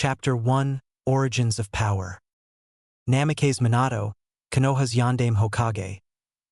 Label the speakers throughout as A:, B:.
A: Chapter 1 Origins of Power. Namikaze Minato, Konoha's Yandame Hokage,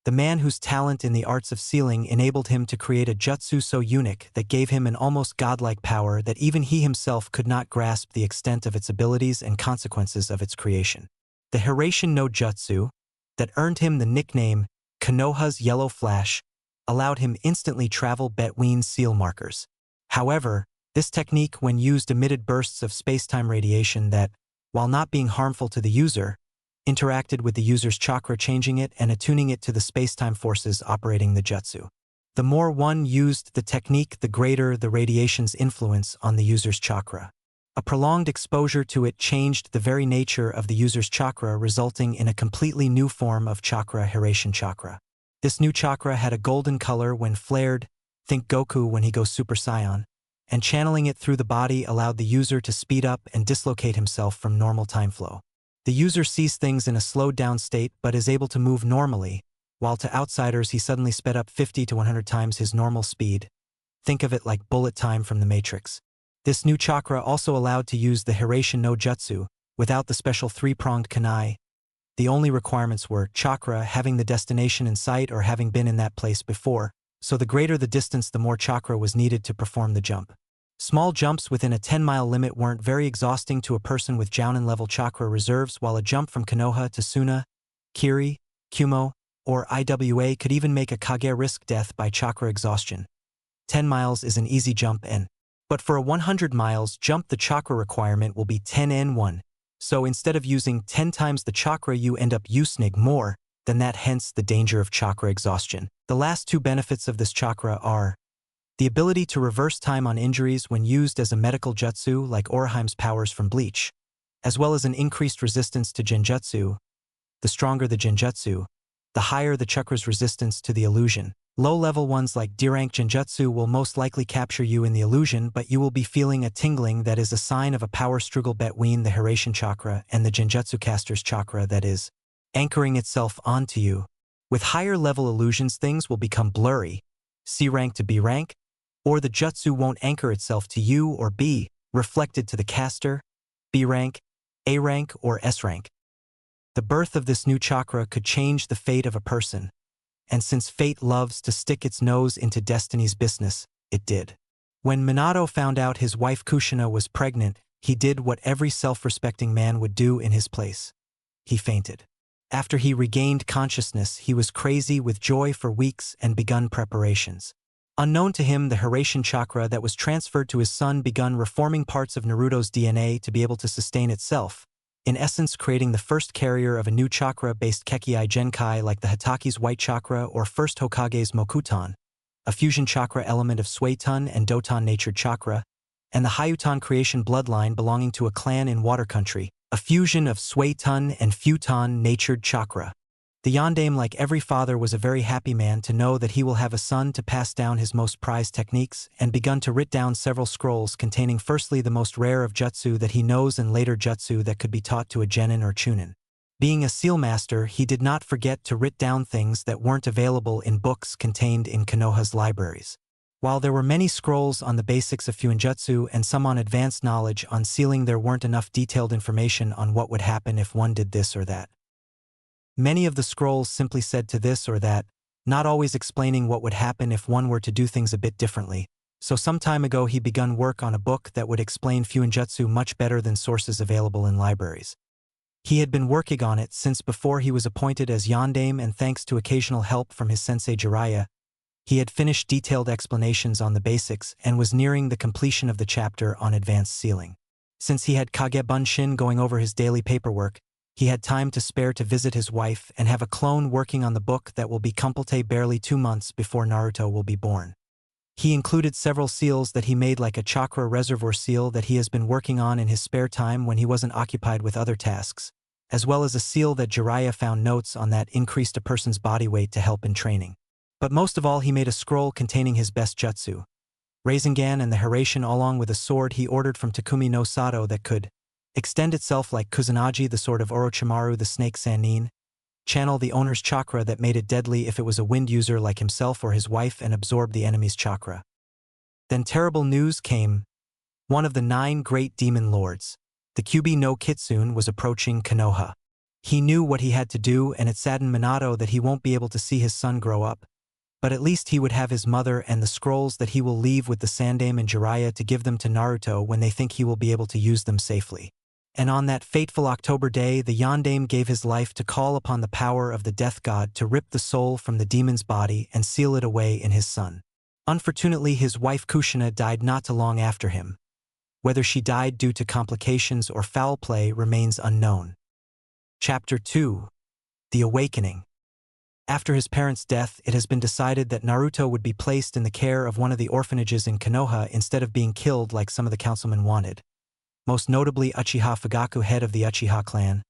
A: the man whose talent in the arts of sealing enabled him to create a jutsu so unique that gave him an almost godlike power that even he himself could not grasp the extent of its abilities and consequences of its creation. The Hiraishin no jutsu, that earned him the nickname Konoha's Yellow Flash, allowed him instantly travel between seal markers. However, this technique, when used, emitted bursts of space-time radiation that, while not being harmful to the user, interacted with the user's chakra, changing it and attuning it to the space-time forces operating the jutsu. The more one used the technique, the greater the radiation's influence on the user's chakra. A prolonged exposure to it changed the very nature of the user's chakra, resulting in a completely new form of chakra, Hiraishin chakra. This new chakra had a golden color when flared, think Goku when he goes Super Saiyan, and channeling it through the body allowed the user to speed up and dislocate himself from normal time flow. The user sees things in a slowed-down state but is able to move normally, while to outsiders he suddenly sped up 50 to 100 times his normal speed. Think of it like bullet time from the Matrix. This new chakra also allowed to use the Hiraishin no jutsu, without the special three-pronged kunai. The only requirements were chakra, having the destination in sight or having been in that place before, so the greater the distance the more chakra was needed to perform the jump. Small jumps within a 10-mile limit weren't very exhausting to a person with Jounin-level chakra reserves, while a jump from Konoha to Suna, Kiri, Kumo, or IWA could even make a Kage risk death by chakra exhaustion. 10 miles is an easy jump but for a 100 miles jump the chakra requirement will be 10n1, so instead of using 10 times the chakra you end up using more than that, hence the danger of chakra exhaustion. The last two benefits of this chakra are the ability to reverse time on injuries when used as a medical jutsu like Oriheim's powers from Bleach, as well as an increased resistance to genjutsu. The stronger the genjutsu, the higher the chakra's resistance to the illusion. Low-level ones like D-rank genjutsu will most likely capture you in the illusion, but you will be feeling a tingling that is a sign of a power struggle between the Hiraishin chakra and the genjutsu caster's chakra that is anchoring itself onto you. With higher-level illusions, things will become blurry, C-rank to B-rank, or the jutsu won't anchor itself to you or be reflected to the caster, B-rank, A-rank, or S-rank. The birth of this new chakra could change the fate of a person, and since fate loves to stick its nose into destiny's business, it did. When Minato found out his wife Kushina was pregnant, he did what every self-respecting man would do in his place. He fainted. After he regained consciousness, he was crazy with joy for weeks and begun preparations. Unknown to him, the Hiraishin chakra that was transferred to his son begun reforming parts of Naruto's DNA to be able to sustain itself, in essence creating the first carrier of a new chakra-based Kekkei Genkai like the Hitaki's White Chakra or first Hokage's Mokuton, a fusion chakra element of Suiton and Doton natured chakra, and the Hyuton creation bloodline belonging to a clan in Water Country, a fusion of Suiton and Futon natured chakra. The Yandame, like every father, was a very happy man to know that he will have a son to pass down his most prized techniques, and begun to write down several scrolls containing firstly the most rare of jutsu that he knows and later jutsu that could be taught to a genin or chunin. Being a seal master, he did not forget to write down things that weren't available in books contained in Konoha's libraries. While there were many scrolls on the basics of fuinjutsu and some on advanced knowledge on sealing, there weren't enough detailed information on what would happen if one did this or that. Many of the scrolls simply said to this or that, not always explaining what would happen if one were to do things a bit differently. So some time ago he begun work on a book that would explain fuinjutsu much better than sources available in libraries. He had been working on it since before he was appointed as Yandame, and thanks to occasional help from his sensei Jiraiya, he had finished detailed explanations on the basics and was nearing the completion of the chapter on advanced sealing. Since he had Kage Bunshin going over his daily paperwork, he had time to spare to visit his wife and have a clone working on the book that will be completed barely 2 months before Naruto will be born. He included several seals that he made, like a chakra reservoir seal that he has been working on in his spare time when he wasn't occupied with other tasks, as well as a seal that Jiraiya found notes on that increased a person's body weight to help in training. But most of all, he made a scroll containing his best jutsu, Rasengan, and the Hiraishin, along with a sword he ordered from Takumi no Sato that could extend itself like Kusanagi, the sword of Orochimaru the snake Sannin, channel the owner's chakra that made it deadly if it was a wind user like himself or his wife, and absorb the enemy's chakra. Then terrible news came. One of the 9 great demon lords, The Kyuubi no Kitsune was approaching Konoha. He knew what he had to do, and it saddened Minato that he won't be able to see his son grow up. But at least he would have his mother and the scrolls that he will leave with the Sandaime and Jiraiya to give them to Naruto when they think he will be able to use them safely. And on that fateful October day, the Yondaime gave his life to call upon the power of the death god to rip the soul from the demon's body and seal it away in his son. Unfortunately, his wife Kushina died not too long after him. Whether she died due to complications or foul play remains unknown. Chapter 2. The Awakening. After his parents' death, it has been decided that Naruto would be placed in the care of one of the orphanages in Konoha instead of being killed like some of the councilmen wanted. Most notably Uchiha Fugaku, head of the Uchiha clan,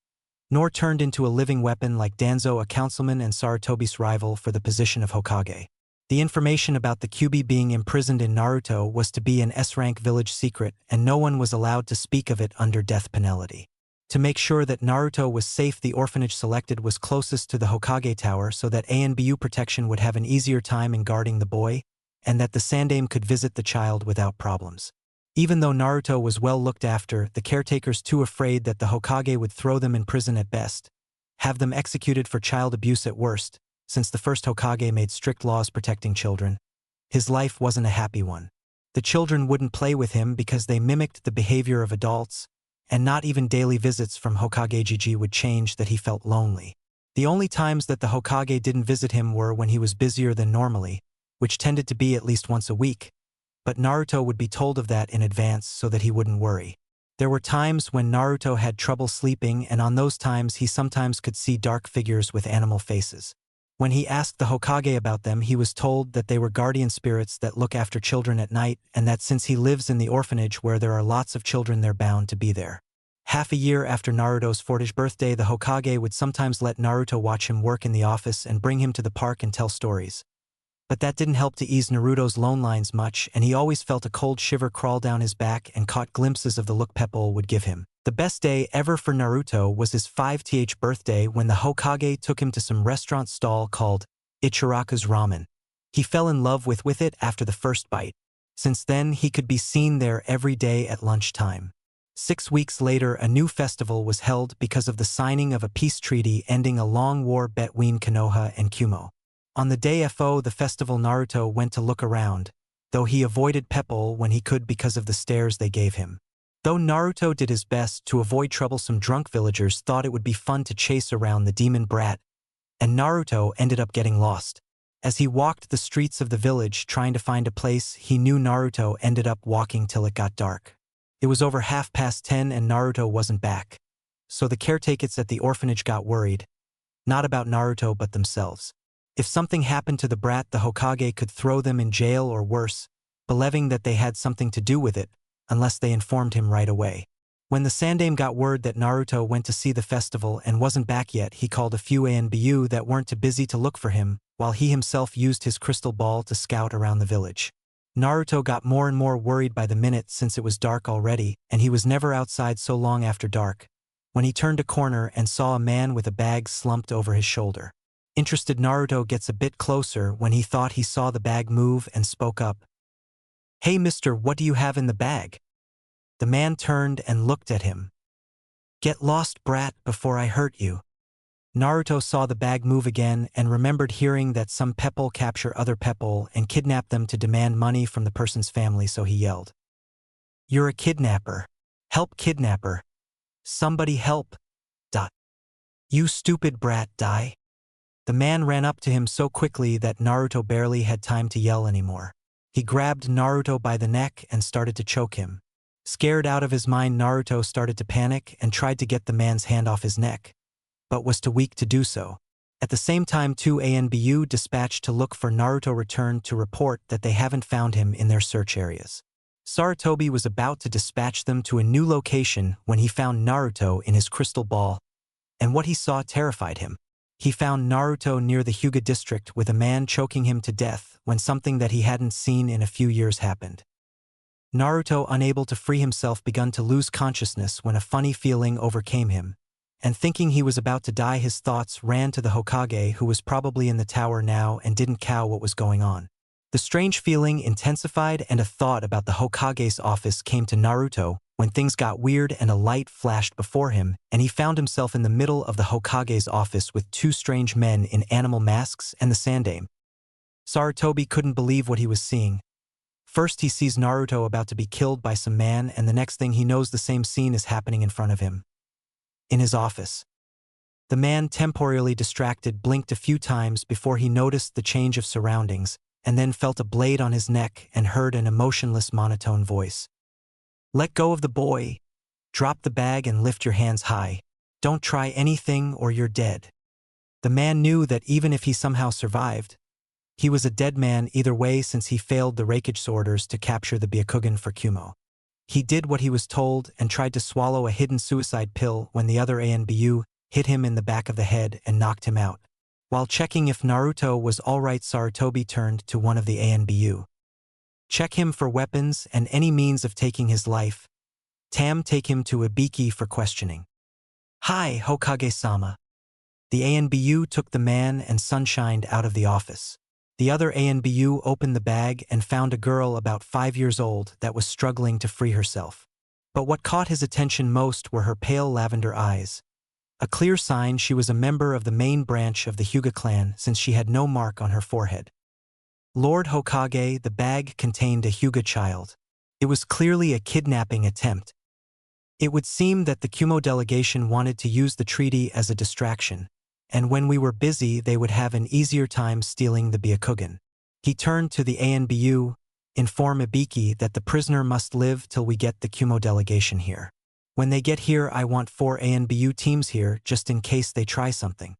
A: nor turned into a living weapon like Danzo, a councilman and Sarutobi's rival for the position of Hokage. The information about the Kyuubi being imprisoned in Naruto was to be an S-rank village secret, and no one was allowed to speak of it under death penalty. To make sure that Naruto was safe, the orphanage selected was closest to the Hokage Tower so that ANBU protection would have an easier time in guarding the boy, and that the Sandaime could visit the child without problems. Even though Naruto was well looked after, the caretakers too afraid that the Hokage would throw them in prison at best, have them executed for child abuse at worst, since the first Hokage made strict laws protecting children. His life wasn't a happy one. The children wouldn't play with him because they mimicked the behavior of adults, and not even daily visits from Hokage Gigi would change that he felt lonely. The only times that the Hokage didn't visit him were when he was busier than normally, which tended to be at least once a week, but Naruto would be told of that in advance so that he wouldn't worry. There were times when Naruto had trouble sleeping, and on those times he sometimes could see dark figures with animal faces. When he asked the Hokage about them, he was told that they were guardian spirits that look after children at night, and that since he lives in the orphanage where there are lots of children, they're bound to be there. Half a year after Naruto's 40th birthday, the Hokage would sometimes let Naruto watch him work in the office and bring him to the park and tell stories. But that didn't help to ease Naruto's lone lines much, and he always felt a cold shiver crawl down his back and caught glimpses of the look Pepple would give him. The best day ever for Naruto was his 5th birthday when the Hokage took him to some restaurant stall called Ichiraku's Ramen. He fell in love with it after the first bite. Since then, he could be seen there every day at lunchtime. 6 weeks later, a new festival was held because of the signing of a peace treaty ending a long war between Konoha and Kumo. On the day of the festival, Naruto went to look around, though he avoided Pepple when he could because of the stares they gave him. Though Naruto did his best to avoid troublesome drunk villagers, thought it would be fun to chase around the demon brat, and Naruto ended up getting lost. As he walked the streets of the village trying to find a place, he knew Naruto ended up walking till it got dark. It was over 10:30 and Naruto wasn't back. So the caretakers at the orphanage got worried. Not about Naruto but themselves. If something happened to the brat, the Hokage could throw them in jail or worse, believing that they had something to do with it, unless they informed him right away. When the Sandaime got word that Naruto went to see the festival and wasn't back yet, he called a few ANBU that weren't too busy to look for him, while he himself used his crystal ball to scout around the village. Naruto got more and more worried by the minute since it was dark already, and he was never outside so long after dark, when he turned a corner and saw a man with a bag slumped over his shoulder. Interested, Naruto gets a bit closer when he thought he saw the bag move and spoke up. "Hey mister, what do you have in the bag?" The man turned and looked at him. "Get lost, brat, before I hurt you." Naruto saw the bag move again and remembered hearing that some Pepple capture other Pepple and kidnap them to demand money from the person's family, so he yelled, "You're a kidnapper. Help, kidnapper. Somebody help. You stupid brat, die." The man ran up to him so quickly that Naruto barely had time to yell anymore. He grabbed Naruto by the neck and started to choke him. Scared out of his mind, Naruto started to panic and tried to get the man's hand off his neck, but was too weak to do so. At the same time, 2 ANBU dispatched to look for Naruto returned to report that they haven't found him in their search areas. Sarutobi was about to dispatch them to a new location when he found Naruto in his crystal ball, and what he saw terrified him. He found Naruto near the Hyuga district with a man choking him to death when something that he hadn't seen in a few years happened. Naruto, unable to free himself, began to lose consciousness when a funny feeling overcame him, and thinking he was about to die, his thoughts ran to the Hokage, who was probably in the tower now and didn't care what was going on. The strange feeling intensified and a thought about the Hokage's office came to Naruto when things got weird and a light flashed before him, and he found himself in the middle of the Hokage's office with two strange men in animal masks and the Sandaime. Sarutobi couldn't believe what he was seeing. First he sees Naruto about to be killed by some man, and the next thing he knows the same scene is happening in front of him. In his office. The man, temporarily distracted, blinked a few times before he noticed the change of surroundings, and then felt a blade on his neck and heard an emotionless monotone voice. "Let go of the boy. Drop the bag and lift your hands high. Don't try anything or you're dead." The man knew that even if he somehow survived, he was a dead man either way, since he failed the Raikage orders to capture the Byakugan for Kumo. He did what he was told and tried to swallow a hidden suicide pill when the other ANBU hit him in the back of the head and knocked him out. While checking if Naruto was alright, Sarutobi turned to one of the ANBU. "Check him for weapons and any means of taking his life. Tam, take him to Ibiki for questioning." "Hi, Hokage-sama." The ANBU took the man and sunshined out of the office. The other ANBU opened the bag and found a girl about 5 years old that was struggling to free herself. But what caught his attention most were her pale lavender eyes. A clear sign she was a member of the main branch of the Hyuga clan, since she had no mark on her forehead. "Lord Hokage, the bag contained a Hyuga child. It was clearly a kidnapping attempt. It would seem that the Kumo delegation wanted to use the treaty as a distraction, and when we were busy they would have an easier time stealing the Byakugan." He turned to the ANBU, "Inform Ibiki that the prisoner must live till we get the Kumo delegation here. When they get here I want 4 ANBU teams here just in case they try something."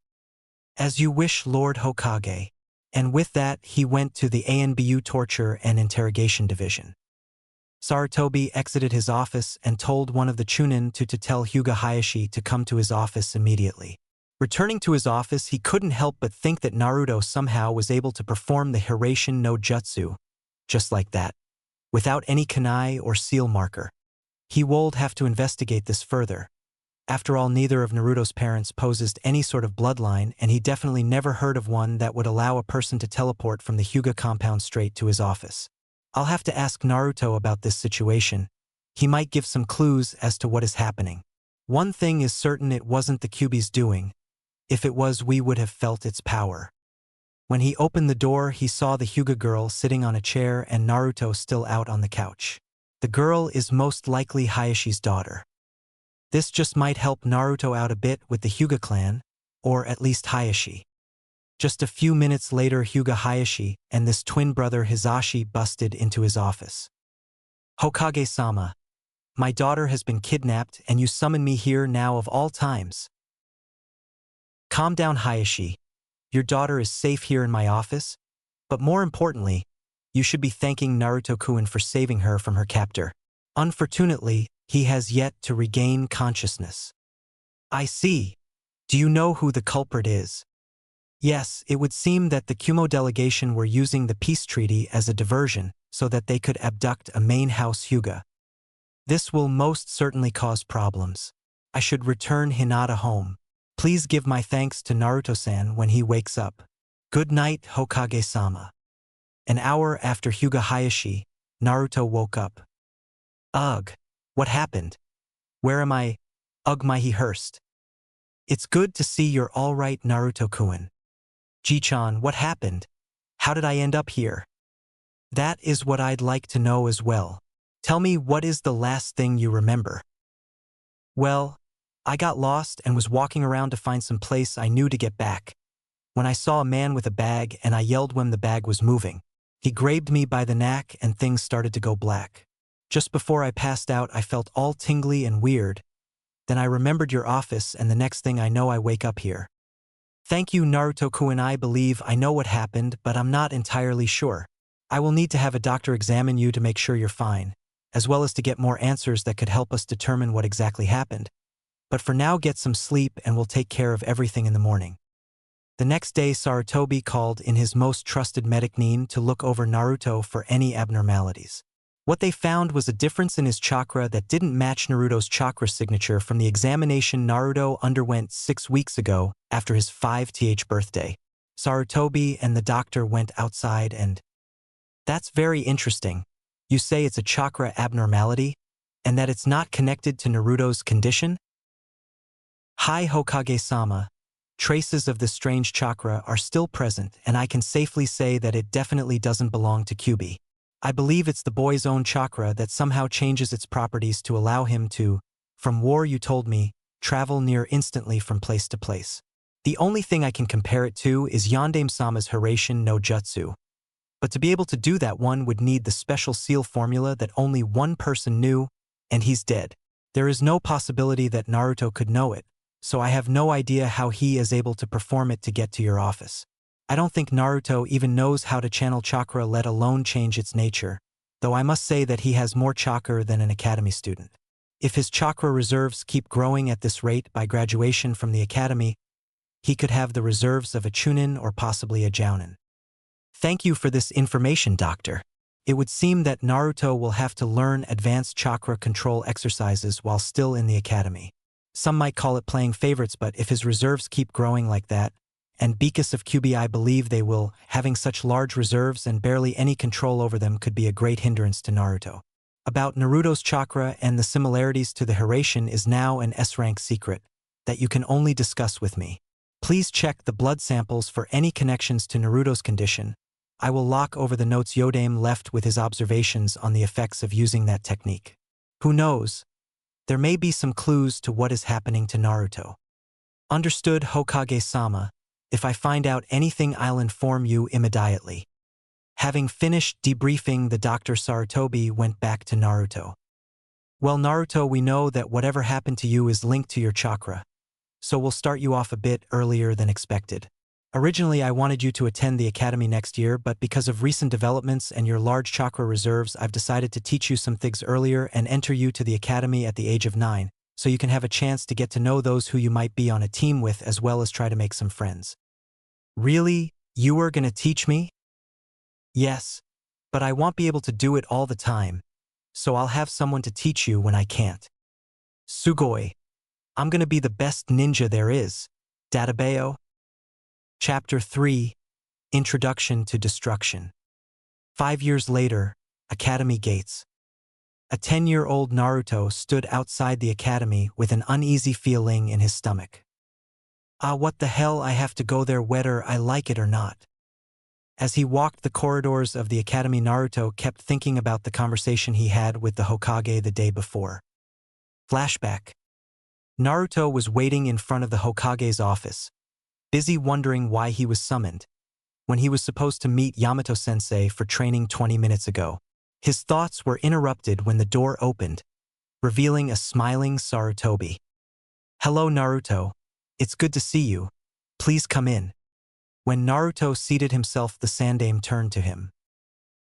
A: "As you wish, Lord Hokage." And with that he went to the ANBU torture and interrogation division. Sarutobi exited his office and told one of the Chunin to tell Hiraishin to come to his office immediately. Returning to his office, he couldn't help but think that Naruto somehow was able to perform the Hiraishin no Jutsu, just like that, without any kunai or seal marker. He would have to investigate this further. After all, neither of Naruto's parents possessed any sort of bloodline, and he definitely never heard of one that would allow a person to teleport from the Hyuga compound straight to his office. I'll have to ask Naruto about this situation. He might give some clues as to what is happening. One thing is certain, it wasn't the Kyuubi's doing. If it was, we would have felt its power. When he opened the door, he saw the Hyuga girl sitting on a chair and Naruto still out on the couch. The girl is most likely Hayashi's daughter. This just might help Naruto out a bit with the Hyuga clan, or at least Hayashi. Just a few minutes later, Hyuga Hayashi and this twin brother Hisashi busted into his office. "Hokage-sama, my daughter has been kidnapped and you summon me here now of all times." "Calm down, Hayashi. Your daughter is safe here in my office, but more importantly, you should be thanking Naruto-kun for saving her from her captor. Unfortunately, he has yet to regain consciousness." "I see. Do you know who the culprit is?" "Yes, it would seem that the Kumo delegation were using the peace treaty as a diversion so that they could abduct a main house Hyuga. This will most certainly cause problems. I should return Hinata home. Please give my thanks to Naruto-san when he wakes up. Good night, Hokage-sama." An hour after Hyuga Hayashi, Naruto woke up. "Ugh, what happened? Where am I? Ugh, my, he hearsed. It's good to see you're all right, Naruto-kun. Ji-chan, what happened? How did I end up here?" "That is what I'd like to know as well. Tell me, what is the last thing you remember?" "Well, I got lost and was walking around to find some place I knew to get back, when I saw a man with a bag and I yelled when the bag was moving. He grabbed me by the neck and things started to go black. Just before I passed out, I felt all tingly and weird. Then I remembered your office, and the next thing I know I wake up here." "Thank you, Naruto-kun. I believe I know what happened, but I'm not entirely sure. I will need to have a doctor examine you to make sure you're fine, as well as to get more answers that could help us determine what exactly happened. But for now, get some sleep and we'll take care of everything in the morning." The next day, Sarutobi called in his most trusted medic Nin to look over Naruto for any abnormalities. What they found was a difference in his chakra that didn't match Naruto's chakra signature from the examination Naruto underwent 6 weeks ago after his 5th birthday. Sarutobi and the doctor went outside and... "That's very interesting. You say it's a chakra abnormality?" and that it's not connected to Naruto's condition? Hi Hokage-sama. Traces of this strange chakra are still present, and I can safely say that it definitely doesn't belong to Kyuubi. I believe it's the boy's own chakra that somehow changes its properties to allow him to, from war you told me, travel near instantly from place to place. The only thing I can compare it to is Yondaime-sama's Hiraishin no Jutsu. But to be able to do that, one would need the special seal formula that only one person knew, and he's dead. There is no possibility that Naruto could know it, so I have no idea how he is able to perform it to get to your office. I don't think Naruto even knows how to channel chakra, let alone change its nature, though I must say that he has more chakra than an academy student. If his chakra reserves keep growing at this rate by graduation from the academy, he could have the reserves of a Chunin or possibly a Jounin. Thank you for this information, Doctor. It would seem that Naruto will have to learn advanced chakra control exercises while still in the academy. Some might call it playing favorites, but if his reserves keep growing like that, and because of Kyuubi I believe they will, having such large reserves and barely any control over them could be a great hindrance to Naruto. About Naruto's chakra and the similarities to the Hiraishin is now an S-rank secret that you can only discuss with me. Please check the blood samples for any connections to Naruto's condition. I will lock over the notes Yondaime left with his observations on the effects of using that technique. Who knows? There may be some clues to what is happening to Naruto. Understood, Hokage-sama. If I find out anything, I'll inform you immediately. Having finished debriefing, the Dr. Sarutobi went back to Naruto. Well, Naruto, we know that whatever happened to you is linked to your chakra, so we'll start you off a bit earlier than expected. Originally, I wanted you to attend the academy next year, but because of recent developments and your large chakra reserves, I've decided to teach you some things earlier and enter you to the academy at the age of 9, so you can have a chance to get to know those who you might be on a team with as well as try to make some friends. Really? You are gonna teach me? Yes, but I won't be able to do it all the time, so I'll have someone to teach you when I can't. Sugoi. I'm gonna be the best ninja there is. Databeo. Chapter 3. Introduction to Destruction. 5 years later, Academy Gates. A 10-year-old Naruto stood outside the academy with an uneasy feeling in his stomach. What the hell, I have to go there whether I like it or not. As he walked the corridors of the academy, Naruto kept thinking about the conversation he had with the Hokage the day before. Flashback. Naruto was waiting in front of the Hokage's office, busy wondering why he was summoned, when he was supposed to meet Yamato-sensei for training 20 minutes ago. His thoughts were interrupted when the door opened, revealing a smiling Sarutobi. Hello, Naruto. It's good to see you. Please come in. When Naruto seated himself, the Sandaime turned to him.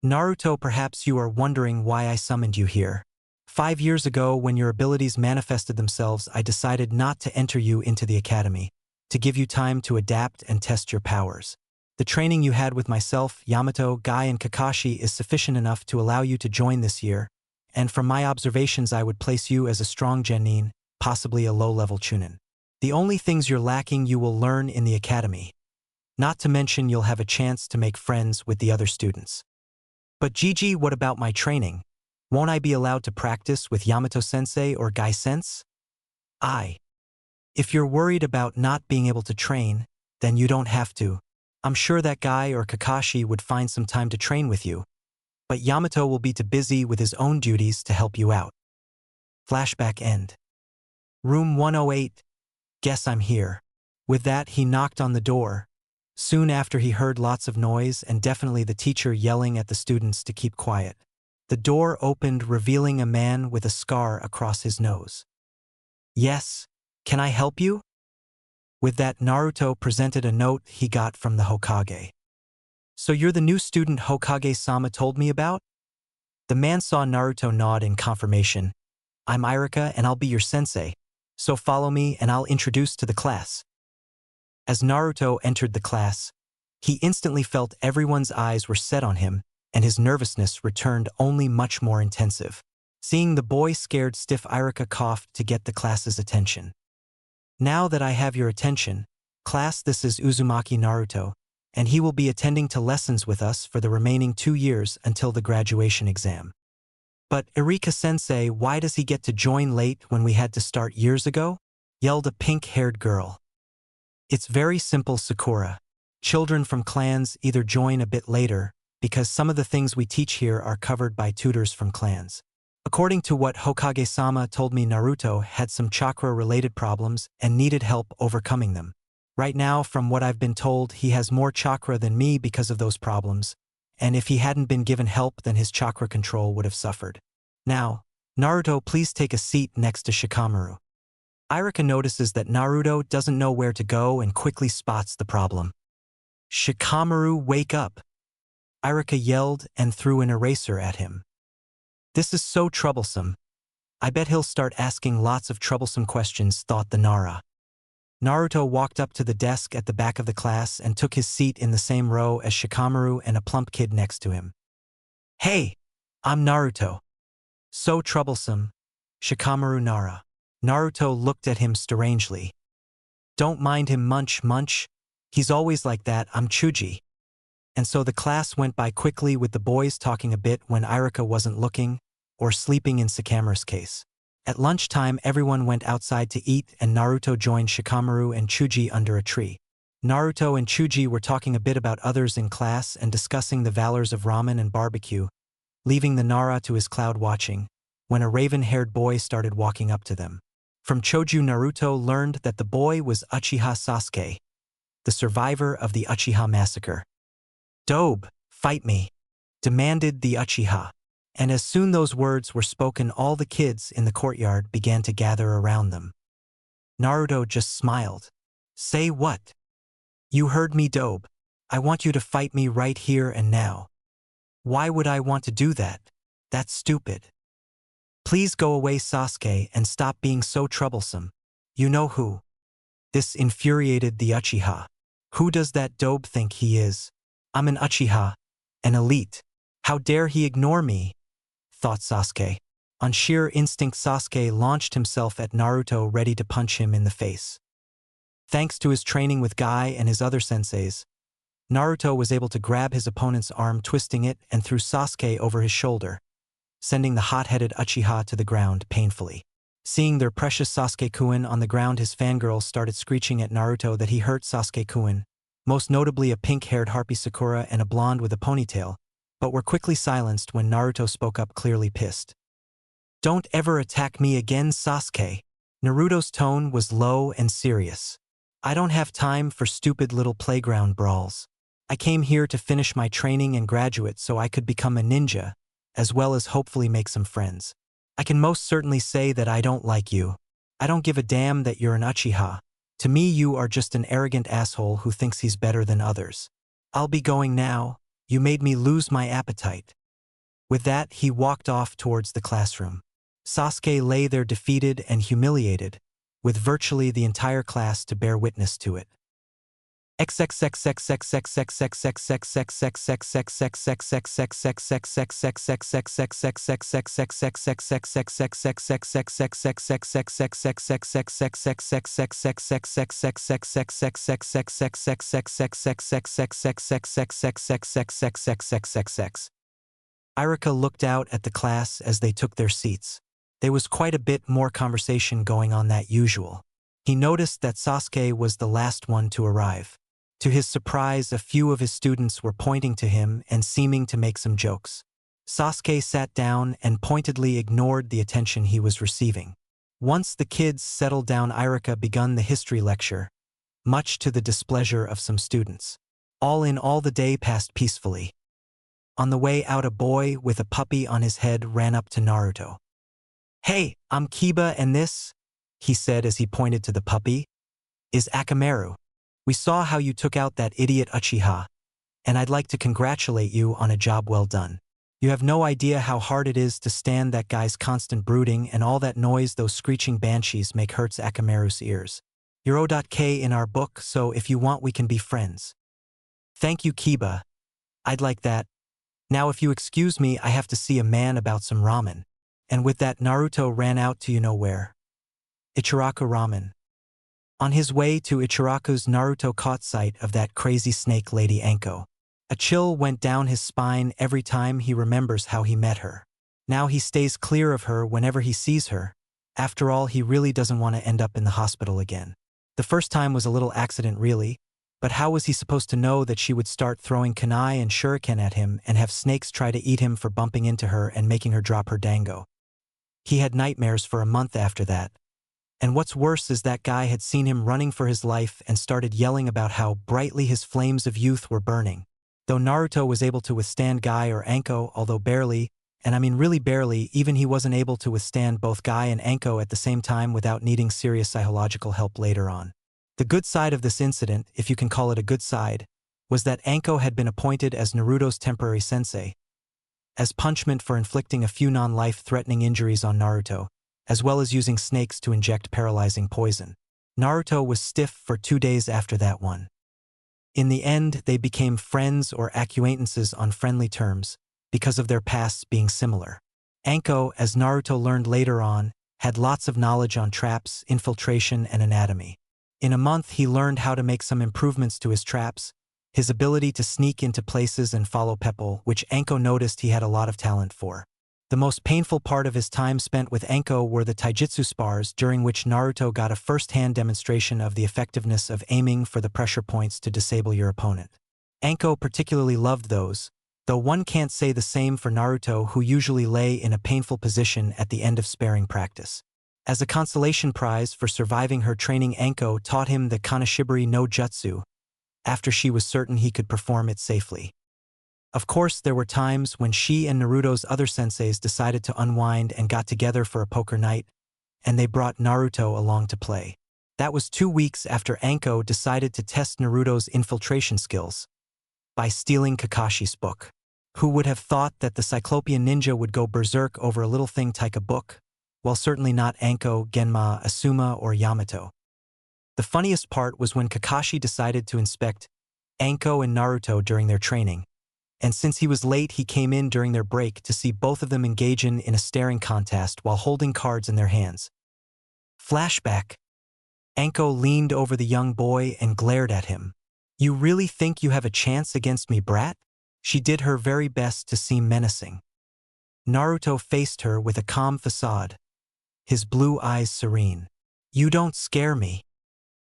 A: Naruto, perhaps you are wondering why I summoned you here. 5 years ago, when your abilities manifested themselves, I decided not to enter you into the academy, to give you time to adapt and test your powers. The training you had with myself, Yamato, Guy, and Kakashi is sufficient enough to allow you to join this year, and from my observations I would place you as a strong genin, possibly a low-level chunin. The only things you're lacking you will learn in the academy. Not to mention you'll have a chance to make friends with the other students. But Gigi, what about my training? Won't I be allowed to practice with Yamato-sensei or Guy-sense? If you're worried about not being able to train, then you don't have to. I'm sure that Guy or Kakashi would find some time to train with you, but Yamato will be too busy with his own duties to help you out. Flashback end. Room 108. Guess I'm here. With that, he knocked on the door. Soon after, he heard lots of noise and definitely the teacher yelling at the students to keep quiet. The door opened, revealing a man with a scar across his nose. Yes, can I help you? With that, Naruto presented a note he got from the Hokage. So you're the new student Hokage-sama told me about? The man saw Naruto nod in confirmation. I'm Irika and I'll be your sensei, so follow me and I'll introduce to the class. As Naruto entered the class, he instantly felt everyone's eyes were set on him, and his nervousness returned only much more intensive. Seeing the boy scared stiff, Irika coughed to get the class's attention. Now that I have your attention, class, this is Uzumaki Naruto, and he will be attending to lessons with us for the remaining 2 years until the graduation exam. But Erika-sensei, why does he get to join late when we had to start years ago? Yelled a pink-haired girl. It's very simple, Sakura. Children from clans either join a bit later, because some of the things we teach here are covered by tutors from clans. According to what Hokage-sama told me, Naruto had some chakra-related problems and needed help overcoming them. Right now, from what I've been told, he has more chakra than me because of those problems, and if he hadn't been given help, then his chakra control would have suffered. Now, Naruto, please take a seat next to Shikamaru. Irika notices that Naruto doesn't know where to go and quickly spots the problem. Shikamaru, wake up! Irika yelled and threw an eraser at him. This is so troublesome. I bet he'll start asking lots of troublesome questions, thought the Nara. Naruto walked up to the desk at the back of the class and took his seat in the same row as Shikamaru and a plump kid next to him. Hey, I'm Naruto. So troublesome. Shikamaru Nara. Naruto looked at him strangely. Don't mind him, munch. He's always like that, I'm Chuji. And so the class went by quickly with the boys talking a bit when Irika wasn't looking, or sleeping in Sakamaru's case. At lunchtime, everyone went outside to eat and Naruto joined Shikamaru and Chuji under a tree. Naruto and Chuji were talking a bit about others in class and discussing the valors of ramen and barbecue, leaving the Nara to his cloud watching, when a raven-haired boy started walking up to them. From Choju, Naruto learned that the boy was Uchiha Sasuke, the survivor of the Uchiha massacre. Dobe, fight me, demanded the Uchiha. And as soon those words were spoken, all the kids in the courtyard began to gather around them. Naruto just smiled. Say what? You heard me, Dobe. I want you to fight me right here and now. Why would I want to do that? That's stupid. Please go away, Sasuke, and stop being so troublesome. You know who? This infuriated the Uchiha. Who does that Dobe think he is? I'm an Uchiha, an elite. How dare he ignore me? Thought Sasuke. On sheer instinct, Sasuke launched himself at Naruto, ready to punch him in the face. Thanks to his training with Guy and his other senseis, Naruto was able to grab his opponent's arm, twisting it, and threw Sasuke over his shoulder, sending the hot-headed Uchiha to the ground painfully. Seeing their precious Sasuke-kun on the ground, his fangirls started screeching at Naruto that he hurt Sasuke-kun, most notably a pink-haired harpy Sakura and a blonde with a ponytail, but were quickly silenced when Naruto spoke up, clearly pissed. Don't ever attack me again, Sasuke. Naruto's tone was low and serious. I don't have time for stupid little playground brawls. I came here to finish my training and graduate so I could become a ninja, as well as hopefully make some friends. I can most certainly say that I don't like you. I don't give a damn that you're an Uchiha. To me, you are just an arrogant asshole who thinks he's better than others. I'll be going now. You made me lose my appetite. With that, he walked off towards the classroom. Sasuke lay there defeated and humiliated, with virtually the entire class to bear witness to it. Irika looked out at the class as they took their seats. There was quite a bit more conversation going on than usual. He noticed that Sasuke was the last one to arrive. To his surprise, a few of his students were pointing to him and seeming to make some jokes. Sasuke sat down and pointedly ignored the attention he was receiving. Once the kids settled down, Irika began the history lecture, much to the displeasure of some students. All in all, the day passed peacefully. On the way out, a boy with a puppy on his head ran up to Naruto. Hey, I'm Kiba, and this, he said as he pointed to the puppy, is Akamaru. We saw how you took out that idiot Uchiha, and I'd like to congratulate you on a job well done. You have no idea how hard it is to stand that guy's constant brooding, and all that noise those screeching banshees make hurts Akamaru's ears. You're O.K in our book, so if you want we can be friends. Thank you, Kiba. I'd like that. Now if you excuse me, I have to see a man about some ramen. And with that, Naruto ran out to you-know-where. Ichiraku Ramen. On his way to Ichiraku's, Naruto caught sight of that crazy snake lady Anko. A chill went down his spine every time he remembers how he met her. Now he stays clear of her whenever he sees her. After all, he really doesn't want to end up in the hospital again. The first time was a little accident really, but how was he supposed to know that she would start throwing kunai and shuriken at him and have snakes try to eat him for bumping into her and making her drop her dango? He had nightmares for a month after that. And what's worse is that guy had seen him running for his life and started yelling about how brightly his flames of youth were burning. Though Naruto was able to withstand Guy or Anko, although barely, and I mean really barely, even he wasn't able to withstand both Guy and Anko at the same time without needing serious psychological help later on. The good side of this incident, if you can call it a good side, was that Anko had been appointed as Naruto's temporary sensei, as punishment for inflicting a few non-life-threatening injuries on Naruto, as well as using snakes to inject paralyzing poison. Naruto was stiff for 2 days after that one. In the end, they became friends or acquaintances on friendly terms, because of their pasts being similar. Anko, as Naruto learned later on, had lots of knowledge on traps, infiltration, and anatomy. In a month, he learned how to make some improvements to his traps, his ability to sneak into places and follow Pepple, which Anko noticed he had a lot of talent for. The most painful part of his time spent with Anko were the taijutsu spars, during which Naruto got a first-hand demonstration of the effectiveness of aiming for the pressure points to disable your opponent. Anko particularly loved those, though one can't say the same for Naruto, who usually lay in a painful position at the end of sparring practice. As a consolation prize for surviving her training, Anko taught him the Kanashibari no Jutsu, after she was certain he could perform it safely. Of course, there were times when she and Naruto's other senseis decided to unwind and got together for a poker night, and they brought Naruto along to play. That was 2 weeks after Anko decided to test Naruto's infiltration skills by stealing Kakashi's book. Who would have thought that the Cyclopean ninja would go berserk over a little thing like a book? Well, certainly not Anko, Genma, Asuma, or Yamato. The funniest part was when Kakashi decided to inspect Anko and Naruto during their training, and since he was late, he came in during their break to see both of them engage in a staring contest while holding cards in their hands. Flashback. Anko leaned over the young boy and glared at him. "You really think you have a chance against me, brat?" She did her very best to seem menacing. Naruto faced her with a calm facade, his blue eyes serene. "You don't scare me."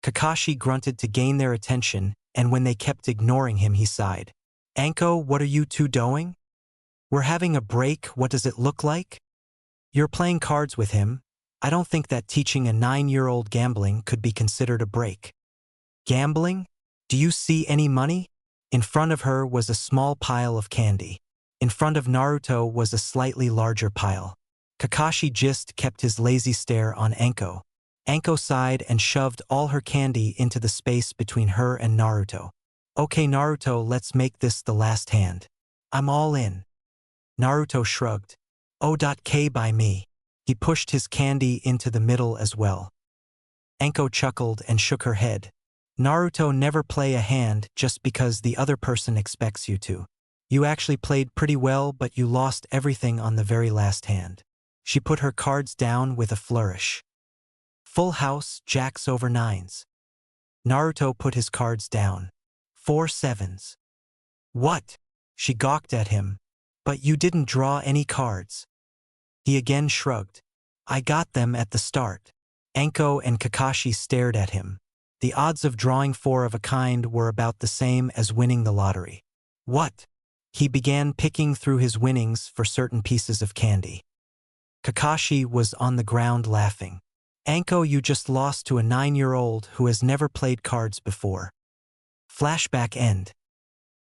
A: Kakashi grunted to gain their attention, and when they kept ignoring him, he sighed. "Anko, what are you two doing? We're having a break, what does it look like? You're playing cards with him. I don't think that teaching a 9-year-old gambling could be considered a break." "Gambling? Do you see any money?" In front of her was a small pile of candy. In front of Naruto was a slightly larger pile. Kakashi just kept his lazy stare on Anko. Anko sighed and shoved all her candy into the space between her and Naruto. "Okay, Naruto, let's make this the last hand. I'm all in." Naruto shrugged. "O.K. by me." He pushed his candy into the middle as well. Anko chuckled and shook her head. "Naruto, never play a hand just because the other person expects you to. You actually played pretty well, but you lost everything on the very last hand." She put her cards down with a flourish. "Full house, jacks over 9s. Naruto put his cards down. 4 7s. "What?" She gawked at him. "But you didn't draw any cards." He again shrugged. "I got them at the start." Anko and Kakashi stared at him. The odds of drawing 4 of a kind were about the same as winning the lottery. "What?" He began picking through his winnings for certain pieces of candy. Kakashi was on the ground laughing. "Anko, you just lost to a 9-year-old who has never played cards before." Flashback end.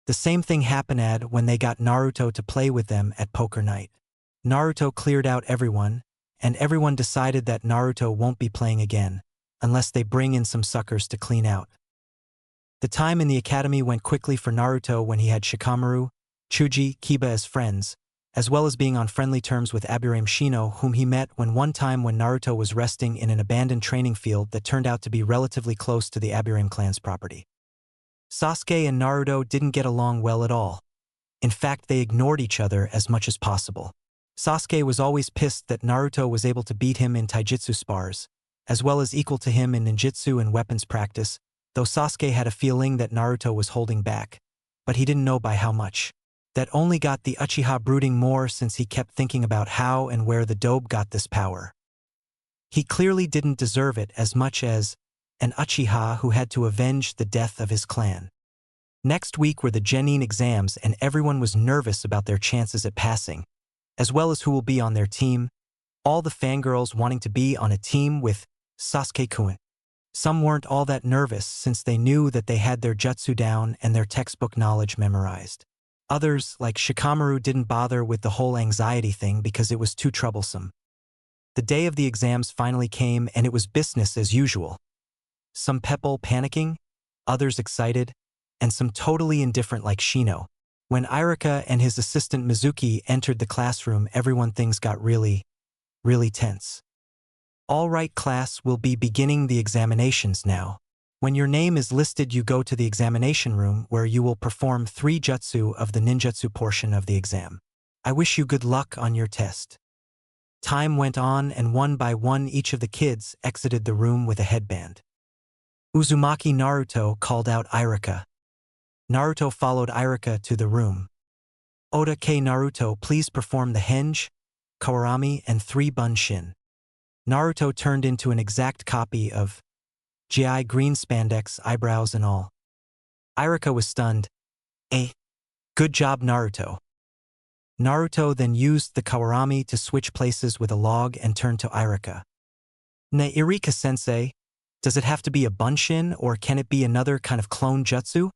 A: The same thing happened when they got Naruto to play with them at poker night. Naruto cleared out everyone, and everyone decided that Naruto won't be playing again, unless they bring in some suckers to clean out. The time in the academy went quickly for Naruto when he had Shikamaru, Chuji, Kiba as friends, as well as being on friendly terms with Aburame Shino, whom he met one time when Naruto was resting in an abandoned training field that turned out to be relatively close to the Aburame clan's property. Sasuke and Naruto didn't get along well at all. In fact, they ignored each other as much as possible. Sasuke was always pissed that Naruto was able to beat him in taijutsu spars, as well as equal to him in ninjutsu and weapons practice, though Sasuke had a feeling that Naruto was holding back, but he didn't know by how much. That only got the Uchiha brooding more since he kept thinking about how and where the dobe got this power. He clearly didn't deserve it as much as an Uchiha who had to avenge the death of his clan. Next week were the Genin exams and everyone was nervous about their chances at passing, as well as who will be on their team, all the fangirls wanting to be on a team with Sasuke-kun. Some weren't all that nervous since they knew that they had their jutsu down and their textbook knowledge memorized. Others, like Shikamaru, didn't bother with the whole anxiety thing because it was too troublesome. The day of the exams finally came and it was business as usual. Some people panicking, others excited, and some totally indifferent like Shino. When Irika and his assistant Mizuki entered the classroom, things got really tense. All right, class, we'll be beginning the examinations now. When your name is listed, you go to the examination room where you will perform 3 jutsu of the ninjutsu portion of the exam. I wish you good luck on your test. Time went on and one by one each of the kids exited the room with a headband. Uzumaki Naruto called out Irika. Naruto followed Irika to the room. Oda K. Naruto, please perform the henge, kawarami, and 3 bunshin. Naruto turned into an exact copy of GI green spandex, eyebrows and all. Irika was stunned. Good job, Naruto. Naruto then used the kawarami to switch places with a log and turned to Irika. Irika-sensei, does it have to be a bunshin or can it be another kind of clone jutsu?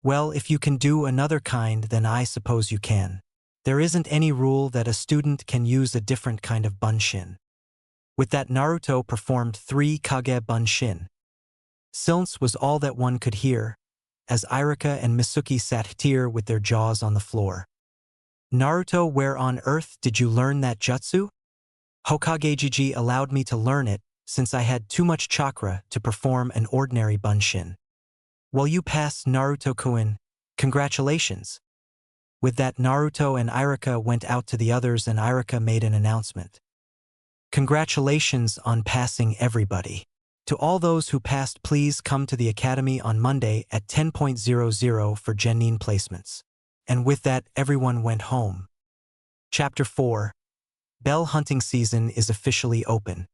A: Well, if you can do another kind, then I suppose you can. There isn't any rule that a student can use a different kind of bunshin. With that, Naruto performed 3 kage bunshin. Silence was all that one could hear, as Irika and Misuki sat here with their jaws on the floor. Naruto, where on earth did you learn that jutsu? Hokage allowed me to learn it since I had too much chakra to perform an ordinary bunshin. Well, you passed, Naruto-kun. Congratulations. With that, Naruto and Irika went out to the others and Irika made an announcement. Congratulations on passing, everybody. To all those who passed, please come to the academy on Monday at 10:00 for Genin placements. And with that, everyone went home. Chapter 4. Bell hunting season is officially open.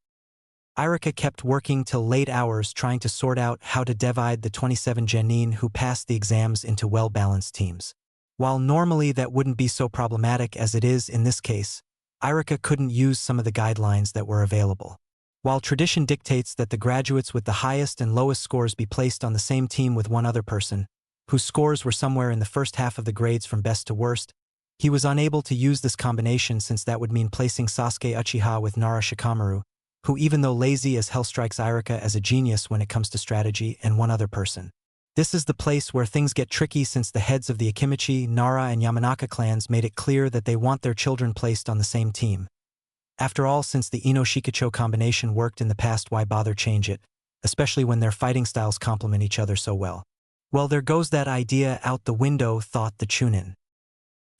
A: Irika kept working till late hours trying to sort out how to divide the 27 Genin who passed the exams into well-balanced teams. While normally that wouldn't be so problematic as it is in this case, Irika couldn't use some of the guidelines that were available. While tradition dictates that the graduates with the highest and lowest scores be placed on the same team with one other person, whose scores were somewhere in the first half of the grades from best to worst, he was unable to use this combination since that would mean placing Sasuke Uchiha with Nara Shikamaru, who even though lazy as hell strikes Irika as a genius when it comes to strategy, and one other person. This is the place where things get tricky since the heads of the Akimichi, Nara, and Yamanaka clans made it clear that they want their children placed on the same team. After all, since the Ino-Shikacho combination worked in the past, why bother change it, especially when their fighting styles complement each other so well? Well, there goes that idea out the window, thought the Chunin.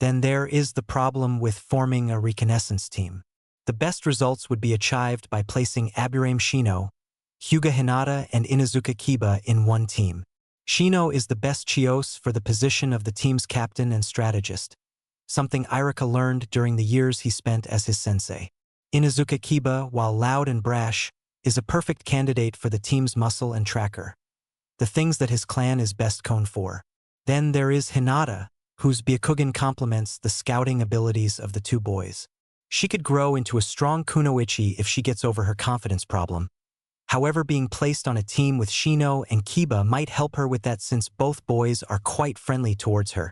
A: Then there is the problem with forming a reconnaissance team. The best results would be achieved by placing Aburame Shino, Hyuga Hinata, and Inuzuka Kiba in one team. Shino is the best chios for the position of the team's captain and strategist, something Irika learned during the years he spent as his sensei. Inuzuka Kiba, while loud and brash, is a perfect candidate for the team's muscle and tracker, the things that his clan is best known for. Then there is Hinata, whose Byakugan complements the scouting abilities of the 2 boys. She could grow into a strong kunoichi if she gets over her confidence problem. However, being placed on a team with Shino and Kiba might help her with that since both boys are quite friendly towards her.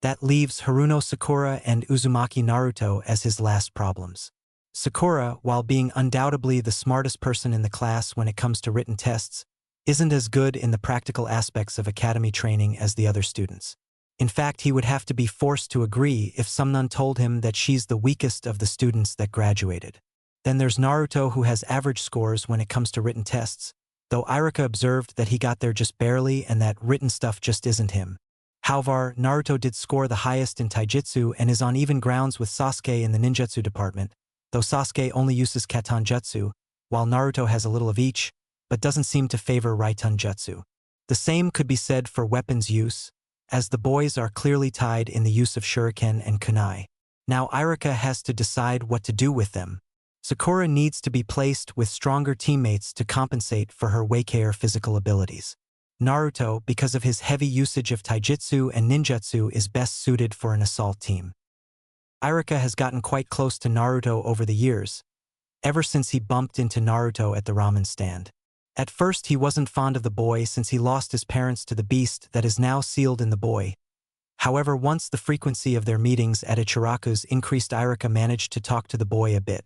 A: That leaves Haruno Sakura and Uzumaki Naruto as his last problems. Sakura, while being undoubtedly the smartest person in the class when it comes to written tests, isn't as good in the practical aspects of academy training as the other students. In fact, he would have to be forced to agree if someone told him that she's the weakest of the students that graduated. Then there's Naruto, who has average scores when it comes to written tests, though Irika observed that he got there just barely and that written stuff just isn't him. However, Naruto did score the highest in taijutsu and is on even grounds with Sasuke in the ninjutsu department, though Sasuke only uses Katon Jutsu, while Naruto has a little of each, but doesn't seem to favor Raiton Jutsu. The same could be said for weapons use, as the boys are clearly tied in the use of shuriken and kunai. Now Irika has to decide what to do with them. Sakura needs to be placed with stronger teammates to compensate for her Wakeir physical abilities. Naruto, because of his heavy usage of taijutsu and ninjutsu, is best suited for an assault team. Irika has gotten quite close to Naruto over the years, ever since he bumped into Naruto at the ramen stand. At first he wasn't fond of the boy since he lost his parents to the beast that is now sealed in the boy. However, once the frequency of their meetings at Ichiraku's increased, Irika managed to talk to the boy a bit.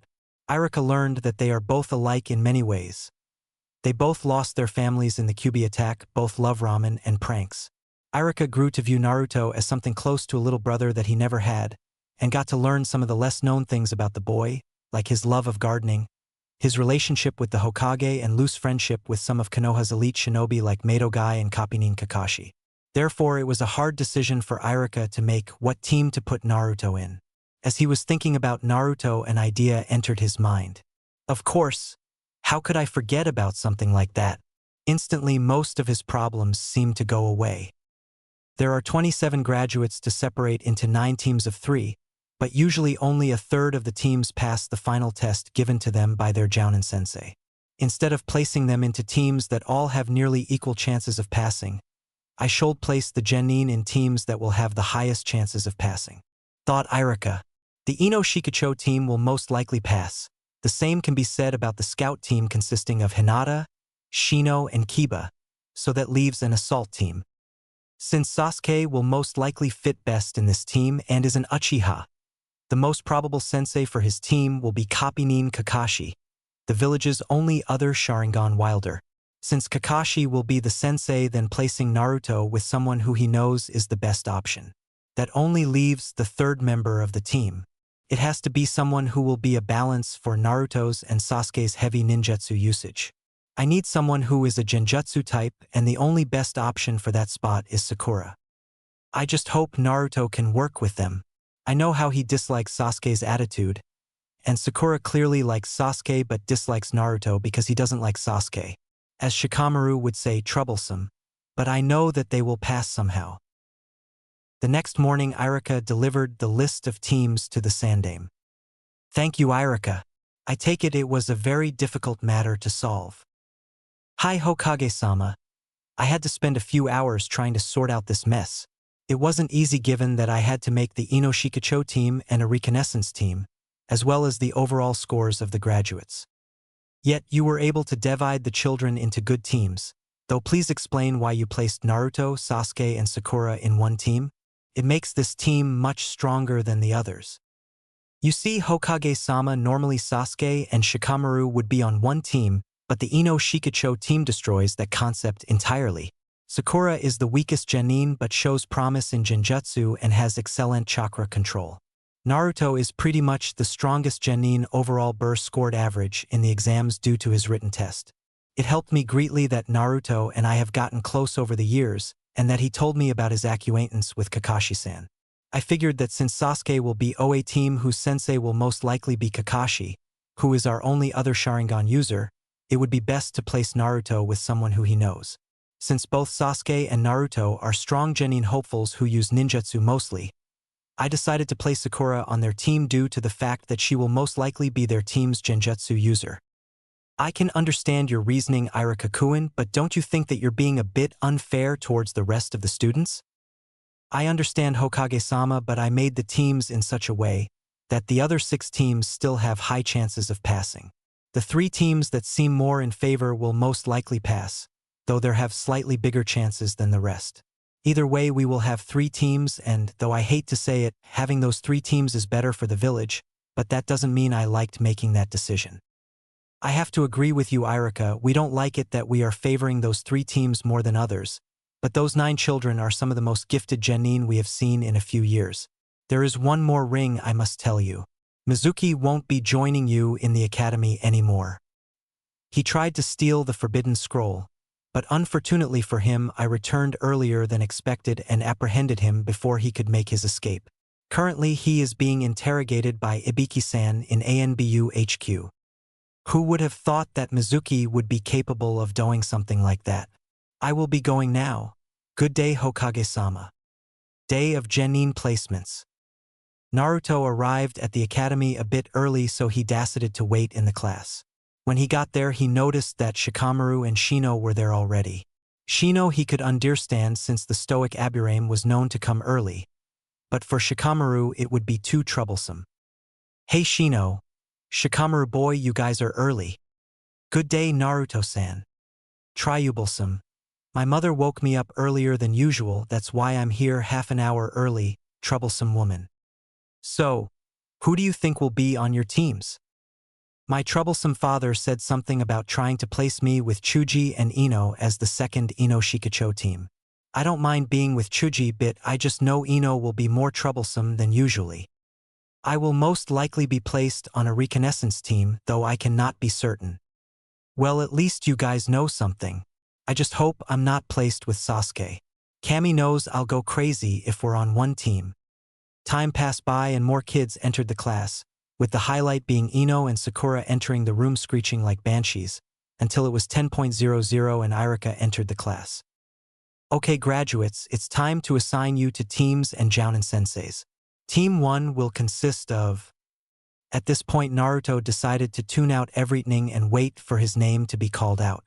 A: Irika learned that they are both alike in many ways. They both lost their families in the Kyuubi attack, both love ramen and pranks. Irika grew to view Naruto as something close to a little brother that he never had, and got to learn some of the less-known things about the boy, like his love of gardening, his relationship with the Hokage, and loose friendship with some of Konoha's elite shinobi like Madogai and Kappinin Kakashi. Therefore, it was a hard decision for Irika to make what team to put Naruto in. As he was thinking about Naruto, an idea entered his mind. Of course, how could I forget about something like that? Instantly, most of his problems seemed to go away. There are 27 graduates to separate into 9 teams of 3, but usually only a third of the teams pass the final test given to them by their Jounin sensei. Instead of placing them into teams that all have nearly equal chances of passing, I should place the genin in teams that will have the highest chances of passing. Thought Irika. The Ino Shikacho team will most likely pass. The same can be said about the scout team consisting of Hinata, Shino, and Kiba, so that leaves an assault team. Since Sasuke will most likely fit best in this team and is an Uchiha, the most probable sensei for his team will be Kappinin Kakashi, the village's only other Sharingan wielder. Since Kakashi will be the sensei, then placing Naruto with someone who he knows is the best option. That only leaves the third member of the team. It has to be someone who will be a balance for Naruto's and Sasuke's heavy ninjutsu usage. I need someone who is a genjutsu type, and the only best option for that spot is Sakura. I just hope Naruto can work with them. I know how he dislikes Sasuke's attitude, and Sakura clearly likes Sasuke but dislikes Naruto because he doesn't like Sasuke. As Shikamaru would say, troublesome, but I know that they will pass somehow. The next morning, Irika delivered the list of teams to the Sandaime. Thank you, Irika. I take it was a very difficult matter to solve. Hi, Hokage-sama. I had to spend a few hours trying to sort out this mess. It wasn't easy given that I had to make the Ino Shikacho team and a reconnaissance team, as well as the overall scores of the graduates. Yet you were able to divide the children into good teams, though please explain why you placed Naruto, Sasuke, and Sakura in one team. It makes this team much stronger than the others. You see, Hokage-sama, normally Sasuke and Shikamaru would be on one team, but the Ino Shikacho team destroys that concept entirely. Sakura is the weakest genin but shows promise in genjutsu and has excellent chakra control. Naruto is pretty much the strongest genin overall burst scored average in the exams due to his written test. It helped me greatly that Naruto and I have gotten close over the years, and that he told me about his acquaintance with Kakashi-san. I figured that since Sasuke will be OA team whose sensei will most likely be Kakashi, who is our only other Sharingan user, it would be best to place Naruto with someone who he knows. Since both Sasuke and Naruto are strong genin hopefuls who use ninjutsu mostly, I decided to place Sakura on their team due to the fact that she will most likely be their team's genjutsu user. I can understand your reasoning, Irika-kun, but don't you think that you're being a bit unfair towards the rest of the students? I understand, Hokage-sama, but I made the teams in such a way that the other 6 teams still have high chances of passing. The 3 teams that seem more in favor will most likely pass, though they have slightly bigger chances than the rest. Either way, we will have 3 teams, and, though I hate to say it, having those 3 teams is better for the village, but that doesn't mean I liked making that decision. I have to agree with you, Irika, we don't like it that we are favoring those 3 teams more than others, but those 9 children are some of the most gifted genin we have seen in a few years. There is one more ring I must tell you. Mizuki won't be joining you in the academy anymore. He tried to steal the forbidden scroll, but unfortunately for him, I returned earlier than expected and apprehended him before he could make his escape. Currently, he is being interrogated by Ibiki-san in ANBU HQ. Who would have thought that Mizuki would be capable of doing something like that? I will be going now. Good day, Hokage-sama. Day of Genin placements. Naruto arrived at the academy a bit early, so he decided to wait in the class. When he got there, he noticed that Shikamaru and Shino were there already. Shino he could understand since the stoic Aburame was known to come early, but for Shikamaru it would be too troublesome. Hey Shino, Shikamaru boy, you guys are early. Good day Naruto-san. Triubulsum. My mother woke me up earlier than usual, that's why I'm here half an hour early, troublesome woman. So, who do you think will be on your teams? My troublesome father said something about trying to place me with Chuji and Ino as the second Ino Shikacho team. I don't mind being with Chuji, but I just know Ino will be more troublesome than usually. I will most likely be placed on a reconnaissance team, though I cannot be certain. Well, at least you guys know something. I just hope I'm not placed with Sasuke. Kami knows I'll go crazy if we're on one team. Time passed by and more kids entered the class, with the highlight being Ino and Sakura entering the room screeching like banshees, until it was 10:00 and Irika entered the class. Okay graduates, it's time to assign you to teams and Jounin senseis. Team 1 will consist of... At this point Naruto decided to tune out everything and wait for his name to be called out.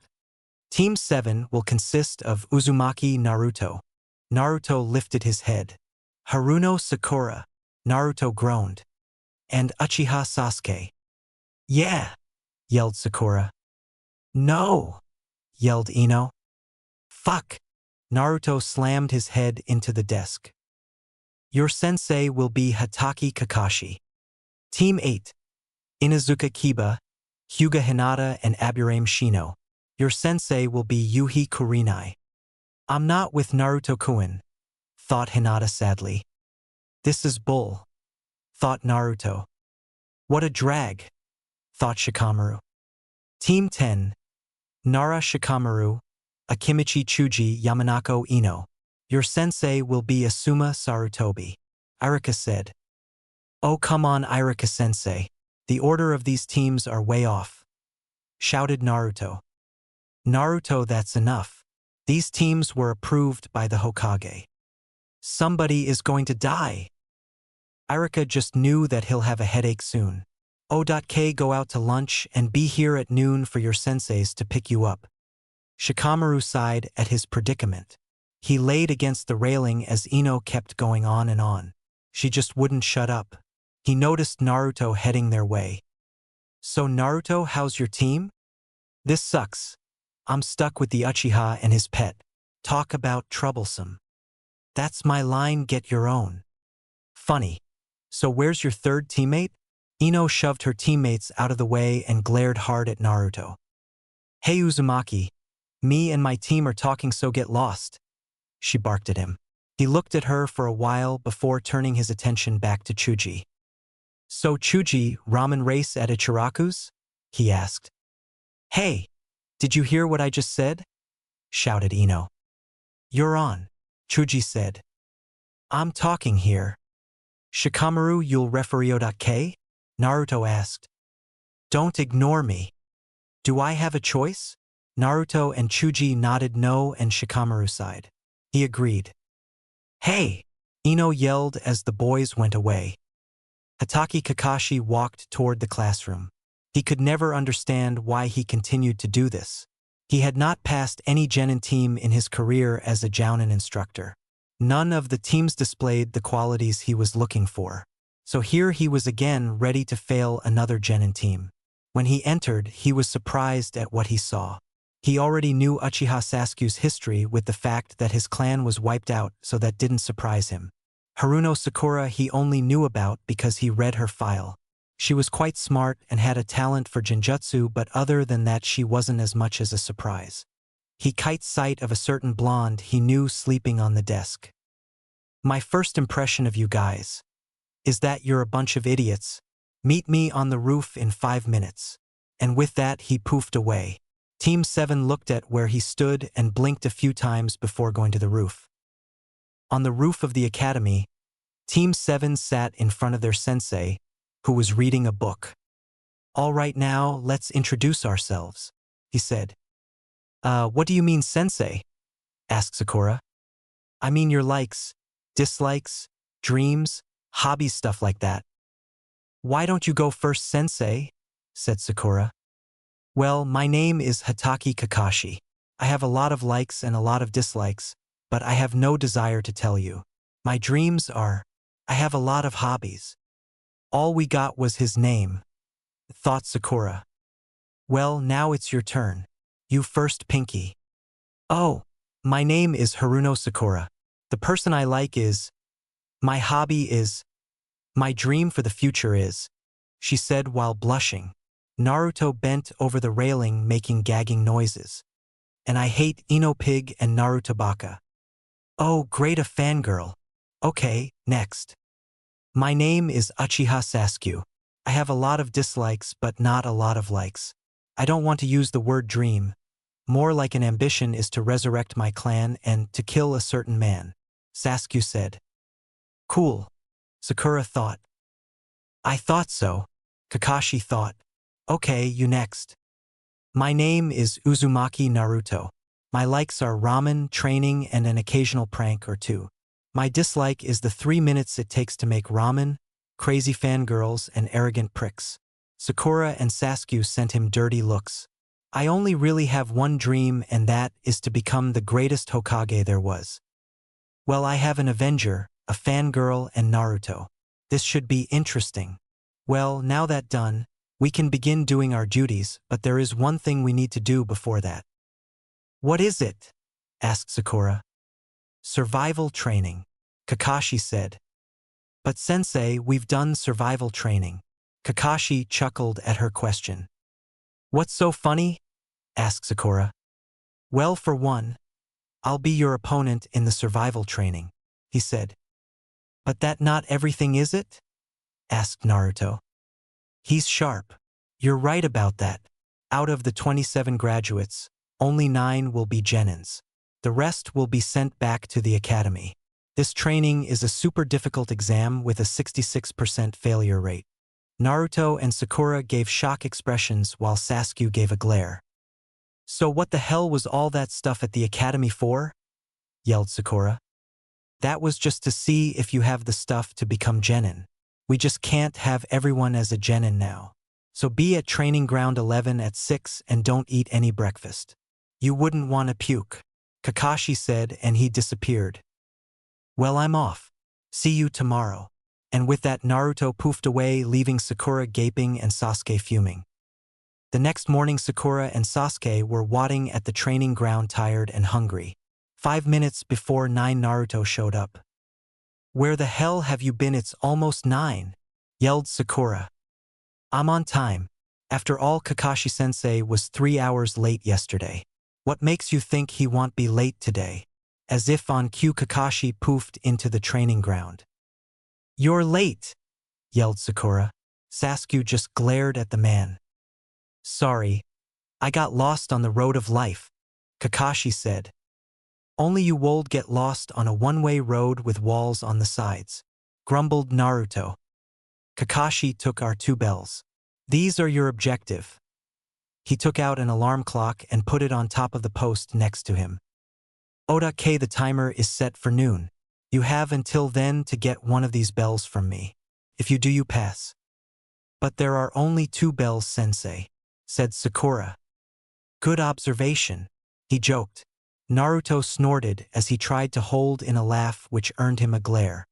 A: Team 7 will consist of Uzumaki Naruto. Naruto lifted his head. Haruno Sakura. Naruto groaned. And Uchiha Sasuke. Yeah, yelled Sakura. No, yelled Ino. Fuck. Naruto slammed his head into the desk. Your sensei will be Hatake Kakashi. Team 8. Inazuka Kiba, Hyuga Hinata and Aburame Shino. Your sensei will be Yuhi Kurenai. I'm not with Naruto-kun, thought Hinata sadly. This is bull, thought Naruto. What a drag, thought Shikamaru. Team 10. Nara Shikamaru, Akimichi Chuji Yamanako Ino. Your sensei will be Asuma Sarutobi. Irika said. Oh come on Irika-sensei, the order of these teams are way off, shouted Naruto. Naruto, that's enough. These teams were approved by the Hokage. Somebody is going to die. Irika just knew that he'll have a headache soon. O.K. Go out to lunch and be here at noon for your senseis to pick you up. Shikamaru sighed at his predicament. He laid against the railing as Ino kept going on and on. She just wouldn't shut up. He noticed Naruto heading their way. So Naruto, how's your team? This sucks. I'm stuck with the Uchiha and his pet. Talk about troublesome. That's my line, get your own. Funny. So where's your third teammate? Ino shoved her teammates out of the way and glared hard at Naruto. Hey Uzumaki, me and my team are talking, so get lost. She barked at him. He looked at her for a while before turning his attention back to Chuji. So Chuji, ramen race at Ichiraku's? He asked. Hey, did you hear what I just said? Shouted Ino. You're on, Chuji said. I'm talking here. Shikamaru, you'll referee O.K? Naruto asked. Don't ignore me. Do I have a choice? Naruto and Chuji nodded no and Shikamaru sighed. He agreed. Hey! Ino yelled as the boys went away. Hatake Kakashi walked toward the classroom. He could never understand why he continued to do this. He had not passed any Genin team in his career as a Jounin instructor. None of the teams displayed the qualities he was looking for. So here he was again ready to fail another Genin team. When he entered, he was surprised at what he saw. He already knew Uchiha Sasuke's history with the fact that his clan was wiped out, so that didn't surprise him. Haruno Sakura he only knew about because he read her file. She was quite smart and had a talent for genjutsu, but other than that she wasn't as much as a surprise. He caught sight of a certain blonde he knew sleeping on the desk. My first impression of you guys is that you're a bunch of idiots. Meet me on the roof in 5 minutes. And with that he poofed away. Team 7 looked at where he stood and blinked a few times before going to the roof. On the roof of the academy, Team 7 sat in front of their sensei, who was reading a book. All right, now let's introduce ourselves, he said. What do you mean, sensei? Asked Sakura. I mean your likes. dislikes, dreams, hobbies, stuff like that. Why don't you go first, sensei? Said Sakura. Well, my name is Hataki Kakashi. I have a lot of likes and a lot of dislikes, but I have no desire to tell you. My dreams are, I have a lot of hobbies. All we got was his name, thought Sakura. Well, now it's your turn. You first, Pinky. Oh, my name is Haruno Sakura. The person I like is, my hobby is, my dream for the future is, she said while blushing. Naruto bent over the railing making gagging noises. And I hate Ino Pig and Naruto Baka. Oh, great, a fangirl. Okay, next. My name is Uchiha Sasku. I have a lot of dislikes but not a lot of likes. I don't want to use the word dream. More like an ambition is to resurrect my clan and to kill a certain man, Sasku said. Cool, Sakura thought. I thought so, Kakashi thought. Okay, you next. My name is Uzumaki Naruto. My likes are ramen, training, and an occasional prank or two. My dislike is the 3 minutes it takes to make ramen, crazy fangirls, and arrogant pricks. Sakura and Sasku sent him dirty looks. I only really have one dream, and that is to become the greatest Hokage there was. Well, I have an Avenger, a fangirl, and Naruto. This should be interesting. Well, now that done, we can begin doing our duties, but there is one thing we need to do before that. What is it? Asked Sakura. Survival training, Kakashi said. But sensei, we've done survival training. Kakashi chuckled at her question. What's so funny? Asked Sakura. Well, for one, I'll be your opponent in the survival training, he said. But that not everything, is it? Asked Naruto. He's sharp. You're right about that. Out of the 27 graduates, only 9 will be genins. The rest will be sent back to the academy. This training is a super difficult exam with a 66% failure rate. Naruto and Sakura gave shock expressions while Sasku gave a glare. So what the hell was all that stuff at the academy for? Yelled Sakura. That was just to see if you have the stuff to become genin. We just can't have everyone as a genin now. So be at training ground 11 at 6 and don't eat any breakfast. You wouldn't want to puke, Kakashi said, and he disappeared. Well, I'm off. See you tomorrow. And with that, Naruto poofed away, leaving Sakura gaping and Sasuke fuming. The next morning, Sakura and Sasuke were wadding at the training ground, tired and hungry. 5 minutes before 9, Naruto showed up. Where the hell have you been? It's almost 9, yelled Sakura. I'm on time. After all, Kakashi-sensei was 3 hours late yesterday. What makes you think he won't be late today? As if on cue, Kakashi poofed into the training ground. You're late, yelled Sakura. Sasuke just glared at the man. Sorry, I got lost on the road of life, Kakashi said. Only you wold get lost on a one-way road with walls on the sides, grumbled Naruto. Kakashi took our 2 bells. These are your objective. He took out an alarm clock and put it on top of the post next to him. Oda-K, the timer is set for noon. You have until then to get one of these bells from me. If you do, you pass. But there are only 2 bells, sensei, said Sakura. Good observation, he joked. Naruto snorted as he tried to hold in a laugh which earned him a glare.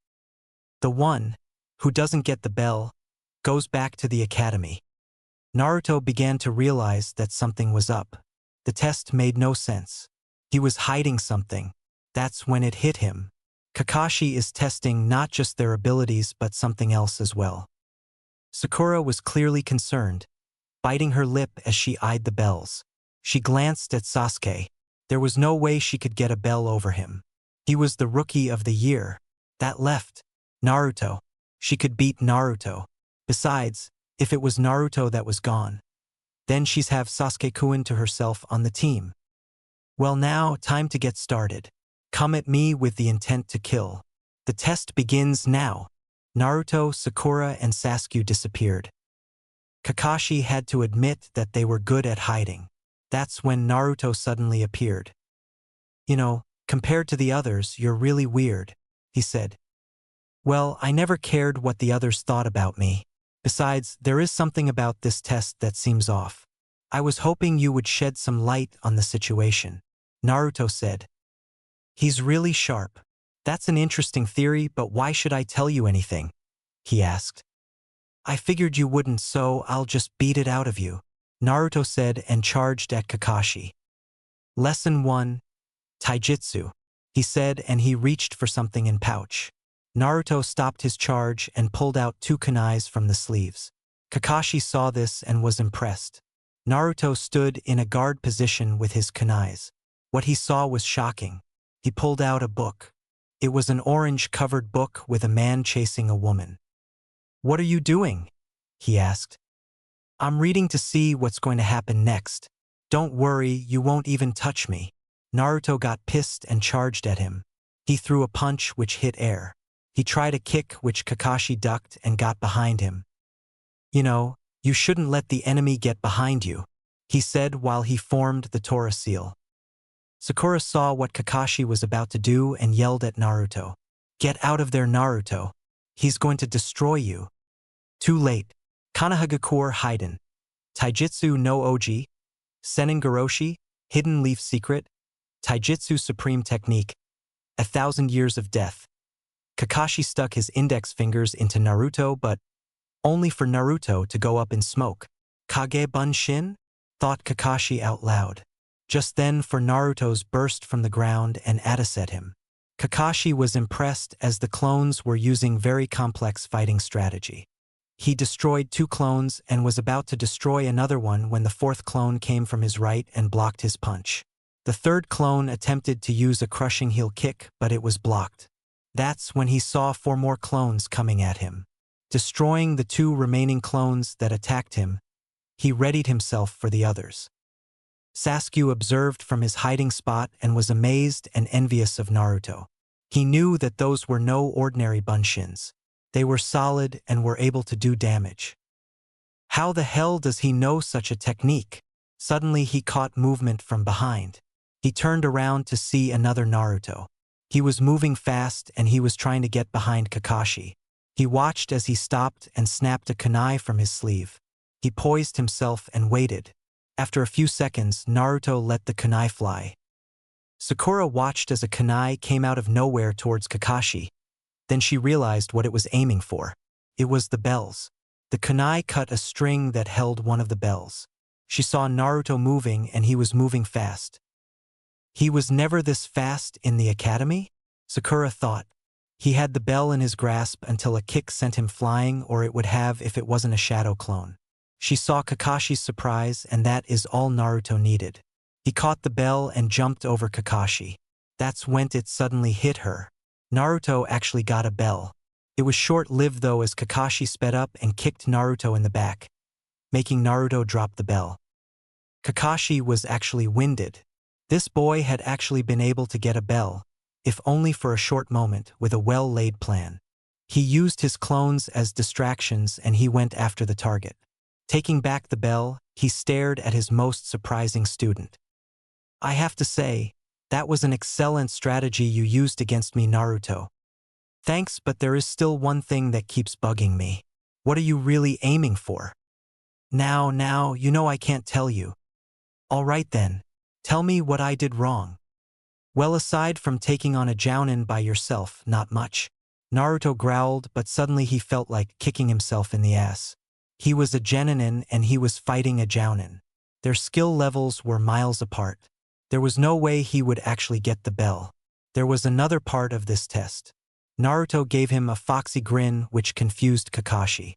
A: The one who doesn't get the bell goes back to the academy. Naruto began to realize that something was up. The test made no sense. He was hiding something. That's when it hit him. Kakashi is testing not just their abilities but something else as well. Sakura was clearly concerned, biting her lip as she eyed the bells. She glanced at Sasuke. There was no way she could get a bell over him. He was the rookie of the year. That left Naruto. She could beat Naruto. Besides, if it was Naruto that was gone, then she's have Sasuke-kun to herself on the team. Well, now, time to get started. Come at me with the intent to kill. The test begins now. Naruto, Sakura, and Sasuke disappeared. Kakashi had to admit that they were good at hiding. That's when Naruto suddenly appeared. You know, compared to the others, you're really weird. he said. Well, I never cared what the others thought about me. Besides, there is something about this test that seems off. I was hoping you would shed some light on the situation, Naruto said. He's really sharp. That's an interesting theory, but why should I tell you anything? He asked. I figured you wouldn't, so I'll just beat it out of you, Naruto said and charged at Kakashi. Lesson 1. Taijutsu, he said, and he reached for something in pouch. Naruto stopped his charge and pulled out 2 kunais from the sleeves. Kakashi saw this and was impressed. Naruto stood in a guard position with his kunais. What he saw was shocking. He pulled out a book. It was an orange-covered book with a man chasing a woman. What are you doing? He asked. I'm reading to see what's going to happen next. Don't worry, you won't even touch me. Naruto got pissed and charged at him. He threw a punch which hit air. He tried a kick which Kakashi ducked and got behind him. You know, you shouldn't let the enemy get behind you, he said while he formed the Tora seal. Sakura saw what Kakashi was about to do and yelled at Naruto. Get out of there, Naruto. He's going to destroy you. Too late. Konohagakure Hiden. Taijutsu no Oji. Senengoroshi, Hidden Leaf Secret. Taijutsu Supreme Technique. 1,000 Years of Death. Kakashi stuck his index fingers into Naruto, but only for Naruto to go up in smoke. Kage Bunshin? Thought Kakashi out loud. Just then for Naruto's burst from the ground and Ataset him. Kakashi was impressed as the clones were using very complex fighting strategy. He destroyed 2 clones and was about to destroy another one when the 4th clone came from his right and blocked his punch. The 3rd clone attempted to use a crushing heel kick, but it was blocked. That's when he saw 4 more clones coming at him. Destroying the 2 remaining clones that attacked him, he readied himself for the others. Sasuke observed from his hiding spot and was amazed and envious of Naruto. He knew that those were no ordinary bunshins. They were solid and were able to do damage. How the hell does he know such a technique? Suddenly he caught movement from behind. He turned around to see another Naruto. He was moving fast and he was trying to get behind Kakashi. He watched as he stopped and snapped a kunai from his sleeve. He poised himself and waited. After a few seconds, Naruto let the kunai fly. Sakura watched as a kunai came out of nowhere towards Kakashi. Then she realized what it was aiming for. It was the bells. The kunai cut a string that held one of the bells. She saw Naruto moving and he was moving fast. He was never this fast in the academy? Sakura thought. He had the bell in his grasp until a kick sent him flying, or it would have if it wasn't a shadow clone. She saw Kakashi's surprise, and that is all Naruto needed. He caught the bell and jumped over Kakashi. That's when it suddenly hit her. Naruto actually got a bell. It was short-lived though, as Kakashi sped up and kicked Naruto in the back, making Naruto drop the bell. Kakashi was actually winded. This boy had actually been able to get a bell, if only for a short moment, with a well-laid plan. He used his clones as distractions and he went after the target. Taking back the bell, he stared at his most surprising student. I have to say, that was an excellent strategy you used against me, Naruto. Thanks, but there is still one thing that keeps bugging me. What are you really aiming for? Now, you know I can't tell you. All right then. Tell me what I did wrong. Well, aside from taking on a jounin by yourself, not much. Naruto growled, but suddenly he felt like kicking himself in the ass. He was a genin and he was fighting a jounin. Their skill levels were miles apart. There was no way he would actually get the bell. There was another part of this test. Naruto gave him a foxy grin which confused Kakashi.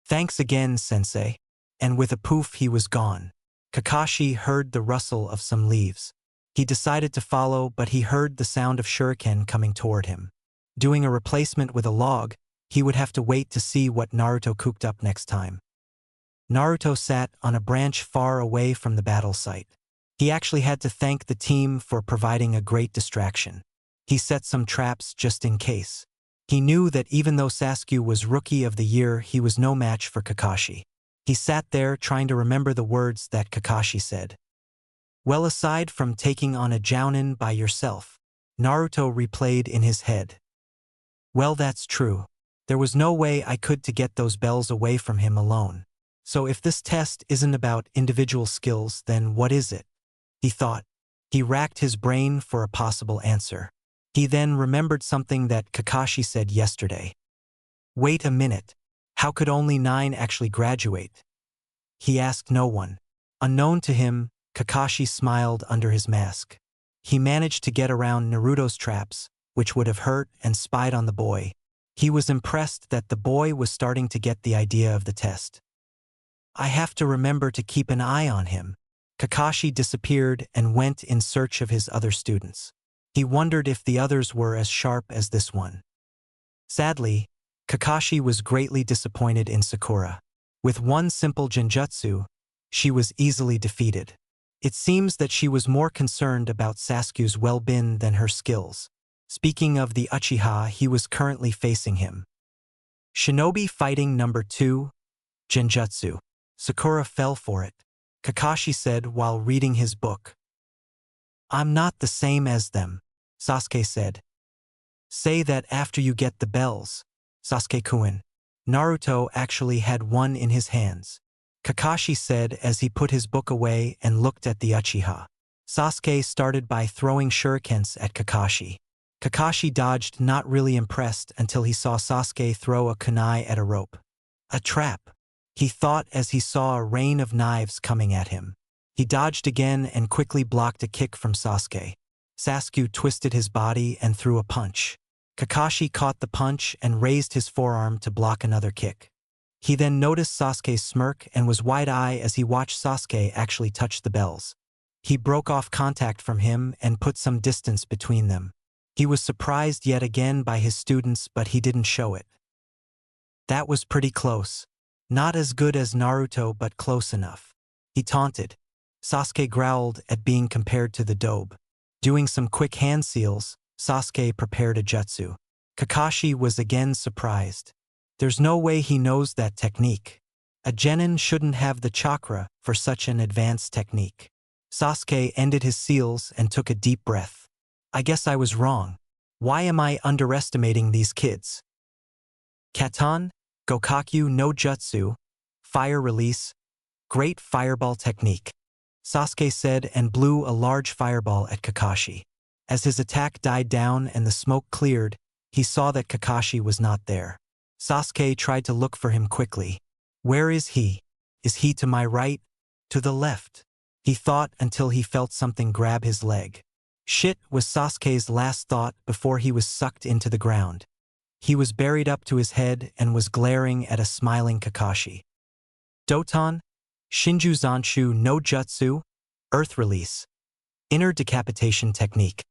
A: Thanks again, sensei. And with a poof he was gone. Kakashi heard the rustle of some leaves. He decided to follow, but he heard the sound of shuriken coming toward him. Doing a replacement with a log, he would have to wait to see what Naruto cooked up next time. Naruto sat on a branch far away from the battle site. He actually had to thank the team for providing a great distraction. He set some traps just in case. He knew that even though Sasuke was Rookie of the Year, he was no match for Kakashi. He sat there trying to remember the words that Kakashi said. Well, aside from taking on a jounin by yourself, Naruto replayed in his head. Well, that's true. There was no way I could to get those bells away from him alone. So if this test isn't about individual skills, then what is it? He thought. He racked his brain for a possible answer. He then remembered something that Kakashi said yesterday. Wait a minute. How could only 9 actually graduate? He asked no one. Unknown to him, Kakashi smiled under his mask. He managed to get around Naruto's traps, which would have hurt, and spied on the boy. He was impressed that the boy was starting to get the idea of the test. I have to remember to keep an eye on him. Kakashi disappeared and went in search of his other students. He wondered if the others were as sharp as this one. Sadly, Kakashi was greatly disappointed in Sakura. With one simple genjutsu, she was easily defeated. It seems that she was more concerned about Sasuke's well-being than her skills. Speaking of the Uchiha, he was currently facing him. Shinobi fighting number 2, Genjutsu. Sakura fell for it. Kakashi said while reading his book. I'm not the same as them, Sasuke said. Say that after you get the bells, Sasuke-kun. Naruto actually had one in his hands. Kakashi said as he put his book away and looked at the Uchiha. Sasuke started by throwing shurikens at Kakashi. Kakashi dodged, not really impressed until he saw Sasuke throw a kunai at a rope. A trap, he thought as he saw a rain of knives coming at him. He dodged again and quickly blocked a kick from Sasuke. Sasuke twisted his body and threw a punch. Kakashi caught the punch and raised his forearm to block another kick. He then noticed Sasuke's smirk and was wide-eyed as he watched Sasuke actually touch the bells. He broke off contact from him and put some distance between them. He was surprised yet again by his students, but he didn't show it. That was pretty close. Not as good as Naruto, but close enough. He taunted. Sasuke growled at being compared to the dobe. Doing some quick hand seals, Sasuke prepared a jutsu. Kakashi was again surprised. There's no way he knows that technique. A genin shouldn't have the chakra for such an advanced technique. Sasuke ended his seals and took a deep breath. I guess I was wrong. Why am I underestimating these kids? Katan, Gokakyu no Jutsu, Fire Release, Great Fireball Technique, Sasuke said and blew a large fireball at Kakashi. As his attack died down and the smoke cleared, he saw that Kakashi was not there. Sasuke tried to look for him quickly. Where is he? Is he to my right? To the left? He thought until he felt something grab his leg. Shit was Sasuke's last thought before he was sucked into the ground. He was buried up to his head and was glaring at a smiling Kakashi. Doton, Shinju Zanshu no Jutsu, Earth Release, Inner Decapitation Technique.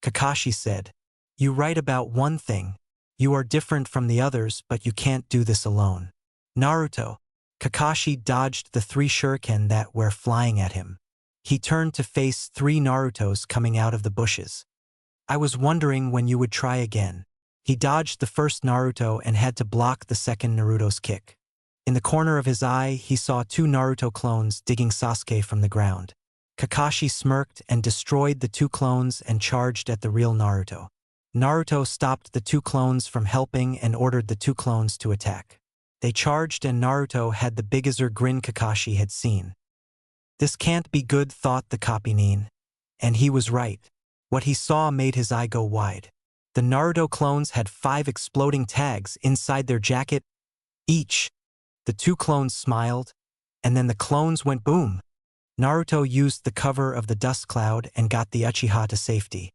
A: Kakashi said, You write about one thing. You are different from the others, but you can't do this alone. Naruto. Kakashi dodged the 3 shuriken that were flying at him. He turned to face 3 Narutos coming out of the bushes. I was wondering when you would try again. He dodged the first Naruto and had to block the second Naruto's kick. In the corner of his eye, he saw 2 Naruto clones digging Sasuke from the ground. Kakashi smirked and destroyed the 2 clones and charged at the real Naruto. Naruto stopped the 2 clones from helping and ordered the 2 clones to attack. They charged and Naruto had the biggest grin Kakashi had seen. This can't be good, thought the copy-nin. And he was right. What he saw made his eye go wide. The Naruto clones had 5 exploding tags inside their jacket each. The 2 clones smiled, and then the clones went boom. Naruto used the cover of the dust cloud and got the Uchiha to safety.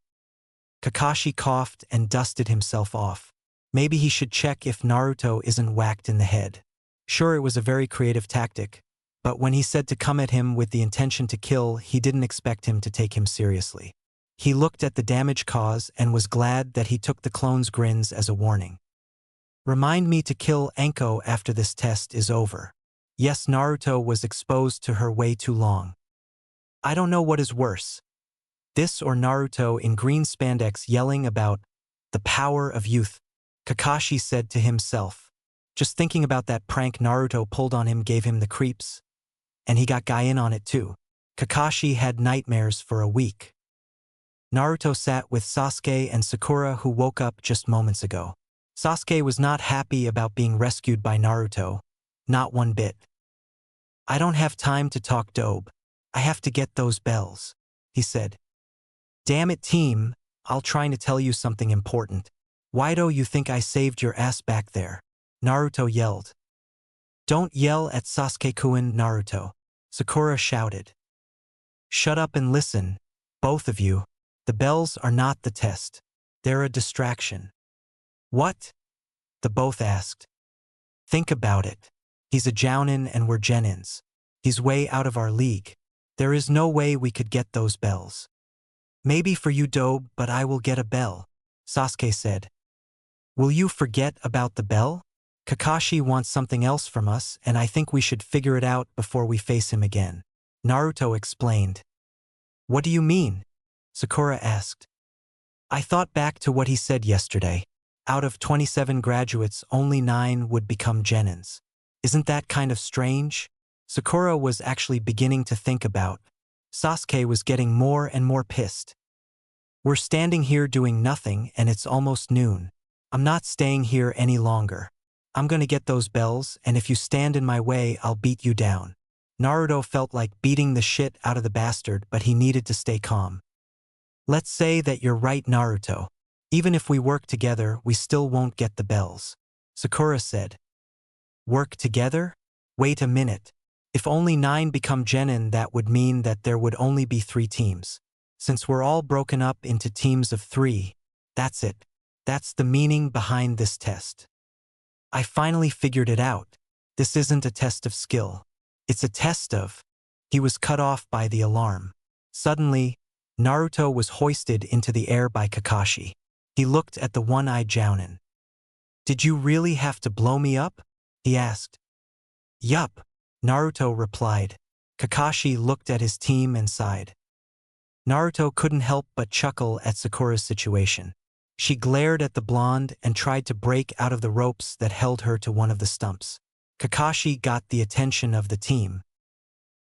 A: Kakashi coughed and dusted himself off. Maybe he should check if Naruto isn't whacked in the head. Sure, it was a very creative tactic, but when he said to come at him with the intention to kill, he didn't expect him to take him seriously. He looked at the damage caused and was glad that he took the clone's grins as a warning. Remind me to kill Anko after this test is over. Yes, Naruto was exposed to her way too long. I don't know what is worse. This or Naruto in green spandex yelling about the power of youth. Kakashi said to himself. Just thinking about that prank Naruto pulled on him gave him the creeps. And he got guy in on it too. Kakashi had nightmares for a week. Naruto sat with Sasuke and Sakura, who woke up just moments ago. Sasuke was not happy about being rescued by Naruto. Not one bit. I don't have time to talk dope. I have to get those bells, he said. Damn it, team, I'll try to tell you something important. Why do you think I saved your ass back there? Naruto yelled. Don't yell at Sasuke-kun, Naruto, Sakura shouted. Shut up and listen, both of you. The bells are not the test. They're a distraction. What? The both asked. Think about it. He's a jounin and we're genins. He's way out of our league. There is no way we could get those bells. Maybe for you, Dobe, but I will get a bell, Sasuke said. Will you forget about the bell? Kakashi wants something else from us, and I think we should figure it out before we face him again. Naruto explained. What do you mean? Sakura asked. I thought back to what he said yesterday. Out of 27 graduates, only 9 would become genins. Isn't that kind of strange? Sakura was actually beginning to think about. Sasuke was getting more and more pissed. We're standing here doing nothing and it's almost noon. I'm not staying here any longer. I'm gonna get those bells, and if you stand in my way, I'll beat you down. Naruto felt like beating the shit out of the bastard, but he needed to stay calm. Let's say that you're right, Naruto. Even if we work together, we still won't get the bells, Sakura said. Work together? Wait a minute. If only 9 become genin, that would mean that there would only be 3 teams. Since we're all broken up into teams of 3, that's it. That's the meaning behind this test. I finally figured it out. This isn't a test of skill. It's a test of... He was cut off by the alarm. Suddenly, Naruto was hoisted into the air by Kakashi. He looked at the one-eyed jounin. Did you really have to blow me up? He asked. Yup, Naruto replied. Kakashi looked at his team and sighed. Naruto couldn't help but chuckle at Sakura's situation. She glared at the blonde and tried to break out of the ropes that held her to one of the stumps. Kakashi got the attention of the team.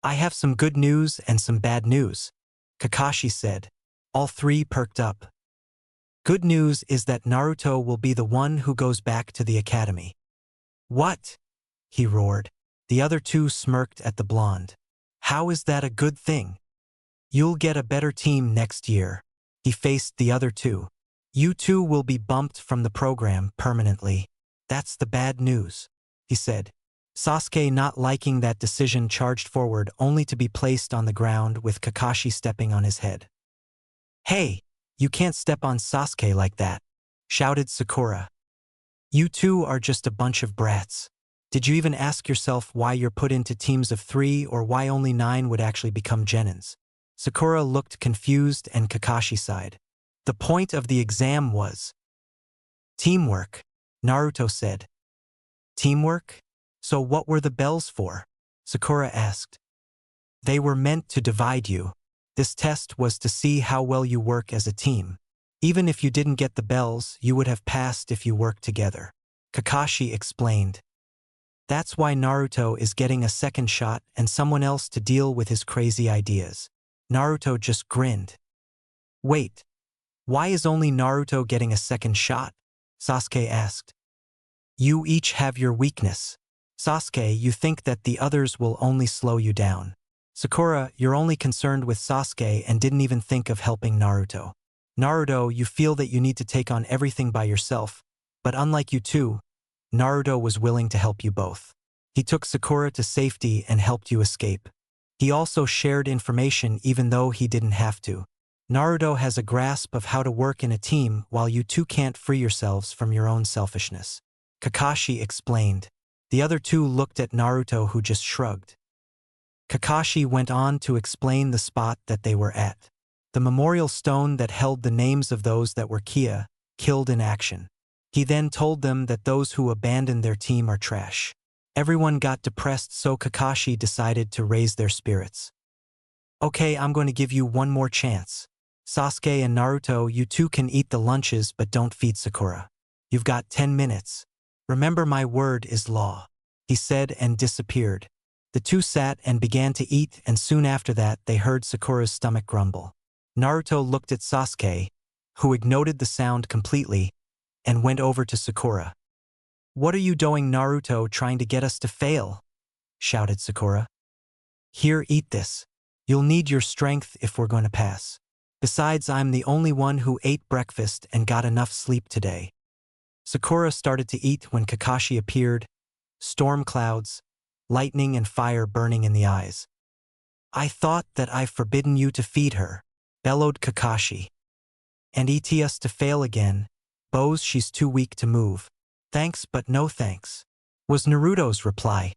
A: I have some good news and some bad news, Kakashi said. All 3 perked up. Good news is that Naruto will be the one who goes back to the academy. What? He roared. The other 2 smirked at the blonde. How is that a good thing? You'll get a better team next year. He faced the other 2. You 2 will be bumped from the program permanently. That's the bad news, he said. Sasuke, not liking that decision, charged forward only to be placed on the ground with Kakashi stepping on his head. Hey, you can't step on Sasuke like that, shouted Sakura. You 2 are just a bunch of brats. Did you even ask yourself why you're put into teams of 3 or why only 9 would actually become genins? Sakura looked confused and Kakashi sighed. The point of the exam was teamwork, Naruto said. Teamwork? So what were the bells for? Sakura asked. They were meant to divide you. This test was to see how well you work as a team. Even if you didn't get the bells, you would have passed if you worked together, Kakashi explained. That's why Naruto is getting a second shot and someone else to deal with his crazy ideas. Naruto just grinned. Wait. Why is only Naruto getting a second shot? Sasuke asked. You each have your weakness. Sasuke, you think that the others will only slow you down. Sakura, you're only concerned with Sasuke and didn't even think of helping Naruto. Naruto, you feel that you need to take on everything by yourself, but unlike you 2, Naruto was willing to help you both. He took Sakura to safety and helped you escape. He also shared information even though he didn't have to. Naruto has a grasp of how to work in a team while you 2 can't free yourselves from your own selfishness, Kakashi explained. The other 2 looked at Naruto, who just shrugged. Kakashi went on to explain the spot that they were at. The memorial stone that held the names of those that were killed in action. He then told them that those who abandoned their team are trash. Everyone got depressed, so Kakashi decided to raise their spirits. Okay, I'm going to give you one more chance. Sasuke and Naruto, you 2 can eat the lunches, but don't feed Sakura. You've got 10 minutes. Remember, my word is law, he said and disappeared. The 2 sat and began to eat, and soon after that they heard Sakura's stomach grumble. Naruto looked at Sasuke, who ignored the sound completely, and went over to Sakura. "What are you doing, Naruto, trying to get us to fail?" shouted Sakura. "Here, eat this. You'll need your strength if we're going to pass. Besides, I'm the only one who ate breakfast and got enough sleep today." Sakura started to eat when Kakashi appeared, storm clouds, lightning and fire burning in the eyes. "I thought that I've forbidden you to feed her," bellowed Kakashi. "And eat us to fail again. Bose, she's too weak to move. Thanks but no thanks," was Naruto's reply.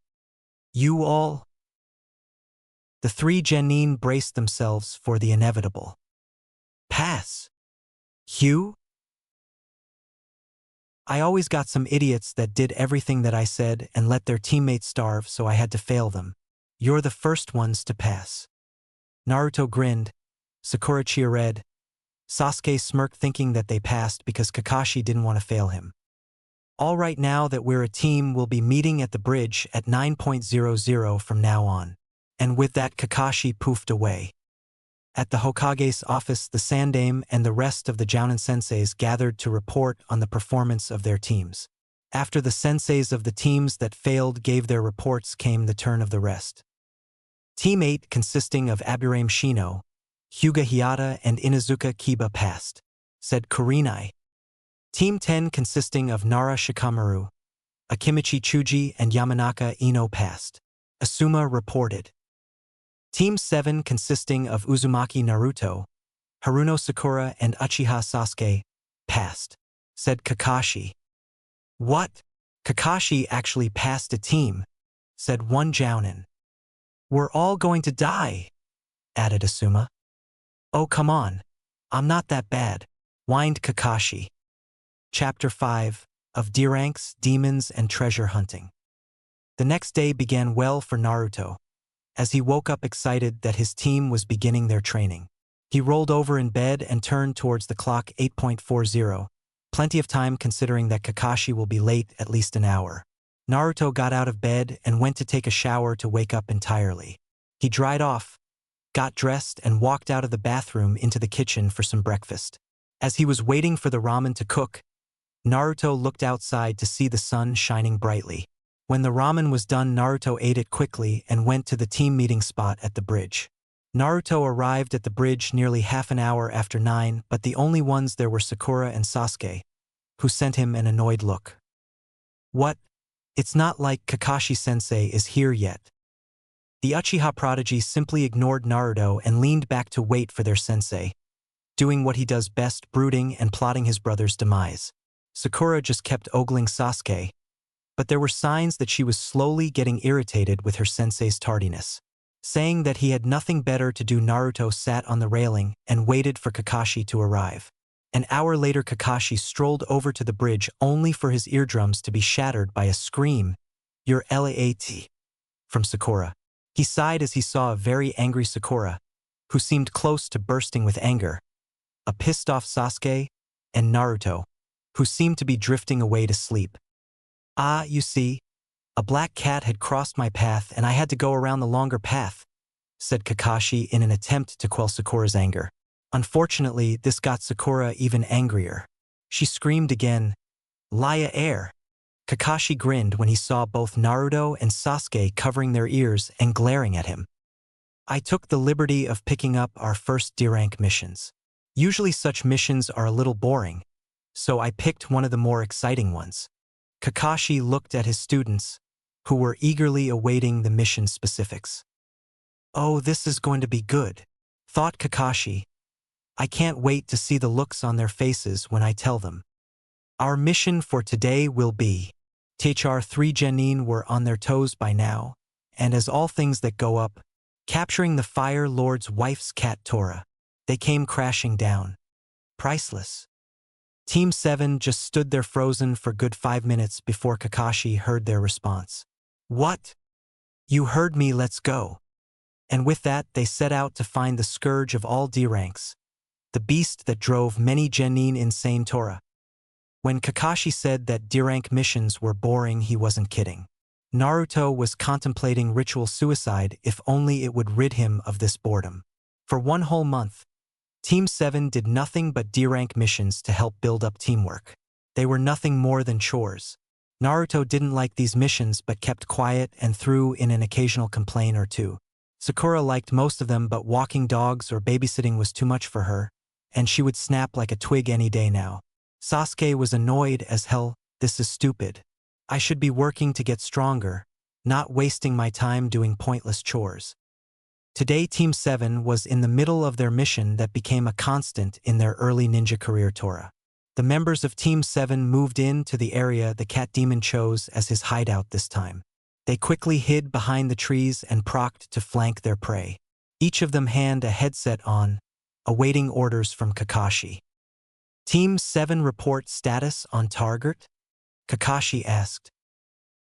A: "You all?" The three genin braced themselves for the inevitable. "Pass. Hugh?" "I always got some idiots that did everything that I said and let their teammates starve, so I had to fail them. You're the first ones to pass." Naruto grinned, Sakura cheered, Sasuke smirked thinking that they passed because Kakashi didn't want to fail him. "All right, now that we're a team, we'll be meeting at the bridge at 9:00 from now on." And with that, Kakashi poofed away. At the Hokage's office, the Sandaime and the rest of the Jounin senseis gathered to report on the performance of their teams. After the senseis of the teams that failed gave their reports, came the turn of the rest. Team 8, consisting of Aburame Shino, Hyuga Hiata and Inazuka Kiba, passed, said Kurenai. Team 10, consisting of Nara Shikamaru, Akimichi Chuji and Yamanaka Ino, passed, Asuma reported. Team 7, consisting of Uzumaki Naruto, Haruno Sakura and Uchiha Sasuke, passed, said Kakashi. "What? Kakashi actually passed a team," said one Jounin. "We're all going to die," added Asuma. "Oh, come on. I'm not that bad," whined Kakashi. Chapter 5 of D-Ranks, Demons and Treasure Hunting. The next day began well for Naruto, as he woke up excited that his team was beginning their training. He rolled over in bed and turned towards the clock. 8:40, plenty of time considering that Kakashi will be late at least an hour. Naruto got out of bed and went to take a shower to wake up entirely. He dried off, got dressed and walked out of the bathroom into the kitchen for some breakfast. As he was waiting for the ramen to cook, Naruto looked outside to see the sun shining brightly. When the ramen was done, Naruto ate it quickly and went to the team meeting spot at the bridge. Naruto arrived at the bridge nearly half an hour after 9, but the only ones there were Sakura and Sasuke, who sent him an annoyed look. "What? It's not like Kakashi-sensei is here yet." The Uchiha prodigy simply ignored Naruto and leaned back to wait for their sensei, doing what he does best, brooding and plotting his brother's demise. Sakura just kept ogling Sasuke, but there were signs that she was slowly getting irritated with her sensei's tardiness. Saying that he had nothing better to do, Naruto sat on the railing and waited for Kakashi to arrive. An hour later, Kakashi strolled over to the bridge only for his eardrums to be shattered by a scream, "You're late," from Sakura. He sighed as he saw a very angry Sakura, who seemed close to bursting with anger, a pissed-off Sasuke, and Naruto, who seemed to be drifting away to sleep. "Ah, you see, a black cat had crossed my path and I had to go around the longer path," said Kakashi in an attempt to quell Sakura's anger. Unfortunately, this got Sakura even angrier. She screamed again, "Liar air!" Kakashi grinned when he saw both Naruto and Sasuke covering their ears and glaring at him. "I took the liberty of picking up our first D-rank missions. Usually such missions are a little boring, so I picked one of the more exciting ones." Kakashi looked at his students, who were eagerly awaiting the mission specifics. "Oh, this is going to be good," thought Kakashi. "I can't wait to see the looks on their faces when I tell them. Our mission for today will be..." Our three genin were on their toes by now, and as all things that go up, capturing the Fire Lord's wife's cat Tora, they came crashing down. Priceless. Team 7 just stood there frozen for good 5 minutes before Kakashi heard their response. "What? You heard me, let's go." And with that, they set out to find the scourge of all D-ranks, the beast that drove many genin insane, Tora. When Kakashi said that D-rank missions were boring, he wasn't kidding. Naruto was contemplating ritual suicide if only it would rid him of this boredom. For 1 whole month, Team 7 did nothing but D-rank missions to help build up teamwork. They were nothing more than chores. Naruto didn't like these missions but kept quiet and threw in an occasional complaint or two. Sakura liked most of them, but walking dogs or babysitting was too much for her, and she would snap like a twig any day now. Sasuke was annoyed as hell. This is stupid. I should be working to get stronger, not wasting my time doing pointless chores. Today Team 7 was in the middle of their mission that became a constant in their early ninja career. Tora. The members of Team 7 moved into the area the cat demon chose as his hideout this time. They quickly hid behind the trees and procced to flank their prey. Each of them had a headset on, awaiting orders from Kakashi. Team 7 report status on target? Kakashi asked.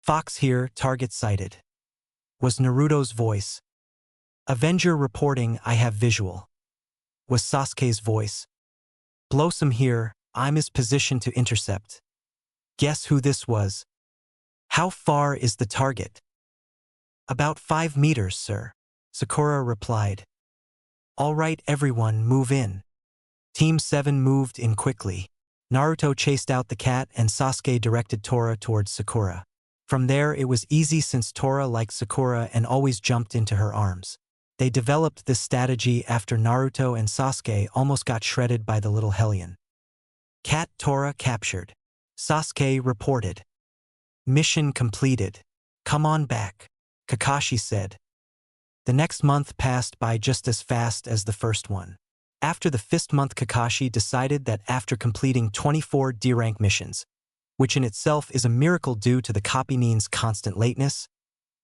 A: Fox here, target sighted. Was Naruto's voice. Avenger reporting, I have visual. Was Sasuke's voice. Blossom here, I'm his position to intercept. Guess who this was? How far is the target? About 5 meters, sir. Sakura replied. All right, everyone, move in. Team 7 moved in quickly. Naruto chased out the cat and Sasuke directed Tora towards Sakura. From there it was easy since Tora liked Sakura and always jumped into her arms. They developed this strategy after Naruto and Sasuke almost got shredded by the little hellion. Cat Tora captured. Sasuke reported. Mission completed. Come on back, Kakashi said. The next month passed by just as fast as the first one. After the 5th month, Kakashi decided that after completing 24 D-rank missions, which in itself is a miracle due to the copy-nin's constant lateness,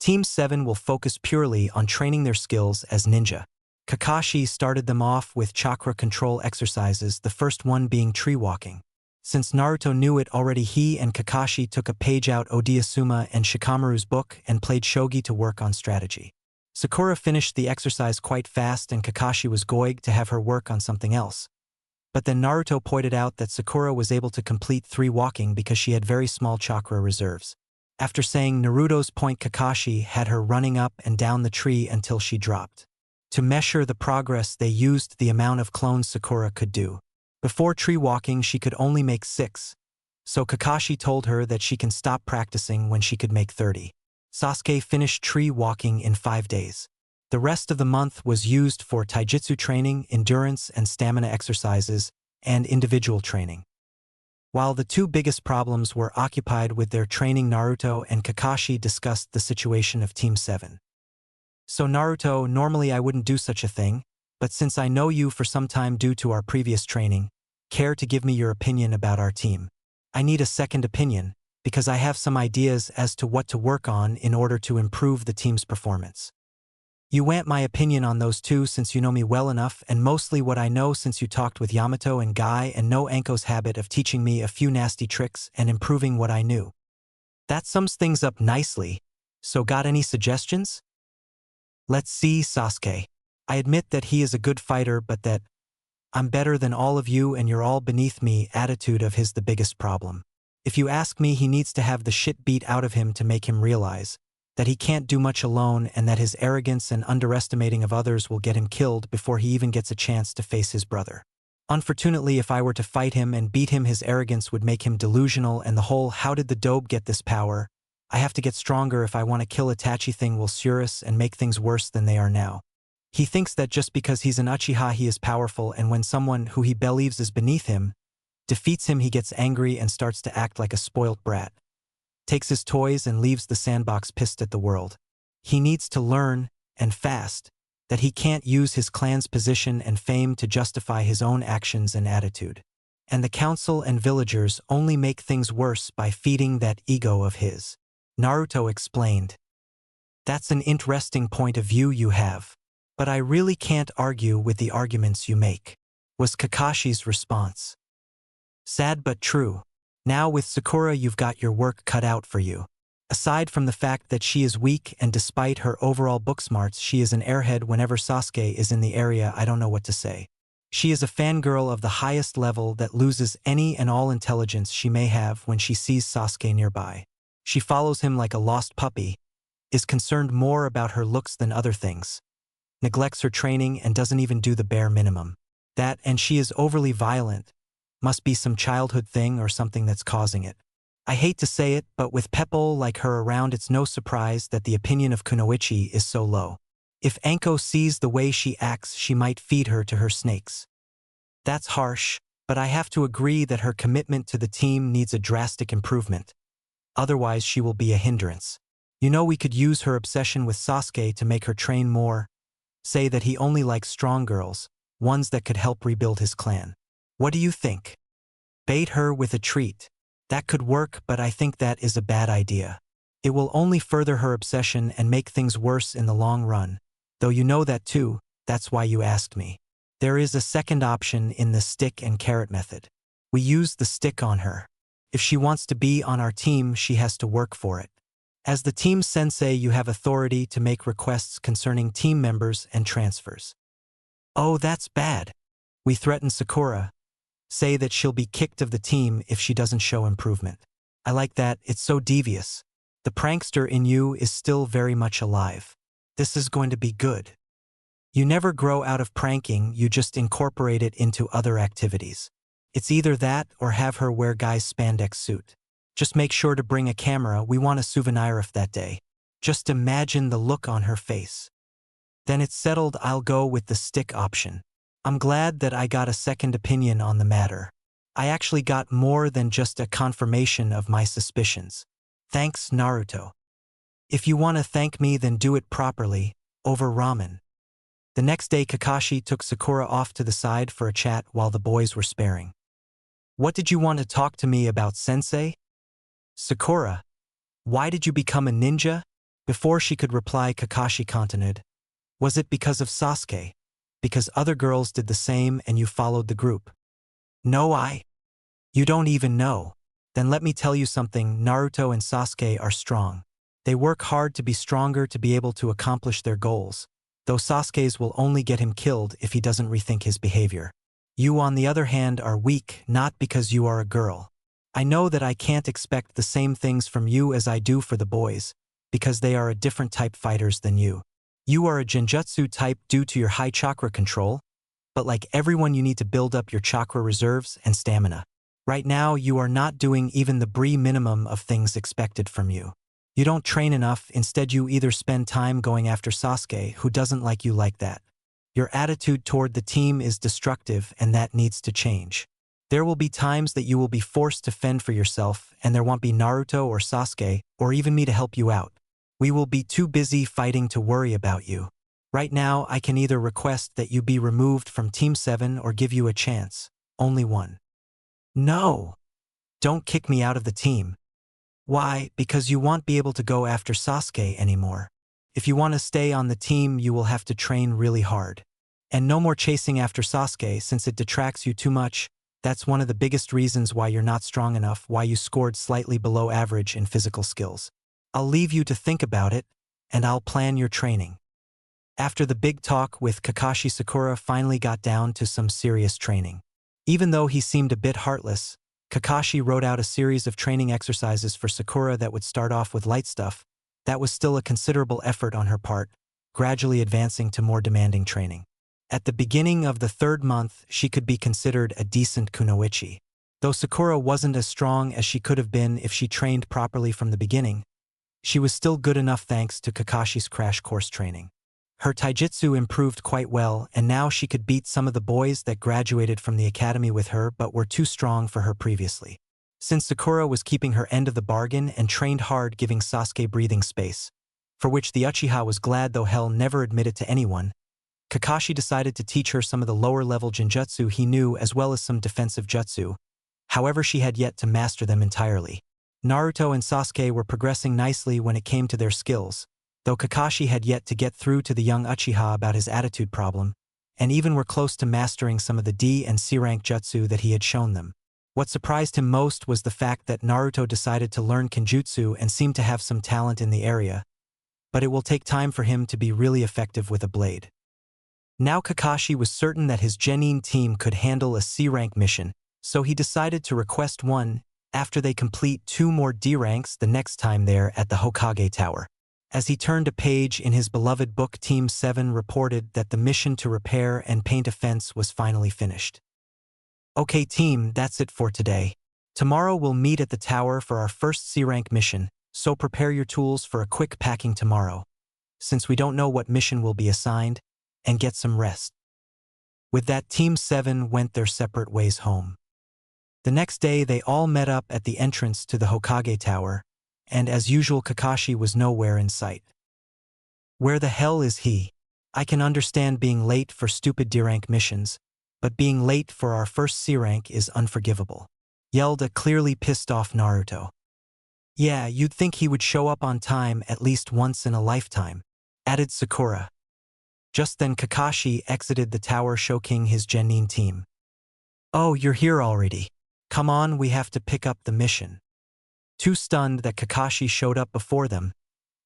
A: Team 7 will focus purely on training their skills as ninja. Kakashi started them off with chakra control exercises, the first one being tree walking. Since Naruto knew it already, he and Kakashi took a page out Odiyasuma and Shikamaru's book and played shogi to work on strategy. Sakura finished the exercise quite fast and Kakashi was going to have her work on something else. But then Naruto pointed out that Sakura was able to complete 3 walking because she had very small chakra reserves. After saying Naruto's point, Kakashi had her running up and down the tree until she dropped. To measure the progress, they used the amount of clones Sakura could do. Before tree walking, she could only make 6, so Kakashi told her that she can stop practicing when she could make 30. Sasuke finished tree walking in 5 days. The rest of the month was used for taijutsu training, endurance and stamina exercises, and individual training. While the 2 biggest problems were occupied with their training, Naruto and Kakashi discussed the situation of Team 7. So Naruto, normally I wouldn't do such a thing, but since I know you for some time due to our previous training, care to give me your opinion about our team? I need a second opinion, because I have some ideas as to what to work on in order to improve the team's performance. You want my opinion on those 2 since you know me well enough, and mostly what I know since you talked with Yamato and Guy and know Anko's habit of teaching me a few nasty tricks and improving what I knew. That sums things up nicely, so got any suggestions? Let's see, Sasuke. I admit that he is a good fighter, but that I'm better than all of you and you're all beneath me attitude of his the biggest problem. If you ask me, he needs to have the shit beat out of him to make him realize that he can't do much alone and that his arrogance and underestimating of others will get him killed before he even gets a chance to face his brother. Unfortunately, if I were to fight him and beat him, his arrogance would make him delusional and the whole "how did the dope get this power? I have to get stronger if I want to kill Itachi" thing will serious and make things worse than they are now. He thinks that just because he's an Uchiha he is powerful, and when someone who he believes is beneath him defeats him, he gets angry and starts to act like a spoilt brat. Takes his toys and leaves the sandbox pissed at the world. He needs to learn, and fast, that he can't use his clan's position and fame to justify his own actions and attitude. And the council and villagers only make things worse by feeding that ego of his. Naruto explained. That's an interesting point of view you have. But I really can't argue with the arguments you make, was Kakashi's response. Sad but true. Now with Sakura you've got your work cut out for you. Aside from the fact that she is weak and despite her overall book smarts she is an airhead, whenever Sasuke is in the area I don't know what to say. She is a fangirl of the highest level that loses any and all intelligence she may have when she sees Sasuke nearby. She follows him like a lost puppy, is concerned more about her looks than other things, neglects her training and doesn't even do the bare minimum. That and she is overly violent, Must be some childhood thing or something that's causing it. I hate to say it, but with people like her around, it's no surprise that the opinion of Kunoichi is so low. If Anko sees the way she acts, she might feed her to her snakes. That's harsh, but I have to agree that her commitment to the team needs a drastic improvement. Otherwise, she will be a hindrance. You know, we could use her obsession with Sasuke to make her train more. Say that he only likes strong girls, ones that could help rebuild his clan. What do you think? Bait her with a treat. That could work, but I think that is a bad idea. It will only further her obsession and make things worse in the long run. Though you know that too, that's why you asked me. There is a second option in the stick and carrot method. We use the stick on her. If she wants to be on our team, she has to work for it. As the team sensei, you have authority to make requests concerning team members and transfers. Oh, that's bad. We threaten Sakura. Say that she'll be kicked of the team if she doesn't show improvement. I like that, it's so devious. The prankster in you is still very much alive. This is going to be good. You never grow out of pranking, you just incorporate it into other activities. It's either that or have her wear Guy's spandex suit. Just make sure to bring a camera, we want a souvenir of that day. Just imagine the look on her face. Then it's settled, I'll go with the stick option. I'm glad that I got a second opinion on the matter. I actually got more than just a confirmation of my suspicions. Thanks, Naruto. If you want to thank me, then do it properly, over ramen. The next day, Kakashi took Sakura off to the side for a chat while the boys were sparing. What did you want to talk to me about, sensei? Sakura, why did you become a ninja? Before she could reply, Kakashi continued. Was it because of Sasuke? Because other girls did the same and you followed the group? No, You don't even know. Then let me tell you something, Naruto and Sasuke are strong. They work hard to be stronger to be able to accomplish their goals, though Sasuke's will only get him killed if he doesn't rethink his behavior. You, on the other hand, are weak, not because you are a girl. I know that I can't expect the same things from you as I do for the boys, because they are a different type fighters than you. You are a genjutsu type due to your high chakra control, but like everyone, you need to build up your chakra reserves and stamina. Right now, you are not doing even the bare minimum of things expected from you. You don't train enough, instead you either spend time going after Sasuke, who doesn't like you like that. Your attitude toward the team is destructive and that needs to change. There will be times that you will be forced to fend for yourself and there won't be Naruto or Sasuke, or even me to help you out. We will be too busy fighting to worry about you. Right now, I can either request that you be removed from Team 7 or give you a chance. Only one. No! Don't kick me out of the team. Why? Because you won't be able to go after Sasuke anymore. If you want to stay on the team, you will have to train really hard. And no more chasing after Sasuke since it detracts you too much. That's one of the biggest reasons why you're not strong enough, why you scored slightly below average in physical skills. I'll leave you to think about it, and I'll plan your training. After the big talk with Kakashi, Sakura finally got down to some serious training. Even though he seemed a bit heartless, Kakashi wrote out a series of training exercises for Sakura that would start off with light stuff. That was still a considerable effort on her part, gradually advancing to more demanding training. At the beginning of the 3rd month, she could be considered a decent kunoichi. Though Sakura wasn't as strong as she could have been if she trained properly from the beginning, she was still good enough thanks to Kakashi's crash course training. Her taijutsu improved quite well, and now she could beat some of the boys that graduated from the academy with her but were too strong for her previously. Since Sakura was keeping her end of the bargain and trained hard, giving Sasuke breathing space, for which the Uchiha was glad though hell never admitted to anyone, Kakashi decided to teach her some of the lower-level genjutsu he knew as well as some defensive jutsu. However, she had yet to master them entirely. Naruto and Sasuke were progressing nicely when it came to their skills, though Kakashi had yet to get through to the young Uchiha about his attitude problem, and even were close to mastering some of the D and C rank jutsu that he had shown them. What surprised him most was the fact that Naruto decided to learn kenjutsu and seemed to have some talent in the area, but it will take time for him to be really effective with a blade. Now Kakashi was certain that his genin team could handle a C rank mission, so he decided to request one after they complete 2 more D ranks the next time they're at the Hokage Tower. As he turned a page in his beloved book, Team 7 reported that the mission to repair and paint a fence was finally finished. Okay team, that's it for today. Tomorrow we'll meet at the tower for our first C-rank mission, so prepare your tools for a quick packing tomorrow, since we don't know what mission will be assigned, and get some rest. With that, Team 7 went their separate ways home. The next day they all met up at the entrance to the Hokage Tower, and as usual Kakashi was nowhere in sight. Where the hell is he? I can understand being late for stupid D-rank missions, but being late for our first C-rank is unforgivable, yelled a clearly pissed off Naruto. Yeah, you'd think he would show up on time at least once in a lifetime, added Sakura. Just then Kakashi exited the tower showing his Genin team. Oh, you're here already. Come on, we have to pick up the mission. Too stunned that Kakashi showed up before them,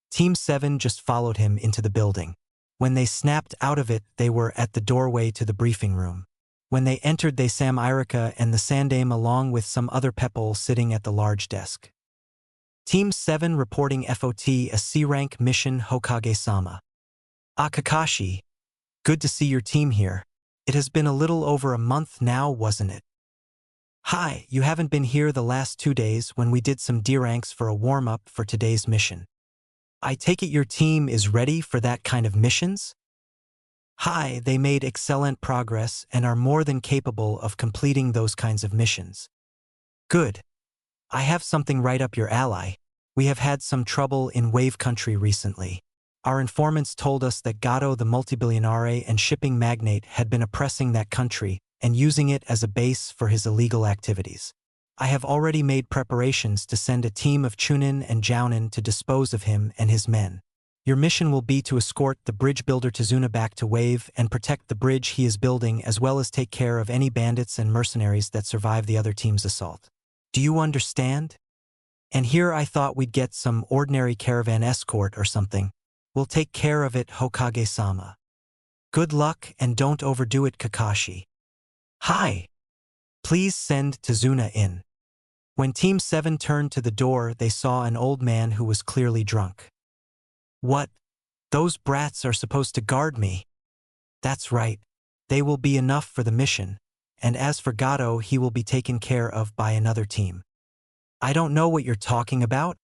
A: Team 7 just followed him into the building. When they snapped out of it, they were at the doorway to the briefing room. When they entered, they saw Irika and the Sandame along with some other people sitting at the large desk. Team 7 reporting FOT a C-rank mission Hokage-sama. Ah, Kakashi. Good to see your team here. It has been a little over a month now, wasn't it? Hi, you haven't been here the last 2 days when we did some D-ranks for a warm-up for today's mission. I take it your team is ready for that kind of missions? Hi, they made excellent progress and are more than capable of completing those kinds of missions. Good. I have something right up your alley. We have had some trouble in Wave Country recently. Our informants told us that Gato the multibillionaire and shipping magnate had been oppressing that country and using it as a base for his illegal activities. I have already made preparations to send a team of Chunin and Jounin to dispose of him and his men. Your mission will be to escort the bridge builder Tazuna back to Wave and protect the bridge he is building, as well as take care of any bandits and mercenaries that survive the other team's assault. Do you understand? And here I thought we'd get some ordinary caravan escort or something. We'll take care of it, Hokage-sama. Good luck and don't overdo it, Kakashi. Hi. Please send Tazuna in. When Team 7 turned to the door, they saw an old man who was clearly drunk. What? Those brats are supposed to guard me. That's right. They will be enough for the mission, and as for Gato, he will be taken care of by another team. I don't know what you're talking about.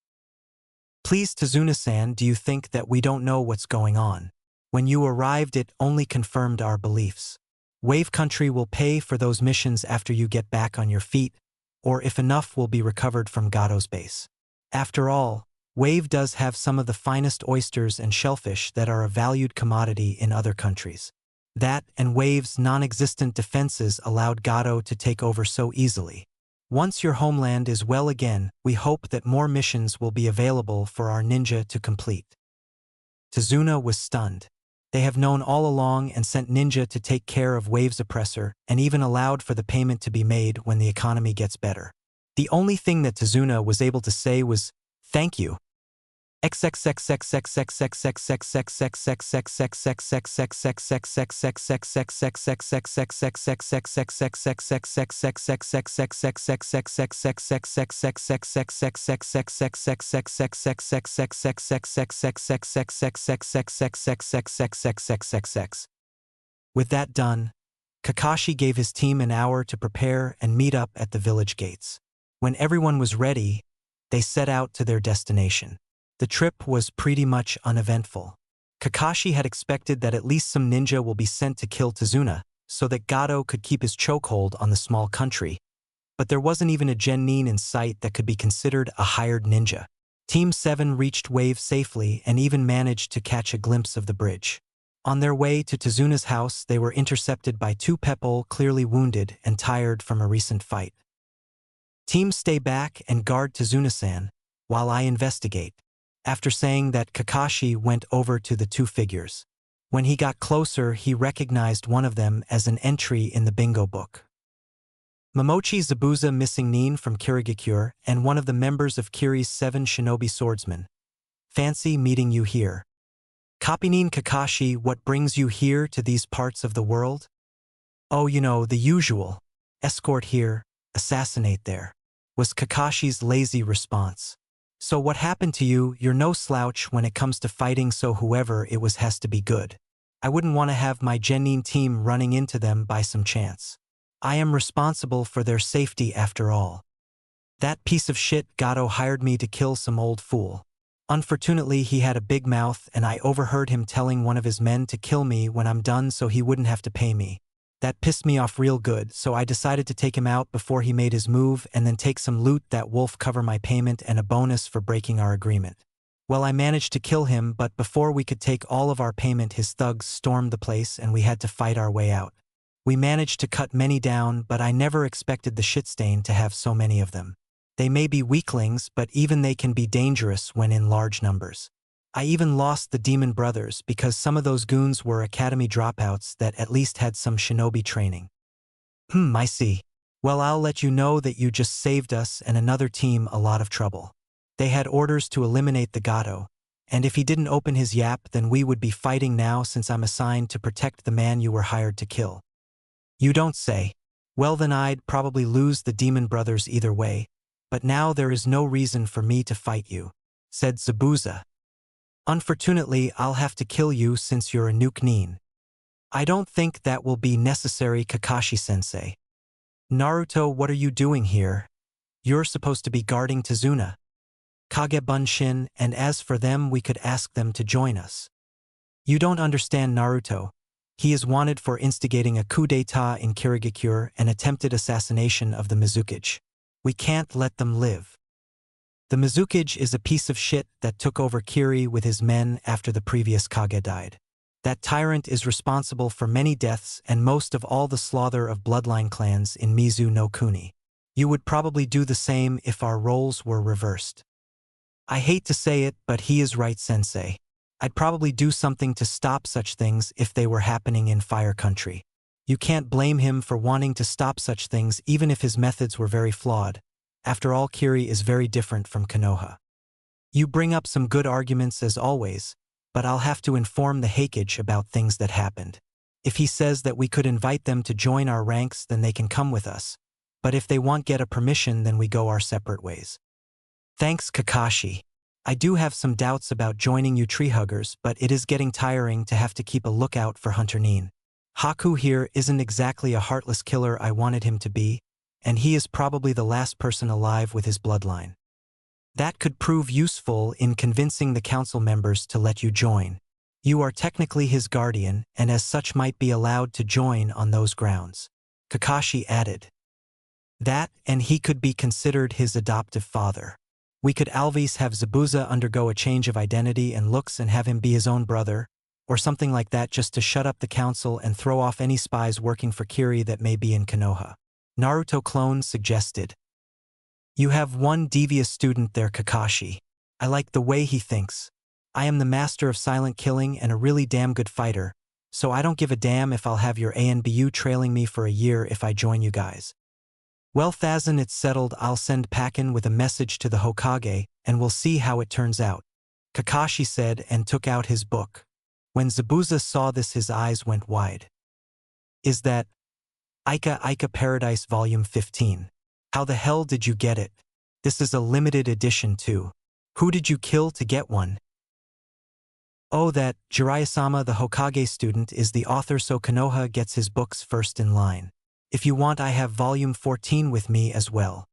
A: Please, Tazuna-san, do you think that we don't know what's going on? When you arrived, it only confirmed our beliefs. Wave Country will pay for those missions after you get back on your feet, or if enough will be recovered from Gato's base. After all, Wave does have some of the finest oysters and shellfish that are a valued commodity in other countries. That and Wave's non-existent defenses allowed Gato to take over so easily. Once your homeland is well again, we hope that more missions will be available for our ninja to complete. Tazuna was stunned. They have known all along and sent ninja to take care of Wave's oppressor and even allowed for the payment to be made when the economy gets better. The only thing that Tazuna was able to say was, "Thank you." With that done, Kakashi gave his team an hour to prepare and meet up at the village gates. When everyone was ready, they set out to their destination. The trip was pretty much uneventful. Kakashi had expected that at least some ninja will be sent to kill Tazuna, so that Gato could keep his chokehold on the small country. But there wasn't even a genin in sight that could be considered a hired ninja. Team 7 reached Wave safely and even managed to catch a glimpse of the bridge. On their way to Tazuna's house, they were intercepted by two people clearly wounded and tired from a recent fight. Team, stay back and guard Tazuna-san, while I investigate. After saying that, Kakashi went over to the two figures. When he got closer, he recognized one of them as an entry in the bingo book. Momochi Zabuza, missing Nin from Kirigakure and one of the members of Kiri's 7 shinobi swordsmen. Fancy meeting you here. Copy Nin. Kakashi, what brings you here to these parts of the world? Oh, you know, the usual. Escort here, assassinate there, was Kakashi's lazy response. So what happened to you? You're no slouch when it comes to fighting, so whoever it was has to be good. I wouldn't want to have my genin team running into them by some chance. I am responsible for their safety after all. That piece of shit Gato hired me to kill some old fool. Unfortunately, he had a big mouth and I overheard him telling one of his men to kill me when I'm done so he wouldn't have to pay me. That pissed me off real good, so I decided to take him out before he made his move and then take some loot that wolf cover my payment and a bonus for breaking our agreement. Well, I managed to kill him, but before we could take all of our payment his thugs stormed the place and we had to fight our way out. We managed to cut many down, but I never expected the shitstain to have so many of them. They may be weaklings, but even they can be dangerous when in large numbers. I even lost the Demon Brothers because some of those goons were academy dropouts that at least had some shinobi training. I see. Well, I'll let you know that you just saved us and another team a lot of trouble. They had orders to eliminate the Gato, and if he didn't open his yap then we would be fighting now since I'm assigned to protect the man you were hired to kill. You don't say. Well then I'd probably lose the Demon Brothers either way, but now there is no reason for me to fight you, said Zabuza. Unfortunately, I'll have to kill you since you're a nuke-nin. I don't think that will be necessary, Kakashi-sensei. Naruto, what are you doing here? You're supposed to be guarding Tazuna, Kagebunshin, and as for them we could ask them to join us. You don't understand Naruto. He is wanted for instigating a coup d'état in Kirigakure and attempted assassination of the Mizukage. We can't let them live. The Mizukage is a piece of shit that took over Kiri with his men after the previous Kage died. That tyrant is responsible for many deaths and most of all the slaughter of bloodline clans in Mizu no Kuni. You would probably do the same if our roles were reversed. I hate to say it, but he is right, sensei. I'd probably do something to stop such things if they were happening in Fire Country. You can't blame him for wanting to stop such things even if his methods were very flawed. After all, Kiri is very different from Konoha. You bring up some good arguments as always, but I'll have to inform the Heikage about things that happened. If he says that we could invite them to join our ranks then they can come with us, but if they won't get a permission then we go our separate ways. Thanks, Kakashi. I do have some doubts about joining you tree huggers, but it is getting tiring to have to keep a lookout for Hunter Nin. Haku here isn't exactly a heartless killer I wanted him to be, and he is probably the last person alive with his bloodline. That could prove useful in convincing the council members to let you join. You are technically his guardian, and as such might be allowed to join on those grounds. Kakashi added. That, and he could be considered his adoptive father. We could always have Zabuza undergo a change of identity and looks and have him be his own brother, or something like that just to shut up the council and throw off any spies working for Kiri that may be in Konoha. Naruto clone suggested. You have one devious student there, Kakashi. I like the way he thinks. I am the master of silent killing and a really damn good fighter, so I don't give a damn if I'll have your ANBU trailing me for a year if I join you guys. Well, Thazin, it's settled. I'll send Pakin with a message to the Hokage, and we'll see how it turns out, Kakashi said and took out his book. When Zabuza saw this his eyes went wide. Is that Ika Paradise Volume 15? How the hell did you get it? This is a limited edition too. Who did you kill to get one? Oh, that Jiraiya-sama, the Hokage student, is the author, so Konoha gets his books first in line. If you want, I have Volume 14 with me as well.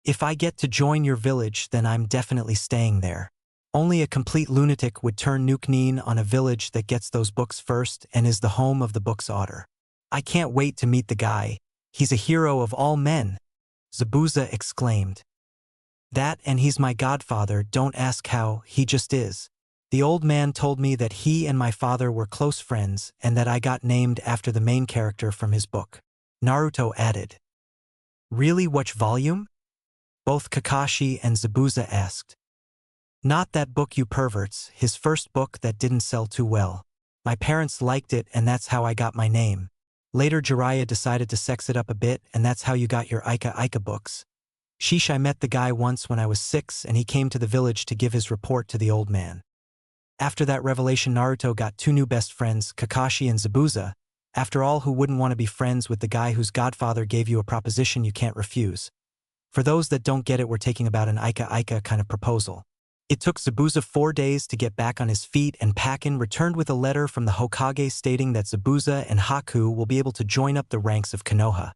A: If I get to join your village, then I'm definitely staying there. Only a complete lunatic would turn nuke-nin on a village that gets those books first and is the home of the book's author. I can't wait to meet the guy. He's a hero of all men, Zabuza exclaimed. That, and he's my godfather, don't ask how, he just is. The old man told me that he and my father were close friends and that I got named after the main character from his book. Naruto added. Really, which volume? Both Kakashi and Zabuza asked. Not that book, you perverts, his first book that didn't sell too well. My parents liked it and that's how I got my name. Later Jiraiya decided to sex it up a bit and that's how you got your Ika books. Sheesh, I met the guy once when I was 6 and he came to the village to give his report to the old man. After that revelation, Naruto got 2 new best friends, Kakashi and Zabuza. After all, who wouldn't want to be friends with the guy whose godfather gave you a proposition you can't refuse? For those that don't get it, we're taking about an Ika kind of proposal. It took Zabuza 4 days to get back on his feet, and Pakin returned with a letter from the Hokage stating that Zabuza and Haku will be able to join up the ranks of Konoha.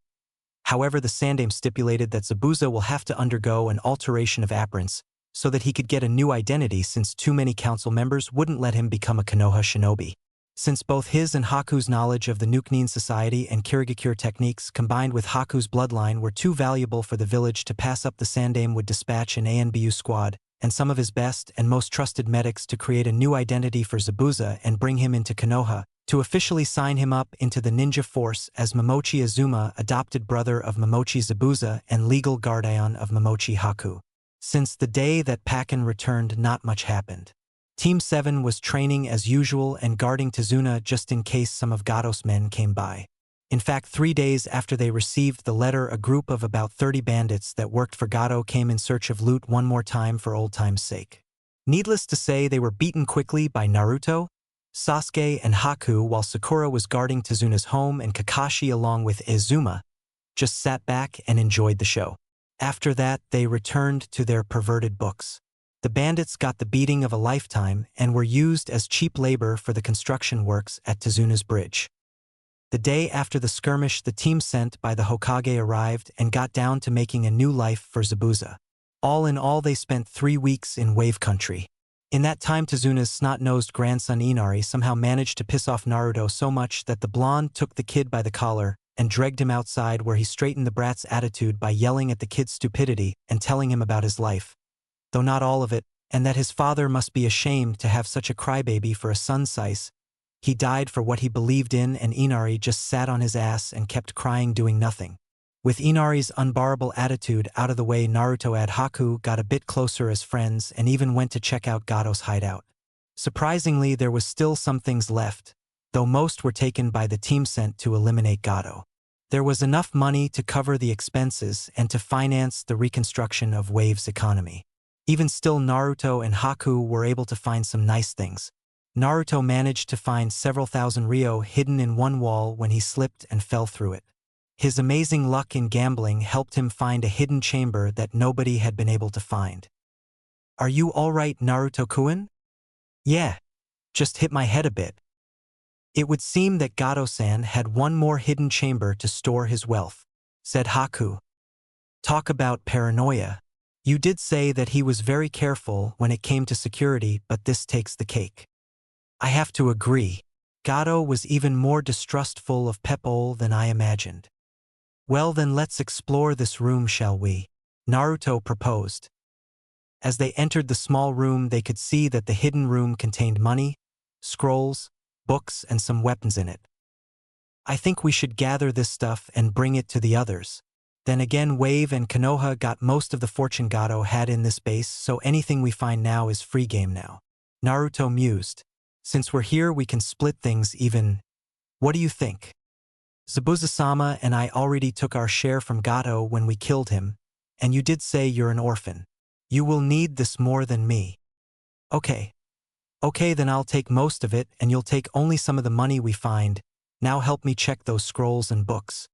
A: However, the Sandaime stipulated that Zabuza will have to undergo an alteration of appearance so that he could get a new identity since too many council members wouldn't let him become a Konoha shinobi. Since both his and Haku's knowledge of the Nukenin society and Kirigakure techniques combined with Haku's bloodline were too valuable for the village to pass up, the Sandaime would dispatch an ANBU squad and some of his best and most trusted medics to create a new identity for Zabuza and bring him into Konoha, to officially sign him up into the ninja force as Momochi Azuma, adopted brother of Momochi Zabuza and legal guardian of Momochi Haku. Since the day that Pakken returned, not much happened. Team 7 was training as usual and guarding Tazuna just in case some of Gato's men came by. In fact, 3 days after they received the letter, a group of about 30 bandits that worked for Gato came in search of loot one more time for old time's sake. Needless to say, they were beaten quickly by Naruto, Sasuke, and Haku, while Sakura was guarding Tazuna's home and Kakashi along with Izuma just sat back and enjoyed the show. After that, they returned to their perverted books. The bandits got the beating of a lifetime and were used as cheap labor for the construction works at Tazuna's bridge. The day after the skirmish, the team sent by the Hokage arrived and got down to making a new life for Zabuza. All in all, they spent 3 weeks in Wave Country. In that time, Tazuna's snot-nosed grandson Inari somehow managed to piss off Naruto so much that the blonde took the kid by the collar and dragged him outside, where he straightened the brat's attitude by yelling at the kid's stupidity and telling him about his life, though not all of it, and that his father must be ashamed to have such a crybaby for a son. Size. He died for what he believed in, and Inari just sat on his ass and kept crying, doing nothing. With Inari's unbearable attitude out of the way, Naruto and Haku got a bit closer as friends and even went to check out Gato's hideout. Surprisingly, there was still some things left, though most were taken by the team sent to eliminate Gato. There was enough money to cover the expenses and to finance the reconstruction of Wave's economy. Even still, Naruto and Haku were able to find some nice things. Naruto managed to find several thousand ryo hidden in one wall when he slipped and fell through it. His amazing luck in gambling helped him find a hidden chamber that nobody had been able to find. "Are you alright, Naruto-kun?" "Yeah. Just hit my head a bit." "It would seem that Gato-san had one more hidden chamber to store his wealth," said Haku. "Talk about paranoia. You did say that he was very careful when it came to security, but this takes the cake." "I have to agree. Gato was even more distrustful of Pep-ol than I imagined." "Well then, let's explore this room, shall we?" Naruto proposed. As they entered the small room, they could see that the hidden room contained money, scrolls, books, and some weapons in it. "I think we should gather this stuff and bring it to the others. Then again, Wave and Konoha got most of the fortune Gato had in this base, so anything we find now is free game now." Naruto mused. "Since we're here, we can split things even. What do you think? Zabuza-sama and I already took our share from Gato when we killed him, and you did say you're an orphan. You will need this more than me." "Okay. Okay, then I'll take most of it and you'll take only some of the money we find. Now help me check those scrolls and books."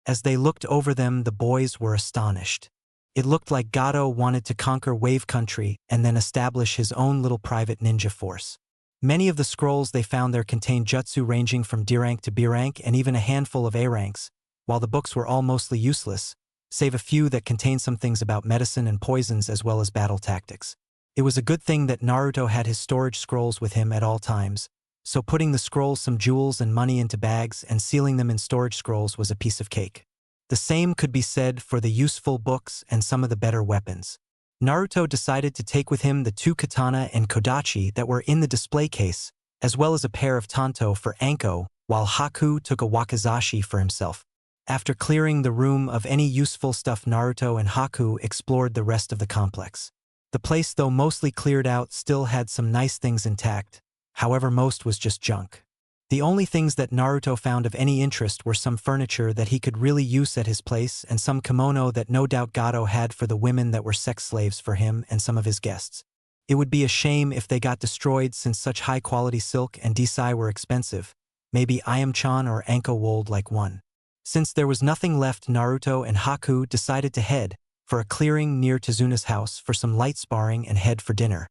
A: As they looked over them, the boys were astonished. It looked like Gato wanted to conquer Wave Country and then establish his own little private ninja force. Many of the scrolls they found there contained jutsu ranging from D rank to B rank and even a handful of A ranks, while the books were all mostly useless, save a few that contained some things about medicine and poisons as well as battle tactics. It was a good thing that Naruto had his storage scrolls with him at all times, so putting the scrolls, some jewels and money into bags and sealing them in storage scrolls was a piece of cake. The same could be said for the useful books and some of the better weapons. Naruto decided to take with him the 2 katana and kodachi that were in the display case, as well as a pair of tanto for Anko, while Haku took a wakizashi for himself. After clearing the room of any useful stuff, Naruto and Haku explored the rest of the complex. The place, though mostly cleared out, still had some nice things intact. However, most was just junk. The only things that Naruto found of any interest were some furniture that he could really use at his place and some kimono that no doubt Gato had for the women that were sex slaves for him and some of his guests. It would be a shame if they got destroyed, since such high-quality silk and desai were expensive. Maybe Ayam-chan or Anko would like one. Since there was nothing left, Naruto and Haku decided to head for a clearing near Tazuna's house for some light sparring and head for dinner.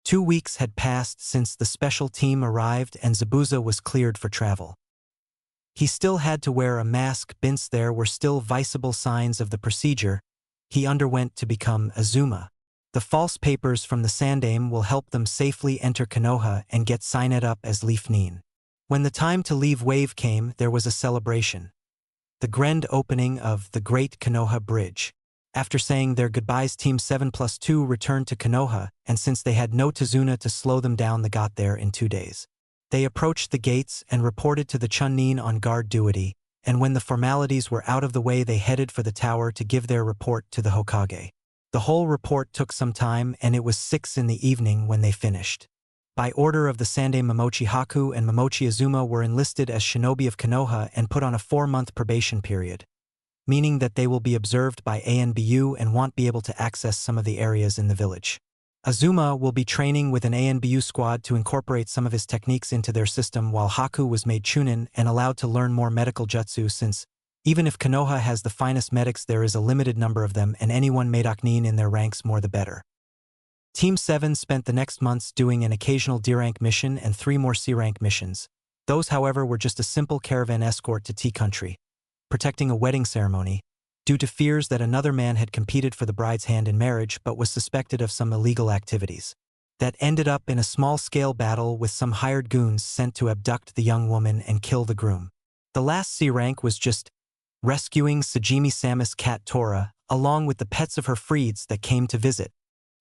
A: 2 weeks had passed since the special team arrived and Zabuza was cleared for travel. He still had to wear a mask since there were still visible signs of the procedure he underwent to become Azuma. The false papers from the Sandaime will help them safely enter Konoha and get signed up as Leaf-nin. When the time to leave Wave came, there was a celebration. The grand opening of the Great Konoha Bridge. After saying their goodbyes, Team 7+2 returned to Konoha, and since they had no Tazuna to slow them down, they got there in 2 days. They approached the gates and reported to the Chunin on guard duty, and when the formalities were out of the way, they headed for the tower to give their report to the Hokage. The whole report took some time, and it was 6 in the evening when they finished. By order of the Sandaime, Momochi Haku and Momochi Azuma were enlisted as shinobi of Konoha and put on a 4-month probation period, meaning that they will be observed by ANBU and won't be able to access some of the areas in the village. Azuma will be training with an ANBU squad to incorporate some of his techniques into their system, while Haku was made Chunin and allowed to learn more medical jutsu, since even if Konoha has the finest medics, there is a limited number of them, and anyone made Aknin in their ranks, more the better. Team 7 spent the next months doing an occasional D-rank mission and 3 more C-rank missions. Those, however, were just a simple caravan escort to T-Country, protecting a wedding ceremony, due to fears that another man had competed for the bride's hand in marriage but was suspected of some illegal activities. That ended up in a small-scale battle with some hired goons sent to abduct the young woman and kill the groom. The last C-rank was just rescuing Sajimi Sama's cat Tora, along with the pets of her freeds that came to visit.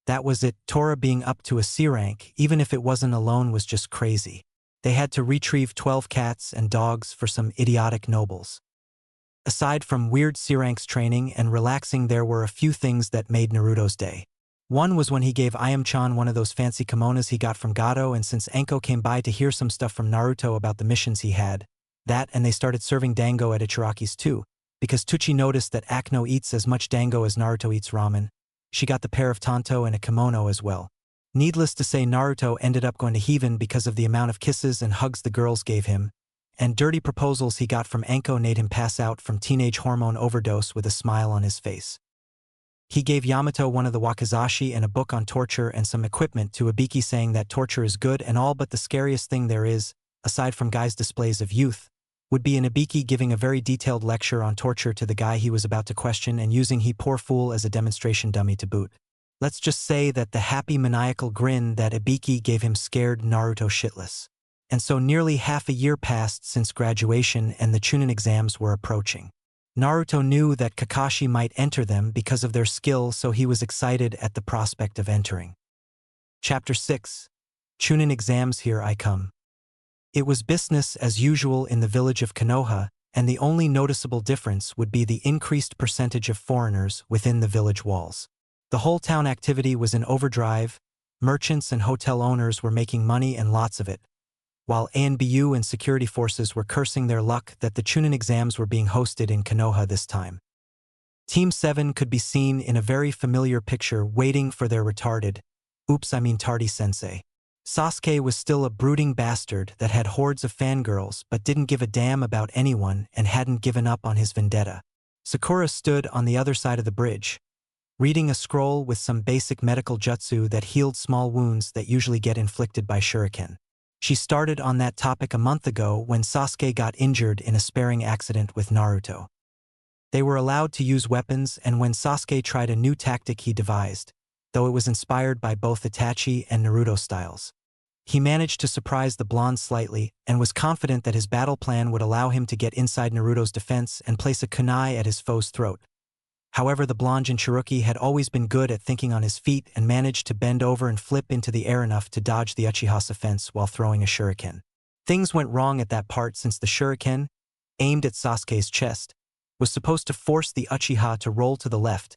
A: That was it. Tora being up to a C-rank, even if it wasn't alone, was just crazy. They had to retrieve 12 cats and dogs for some idiotic nobles. Aside from weird C-ranks training and relaxing, there were a few things that made Naruto's day. One was when he gave Ayam-chan one of those fancy kimonos he got from Gato, and since Anko came by to hear some stuff from Naruto about the missions he had, that and they started serving dango at Ichiraki's too, because Tuchi noticed that Akno eats as much dango as Naruto eats ramen. She got the pair of tanto and a kimono as well. Needless to say, Naruto ended up going to heaven because of the amount of kisses and hugs the girls gave him, and dirty proposals he got from Anko made him pass out from teenage hormone overdose with a smile on his face. He gave Yamato one of the wakizashi and a book on torture and some equipment to Ibiki, saying that torture is good and all, but the scariest thing there is, aside from guys' displays of youth, would be an Ibiki giving a very detailed lecture on torture to the guy he was about to question and using he poor fool as a demonstration dummy to boot. Let's just say that the happy maniacal grin that Ibiki gave him scared Naruto shitless. And so nearly half a year passed since graduation and the Chunin exams were approaching. Naruto knew that Kakashi might enter them because of their skill, so he was excited at the prospect of entering. Chapter 6. Chunin exams, here I come. It was business as usual in the village of Konoha, and the only noticeable difference would be the increased percentage of foreigners within the village walls. The whole town activity was in overdrive. Merchants and hotel owners were making money, and lots of it, while ANBU and security forces were cursing their luck that the Chunin exams were being hosted in Konoha this time. Team 7 could be seen in a very familiar picture waiting for their tardy sensei. Sasuke was still a brooding bastard that had hordes of fangirls but didn't give a damn about anyone and hadn't given up on his vendetta. Sakura stood on the other side of the bridge, reading a scroll with some basic medical jutsu that healed small wounds that usually get inflicted by shuriken. She started on that topic a month ago when Sasuke got injured in a sparring accident with Naruto. They were allowed to use weapons, and when Sasuke tried a new tactic he devised, though it was inspired by both Itachi and Naruto styles, he managed to surprise the blonde slightly and was confident that his battle plan would allow him to get inside Naruto's defense and place a kunai at his foe's throat. However, the blonde Jinchuruki had always been good at thinking on his feet and managed to bend over and flip into the air enough to dodge the Uchihasa fence while throwing a shuriken. Things went wrong at that part, since the shuriken, aimed at Sasuke's chest, was supposed to force the Uchiha to roll to the left,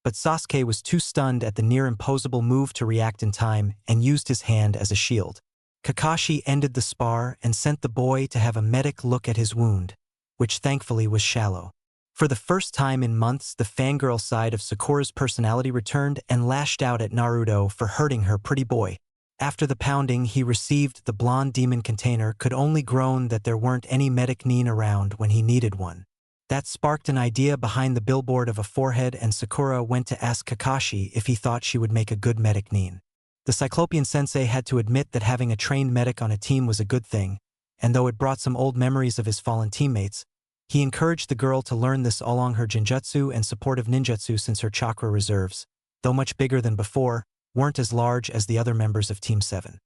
A: but Sasuke was too stunned at the near-impossible move to react in time and used his hand as a shield. Kakashi ended the spar and sent the boy to have a medic look at his wound, which thankfully was shallow. For the first time in months, the fangirl side of Sakura's personality returned and lashed out at Naruto for hurting her pretty boy. After the pounding he received, the blonde demon container could only groan that there weren't any medic nin around when he needed one. That sparked an idea behind the billboard of a forehead, and Sakura went to ask Kakashi if he thought she would make a good medic nin. The Cyclopean sensei had to admit that having a trained medic on a team was a good thing, and though it brought some old memories of his fallen teammates, he encouraged the girl to learn this along her genjutsu and supportive ninjutsu since her chakra reserves, though much bigger than before, weren't as large as the other members of Team 7.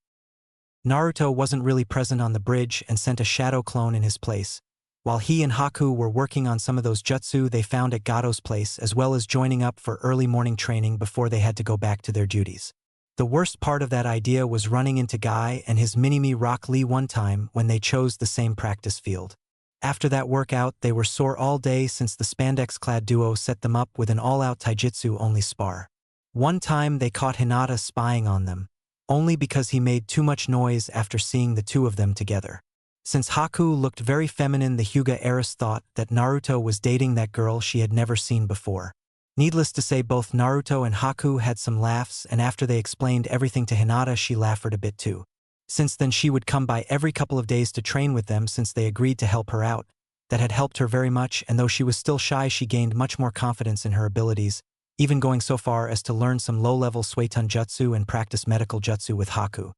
A: Naruto wasn't really present on the bridge and sent a shadow clone in his place, while he and Haku were working on some of those jutsu they found at Gato's place as well as joining up for early morning training before they had to go back to their duties. The worst part of that idea was running into Guy and his mini-me Rock Lee one time when they chose the same practice field. After that workout, they were sore all day since the spandex-clad duo set them up with an all-out taijutsu-only spar. One time they caught Hinata spying on them, only because he made too much noise after seeing the two of them together. Since Haku looked very feminine, the Hyuga heiress thought that Naruto was dating that girl she had never seen before. Needless to say, both Naruto and Haku had some laughs, and after they explained everything to Hinata, she laughed a bit too. Since then she would come by every couple of days to train with them since they agreed to help her out. That had helped her very much, and though she was still shy, she gained much more confidence in her abilities, even going so far as to learn some low-level Suiton Jutsu and practice medical jutsu with Haku.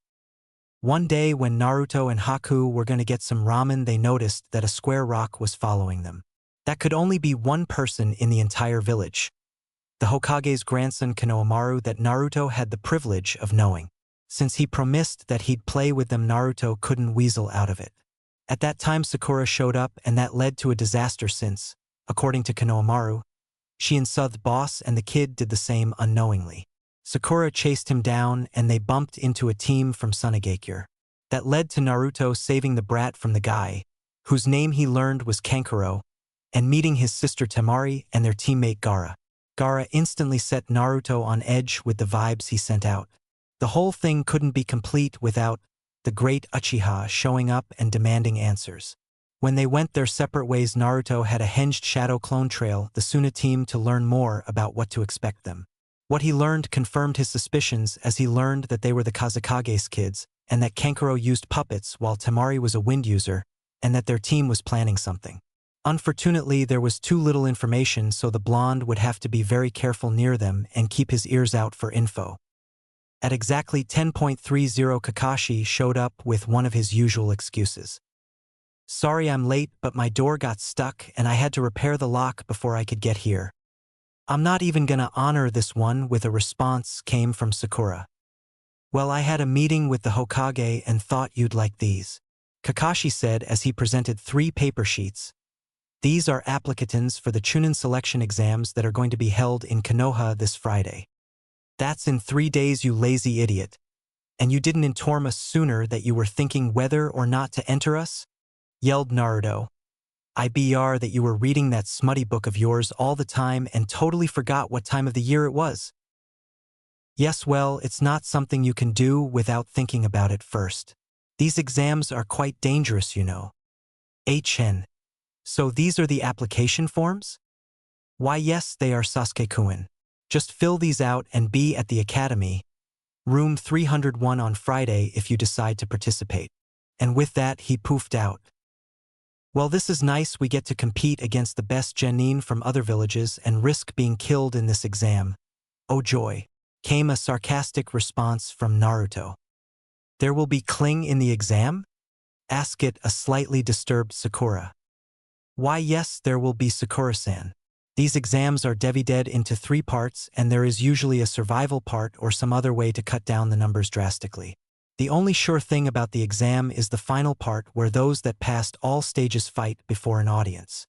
A: One day when Naruto and Haku were going to get some ramen, they noticed that a square rock was following them. That could only be one person in the entire village. The Hokage's grandson Konohamaru that Naruto had the privilege of knowing. Since he promised that he'd play with them, Naruto couldn't weasel out of it. At that time Sakura showed up, and that led to a disaster since, according to Konohamaru, she insulted the boss and the kid did the same unknowingly. Sakura chased him down and they bumped into a team from Sunagakure. That led to Naruto saving the brat from the guy, whose name he learned was Kankuro, and meeting his sister Temari and their teammate Gaara. Gaara instantly set Naruto on edge with the vibes he sent out. The whole thing couldn't be complete without the great Uchiha showing up and demanding answers. When they went their separate ways, Naruto had a hinged shadow clone trail the Suna team to learn more about what to expect them. What he learned confirmed his suspicions, as he learned that they were the Kazekage's kids, and that Kankuro used puppets while Temari was a wind user, and that their team was planning something. Unfortunately, there was too little information, so the blonde would have to be very careful near them and keep his ears out for info. At exactly 10:30, Kakashi showed up with one of his usual excuses. "Sorry I'm late, but my door got stuck and I had to repair the lock before I could get here." "I'm not even gonna honor this one," with a response came from Sakura. "Well, I had a meeting with the Hokage and thought you'd like these," Kakashi said as he presented 3 paper sheets. "These are applicatons for the Chunin selection exams that are going to be held in Konoha this Friday." "That's in 3 days, you lazy idiot. And you didn't inform us sooner that you were thinking whether or not to enter us?" yelled Naruto. "IBR that you were reading that smutty book of yours all the time and totally forgot what time of the year it was." "Yes, well, it's not something you can do without thinking about it first. These exams are quite dangerous, you know." "HN. So these are the application forms?" "Why yes, they are, Sasuke-kun. Just fill these out and be at the academy, room 301 on Friday if you decide to participate." And with that he poofed out. "Well, this is nice, we get to compete against the best genin from other villages and risk being killed in this exam. Oh joy," came a sarcastic response from Naruto. "There will be Kling in the exam?" asked a slightly disturbed Sakura. "Why yes, there will be, Sakura-san. These exams are divided into 3 parts, and there is usually a survival part or some other way to cut down the numbers drastically. The only sure thing about the exam is the final part, where those that passed all stages fight before an audience.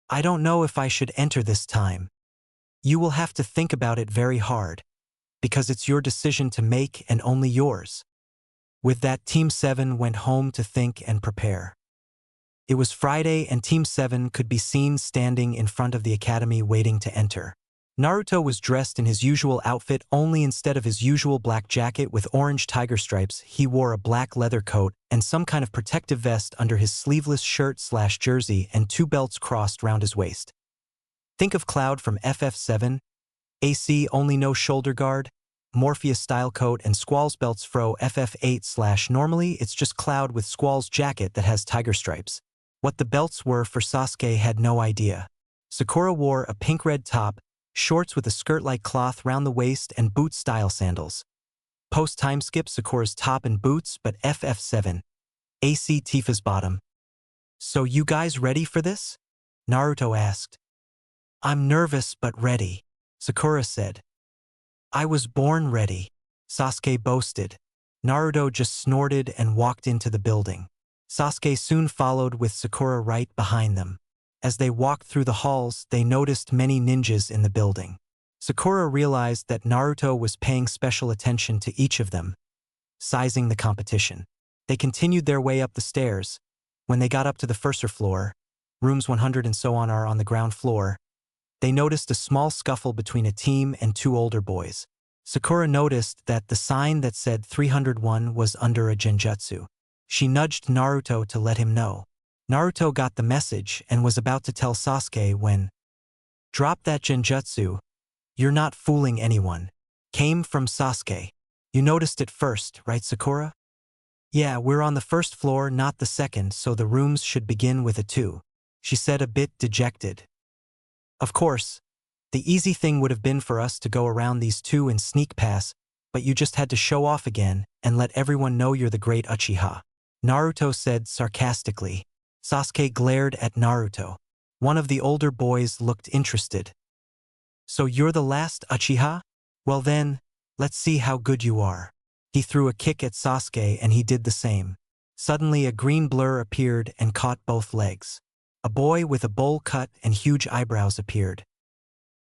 A: I don't know if I should enter this time. You will have to think about it very hard, because it's your decision to make and only yours." With that, Team 7 went home to think and prepare. It was Friday and Team 7 could be seen standing in front of the academy waiting to enter. Naruto was dressed in his usual outfit, only instead of his usual black jacket with orange tiger stripes, he wore a black leather coat and some kind of protective vest under his sleeveless shirt/jersey and 2 belts crossed round his waist. Think of Cloud from FF7, AC only no shoulder guard, Morpheus style coat, and Squall's belts fro FF8/ normally it's just Cloud with Squall's jacket that has tiger stripes. What the belts were for Sasuke had no idea. Sakura wore a pink-red top, shorts with a skirt-like cloth round the waist, and boot-style sandals. Post-time skip Sakura's top and boots, but FF7. AC Tifa's bottom. So you guys ready for this? Naruto asked. I'm nervous but ready, Sakura said. I was born ready, Sasuke boasted. Naruto just snorted and walked into the building. Sasuke soon followed with Sakura right behind them. As they walked through the halls, they noticed many ninjas in the building. Sakura realized that Naruto was paying special attention to each of them, sizing the competition. They continued their way up the stairs. When they got up to the first floor, rooms 100 and so on are on the ground floor, they noticed a small scuffle between a team and two older boys. Sakura noticed that the sign that said 301 was under a genjutsu. She nudged Naruto to let him know. Naruto got the message and was about to tell Sasuke when, "Drop that genjutsu. You're not fooling anyone," came from Sasuke. You noticed it first, right, Sakura? Yeah, we're on the first floor, not the second, so the rooms should begin with a 2, she said, a bit dejected. Of course, the easy thing would have been for us to go around these 2 and sneak pass, but you just had to show off again and let everyone know you're the great Uchiha, Naruto said sarcastically. Sasuke glared at Naruto. One of the older boys looked interested. So you're the last Uchiha? Well then, let's see how good you are. He threw a kick at Sasuke and he did the same. Suddenly a green blur appeared and caught both legs. A boy with a bowl cut and huge eyebrows appeared.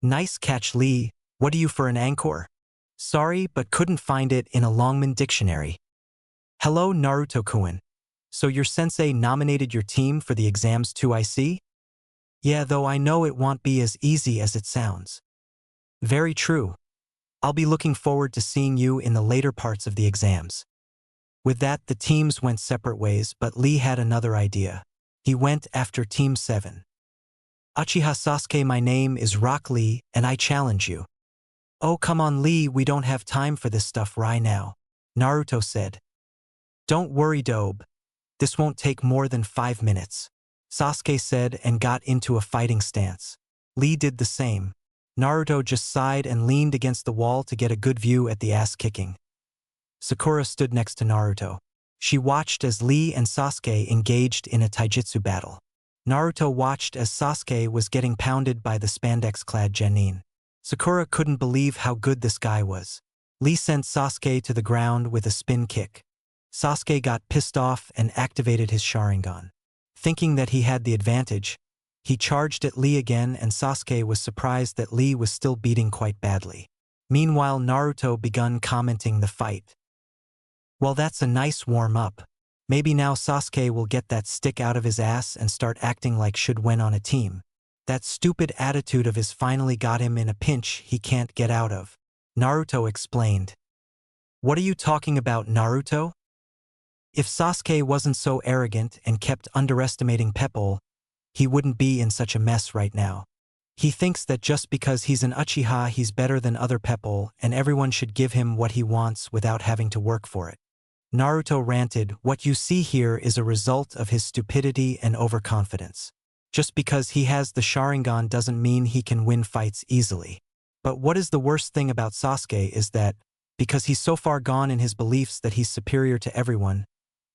A: Nice catch, Lee. What are you for an anchor? Sorry, but couldn't find it in a Longman dictionary. Hello, Naruto-kun. So your sensei nominated your team for the exams too, I see? Yeah, though I know it won't be as easy as it sounds. Very true. I'll be looking forward to seeing you in the later parts of the exams. With that, the teams went separate ways, but Lee had another idea. He went after Team 7. Uchiha Sasuke, my name is Rock Lee, and I challenge you. Oh, come on, Lee, we don't have time for this stuff right now, Naruto said. Don't worry, Dobe. This won't take more than 5 minutes, Sasuke said and got into a fighting stance. Lee did the same. Naruto just sighed and leaned against the wall to get a good view at the ass-kicking. Sakura stood next to Naruto. She watched as Lee and Sasuke engaged in a taijutsu battle. Naruto watched as Sasuke was getting pounded by the spandex-clad genin. Sakura couldn't believe how good this guy was. Lee sent Sasuke to the ground with a spin kick. Sasuke got pissed off and activated his Sharingan. Thinking that he had the advantage, he charged at Lee again, and Sasuke was surprised that Lee was still beating quite badly. Meanwhile, Naruto began commenting the fight. Well, that's a nice warm-up. Maybe now Sasuke will get that stick out of his ass and start acting like should win on a team. That stupid attitude of his finally got him in a pinch he can't get out of, Naruto explained. What are you talking about, Naruto? If Sasuke wasn't so arrogant and kept underestimating people, he wouldn't be in such a mess right now. He thinks that just because he's an Uchiha he's better than other people and everyone should give him what he wants without having to work for it. Naruto ranted, what you see here is a result of his stupidity and overconfidence. Just because he has the Sharingan doesn't mean he can win fights easily. But what is the worst thing about Sasuke is that, because he's so far gone in his beliefs that he's superior to everyone,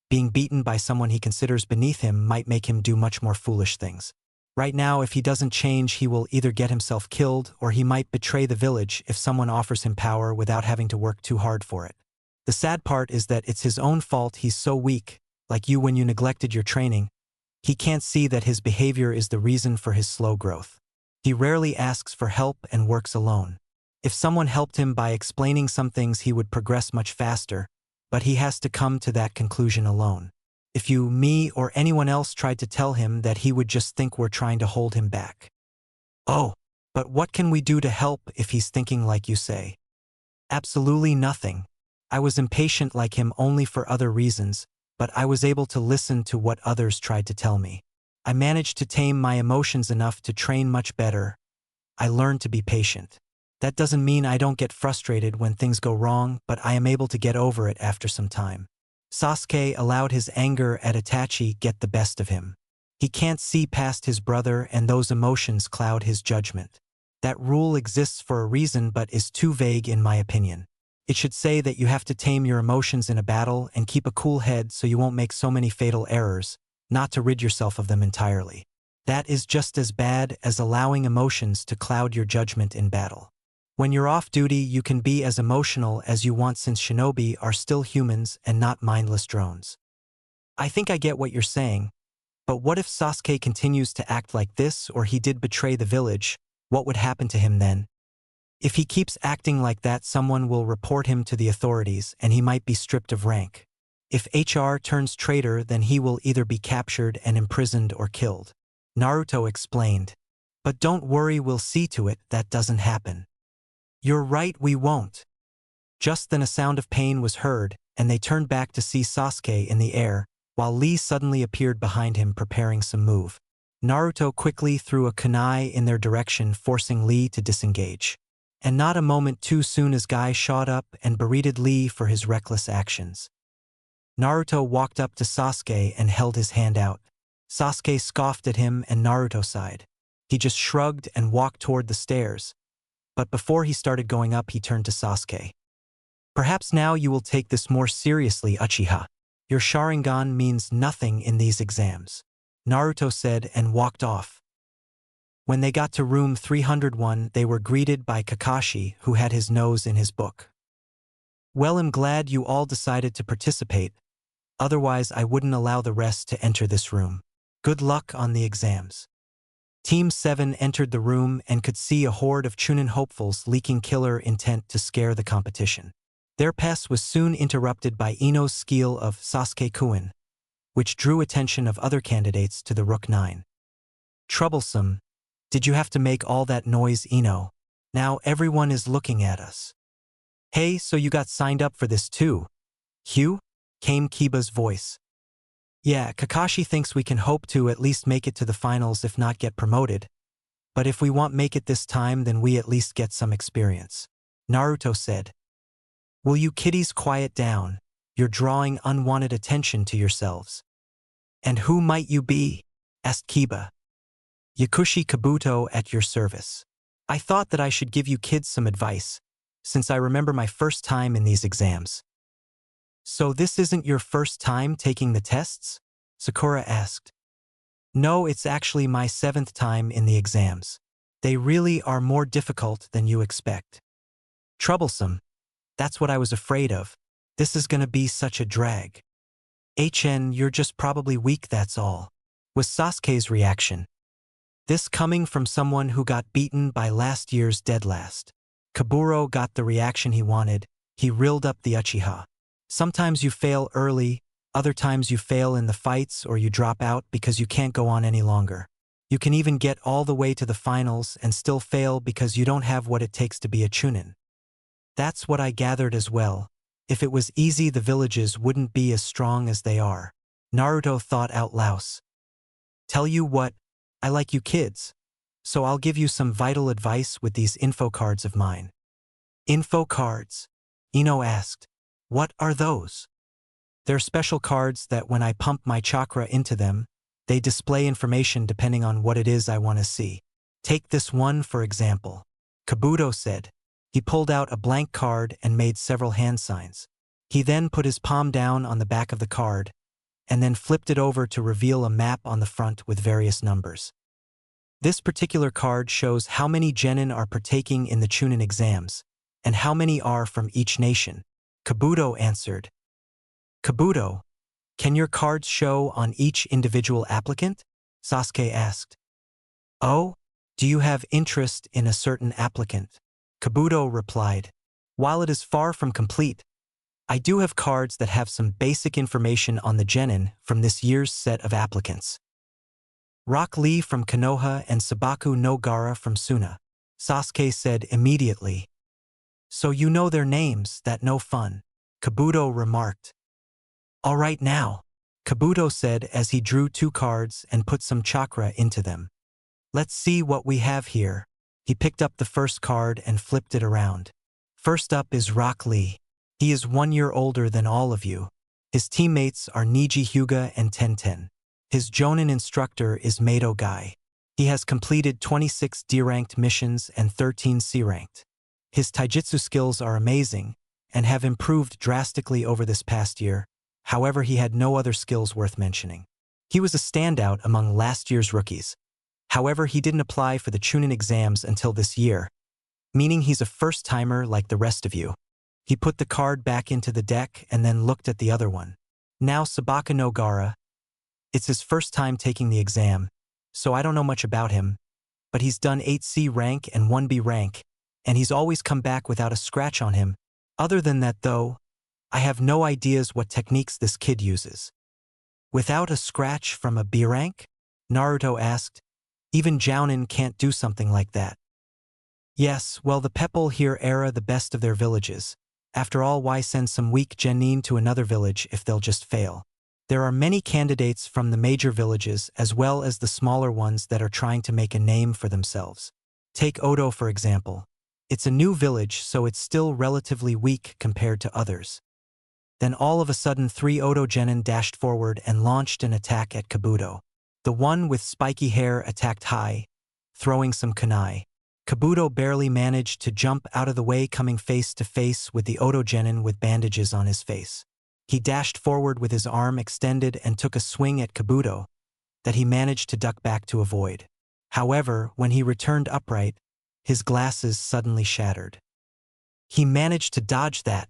A: being beaten by someone he considers beneath him might make him do much more foolish things. Right now, if he doesn't change, he will either get himself killed or he might betray the village if someone offers him power without having to work too hard for it. The sad part is that it's his own fault he's so weak, like you when you neglected your training. He can't see that his behavior is the reason for his slow growth. He rarely asks for help and works alone. If someone helped him by explaining some things, he would progress much faster, but he has to come to that conclusion alone. If you, me, or anyone else tried to tell him that, he would just think we're trying to hold him back. Oh, but what can we do to help if he's thinking like you say? Absolutely nothing. I was impatient like him only for other reasons, but I was able to listen to what others tried to tell me. I managed to tame my emotions enough to train much better. I learned to be patient. That doesn't mean I don't get frustrated when things go wrong, but I am able to get over it after some time. Sasuke allowed his anger at Itachi get the best of him. He can't see past his brother and those emotions cloud his judgment. That rule exists for a reason but is too vague in my opinion. It should say that you have to tame your emotions in a battle and keep a cool head so you won't make so many fatal errors, not to rid yourself of them entirely. That is just as bad as allowing emotions to cloud your judgment in battle. When you're off duty, you can be as emotional as you want since shinobi are still humans and not mindless drones. I think I get what you're saying, but what if Sasuke continues to act like this or he did betray the village? What would happen to him then? If he keeps acting like that, someone will report him to the authorities and he might be stripped of rank. If HR turns traitor, then he will either be captured and imprisoned or killed. Naruto explained. But don't worry, we'll see to it that doesn't happen. You're right, we won't. Just then a sound of pain was heard, and they turned back to see Sasuke in the air, while Lee suddenly appeared behind him preparing some move. Naruto quickly threw a kunai in their direction, forcing Lee to disengage. And not a moment too soon as Guy shot up and berated Lee for his reckless actions. Naruto walked up to Sasuke and held his hand out. Sasuke scoffed at him and Naruto sighed. He just shrugged and walked toward the stairs. But before he started going up, he turned to Sasuke. Perhaps now you will take this more seriously, Uchiha. Your Sharingan means nothing in these exams, Naruto said and walked off. When they got to room 301, they were greeted by Kakashi, who had his nose in his book. Well, I'm glad you all decided to participate. Otherwise, I wouldn't allow the rest to enter this room. Good luck on the exams. Team 7 entered the room and could see a horde of Chunin hopefuls leaking killer intent to scare the competition. Their pass was soon interrupted by Ino's skill of Sasuke-kun, which drew attention of other candidates to the Rook 9. Troublesome. Did you have to make all that noise, Ino? Now everyone is looking at us. Hey, so you got signed up for this too? Hugh? Came Kiba's voice. Yeah, Kakashi thinks we can hope to at least make it to the finals if not get promoted. But if we won't make it this time, then we at least get some experience. Naruto said. Will you kiddies quiet down? You're drawing unwanted attention to yourselves. And who might you be? Asked Kiba. Yakushi Kabuto at your service. I thought that I should give you kids some advice, since I remember my first time in these exams. So this isn't your first time taking the tests? Sakura asked. No, it's actually my 7th time in the exams. They really are more difficult than you expect. Troublesome. That's what I was afraid of. This is gonna be such a drag. HN, you're just probably weak, that's all, was Sasuke's reaction. This coming from someone who got beaten by last year's dead last. Kaburo got the reaction he wanted. He reeled up the Uchiha. Sometimes you fail early, other times you fail in the fights or you drop out because you can't go on any longer. You can even get all the way to the finals and still fail because you don't have what it takes to be a Chunin. That's what I gathered as well. If it was easy, the villages wouldn't be as strong as they are. Naruto thought out loud. Tell you what, I like you kids, so I'll give you some vital advice with these info cards of mine. Info cards? Ino asked. What are those? They're special cards that when I pump my chakra into them, they display information depending on what it is I want to see. Take this one for example. Kabuto said. He pulled out a blank card and made several hand signs. He then put his palm down on the back of the card, and then flipped it over to reveal a map on the front with various numbers. This particular card shows how many genin are partaking in the Chunin exams, and how many are from each nation. Kabuto answered. Kabuto, can your cards show on each individual applicant? Sasuke asked. Oh, do you have interest in a certain applicant? Kabuto replied. While it is far from complete, I do have cards that have some basic information on the genin from this year's set of applicants. Rock Lee from Konoha and Sabaku no Gaara from Suna, Sasuke said immediately. So you know their names, that no fun, Kabuto remarked. All right now, Kabuto said as he drew 2 cards and put some chakra into them. Let's see what we have here. He picked up the first card and flipped it around. First up is Rock Lee. He is 1 year older than all of you. His teammates are Niji Hyuga and Tenten. His Jonin instructor is Mado Guy. He has completed 26 D-ranked missions and 13 C-ranked. His taijutsu skills are amazing, and have improved drastically over this past year. However, he had no other skills worth mentioning. He was a standout among last year's rookies. However, he didn't apply for the Chunin exams until this year, meaning he's a first-timer like the rest of you. He put the card back into the deck and then looked at the other one. Now Sabaka no Gara. It's his first time taking the exam, so I don't know much about him, but he's done 8C rank and 1B rank, and he's always come back without a scratch on him. Other than that though, I have no ideas what techniques this kid uses. Without a scratch from a B rank? Naruto asked. Even Jounin can't do something like that. Yes, well the people here are the best of their villages. After all, why send some weak genin to another village if they'll just fail? There are many candidates from the major villages as well as the smaller ones that are trying to make a name for themselves. Take Odo for example. It's a new village, so it's still relatively weak compared to others. Then all of a sudden 3 Odo genin dashed forward and launched an attack at Kabuto. The one with spiky hair attacked high, throwing some kunai. Kabuto barely managed to jump out of the way, coming face to face with the Odo genin with bandages on his face. He dashed forward with his arm extended and took a swing at Kabuto that he managed to duck back to avoid. However, when he returned upright, his glasses suddenly shattered. He managed to dodge that,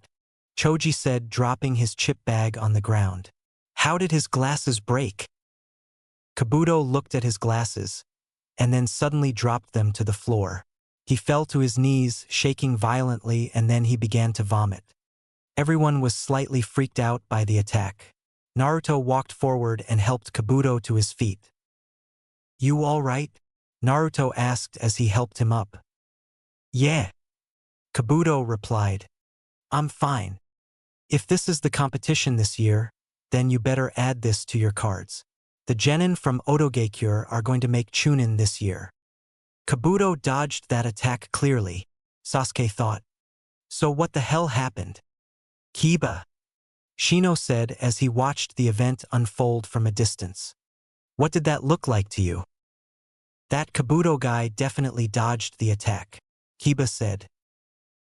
A: Choji said, dropping his chip bag on the ground. How did his glasses break? Kabuto looked at his glasses, and then suddenly dropped them to the floor. He fell to his knees, shaking violently, and then he began to vomit. Everyone was slightly freaked out by the attack. Naruto walked forward and helped Kabuto to his feet. "You all right?" Naruto asked as he helped him up. "Yeah," Kabuto replied. "I'm fine. If this is the competition this year, then you better add this to your cards. The genin from Odogekure are going to make Chunin this year." Kabuto dodged that attack clearly, Sasuke thought. So what the hell happened? "Kiba," Shino said as he watched the event unfold from a distance. "What did that look like to you?" "That Kabuto guy definitely dodged the attack," Kiba said.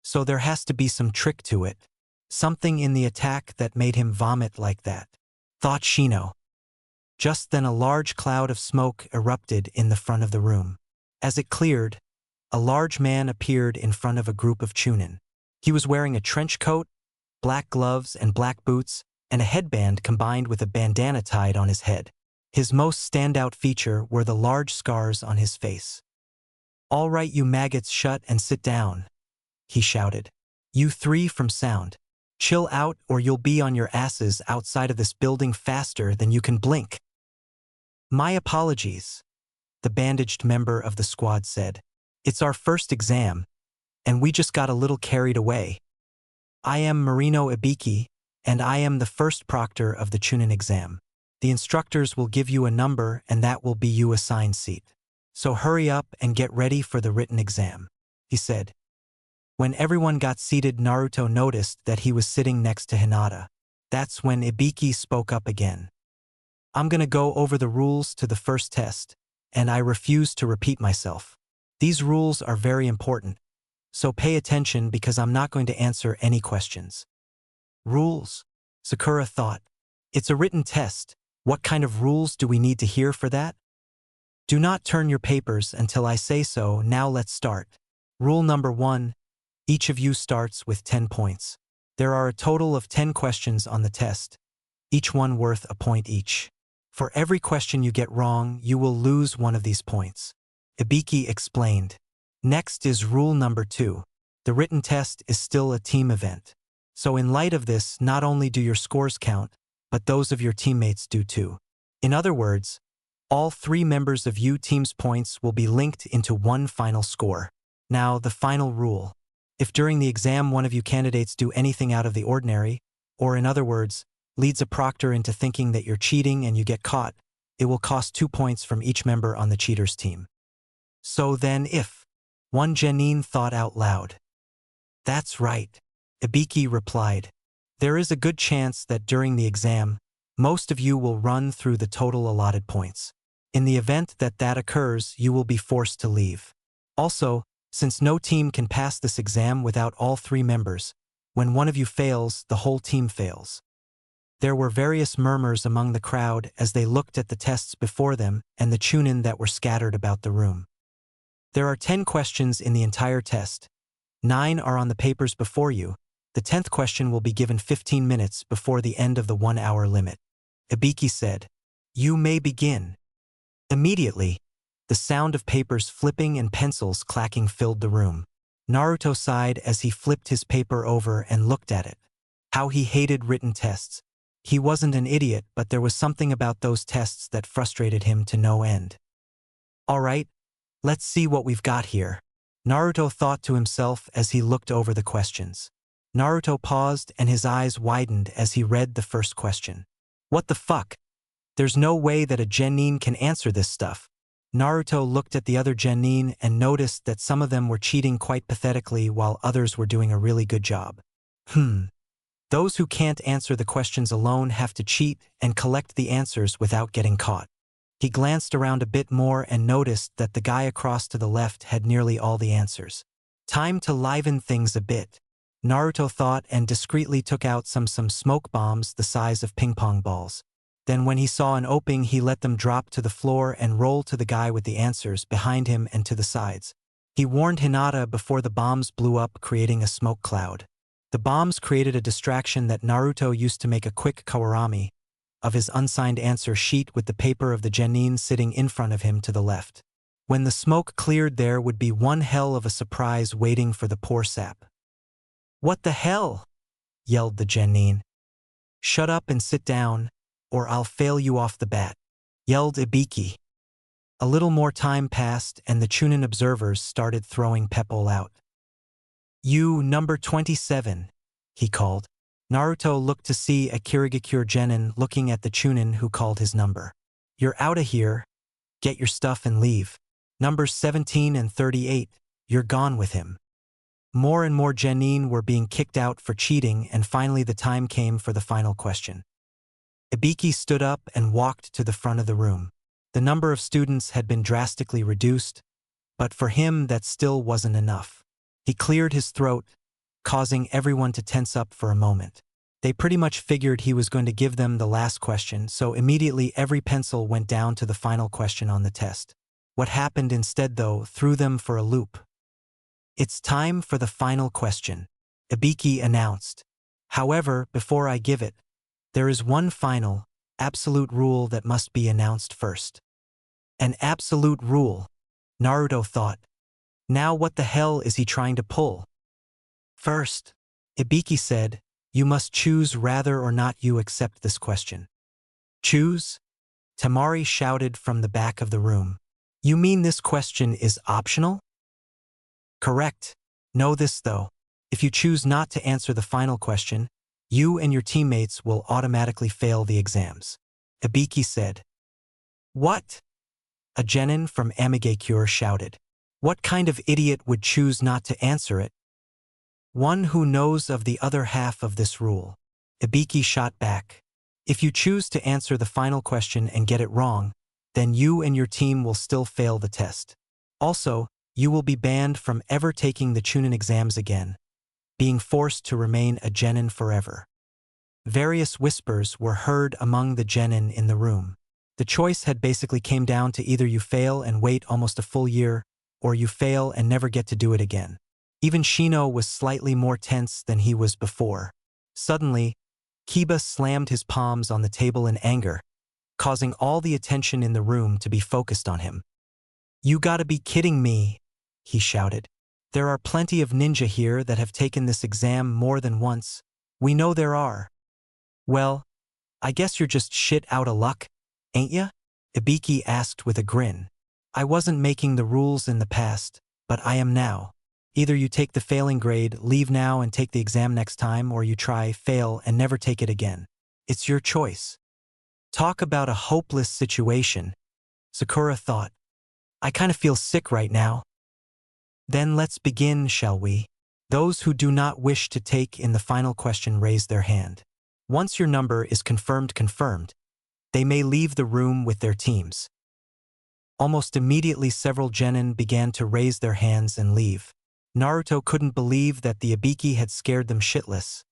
A: "So there has to be some trick to it. Something in the attack that made him vomit like that," thought Shino. Just then a large cloud of smoke erupted in the front of the room. As it cleared, a large man appeared in front of a group of Chunin. He was wearing a trench coat, black gloves and black boots, and a headband combined with a bandana tied on his head. His most standout feature were the large scars on his face. "All right, you maggots, shut and sit down," he shouted. "You 3 from sound. Chill out or you'll be on your asses outside of this building faster than you can blink." "My apologies," the bandaged member of the squad said. "It's our first exam, and we just got a little carried away. I am Marino Ibiki, and I am the first proctor of the Chunin exam. The instructors will give you a number and that will be your assigned seat. So hurry up and get ready for the written exam," he said. When everyone got seated, Naruto noticed that he was sitting next to Hinata. That's when Ibiki spoke up again. "I'm gonna go over the rules to the first test, and I refuse to repeat myself. These rules are very important, so pay attention because I'm not going to answer any questions." "Rules?" Sakura thought. "It's a written test. What kind of rules do we need to hear for that?" "Do not turn your papers until I say so. Now let's start. Rule number 1. Each of you starts with 10 points. There are a total of 10 questions on the test, each one worth a point each. For every question you get wrong, you will lose one of these points," Ibiki explained. "Next is rule number 2. The written test is still a team event. So in light of this, not only do your scores count, but those of your teammates do too. In other words, all 3 members of your team's points will be linked into one final score. Now, the final rule. If during the exam one of you candidates do anything out of the ordinary, or in other words, leads a proctor into thinking that you're cheating and you get caught, it will cost 2 points from each member on the cheater's team." "So then if," one genin thought out loud. "That's right," Ibiki replied. "There is a good chance that during the exam, most of you will run through the total allotted points. In the event that that occurs, you will be forced to leave. Also, since no team can pass this exam without all 3 members, When one of you fails, the whole team fails. There were various murmurs among the crowd as they looked at the tests before them and the chunin that were scattered about the room. There are 10 questions in the entire test. 9 are on the papers before you. The 10th question will be given 15 minutes before the end of the 1-hour limit. Ibiki said, "You may begin." Immediately, the sound of papers flipping and pencils clacking filled the room. Naruto sighed as he flipped his paper over and looked at it. How he hated written tests. He wasn't an idiot, but there was something about those tests that frustrated him to no end. "All right, let's see what we've got here," Naruto thought to himself as he looked over the questions. Naruto paused and his eyes widened as he read the first question. What the fuck? There's no way that a genin can answer this stuff. Naruto looked at the other genin and noticed that some of them were cheating quite pathetically while others were doing a really good job. Those who can't answer the questions alone have to cheat and collect the answers without getting caught. He glanced around a bit more and noticed that the guy across to the left had nearly all the answers. Time to liven things a bit, Naruto thought, and discreetly took out some smoke bombs the size of ping-pong balls. Then when he saw an opening, he let them drop to the floor and roll to the guy with the answers behind him and to the sides. He warned Hinata before the bombs blew up, creating a smoke cloud. The bombs created a distraction that Naruto used to make a quick kawarami of his unsigned answer sheet with the paper of the genin sitting in front of him to the left. When the smoke cleared, there would be one hell of a surprise waiting for the poor sap. "What the hell?" yelled the genin. "Shut up and sit down, or I'll fail you off the bat," yelled Ibiki. A little more time passed and the Chunin observers started throwing Pepple out. "You, number 27, he called. Naruto looked to see a Kirigakure genin looking at the Chunin who called his number. "You're outta here. Get your stuff and leave. Numbers 17 and 38, you're gone with him." More and more genin were being kicked out for cheating, and finally the time came for the final question. Ibiki stood up and walked to the front of the room. The number of students had been drastically reduced, but for him that still wasn't enough. He cleared his throat, causing everyone to tense up for a moment. They pretty much figured he was going to give them the last question, so immediately every pencil went down to the final question on the test. What happened instead, though, threw them for a loop. "It's time for the final question," Ibiki announced. "However, before I give it, there is one final, absolute rule that must be announced first." An absolute rule, Naruto thought. Now what the hell is he trying to pull? "First," Ibiki said, "you must choose whether or not you accept this question." "Choose?" Tamari shouted from the back of the room. "You mean this question is optional?" "Correct. Know this though. If you choose not to answer the final question, you and your teammates will automatically fail the exams," Ibiki said. "What?" A genin from Amigakure shouted. "What kind of idiot would choose not to answer it?" "One who knows of the other half of this rule," Ibiki shot back. "If you choose to answer the final question and get it wrong, then you and your team will still fail the test. Also, you will be banned from ever taking the Chunin exams again, being forced to remain a genin forever." Various whispers were heard among the genin in the room. The choice had basically came down to either you fail and wait almost a full year, or you fail and never get to do it again. Even Shino was slightly more tense than he was before. Suddenly, Kiba slammed his palms on the table in anger, causing all the attention in the room to be focused on him. "You gotta be kidding me," he shouted. "There are plenty of ninja here that have taken this exam more than once. We know there are." "Well, I guess you're just shit out of luck, ain't ya?" Ibiki asked with a grin. "I wasn't making the rules in the past, but I am now. Either you take the failing grade, leave now and take the exam next time, or you try, fail, and never take it again. It's your choice." Talk about a hopeless situation, Sakura thought. "I kind of feel sick right now." "Then let's begin, shall we?" Those who do not wish to take in the final question raise their hand. Once your number is confirmed, they may leave the room with their teams. Almost immediately several genin began to raise their hands and leave. Naruto couldn't believe that the Ibiki had scared them shitless.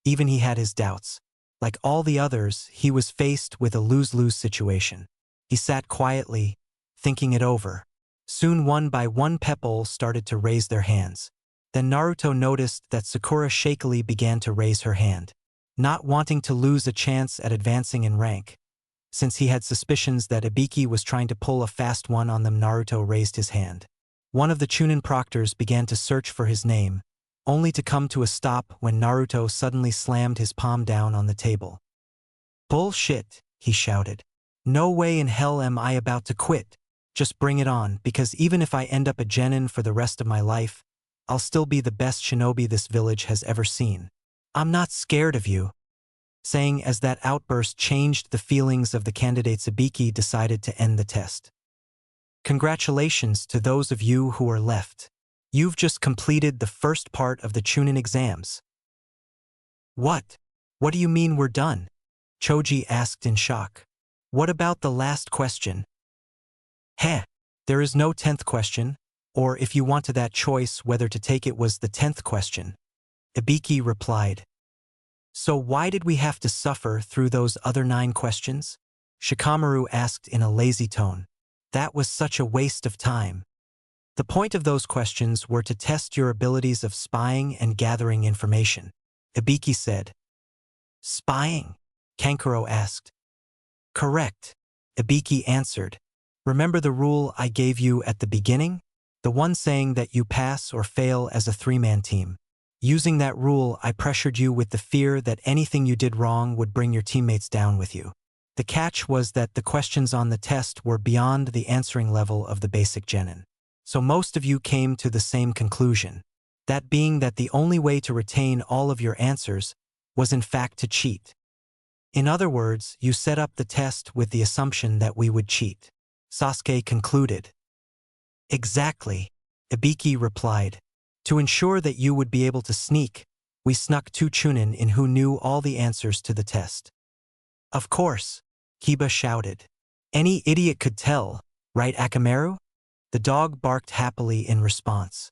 A: Even he had his doubts. Like all the others, he was faced with a lose-lose situation. He sat quietly, thinking it over. Soon one by one people started to raise their hands. Then Naruto noticed that Sakura shakily began to raise her hand, not wanting to lose a chance at advancing in rank. Since he had suspicions that Ibiki was trying to pull a fast one on them, Naruto raised his hand. One of the Chunin proctors began to search for his name, only to come to a stop when Naruto suddenly slammed his palm down on the table. "Bullshit," he shouted. "No way in hell am I about to quit. Just bring it on, because even if I end up a genin for the rest of my life, I'll still be the best shinobi this village has ever seen. I'm not scared of you." Saying as that outburst changed the feelings of the candidates, Ibiki decided to end the test. "Congratulations to those of you who are left. You've just completed the first part of the Chunin exams." "What? What do you mean we're done?" Choji asked in shock. "What about the last question?" "Heh, there is no 10th question, or if you wanted that choice whether to take it was the 10th question," Ibiki replied. "So why did we have to suffer through those other 9 questions?" Shikamaru asked in a lazy tone. "That was such a waste of time." "The point of those questions were to test your abilities of spying and gathering information," Ibiki said. "Spying?" Kankuro asked. "Correct," Ibiki answered. "Remember the rule I gave you at the beginning? The one saying that you pass or fail as a 3-man team. Using that rule, I pressured you with the fear that anything you did wrong would bring your teammates down with you. The catch was that the questions on the test were beyond the answering level of the basic genin. So most of you came to the same conclusion, that being that the only way to retain all of your answers was in fact to cheat. In other words, you set up the test with the assumption that we would cheat," Sasuke concluded. "Exactly," Ibiki replied. "To ensure that you would be able to sneak, we snuck 2 Chunin in who knew all the answers to the test." "Of course," Kiba shouted. "Any idiot could tell, right, Akamaru?" The dog barked happily in response.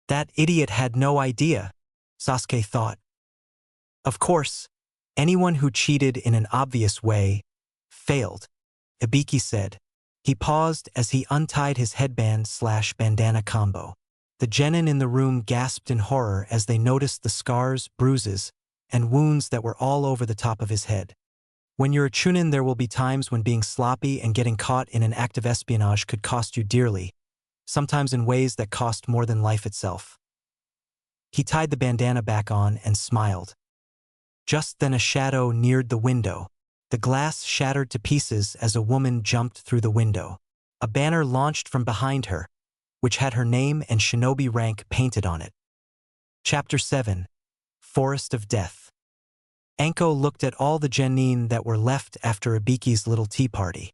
A: "That idiot had no idea," Sasuke thought. "Of course, anyone who cheated in an obvious way failed," Ibiki said. He paused as he untied his headband/bandana combo. The genin in the room gasped in horror as they noticed the scars, bruises, and wounds that were all over the top of his head. When you're a Chunin, there will be times when being sloppy and getting caught in an act of espionage could cost you dearly, sometimes in ways that cost more than life itself. He tied the bandana back on and smiled. Just then a shadow neared the window. The glass shattered to pieces as a woman jumped through the window. A banner launched from behind her, which had her name and shinobi rank painted on it. Chapter 7. Forest of Death. Anko looked at all the genin that were left after Ibiki's little tea party.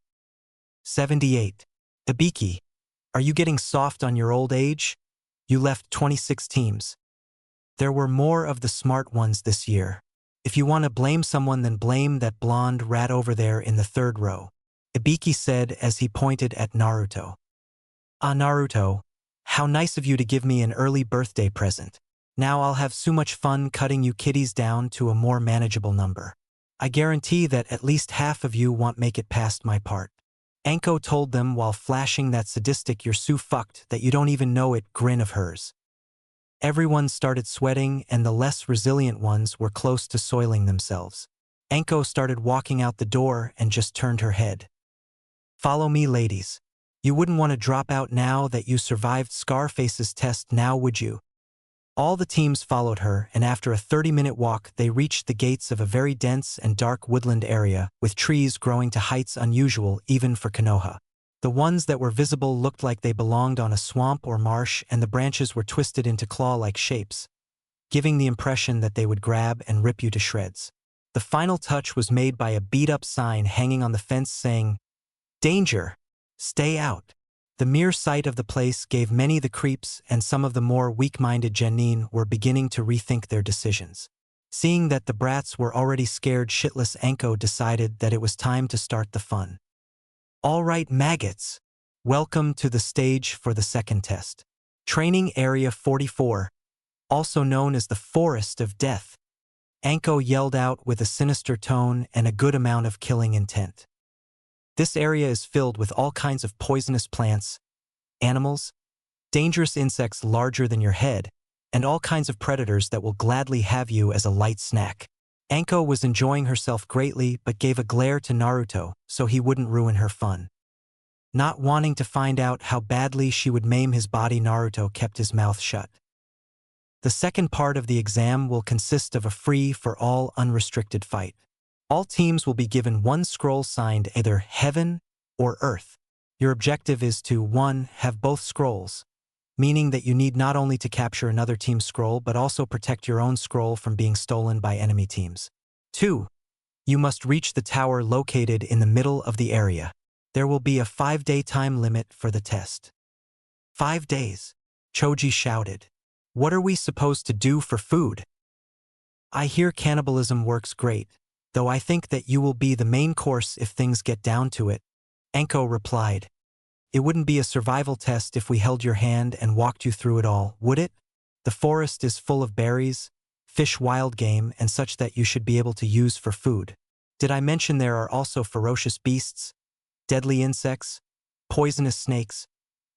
A: 78. "Ibiki, are you getting soft on your old age? You left 26 teams. There were more of the smart ones this year. If you want to blame someone, then blame that blonde rat over there in the 3rd row," Ibiki said as he pointed at Naruto. "Ah, Naruto, how nice of you to give me an early birthday present. Now I'll have so much fun cutting you kiddies down to a more manageable number. I guarantee that at least half of you won't make it past my part," Anko told them while flashing that sadistic "you're so fucked that you don't even know it" grin of hers. Everyone started sweating, and the less resilient ones were close to soiling themselves. Anko started walking out the door and just turned her head. "Follow me, ladies. You wouldn't want to drop out now that you survived Scarface's test, now would you?" All the teams followed her, and after a 30-minute walk they reached the gates of a very dense and dark woodland area, with trees growing to heights unusual even for Konoha. The ones that were visible looked like they belonged on a swamp or marsh, and the branches were twisted into claw-like shapes, giving the impression that they would grab and rip you to shreds. The final touch was made by a beat-up sign hanging on the fence saying, "Danger! Stay out." The mere sight of the place gave many the creeps, and some of the more weak-minded genin were beginning to rethink their decisions. Seeing that the brats were already scared shitless, Anko decided that it was time to start the fun. "All right, maggots. Welcome to the stage for the second test. Training Area 44, also known as the Forest of Death, Anko yelled out with a sinister tone and a good amount of killing intent. This area is filled with all kinds of poisonous plants, animals, dangerous insects larger than your head, and all kinds of predators that will gladly have you as a light snack. Anko was enjoying herself greatly but gave a glare to Naruto so he wouldn't ruin her fun. Not wanting to find out how badly she would maim his body, Naruto kept his mouth shut. The second part of the exam will consist of a free-for-all unrestricted fight. All teams will be given one scroll signed either Heaven or Earth. Your objective is to 1. Have both scrolls, meaning that you need not only to capture another team's scroll but also protect your own scroll from being stolen by enemy teams. 2. You must reach the tower located in the middle of the area. There will be a 5-day time limit for the test. 5 days, Choji shouted. What are we supposed to do for food? I hear cannibalism works great, though I think that you will be the main course if things get down to it, Anko replied. It wouldn't be a survival test if we held your hand and walked you through it all, would it? The forest is full of berries, fish, wild game, and such that you should be able to use for food. Did I mention there are also ferocious beasts, deadly insects, poisonous snakes,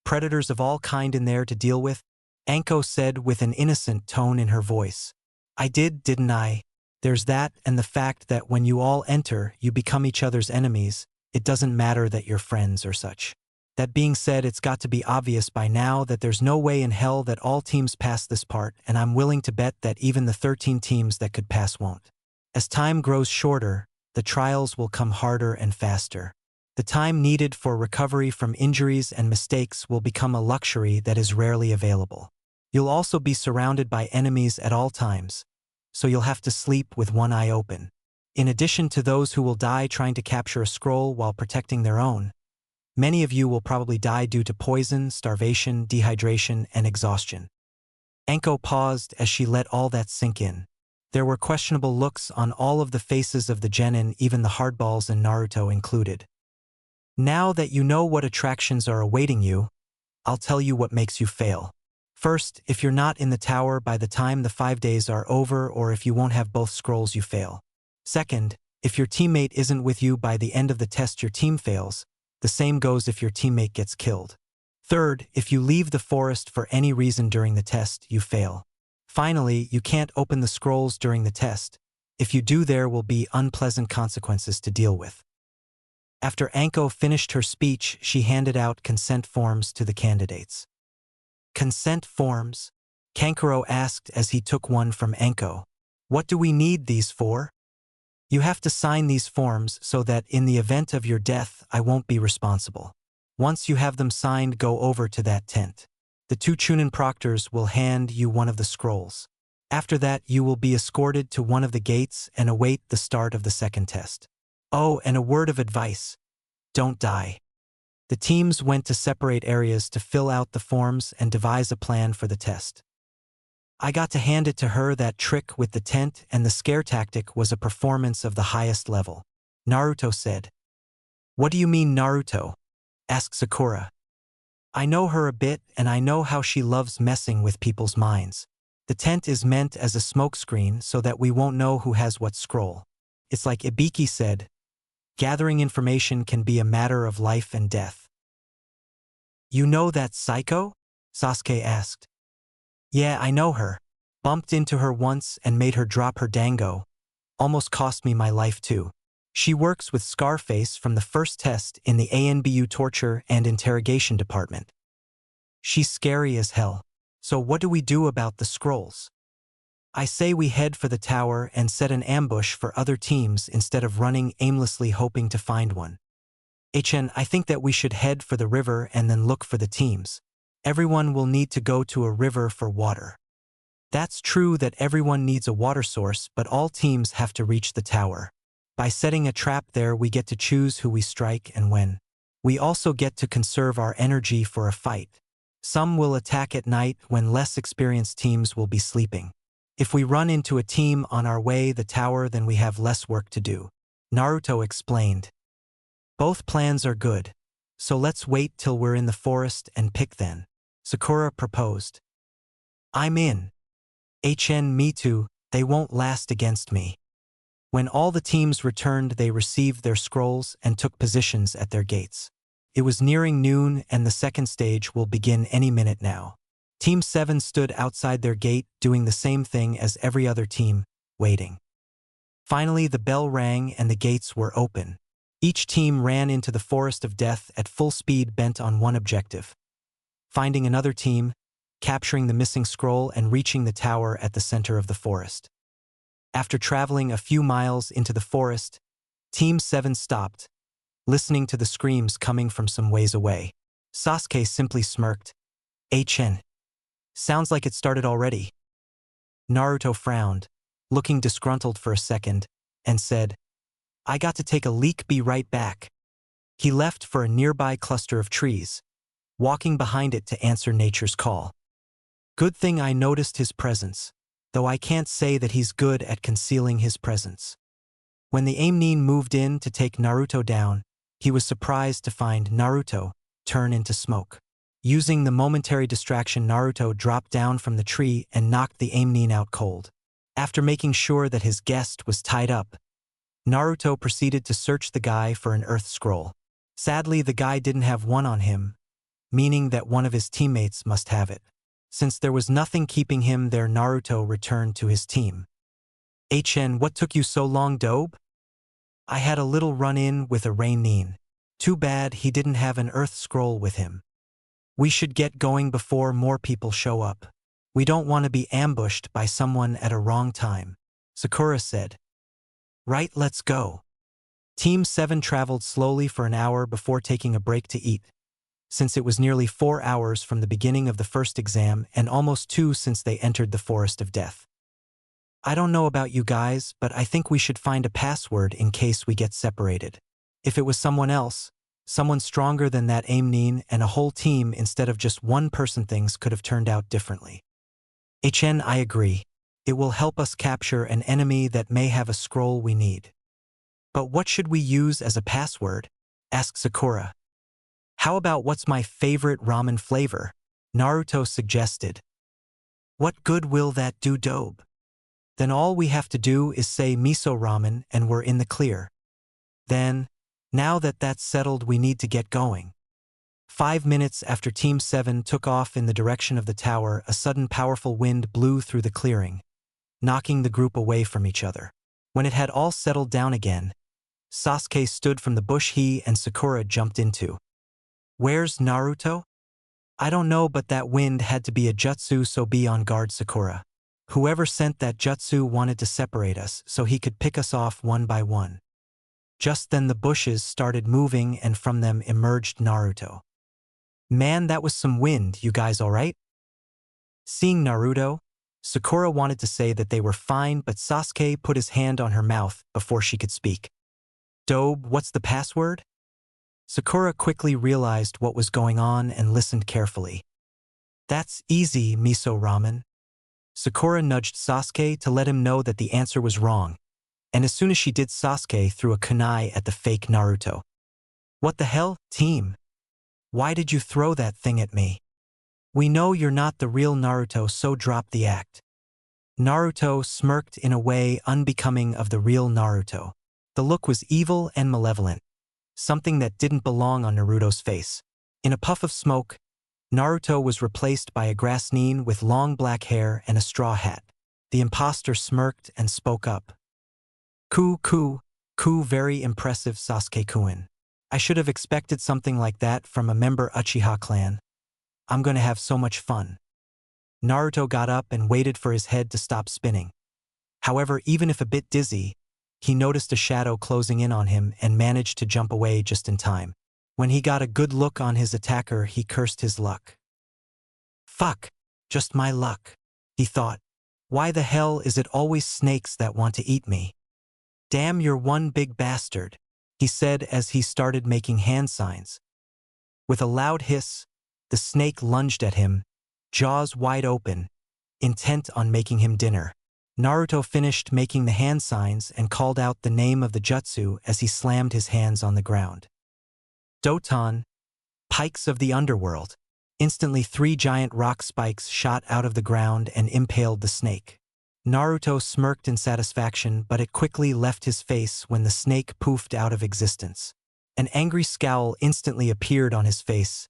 A: predators of all kind in there to deal with? Anko said with an innocent tone in her voice. I did, didn't I? There's that and the fact that when you all enter, you become each other's enemies. It doesn't matter that you're friends or such. That being said, it's got to be obvious by now that there's no way in hell that all teams pass this part, and I'm willing to bet that even the 13 teams that could pass won't. As time grows shorter, the trials will come harder and faster. The time needed for recovery from injuries and mistakes will become a luxury that is rarely available. You'll also be surrounded by enemies at all times, so you'll have to sleep with one eye open. In addition to those who will die trying to capture a scroll while protecting their own, many of you will probably die due to poison, starvation, dehydration, and exhaustion. Anko paused as she let all that sink in. There were questionable looks on all of the faces of the genin, even the hardballs and Naruto included. Now that you know what attractions are awaiting you, I'll tell you what makes you fail. First, if you're not in the tower by the time the 5 days are over, or if you won't have both scrolls, you fail. Second, if your teammate isn't with you by the end of the test, your team fails. The same goes if your teammate gets killed. Third, if you leave the forest for any reason during the test, you fail. Finally, you can't open the scrolls during the test. If you do, there will be unpleasant consequences to deal with. After Anko finished her speech, she handed out consent forms to the candidates. Consent forms? Kankuro asked as he took one from Anko. What do we need these for? You have to sign these forms so that in the event of your death, I won't be responsible. Once you have them signed, go over to that tent. The 2 Chunin proctors will hand you one of the scrolls. After that, you will be escorted to one of the gates and await the start of the second test. Oh, and a word of advice. Don't die. The teams went to separate areas to fill out the forms and devise a plan for the test. I got to hand it to her. That trick with the tent and the scare tactic was a performance of the highest level, Naruto said. What do you mean, Naruto? Asked Sakura. I know her a bit, and I know how she loves messing with people's minds. The tent is meant as a smokescreen so that we won't know who has what scroll. It's like Ibiki said, gathering information can be a matter of life and death. You know that psycho? Sasuke asked. Yeah, I know her. Bumped into her once and made her drop her dango. Almost cost me my life too. She works with Scarface from the first test in the ANBU torture and interrogation department. She's scary as hell. So what do we do about the scrolls? I say we head for the tower and set an ambush for other teams instead of running aimlessly hoping to find one. I think that we should head for the river and then look for the teams. Everyone will need to go to a river for water. That's true that everyone needs a water source, but all teams have to reach the tower. By setting a trap there, we get to choose who we strike and when. We also get to conserve our energy for a fight. Some will attack at night when less experienced teams will be sleeping. If we run into a team on our way the tower, then we have less work to do. Naruto explained. Both plans are good, so let's wait till we're in the forest and pick then. Sakura proposed. I'm in. Me too, they won't last against me. When all the teams returned, they received their scrolls and took positions at their gates. It was nearing noon and the second stage will begin any minute now. Team 7 stood outside their gate, doing the same thing as every other team, waiting. Finally, the bell rang and the gates were open. Each team ran into the forest of death at full speed, bent on one objective: finding another team, capturing the missing scroll, and reaching the tower at the center of the forest. After traveling a few miles into the forest, Team 7 stopped, listening to the screams coming from some ways away. Sasuke simply smirked. Sounds like it started already. Naruto frowned, looking disgruntled for a second, and said, I got to take a leak, be right back. He left for a nearby cluster of trees, walking behind it to answer nature's call. Good thing I noticed his presence, though I can't say that he's good at concealing his presence. When the Aimnin moved in to take Naruto down, he was surprised to find Naruto turn into smoke. Using the momentary distraction, Naruto dropped down from the tree and knocked the Aimnin out cold. After making sure that his guest was tied up, Naruto proceeded to search the guy for an earth scroll. Sadly, the guy didn't have one on him, meaning that one of his teammates must have it. Since there was nothing keeping him there, Naruto returned to his team. What took you so long, Dobe? I had a little run-in with a Rainin. Too bad he didn't have an earth scroll with him. We should get going before more people show up. We don't want to be ambushed by someone at a wrong time, Sakura said. Right, let's go. Team 7 traveled slowly for an hour before taking a break to eat, since it was nearly 4 hours from the beginning of the first exam and almost 2 since they entered the forest of death. I don't know about you guys, but I think we should find a password in case we get separated. If it was someone else, someone stronger than that Aimnin and a whole team instead of just one person, things could have turned out differently. I agree. It will help us capture an enemy that may have a scroll we need. But what should we use as a password? Asked Sakura. How about what's my favorite ramen flavor? Naruto suggested. What good will that do, Dobe? Then all we have to do is say miso ramen and we're in the clear. Then, now that that's settled, we need to get going. 5 minutes after Team 7 took off in the direction of the tower, a sudden powerful wind blew through the clearing, knocking the group away from each other. When it had all settled down again, Sasuke stood from the bush he and Sakura jumped into. Where's Naruto? I don't know, but that wind had to be a jutsu, so be on guard, Sakura. Whoever sent that jutsu wanted to separate us so he could pick us off one by one. Just then the bushes started moving and from them emerged Naruto. Man, that was some wind, you guys alright? Seeing Naruto, Sakura wanted to say that they were fine, but Sasuke put his hand on her mouth before she could speak. Dobe, what's the password? Sakura quickly realized what was going on and listened carefully. That's easy, miso ramen. Sakura nudged Sasuke to let him know that the answer was wrong, and as soon as she did, Sasuke threw a kunai at the fake Naruto. What the hell, team? Why did you throw that thing at me? We know you're not the real Naruto, so drop the act. Naruto smirked in a way unbecoming of the real Naruto. The look was evil and malevolent, something that didn't belong on Naruto's face. In a puff of smoke, Naruto was replaced by a grass nin with long black hair and a straw hat. The imposter smirked and spoke up. Ku, very impressive, Sasuke-kun. I should have expected something like that from a member Uchiha clan. I'm gonna have so much fun. Naruto got up and waited for his head to stop spinning. However, even if a bit dizzy, he noticed a shadow closing in on him and managed to jump away just in time. When he got a good look on his attacker, he cursed his luck. Fuck, just my luck, he thought. Why the hell is it always snakes that want to eat me? Damn, you're one big bastard, he said as he started making hand signs. With a loud hiss, the snake lunged at him, jaws wide open, intent on making him dinner. Naruto finished making the hand signs and called out the name of the jutsu as he slammed his hands on the ground. Doton, Pikes of the Underworld. Instantly 3 giant rock spikes shot out of the ground and impaled the snake. Naruto smirked in satisfaction, but it quickly left his face when the snake poofed out of existence. An angry scowl instantly appeared on his face.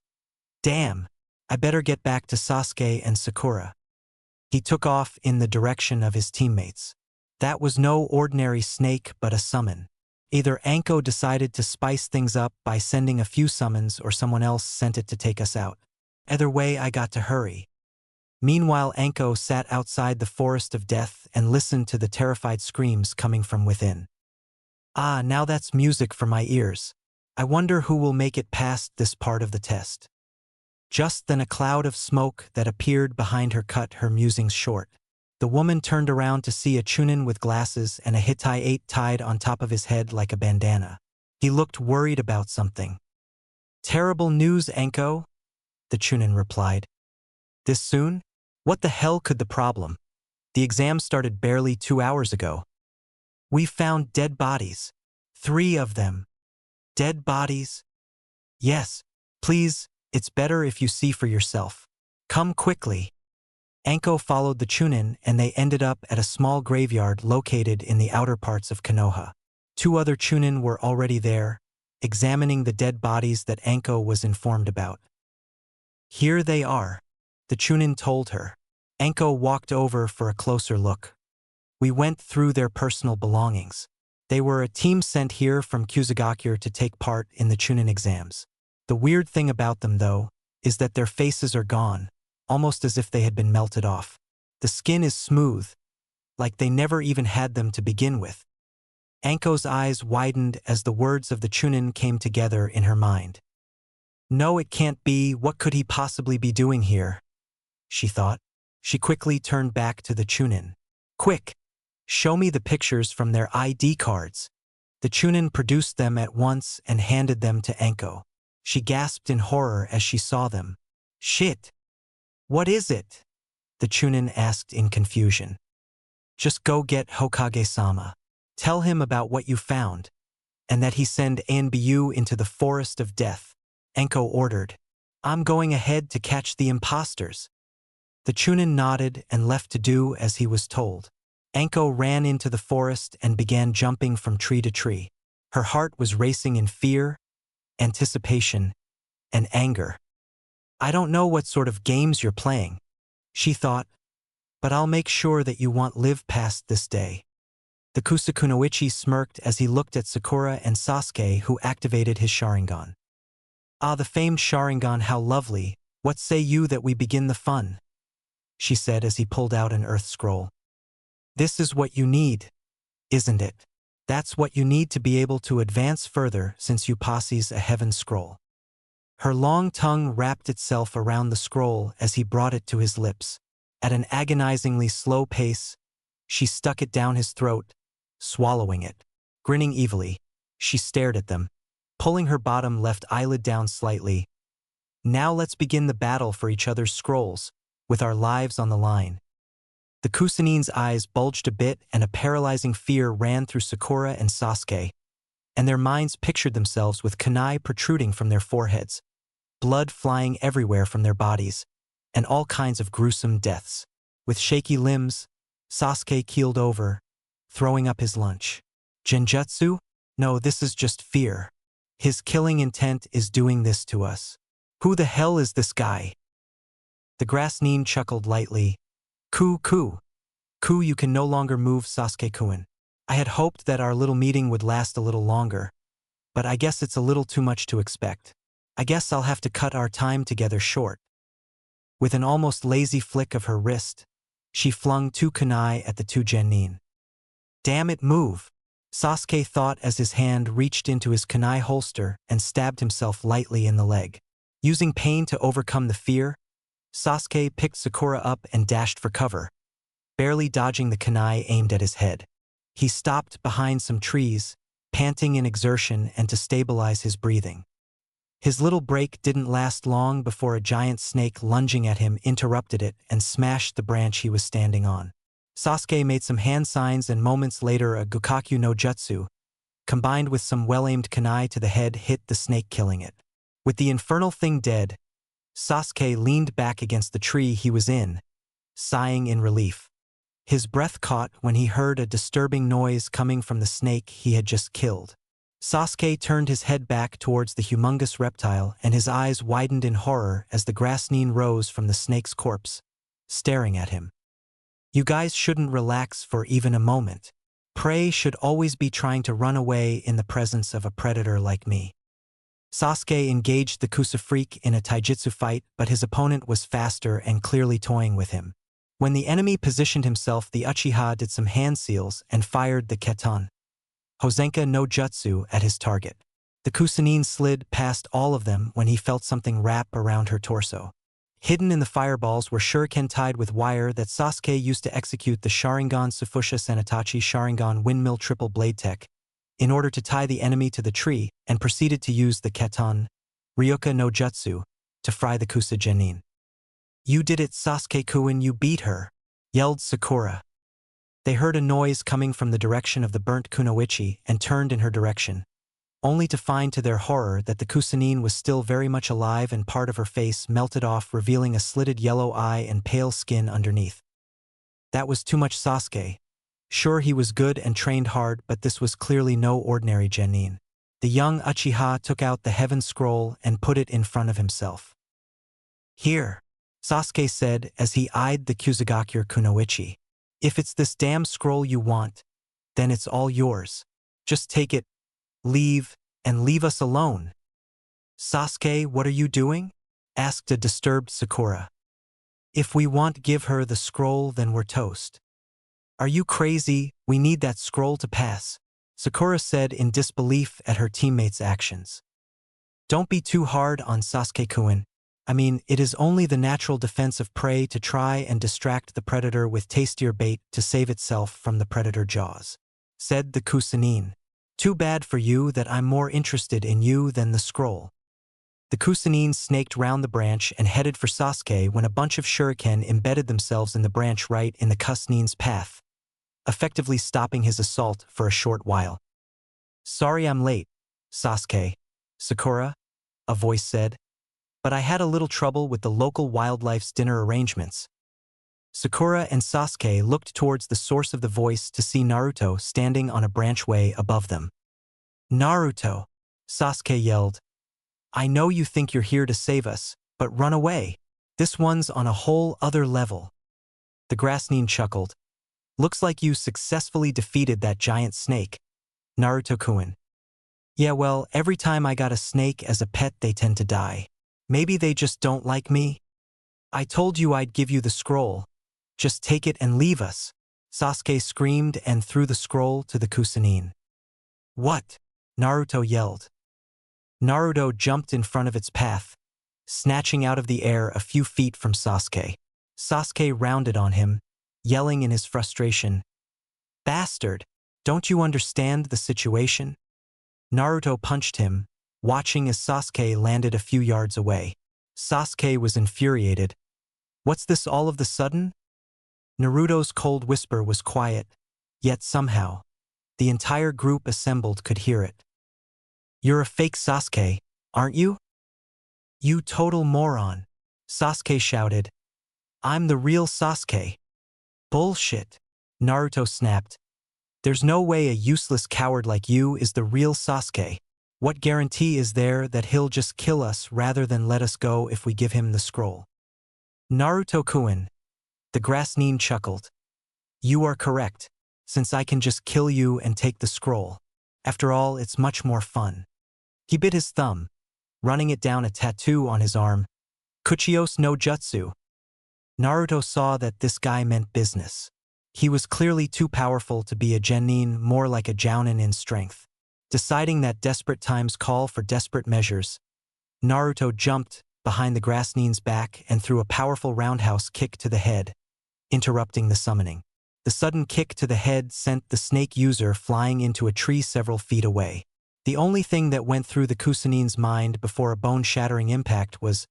A: Damn, I better get back to Sasuke and Sakura. He took off in the direction of his teammates. That was no ordinary snake but a summon. Either Anko decided to spice things up by sending a few summons or someone else sent it to take us out. Either way, I got to hurry. Meanwhile, Anko sat outside the forest of death and listened to the terrified screams coming from within. Ah, now that's music for my ears. I wonder who will make it past this part of the test. Just then a cloud of smoke that appeared behind her cut her musings short. The woman turned around to see a Chunin with glasses and a Hittite tied on top of his head like a bandana. He looked worried about something. Terrible news, Anko, the Chunin replied. This soon? What the hell could the problem? The exam started barely 2 hours ago. We found dead bodies. 3 of them. Dead bodies? Yes, please, it's better if you see for yourself. Come quickly. Anko followed the Chunin and they ended up at a small graveyard located in the outer parts of Konoha. 2 other Chunin were already there, examining the dead bodies that Anko was informed about. Here they are, the Chunin told her. Anko walked over for a closer look. We went through their personal belongings. They were a team sent here from Kusagakure to take part in the Chunin exams. The weird thing about them, though, is that their faces are gone, almost as if they had been melted off. The skin is smooth, like they never even had them to begin with. Anko's eyes widened as the words of the Chunin came together in her mind. No, it can't be. What could he possibly be doing here? She thought. She quickly turned back to the Chunin. Quick! Show me the pictures from their ID cards. The Chunin produced them at once and handed them to Anko. She gasped in horror as she saw them. Shit! What is it? The Chunin asked in confusion. Just go get Hokage-sama. Tell him about what you found, and that he send Anbu into the forest of death, Anko ordered. I'm going ahead to catch the imposters. The Chunin nodded and left to do as he was told. Anko ran into the forest and began jumping from tree to tree. Her heart was racing in fear, anticipation, and anger. I don't know what sort of games you're playing, she thought, but I'll make sure that you won't live past this day. The Kusakunoichi smirked as he looked at Sakura and Sasuke, who activated his Sharingan. Ah, the famed Sharingan, how lovely. What say you that we begin the fun? She said as he pulled out an earth scroll. This is what you need, isn't it? That's what you need to be able to advance further since you possess a heaven scroll. Her long tongue wrapped itself around the scroll as he brought it to his lips. At an agonizingly slow pace, she stuck it down his throat, swallowing it. Grinning evilly, she stared at them, pulling her bottom left eyelid down slightly. Now let's begin the battle for each other's scrolls, with our lives on the line. The Kusanin's eyes bulged a bit and a paralyzing fear ran through Sakura and Sasuke, and their minds pictured themselves with kunai protruding from their foreheads, blood flying everywhere from their bodies, and all kinds of gruesome deaths. With shaky limbs, Sasuke keeled over, throwing up his lunch. Genjutsu? No, this is just fear. His killing intent is doing this to us. Who the hell is this guy? The grass nin chuckled lightly. Ku, you can no longer move, Sasuke-kun. I had hoped that our little meeting would last a little longer, but I guess it's a little too much to expect. I guess I'll have to cut our time together short. With an almost lazy flick of her wrist, she flung 2 kunai at the 2 genin. Damn it, move! Sasuke thought as his hand reached into his kunai holster and stabbed himself lightly in the leg. Using pain to overcome the fear, Sasuke picked Sakura up and dashed for cover, barely dodging the kunai aimed at his head. He stopped behind some trees, panting in exertion and to stabilize his breathing. His little break didn't last long before a giant snake lunging at him interrupted it and smashed the branch he was standing on. Sasuke made some hand signs and moments later a Gokakyu no Jutsu, combined with some well-aimed kunai to the head, hit the snake, killing it. With the infernal thing dead, Sasuke leaned back against the tree he was in, sighing in relief. His breath caught when he heard a disturbing noise coming from the snake he had just killed. Sasuke turned his head back towards the humongous reptile and his eyes widened in horror as the Grassneen rose from the snake's corpse, staring at him. You guys shouldn't relax for even a moment. Prey should always be trying to run away in the presence of a predator like me. Sasuke engaged the Kusafreak in a taijutsu fight, but his opponent was faster and clearly toying with him. When the enemy positioned himself, the Uchiha did some hand seals and fired the Keton Hozenka no Jutsu at his target. The Kusanine slid past all of them when he felt something wrap around her torso. Hidden in the fireballs were shuriken tied with wire that Sasuke used to execute the Sharingan Sufusha Sanitachi Sharingan Windmill Triple Blade Tech in order to tie the enemy to the tree, and proceeded to use the Keton Ryuka no Jutsu to fry the Kusa Genin. You did it, Sasuke-kun, you beat her, yelled Sakura. They heard a noise coming from the direction of the burnt kunoichi and turned in her direction, only to find to their horror that the Kusanine was still very much alive and part of her face melted off, revealing a slitted yellow eye and pale skin underneath. That was too much, Sasuke. Sure, he was good and trained hard, but this was clearly no ordinary genin. The young Uchiha took out the Heaven Scroll and put it in front of himself. Here, Sasuke said as he eyed the Kusagakure kunoichi. If it's this damn scroll you want, then it's all yours. Just take it, leave, and leave us alone. Sasuke, what are you doing? Asked a disturbed Sakura. If we want give her the scroll, then we're toast. Are you crazy? We need that scroll to pass, Sakura said in disbelief at her teammates' actions. Don't be too hard on Sasuke-kun. I mean, it is only the natural defense of prey to try and distract the predator with tastier bait to save itself from the predator jaws, said the Kusanine. Too bad for you that I'm more interested in you than the scroll. The Kusanine snaked round the branch and headed for Sasuke when a bunch of shuriken embedded themselves in the branch right in the Kusanine's path, effectively stopping his assault for a short while. Sorry I'm late, Sasuke. Sakura, a voice said. But I had a little trouble with the local wildlife's dinner arrangements. Sakura and Sasuke looked towards the source of the voice to see Naruto standing on a branchway above them. Naruto, Sasuke yelled. I know you think you're here to save us, but run away. This one's on a whole other level. The Grassneen chuckled. Looks like you successfully defeated that giant snake, Naruto-kun. Yeah, well, every time I got a snake as a pet they tend to die. Maybe they just don't like me? I told you I'd give you the scroll. Just take it and leave us. Sasuke screamed and threw the scroll to the Kusanine. What? Naruto yelled. Naruto jumped in front of its path, snatching out of the air a few feet from Sasuke. Sasuke rounded on him, yelling in his frustration. Bastard, don't you understand the situation? Naruto punched him, watching as Sasuke landed a few yards away. Sasuke was infuriated. What's this all of the sudden? Naruto's cold whisper was quiet, yet somehow, the entire group assembled could hear it. You're a fake Sasuke, aren't you? You total moron, Sasuke shouted. I'm the real Sasuke. Bullshit, Naruto snapped. There's no way a useless coward like you is the real Sasuke. What guarantee is there that he'll just kill us rather than let us go if we give him the scroll? Naruto-kun, the Grassneen chuckled. You are correct, since I can just kill you and take the scroll. After all, it's much more fun. He bit his thumb, running it down a tattoo on his arm. Kuchios no Jutsu. Naruto saw that this guy meant business. He was clearly too powerful to be a genin, more like a jounin in strength. Deciding that desperate times call for desperate measures, Naruto jumped behind the Grassneen's back and threw a powerful roundhouse kick to the head, interrupting the summoning. The sudden kick to the head sent the snake user flying into a tree several feet away. The only thing that went through the Kusanine's mind before a bone-shattering impact was,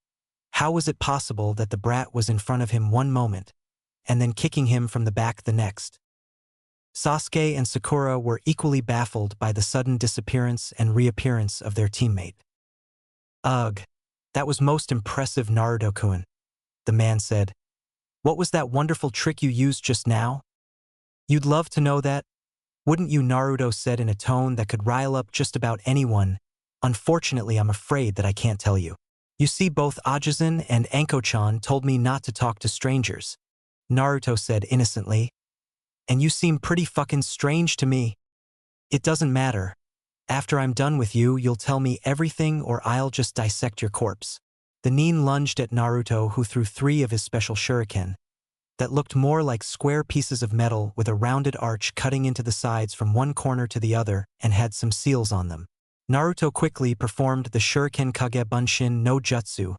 A: how was it possible that the brat was in front of him one moment, and then kicking him from the back the next? Sasuke and Sakura were equally baffled by the sudden disappearance and reappearance of their teammate. Ugh, That was most impressive, Naruto-kun, the man said. What was that wonderful trick you used just now? You'd love to know that, wouldn't you? Naruto said in a tone that could rile up just about anyone. Unfortunately, I'm afraid that I can't tell you. You see, both Ajisen and Anko-chan told me not to talk to strangers, Naruto said innocently. And you seem pretty fucking strange to me. It doesn't matter. After I'm done with you, you'll tell me everything or I'll just dissect your corpse. The Nin lunged at Naruto, who threw 3 of his special shuriken that looked more like square pieces of metal with a rounded arch cutting into the sides from one corner to the other and had some seals on them. Naruto quickly performed the Shuriken Kage Bunshin no Jutsu,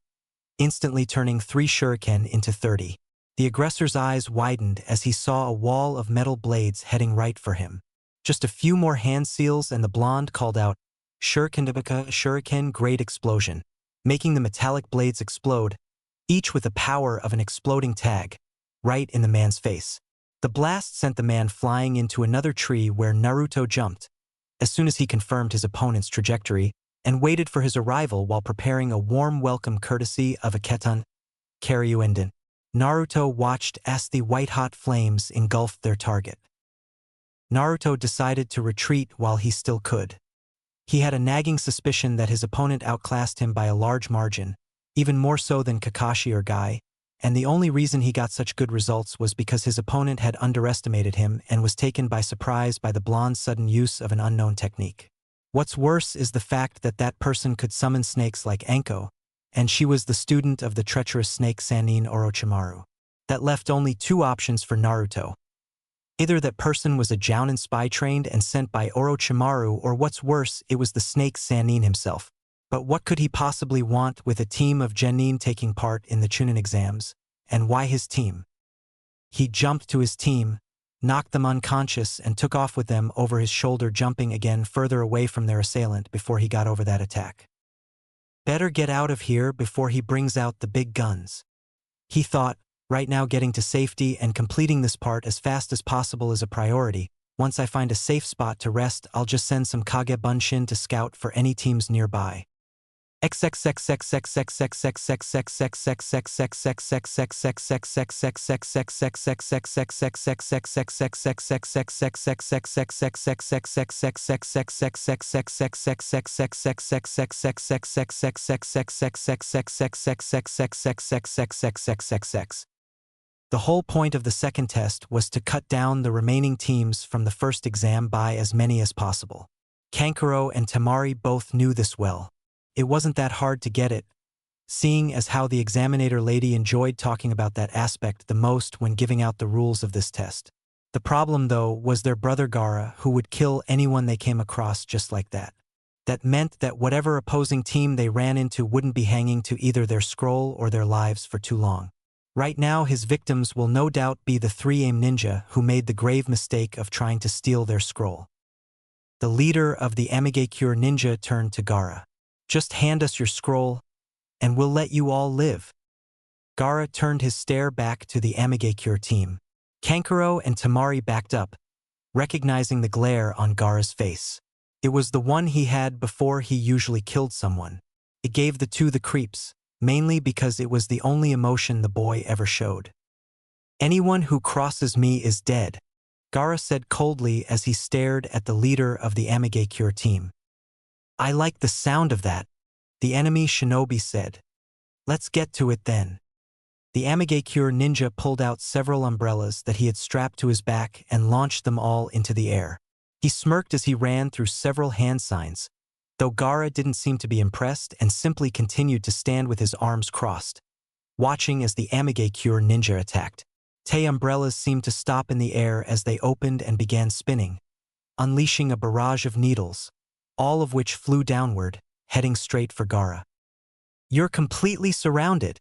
A: instantly turning 3 shuriken into 30. The aggressor's eyes widened as he saw a wall of metal blades heading right for him. Just a few more hand seals and the blonde called out, Shuriken Shuriken, great explosion, making the metallic blades explode, each with the power of an exploding tag, right in the man's face. The blast sent the man flying into another tree where Naruto jumped, as soon as he confirmed his opponent's trajectory, and waited for his arrival while preparing a warm welcome courtesy of a Keton, Karyuenden. Naruto watched as the white-hot flames engulfed their target. Naruto decided to retreat while he still could. He had a nagging suspicion that his opponent outclassed him by a large margin, even more so than Kakashi or Guy, and the only reason he got such good results was because his opponent had underestimated him and was taken by surprise by the blonde's sudden use of an unknown technique. What's worse is the fact that that person could summon snakes like Anko, and she was the student of the treacherous snake Sannin Orochimaru. That left only 2 options for Naruto. Either that person was a Jounin spy trained and sent by Orochimaru, or what's worse, it was the snake Sannin himself. But what could he possibly want with a team of genin taking part in the Chunin exams, and why his team? He jumped to his team, knocked them unconscious, and took off with them over his shoulder, jumping again further away from their assailant before he got over that attack. Better get out of here before he brings out the big guns, he thought. Right now, getting to safety and completing this part as fast as possible is a priority. Once I find a safe spot to rest, I'll just send some Kage Bunshin to scout for any teams nearby. The whole point of the second test was to cut down the remaining teams from the first exam by as many as possible. Kankuro and Temari both knew this well. It wasn't that hard to get it, seeing as how the examinator lady enjoyed talking about that aspect the most when giving out the rules of this test. The problem, though, was their brother Gaara, who would kill anyone they came across just like that. That meant that whatever opposing team they ran into wouldn't be hanging to either their scroll or their lives for too long. Right now, his victims will no doubt be the 3 aim ninja who made the grave mistake of trying to steal their scroll. The leader of the Amigakure ninja turned to Gaara. Just hand us your scroll, and we'll let you all live. Gaara turned his stare back to the Amigakure team. Kankuro and Temari backed up, recognizing the glare on Gaara's face. It was the one he had before he usually killed someone. It gave the 2 the creeps, mainly because it was the only emotion the boy ever showed. Anyone who crosses me is dead, Gaara said coldly as he stared at the leader of the Amigakure team. I like the sound of that, the enemy shinobi said. Let's get to it then. The Amigakure ninja pulled out several umbrellas that he had strapped to his back and launched them all into the air. He smirked as he ran through several hand signs, though Gaara didn't seem to be impressed and simply continued to stand with his arms crossed, watching as the Amigakure ninja attacked. Te umbrellas seemed to stop in the air as they opened and began spinning, unleashing a barrage of needles, all of which flew downward, heading straight for Gaara. You're completely surrounded,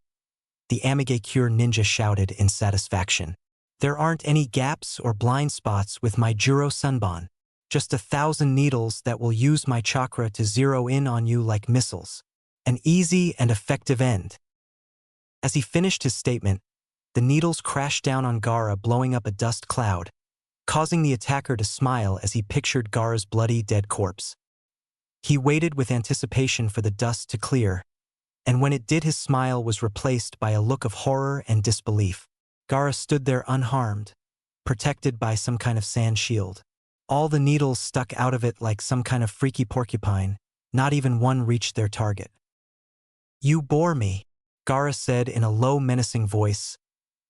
A: the Amigakure ninja shouted in satisfaction. There aren't any gaps or blind spots with my Juro Sunban, just 1,000 needles that will use my chakra to zero in on you like missiles. An easy and effective end. As he finished his statement, the needles crashed down on Gaara, blowing up a dust cloud, causing the attacker to smile as he pictured Gaara's bloody dead corpse. He waited with anticipation for the dust to clear, and when it did his smile was replaced by a look of horror and disbelief. Gaara stood there unharmed, protected by some kind of sand shield. All the needles stuck out of it like some kind of freaky porcupine, not even one reached their target. "You bore me," Gaara said in a low, menacing voice.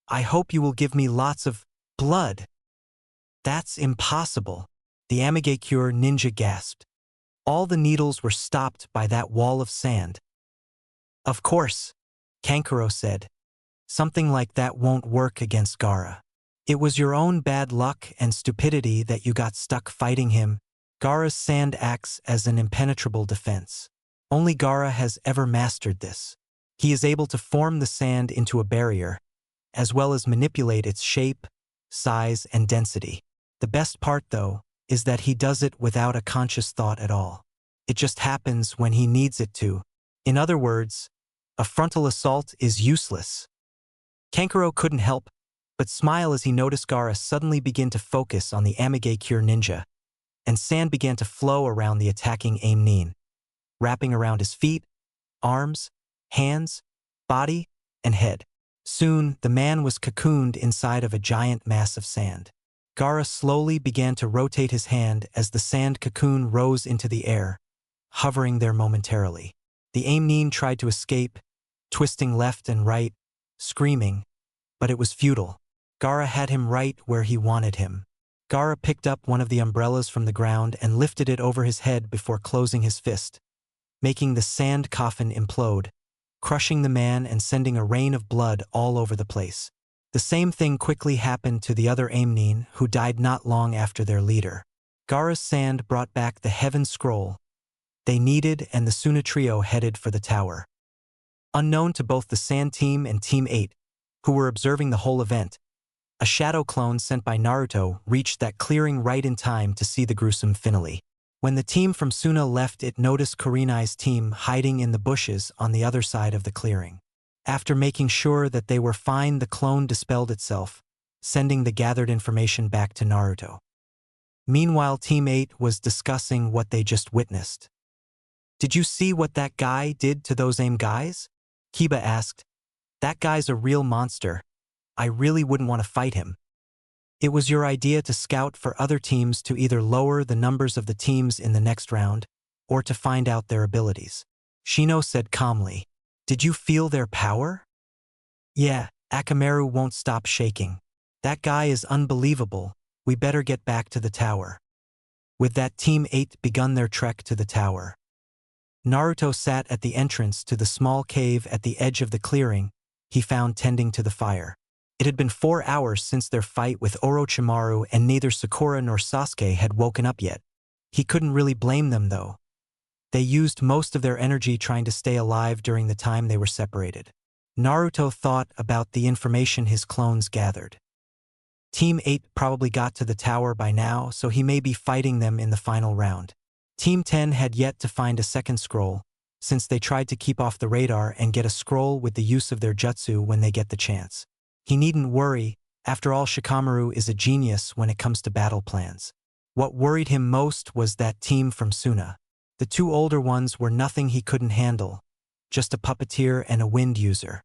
A: "I hope you will give me lots of blood." "That's impossible," the Amigakure ninja gasped. All the needles were stopped by that wall of sand. "Of course," Kankuro said. "Something like that won't work against Gaara. It was your own bad luck and stupidity that you got stuck fighting him. Gaara's sand acts as an impenetrable defense. Only Gaara has ever mastered this. He is able to form the sand into a barrier, as well as manipulate its shape, size, and density. The best part, though, is that he does it without a conscious thought at all. It just happens when he needs it to. In other words, a frontal assault is useless." Kankuro couldn't help but smile as he noticed Gaara suddenly begin to focus on the Amigakure ninja, and sand began to flow around the attacking Aim-nin, wrapping around his feet, arms, hands, body, and head. Soon, the man was cocooned inside of a giant mass of sand. Gaara slowly began to rotate his hand as the sand cocoon rose into the air, hovering there momentarily. The Aim-nin tried to escape, twisting left and right, screaming, but it was futile. Gaara had him right where he wanted him. Gaara picked up one of the umbrellas from the ground and lifted it over his head before closing his fist, making the sand coffin implode, crushing the man and sending a rain of blood all over the place. The same thing quickly happened to the other Aim-nin, who died not long after their leader. Gaara's sand brought back the Heaven Scroll they needed, and the Suna trio headed for the tower. Unknown to both the Sand Team and Team 8, who were observing the whole event, a shadow clone sent by Naruto reached that clearing right in time to see the gruesome finale. When the team from Suna left, it noticed Kurenai's team hiding in the bushes on the other side of the clearing. After making sure that they were fine, the clone dispelled itself, sending the gathered information back to Naruto. Meanwhile, Team 8 was discussing what they just witnessed. "Did you see what that guy did to those AIM guys?" Kiba asked. "That guy's a real monster. I really wouldn't want to fight him." "It was your idea to scout for other teams to either lower the numbers of the teams in the next round or to find out their abilities," Shino said calmly. "Did you feel their power?" "Yeah, Akamaru won't stop shaking. That guy is unbelievable. We better get back to the tower." With that, Team 8 begun their trek to the tower. Naruto sat at the entrance to the small cave at the edge of the clearing he found tending to the fire. It had been 4 hours since their fight with Orochimaru, and neither Sakura nor Sasuke had woken up yet. He couldn't really blame them, though. They used most of their energy trying to stay alive during the time they were separated. Naruto thought about the information his clones gathered. Team 8 probably got to the tower by now, so he may be fighting them in the final round. Team 10 had yet to find a second scroll, since they tried to keep off the radar and get a scroll with the use of their jutsu when they get the chance. He needn't worry, after all Shikamaru is a genius when it comes to battle plans. What worried him most was that team from Suna. The 2 older ones were nothing he couldn't handle, just a puppeteer and a wind user.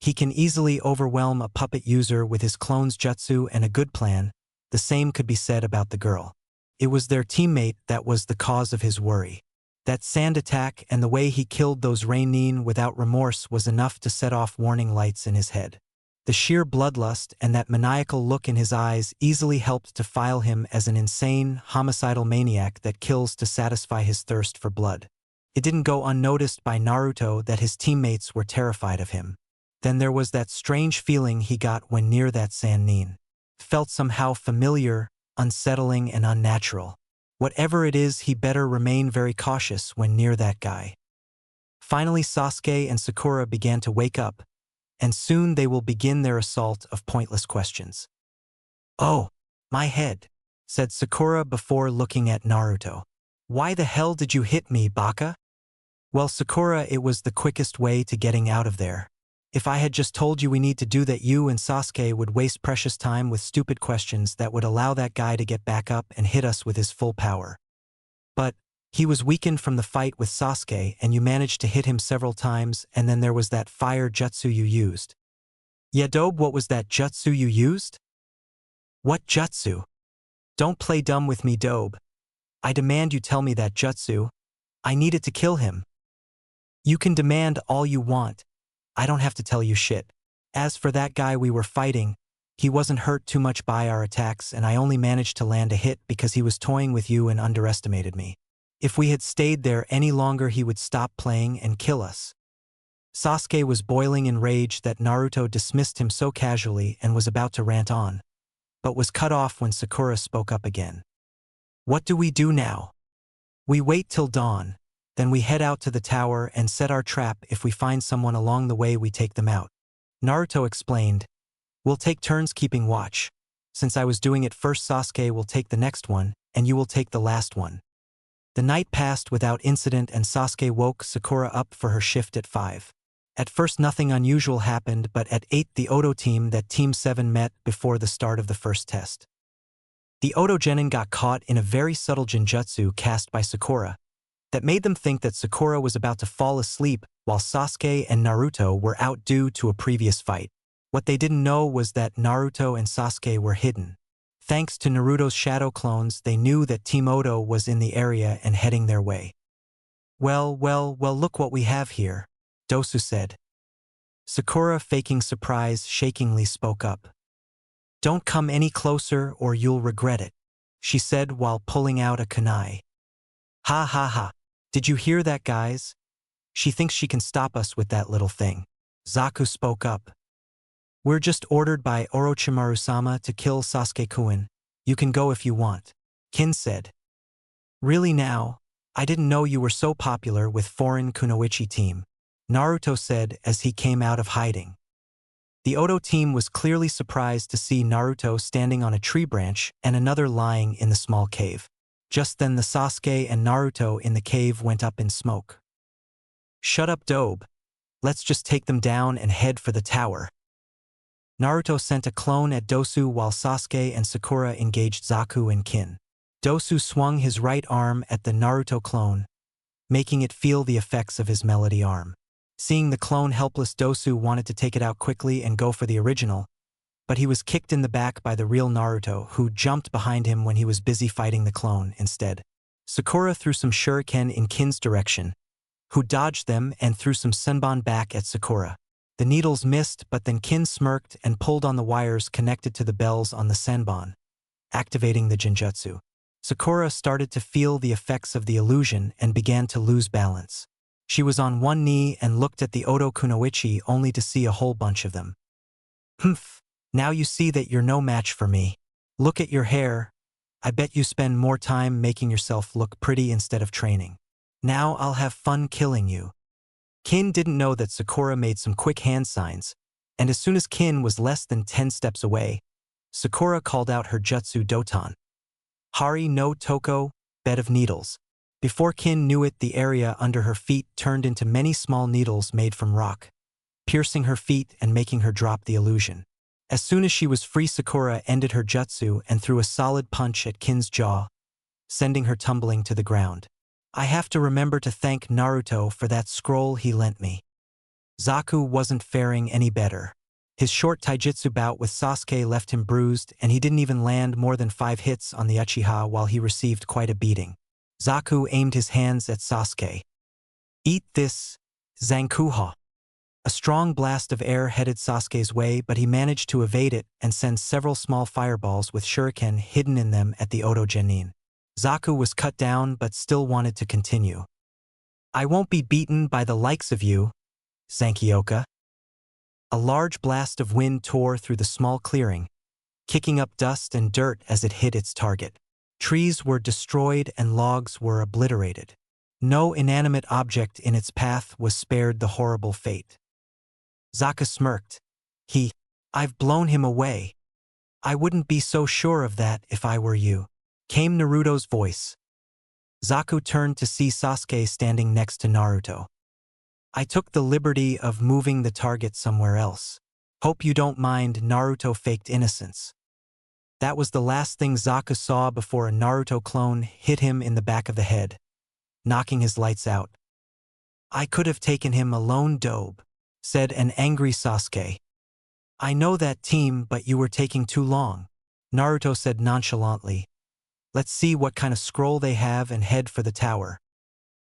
A: He can easily overwhelm a puppet user with his clone's jutsu and a good plan. The same could be said about the girl. It was their teammate that was the cause of his worry. That sand attack and the way he killed those Reinin without remorse was enough to set off warning lights in his head. The sheer bloodlust and that maniacal look in his eyes easily helped to file him as an insane, homicidal maniac that kills to satisfy his thirst for blood. It didn't go unnoticed by Naruto that his teammates were terrified of him. Then there was that strange feeling he got when near that Sannin. Felt somehow familiar, unsettling, and unnatural. Whatever it is, he better remain very cautious when near that guy. Finally, Sasuke and Sakura began to wake up, and soon they will begin their assault of pointless questions. "Oh, my head," said Sakura before looking at Naruto. "Why the hell did you hit me, Baka?" "Well, Sakura, it was the quickest way to getting out of there. If I had just told you we need to do that, you and Sasuke would waste precious time with stupid questions that would allow that guy to get back up and hit us with his full power. But He was weakened from the fight with Sasuke and you managed to hit him several times, and then there was that fire jutsu you used. Yeah, Dobe, what was that jutsu you used? What jutsu? Don't play dumb with me, Dobe. I demand you tell me that jutsu. I needed to kill him. You can demand all you want. I don't have to tell you shit. As for that guy we were fighting, he wasn't hurt too much by our attacks, and I only managed to land a hit because he was toying with you and underestimated me. If we had stayed there any longer, he would stop playing and kill us. Sasuke was boiling in rage that Naruto dismissed him so casually and was about to rant on, but was cut off when Sakura spoke up again. What do we do now? We wait till dawn, then we head out to the tower and set our trap. If we find someone along the way, we take them out. Naruto explained, we'll take turns keeping watch. Since I was doing it first, Sasuke will take the next one, and you will take the last one. The night passed without incident and Sasuke woke Sakura up for her shift at 5. At first nothing unusual happened, but at 8 the Odo team, that Team 7 met before the start of the first test. The Odo genin got caught in a very subtle genjutsu cast by Sakura that made them think that Sakura was about to fall asleep while Sasuke and Naruto were out due to a previous fight. What they didn't know was that Naruto and Sasuke were hidden. Thanks to Naruto's shadow clones, they knew that Team Odo was in the area and heading their way. Well, look what we have here, Dosu said. Sakura, faking surprise, shakingly spoke up. Don't come any closer or you'll regret it, she said while pulling out a kunai. Ha ha ha. Did you hear that, guys? She thinks she can stop us with that little thing. Zaku spoke up. We're just ordered by Orochimaru-sama to kill Sasuke-kun. You can go if you want, Kin said. Really now? I didn't know you were so popular with foreign Kunoichi team, Naruto said as he came out of hiding. The Odo team was clearly surprised to see Naruto standing on a tree branch and another lying in the small cave. Just then the Sasuke and Naruto in the cave went up in smoke. Shut up, Dobe. Let's just take them down and head for the tower. Naruto sent a clone at Dosu while Sasuke and Sakura engaged Zaku and Kin. Dosu swung his right arm at the Naruto clone, making it feel the effects of his melody arm. Seeing the clone helpless, Dosu wanted to take it out quickly and go for the original, but he was kicked in the back by the real Naruto, who jumped behind him when he was busy fighting the clone instead. Sakura threw some shuriken in Kin's direction, who dodged them and threw some senbon back at Sakura. The needles missed, but then Kin smirked and pulled on the wires connected to the bells on the senbon, activating the genjutsu. Sakura started to feel the effects of the illusion and began to lose balance. She was on one knee and looked at the Odo Kunoichi only to see a whole bunch of them. Humph, now you see that you're no match for me. Look at your hair. I bet you spend more time making yourself look pretty instead of training. Now I'll have fun killing you. Kin didn't know that Sakura made some quick hand signs, and as soon as Kin was less than 10 steps away, Sakura called out her jutsu Doton. Hari no Toko, bed of needles. Before Kin knew it, the area under her feet turned into many small needles made from rock, piercing her feet and making her drop the illusion. As soon as she was free, Sakura ended her jutsu and threw a solid punch at Kin's jaw, sending her tumbling to the ground. I have to remember to thank Naruto for that scroll he lent me. Zaku wasn't faring any better. His short taijutsu bout with Sasuke left him bruised, and he didn't even land more than 5 hits on the Uchiha while he received quite a beating. Zaku aimed his hands at Sasuke. Eat this, Zankuha. A strong blast of air headed Sasuke's way, but he managed to evade it and send several small fireballs with shuriken hidden in them at the Odo genin. Zaku was cut down but still wanted to continue. I won't be beaten by the likes of you, Zankyoka. A large blast of wind tore through the small clearing, kicking up dust and dirt as it hit its target. Trees were destroyed and logs were obliterated. No inanimate object in its path was spared the horrible fate. Zaka smirked. I've blown him away. I wouldn't be so sure of that if I were you, came Naruto's voice. Zaku turned to see Sasuke standing next to Naruto. I took the liberty of moving the target somewhere else. Hope you don't mind, Naruto faked innocence. That was the last thing Zaku saw before a Naruto clone hit him in the back of the head, knocking his lights out. I could have taken him alone, Dobe, said an angry Sasuke. I know that, team, but you were taking too long, Naruto said nonchalantly. Let's see what kind of scroll they have and head for the tower.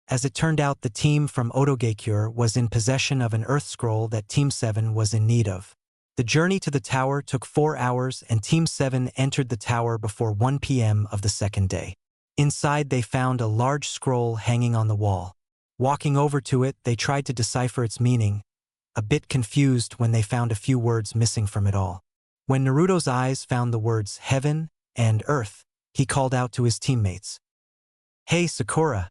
A: As it turned out, the team from Otogekure was in possession of an earth scroll that Team 7 was in need of. The journey to the tower took 4 hours, and Team 7 entered the tower before 1 p.m. of the second day. Inside, they found a large scroll hanging on the wall. Walking over to it, they tried to decipher its meaning, a bit confused when they found a few words missing from it all. When Naruto's eyes found the words heaven and earth, he called out to his teammates. Hey, Sakura.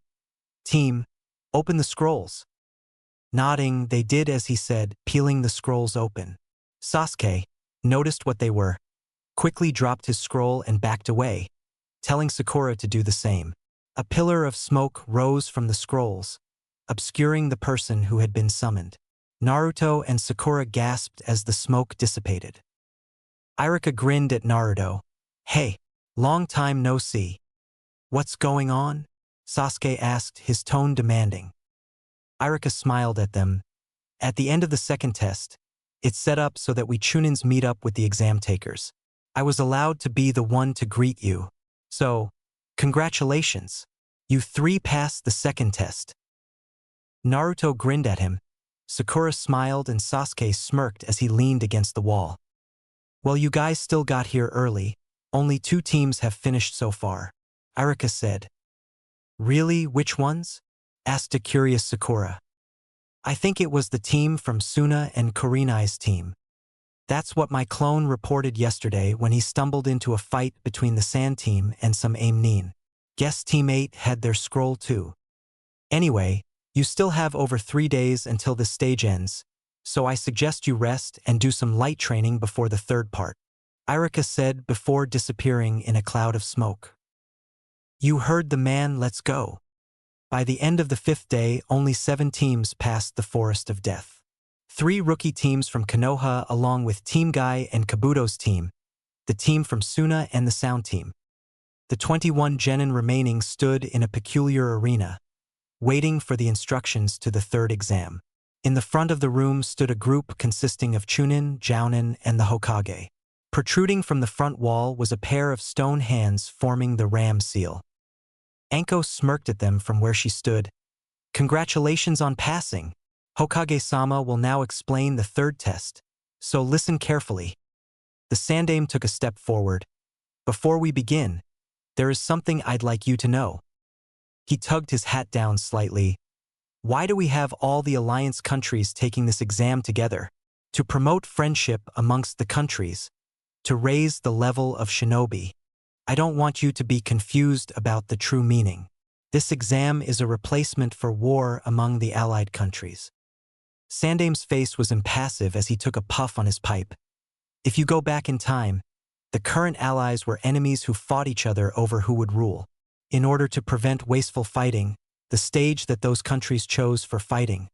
A: Team, open the scrolls. Nodding, they did as he said, peeling the scrolls open. Sasuke noticed what they were, quickly dropped his scroll and backed away, telling Sakura to do the same. A pillar of smoke rose from the scrolls, obscuring the person who had been summoned. Naruto and Sakura gasped as the smoke dissipated. Iruka grinned at Naruto. Hey, long time no see. What's going on? Sasuke asked, his tone demanding. Iruka smiled at them. At the end of the second test, it's set up so that we Chunins meet up with the exam takers. I was allowed to be the one to greet you. So, congratulations. You 3 passed the second test. Naruto grinned at him. Sakura smiled and Sasuke smirked as he leaned against the wall. Well, you guys still got here early. Only 2 teams have finished so far, Iruka said. Really, which ones? Asked a curious Sakura. I think it was the team from Suna and Kurenai's team. That's what my clone reported yesterday when he stumbled into a fight between the Sand team and some Aim. Guess Team 8 had their scroll too. Anyway, you still have over 3 days until this stage ends, so I suggest you rest and do some light training before the third part, Iruka said before disappearing in a cloud of smoke. You heard the man, let's go. By the end of the 5th day, only 7 teams passed the Forest of Death. 3 rookie teams from Konoha along with Team Guy and Kabuto's team, the team from Suna and the Sound team. The 21 genin remaining stood in a peculiar arena, waiting for the instructions to the third exam. In the front of the room stood a group consisting of Chunin, Jounin, and the Hokage. Protruding from the front wall was a pair of stone hands forming the ram seal. Anko smirked at them from where she stood. Congratulations on passing. Hokage-sama will now explain the third test, so listen carefully. The Sandaime took a step forward. Before we begin, there is something I'd like you to know. He tugged his hat down slightly. Why do we have all the alliance countries taking this exam together? To promote friendship amongst the countries, to raise the level of shinobi. I don't want you to be confused about the true meaning. This exam is a replacement for war among the allied countries. Sandaime's face was impassive as he took a puff on his pipe. If you go back in time, the current allies were enemies who fought each other over who would rule. In order to prevent wasteful fighting, the stage that those countries chose for fighting.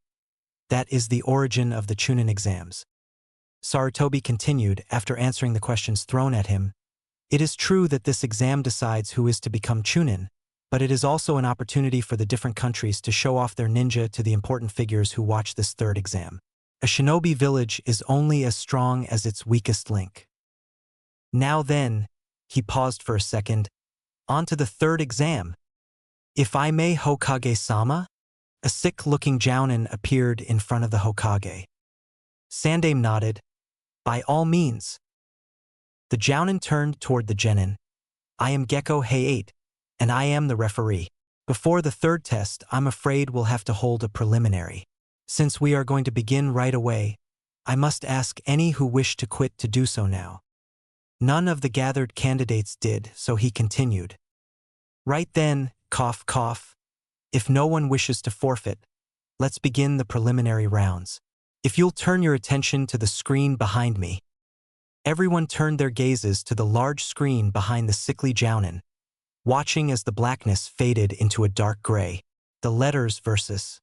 A: That is the origin of the Chunin exams. Sarutobi continued after answering the questions thrown at him. It is true that this exam decides who is to become Chunin, but it is also an opportunity for the different countries to show off their ninja to the important figures who watch this third exam. A shinobi village is only as strong as its weakest link. Now then, he paused for a second, on to the third exam. If I may, Hokage-sama? A sick-looking Jounin appeared in front of the Hokage. Sandaime nodded. By all means. The Jounin turned toward the genin. I am Gecko Hay-8, and I am the referee. Before the third test, I'm afraid we'll have to hold a preliminary. Since we are going to begin right away, I must ask any who wish to quit to do so now. None of the gathered candidates did, so he continued. Right then, cough cough. If no one wishes to forfeit, let's begin the preliminary rounds. If you'll turn your attention to the screen behind me. Everyone turned their gazes to the large screen behind the sickly Jounin, watching as the blackness faded into a dark gray. The letters versus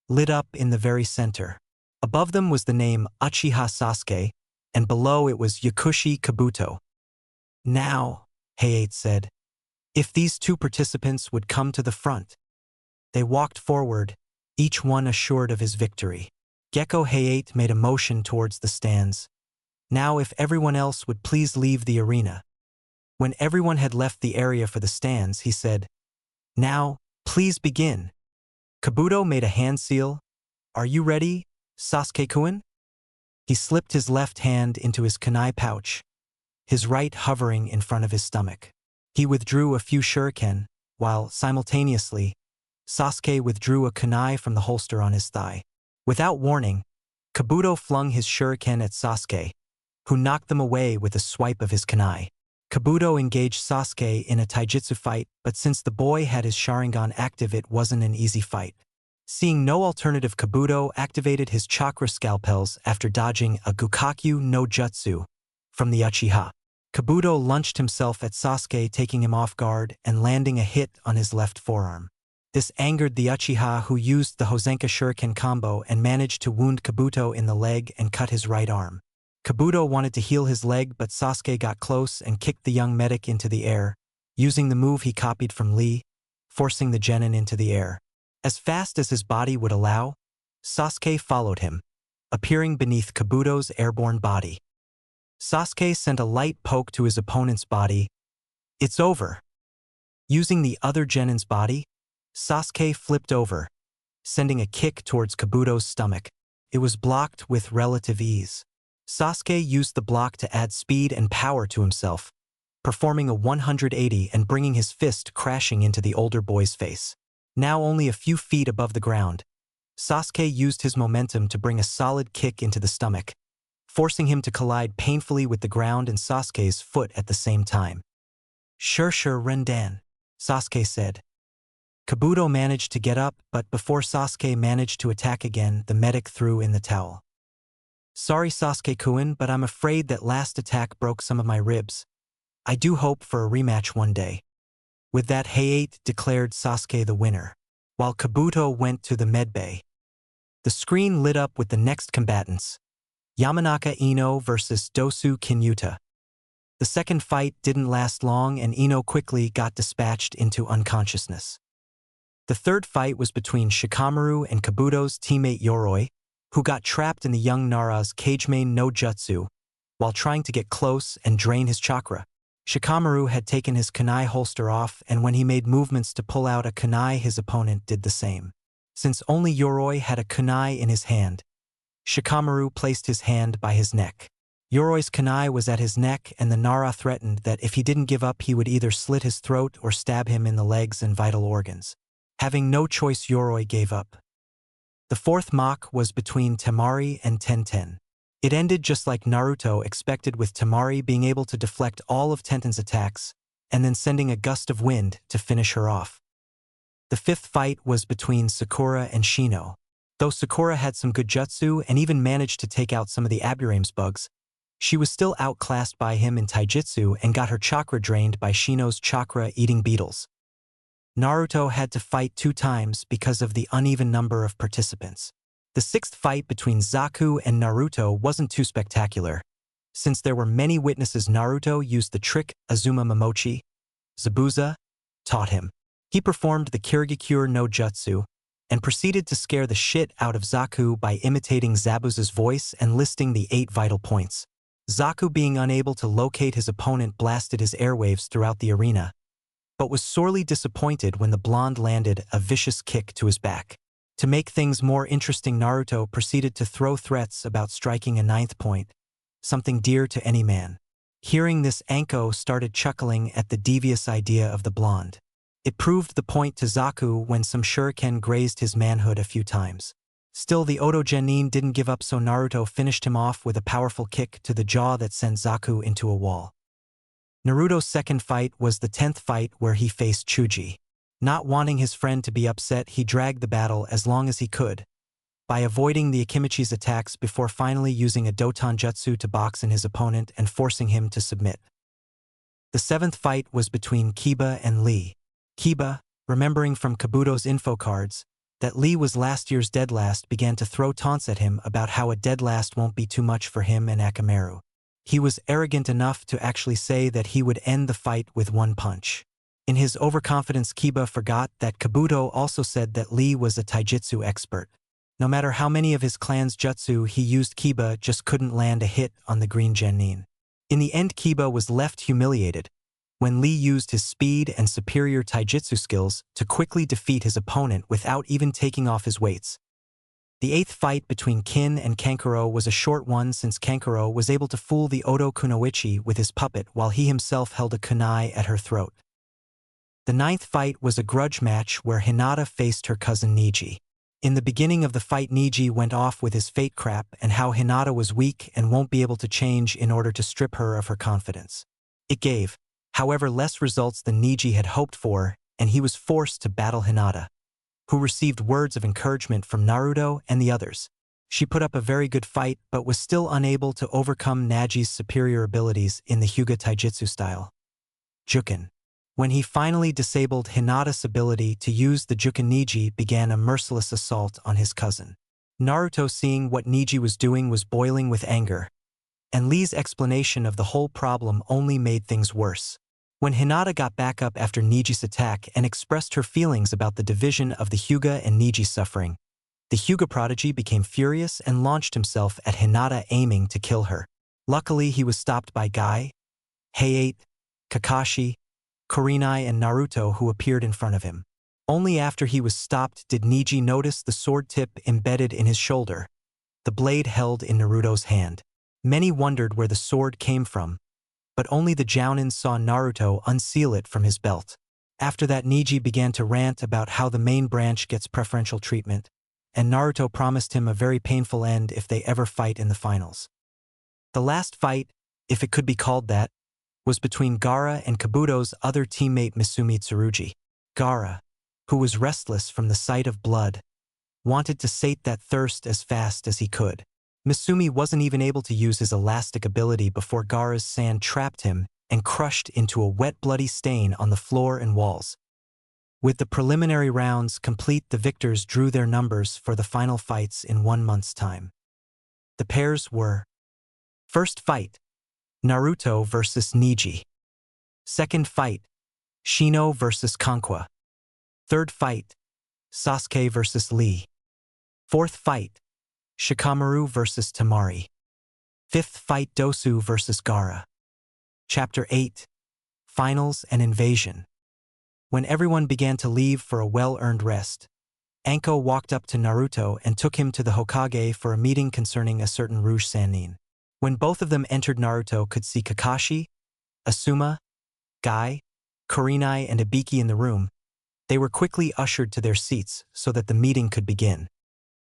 A: lit up in the very center. Above them was the name Uchiha Sasuke, and below it was Yakushi Kabuto. Now, Hay-8 said, if these 2 participants would come to the front. They walked forward, each one assured of his victory. Gecko Hayate made a motion towards the stands. Now if everyone else would please leave the arena. When everyone had left the area for the stands, he said, "Now, please begin." Kabuto made a hand seal. "Are you ready, Sasuke-kun?" He slipped his left hand into his kunai pouch, his right hovering in front of his stomach. He withdrew a few shuriken, while, simultaneously, Sasuke withdrew a kunai from the holster on his thigh. Without warning, Kabuto flung his shuriken at Sasuke, who knocked them away with a swipe of his kunai. Kabuto engaged Sasuke in a taijutsu fight, but since the boy had his Sharingan active, it wasn't an easy fight. Seeing no alternative, Kabuto activated his chakra scalpels after dodging a Gukakyu no Jutsu from the Uchiha. Kabuto launched himself at Sasuke, taking him off guard and landing a hit on his left forearm. This angered the Uchiha, who used the Hozenka Shuriken combo and managed to wound Kabuto in the leg and cut his right arm. Kabuto wanted to heal his leg, but Sasuke got close and kicked the young medic into the air, using the move he copied from Lee, forcing the genin into the air. As fast as his body would allow, Sasuke followed him, appearing beneath Kabuto's airborne body. Sasuke sent a light poke to his opponent's body. "It's over." Using the other genin's body, Sasuke flipped over, sending a kick towards Kabuto's stomach. It was blocked with relative ease. Sasuke used the block to add speed and power to himself, performing a 180 and bringing his fist crashing into the older boy's face. Now only a few feet above the ground, Sasuke used his momentum to bring a solid kick into the stomach, forcing him to collide painfully with the ground and Sasuke's foot at the same time. "Sure, Rendan," Sasuke said. Kabuto managed to get up, but before Sasuke managed to attack again, the medic threw in the towel. "Sorry, Sasuke-kun, but I'm afraid that last attack broke some of my ribs. I do hope for a rematch one day." With that, Hayate declared Sasuke the winner, while Kabuto went to the medbay. The screen lit up with the next combatants, Yamanaka Ino versus Dosu Kinyuta. The second fight didn't last long and Ino quickly got dispatched into unconsciousness. The third fight was between Shikamaru and Kabuto's teammate Yoroi, who got trapped in the young Nara's Kagemain no Jutsu while trying to get close and drain his chakra. Shikamaru had taken his kunai holster off, and when he made movements to pull out a kunai, his opponent did the same. Since only Yoroi had a kunai in his hand, Shikamaru placed his hand by his neck. Yoroi's kunai was at his neck, and the Nara threatened that if he didn't give up, he would either slit his throat or stab him in the legs and vital organs. Having no choice, Yoroi gave up. The fourth mock was between Temari and Tenten. It ended just like Naruto expected, with Temari being able to deflect all of Tenten's attacks and then sending a gust of wind to finish her off. The fifth fight was between Sakura and Shino. Though Sakura had some good jutsu and even managed to take out some of the Aburame's bugs, she was still outclassed by him in taijutsu and got her chakra drained by Shino's chakra-eating beetles. Naruto had to fight 2 times because of the uneven number of participants. The sixth fight between Zaku and Naruto wasn't too spectacular. Since there were many witnesses, Naruto used the trick Azuma Momochi, Zabuza, taught him. He performed the Kirigakure no Jutsu and proceeded to scare the shit out of Zaku by imitating Zabuza's voice and listing the 8 vital points. Zaku, being unable to locate his opponent, blasted his airwaves throughout the arena, but was sorely disappointed when the blonde landed a vicious kick to his back. To make things more interesting, Naruto proceeded to throw threats about striking a 9th point, something dear to any man. Hearing this, Anko started chuckling at the devious idea of the blonde. It proved the point to Zaku when some shuriken grazed his manhood a few times. Still, the Oto Genin didn't give up, so Naruto finished him off with a powerful kick to the jaw that sent Zaku into a wall. Naruto's second fight was the 10th fight, where he faced Chuji. Not wanting his friend to be upset, he dragged the battle as long as he could, by avoiding the Akimichi's attacks before finally using a Doton Jutsu to box in his opponent and forcing him to submit. The 7th fight was between Kiba and Lee. Kiba, remembering from Kabuto's info cards that Lee was last year's deadlast, began to throw taunts at him about how a deadlast won't be too much for him and Akamaru. He was arrogant enough to actually say that he would end the fight with 1 punch. In his overconfidence, Kiba forgot that Kabuto also said that Lee was a taijutsu expert. No matter how many of his clan's jutsu he used, Kiba just couldn't land a hit on the green genin. In the end, Kiba was left humiliated when Lee used his speed and superior taijutsu skills to quickly defeat his opponent without even taking off his weights. The eighth fight between Kin and Kankuro was a short one, since Kankuro was able to fool the Oto Kunoichi with his puppet while he himself held a kunai at her throat. The ninth fight was a grudge match where Hinata faced her cousin Niji. In the beginning of the fight, Niji went off with his fate crap and how Hinata was weak and won't be able to change in order to strip her of her confidence. It gave, however, less results than Niji had hoped for, and he was forced to battle Hinata, who received words of encouragement from Naruto and the others. She put up a very good fight but was still unable to overcome Naji's superior abilities in the Hyuga Taijutsu style. Juken. When he finally disabled Hinata's ability to use the Juken, Niji began a merciless assault on his cousin. Naruto, seeing what Niji was doing, was boiling with anger, and Lee's explanation of the whole problem only made things worse. When Hinata got back up after Niji's attack and expressed her feelings about the division of the Hyuga and Niji's suffering, the Hyuga prodigy became furious and launched himself at Hinata, aiming to kill her. Luckily, he was stopped by Guy, Hayate, Kakashi, Kurenai, and Naruto, who appeared in front of him. Only after he was stopped did Niji notice the sword tip embedded in his shoulder, the blade held in Naruto's hand. Many wondered where the sword came from, but only the Jounin saw Naruto unseal it from his belt. After that, Niji began to rant about how the main branch gets preferential treatment, and Naruto promised him a very painful end if they ever fight in the finals. The last fight, if it could be called that, was between Gaara and Kabuto's other teammate Misumi Tsurugi. Gaara, who was restless from the sight of blood, wanted to sate that thirst as fast as he could. Misumi wasn't even able to use his elastic ability before Gaara's sand trapped him and crushed into a wet, bloody stain on the floor and walls. With the preliminary rounds complete, the victors drew their numbers for the final fights in 1 month's time. The pairs were: first fight, Naruto versus Niji. Second fight, Shino versus Kankwa. Third fight, Sasuke versus Lee. Fourth fight, Shikamaru versus Temari. Fifth fight, Dosu versus Gaara. Chapter 8. Finals and Invasion. When everyone began to leave for a well-earned rest, Anko walked up to Naruto and took him to the Hokage for a meeting concerning a certain Rouge Sannin. When both of them entered, Naruto could see Kakashi, Asuma, Guy, Kurenai, and Ibiki in the room. They were quickly ushered to their seats so that the meeting could begin.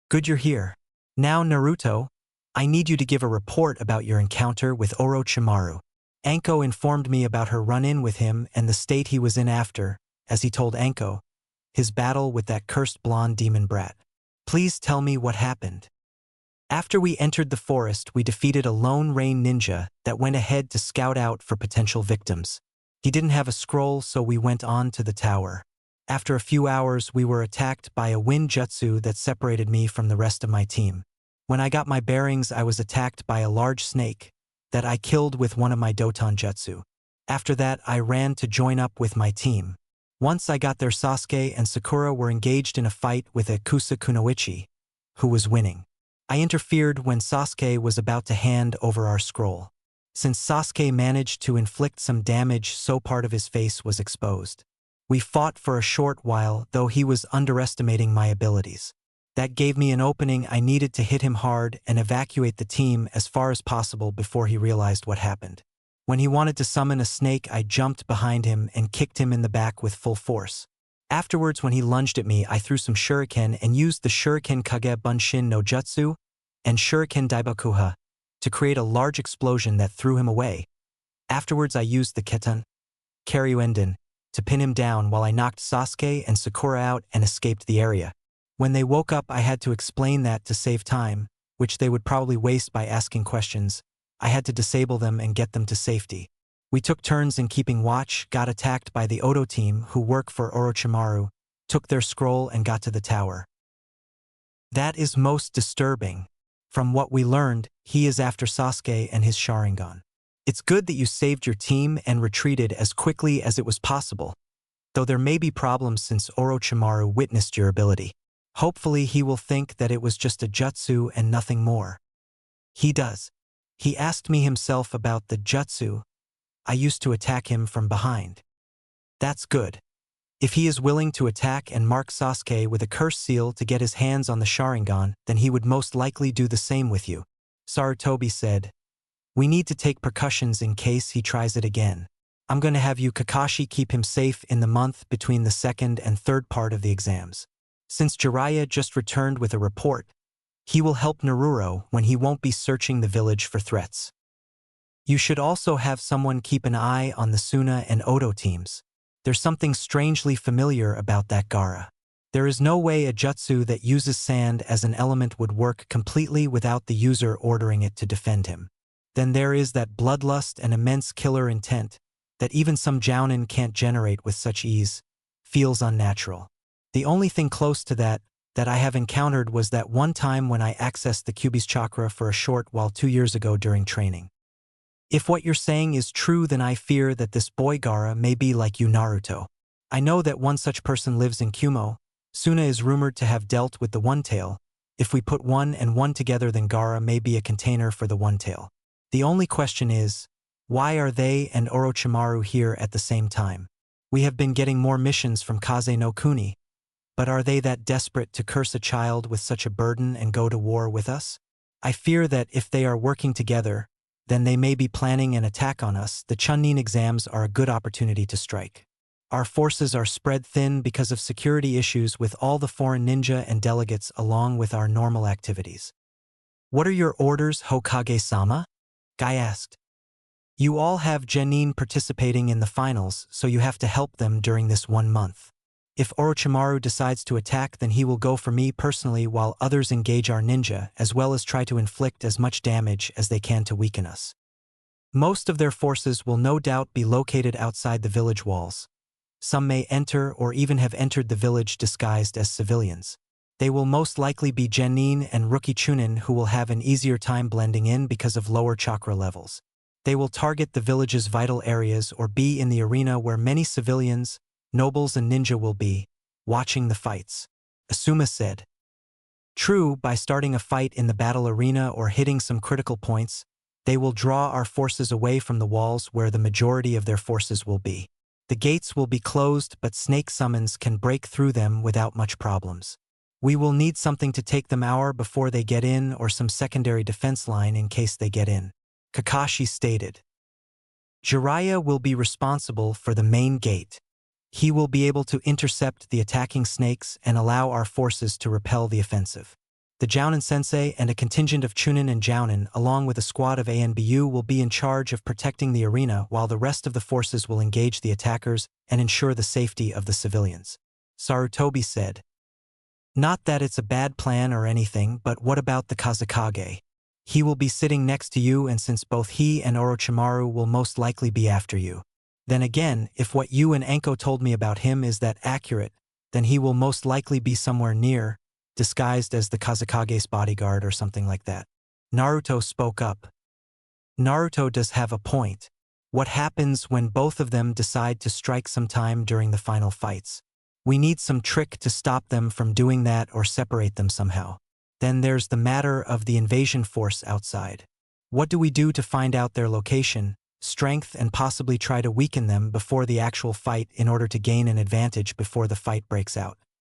A: Good, you're here. Now, Naruto, I need you to give a report about your encounter with Orochimaru. Anko informed me about her run-in with him and the state he was in after, as he told Anko, his battle with that cursed blonde demon brat. Please tell me what happened. After we entered the forest, we defeated a lone rain ninja that went ahead to scout out for potential victims. He didn't have a scroll, so we went on to the tower. After a few hours, we were attacked by a wind jutsu that separated me from the rest of my team. When I got my bearings, I was attacked by a large snake that I killed with one of my Doton jutsu. After that, I ran to join up with my team. Once I got there, Sasuke and Sakura were engaged in a fight with a Kusa Kunoichi, who was winning. I interfered when Sasuke was about to hand over our scroll. Since Sasuke managed to inflict some damage, so part of his face was exposed. We fought for a short while, though he was underestimating my abilities. That gave me an opening. I needed to hit him hard and evacuate the team as far as possible before he realized what happened. When he wanted to summon a snake, I jumped behind him and kicked him in the back with full force. Afterwards, when he lunged at me, I threw some shuriken and used the Shuriken Kage Bunshin no Jutsu and Shuriken Daibakuha to create a large explosion that threw him away. Afterwards, I used the Ketan Karyuenden to pin him down while I knocked Sasuke and Sakura out and escaped the area. When they woke up, I had to explain that to save time, which they would probably waste by asking questions. I had to disable them and get them to safety. We took turns in keeping watch, got attacked by the Oto team who work for Orochimaru, took their scroll and got to the tower. That is most disturbing. From what we learned, he is after Sasuke and his Sharingan. It's good that you saved your team and retreated as quickly as it was possible. though there may be problems since Orochimaru witnessed your ability. Hopefully he will think that it was just a jutsu and nothing more. He does. He asked me himself about the jutsu. I used to attack him from behind. That's good. If he is willing to attack and mark Sasuke with a curse seal to get his hands on the Sharingan, then he would most likely do the same with you. Sarutobi said, we need to take precautions in case he tries it again. I'm going to have you Kakashi keep him safe in the month between the second and third part of the exams. Since Jiraiya just returned with a report, he will help Naruto when he won't be searching the village for threats. You should also have someone keep an eye on the Suna and Oto teams. There's something strangely familiar about that Gaara. There is no way a jutsu that uses sand as an element would work completely without the user ordering it to defend him. Then there is that bloodlust and immense killer intent that even some jounin can't generate with such ease. Feels unnatural. The only thing close to that I have encountered was that one time when I accessed the Kyuubi's chakra for a short while 2 years ago during training. If what you're saying is true, then I fear that this boy Gaara may be like you Naruto. I know that one such person lives in Kumo. Suna is rumored to have dealt with the One Tail. If we put one and one together, then Gaara may be a container for the One Tail. The only question is, why are they and Orochimaru here at the same time? We have been getting more missions from Kaze no Kuni. But are they that desperate to curse a child with such a burden and go to war with us? I fear that if they are working together, then they may be planning an attack on us. The Chunin exams are a good opportunity to strike. Our forces are spread thin because of security issues with all the foreign ninja and delegates along with our normal activities. What are your orders, Hokage-sama? Guy asked. You all have genin participating in the finals, so you have to help them during this 1 month. If Orochimaru decides to attack, then he will go for me personally while others engage our ninja, as well as try to inflict as much damage as they can to weaken us. Most of their forces will no doubt be located outside the village walls. Some may enter or even have entered the village disguised as civilians. They will most likely be genin and rookie chunin who will have an easier time blending in because of lower chakra levels. They will target the village's vital areas or be in the arena where many civilians, nobles and ninja will be, watching the fights. Asuma said. True, by starting a fight in the battle arena or hitting some critical points, they will draw our forces away from the walls where the majority of their forces will be. The gates will be closed, but snake summons can break through them without much problems. We will need something to take them out before they get in or some secondary defense line in case they get in. Kakashi stated. Jiraiya will be responsible for the main gate. He will be able to intercept the attacking snakes and allow our forces to repel the offensive. The Jounin Sensei and a contingent of Chunin and Jounin, along with a squad of ANBU, will be in charge of protecting the arena while the rest of the forces will engage the attackers and ensure the safety of the civilians. Sarutobi said. Not that it's a bad plan or anything, but what about the Kazekage? He will be sitting next to you, and since both he and Orochimaru will most likely be after you. Then again, if what you and Anko told me about him is that accurate, then he will most likely be somewhere near, disguised as the Kazekage's bodyguard or something like that. Naruto spoke up. Naruto does have a point. What happens when both of them decide to strike sometime during the final fights? We need some trick to stop them from doing that or separate them somehow. Then there's the matter of the invasion force outside. What do we do to find out their location, strength, and possibly try to weaken them before the actual fight in order to gain an advantage before the fight breaks out?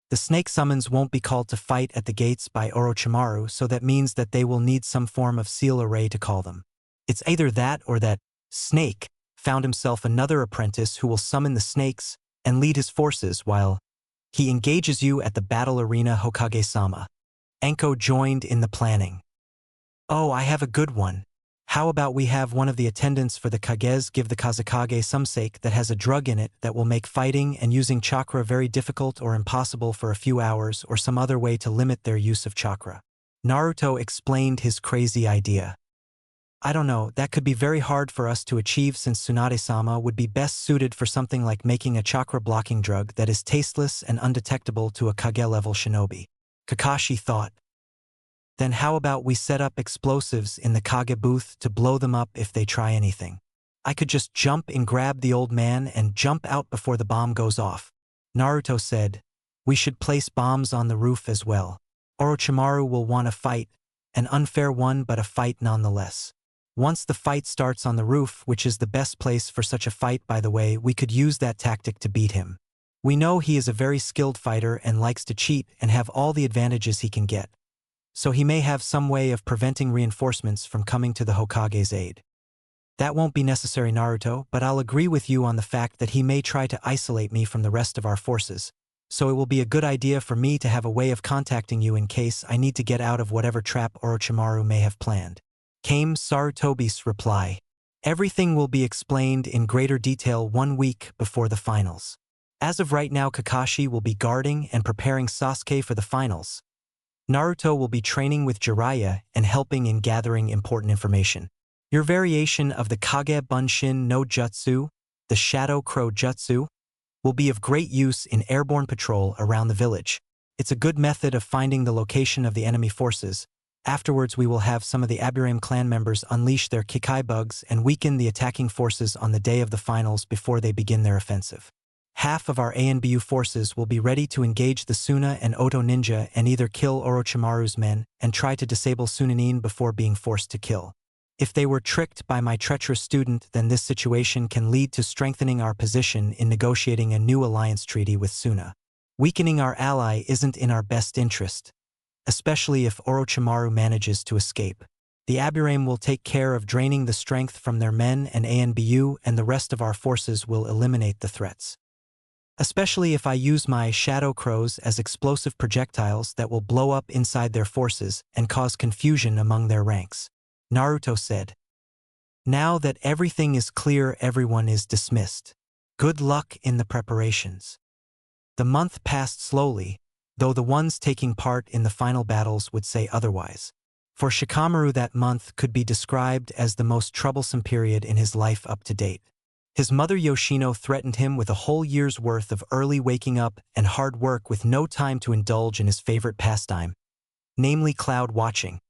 A: The snake summons won't be called to fight at the gates by Orochimaru, so that means that they will need some form of seal array to call them. It's either that or that Snake found himself another apprentice who will summon the snakes and lead his forces while he engages you at the battle arena, Hokage-sama. Anko joined in the planning. Oh, I have a good one. How about we have one of the attendants for the Kages give the Kazekage some sake that has a drug in it that will make fighting and using chakra very difficult or impossible for a few hours, or some other way to limit their use of chakra. Naruto explained his crazy idea. I don't know, that could be very hard for us to achieve since Tsunade-sama would be best suited for something like making a chakra-blocking drug that is tasteless and undetectable to a Kage-level shinobi. Kakashi thought. Then how about we set up explosives in the Kage booth to blow them up if they try anything? I could just jump and grab the old man and jump out before the bomb goes off. Naruto said, we should place bombs on the roof as well. Orochimaru will want a fight, an unfair one but a fight nonetheless. Once the fight starts on the roof, which is the best place for such a fight by the way, we could use that tactic to beat him. We know he is a very skilled fighter and likes to cheat and have all the advantages he can get. So he may have some way of preventing reinforcements from coming to the Hokage's aid. That won't be necessary, Naruto, but I'll agree with you on the fact that he may try to isolate me from the rest of our forces. So it will be a good idea for me to have a way of contacting you in case I need to get out of whatever trap Orochimaru may have planned. Came Sarutobi's reply. Everything will be explained in greater detail 1 week before the finals. As of right now, Kakashi will be guarding and preparing Sasuke for the finals. Naruto will be training with Jiraiya and helping in gathering important information. Your variation of the Kage Bunshin no Jutsu, the Shadow Crow Jutsu, will be of great use in airborne patrol around the village. It's a good method of finding the location of the enemy forces. Afterwards, we will have some of the Aburame clan members unleash their Kikai bugs and weaken the attacking forces on the day of the finals before they begin their offensive. Half of our ANBU forces will be ready to engage the Suna and Oto ninja and either kill Orochimaru's men and try to disable Sunanin before being forced to kill. If they were tricked by my treacherous student, then this situation can lead to strengthening our position in negotiating a new alliance treaty with Suna. Weakening our ally isn't in our best interest, especially if Orochimaru manages to escape. The Aburame will take care of draining the strength from their men and ANBU, and the rest of our forces will eliminate the threats. Especially if I use my Shadow Crows as explosive projectiles that will blow up inside their forces and cause confusion among their ranks. Naruto said. Now that everything is clear, everyone is dismissed. Good luck in the preparations. The month passed slowly, though the ones taking part in the final battles would say otherwise. For Shikamaru, that month could be described as the most troublesome period in his life up to date. His mother Yoshino threatened him with a whole year's worth of early waking up and hard work with no time to indulge in his favorite pastime, namely cloud watching,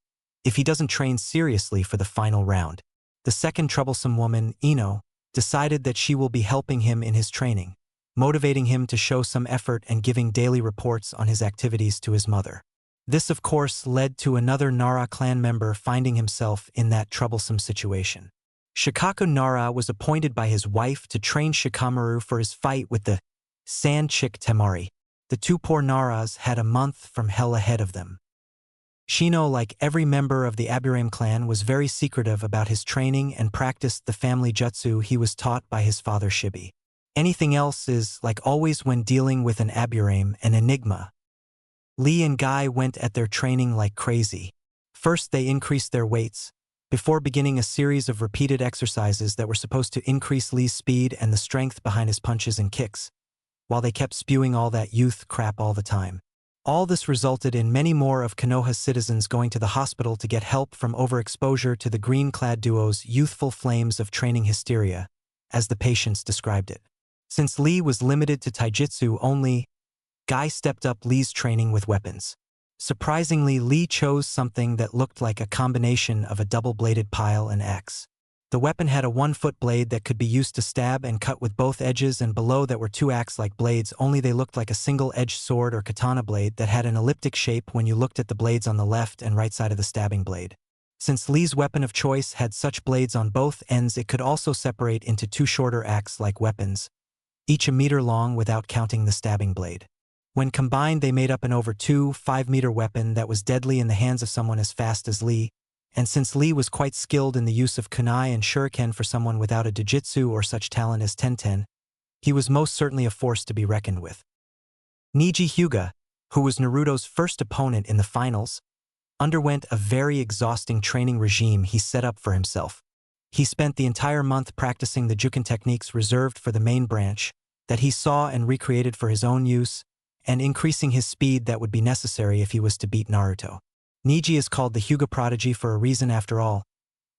A: if he doesn't train seriously for the final round. The second troublesome woman, Ino, decided that she will be helping him in his training, motivating him to show some effort and giving daily reports on his activities to his mother. This, of course, led to another Nara clan member finding himself in that troublesome situation. Shikaku Nara was appointed by his wife to train Shikamaru for his fight with the Sand Chick Temari. The two poor Naras had a month from hell ahead of them. Shino, like every member of the Aburame clan, was very secretive about his training and practiced the family jutsu he was taught by his father Shibi. Anything else is, like always when dealing with an Aburame, an enigma. Lee and Guy went at their training like crazy. First, they increased their weights, before beginning a series of repeated exercises that were supposed to increase Lee's speed and the strength behind his punches and kicks, while they kept spewing all that youth crap all the time. All this resulted in many more of Konoha's citizens going to the hospital to get help from overexposure to the green-clad duo's youthful flames of training hysteria, as the patients described it. Since Lee was limited to taijutsu only, Guy stepped up Lee's training with weapons. Surprisingly, Lee chose something that looked like a combination of a double-bladed pile and axe. The weapon had a 1-foot blade that could be used to stab and cut with both edges, and below that were 2 axe-like blades, only they looked like a single-edged sword or katana blade that had an elliptic shape when you looked at the blades on the left and right side of the stabbing blade. Since Lee's weapon of choice had such blades on both ends, it could also separate into 2 shorter axe-like weapons, each a meter long without counting the stabbing blade. When combined, they made up an over 5-meter weapon that was deadly in the hands of someone as fast as Lee, and since Lee was quite skilled in the use of kunai and shuriken for someone without a jujitsu or such talent as Tenten, he was most certainly a force to be reckoned with. Neji Hyuga, who was Naruto's first opponent in the finals, underwent a very exhausting training regime he set up for himself. He spent the entire month practicing the Juken techniques reserved for the main branch that he saw and recreated for his own use, and increasing his speed that would be necessary if he was to beat Naruto. Neji is called the Hyuga prodigy for a reason after all.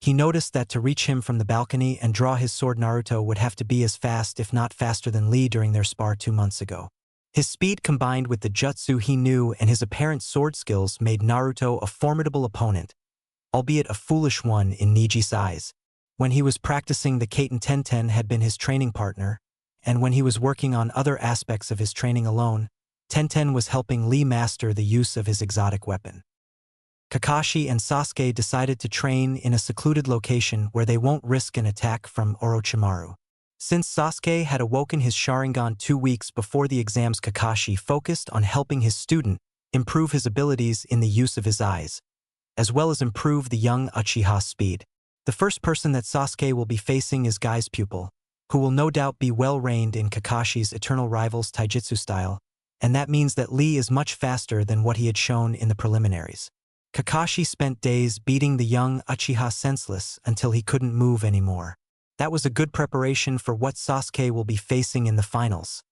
A: He noticed that to reach him from the balcony and draw his sword, Naruto would have to be as fast if not faster than Lee during their spar 2 months ago. His speed combined with the jutsu he knew and his apparent sword skills made Naruto a formidable opponent, albeit a foolish one in Neji's eyes. When he was practicing, the Kaiten Tenten had been his training partner, and when he was working on other aspects of his training alone, Tenten was helping Lee master the use of his exotic weapon. Kakashi and Sasuke decided to train in a secluded location where they won't risk an attack from Orochimaru. Since Sasuke had awoken his Sharingan 2 weeks before the exams, Kakashi focused on helping his student improve his abilities in the use of his eyes, as well as improve the young Uchiha's speed. The first person that Sasuke will be facing is Guy's pupil, who will no doubt be well-trained in Kakashi's eternal rival's taijutsu style, and that means that Lee is much faster than what he had shown in the preliminaries. Kakashi spent days beating the young Uchiha senseless until he couldn't move anymore. That was a good preparation for what Sasuke will be facing in the finals.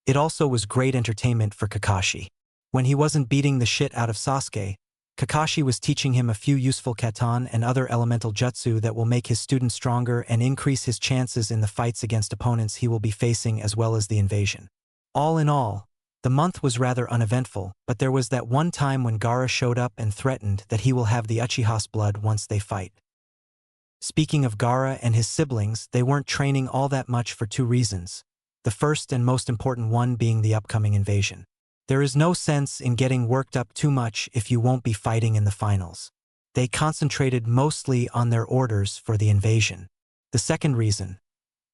A: It also was great entertainment for Kakashi. When he wasn't beating the shit out of Sasuke, Kakashi was teaching him a few useful katan and other elemental jutsu that will make his student stronger and increase his chances in the fights against opponents he will be facing, as well as the invasion. All in all, the month was rather uneventful, but there was that one time when Gaara showed up and threatened that he will have the Uchiha's blood once they fight. Speaking of Gaara and his siblings, they weren't training all that much for 2 reasons. The first and most important one being the upcoming invasion. There is no sense in getting worked up too much if you won't be fighting in the finals. They concentrated mostly on their orders for the invasion. The second reason,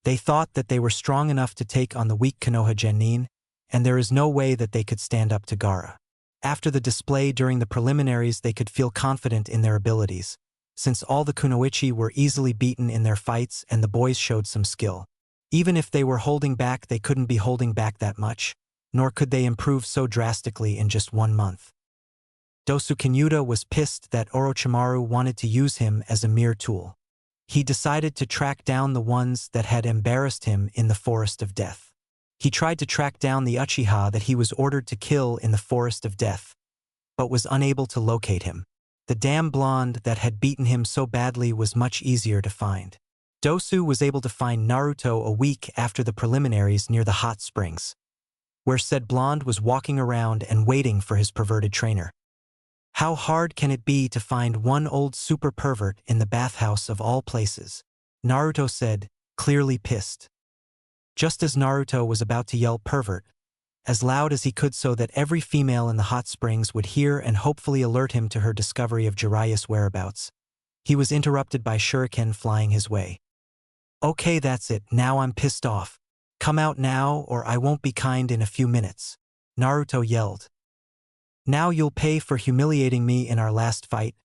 A: they thought that they were strong enough to take on the weak Konoha Genin, and there is no way that they could stand up to Gaara. After the display during the preliminaries, they could feel confident in their abilities, since all the Kunoichi were easily beaten in their fights and the boys showed some skill. Even if they were holding back, they couldn't be holding back that much, nor could they improve so drastically in just 1 month. Dosu Kinyuta was pissed that Orochimaru wanted to use him as a mere tool. He decided to track down the ones that had embarrassed him in the Forest of Death. He tried to track down the Uchiha that he was ordered to kill in the Forest of Death, but was unable to locate him. The damn blonde that had beaten him so badly was much easier to find. Dosu was able to find Naruto a week after the preliminaries near the hot springs, where said blonde was walking around and waiting for his perverted trainer. How hard can it be to find one old super pervert in the bathhouse of all places? Naruto said, clearly pissed. Just as Naruto was about to yell pervert, as loud as he could so that every female in the hot springs would hear and hopefully alert him to her discovery of Jiraiya's whereabouts, he was interrupted by shuriken flying his way. Okay, that's it, now I'm pissed off. Come out now or I won't be kind in a few minutes, Naruto yelled. Now you'll pay for humiliating me in our last fight,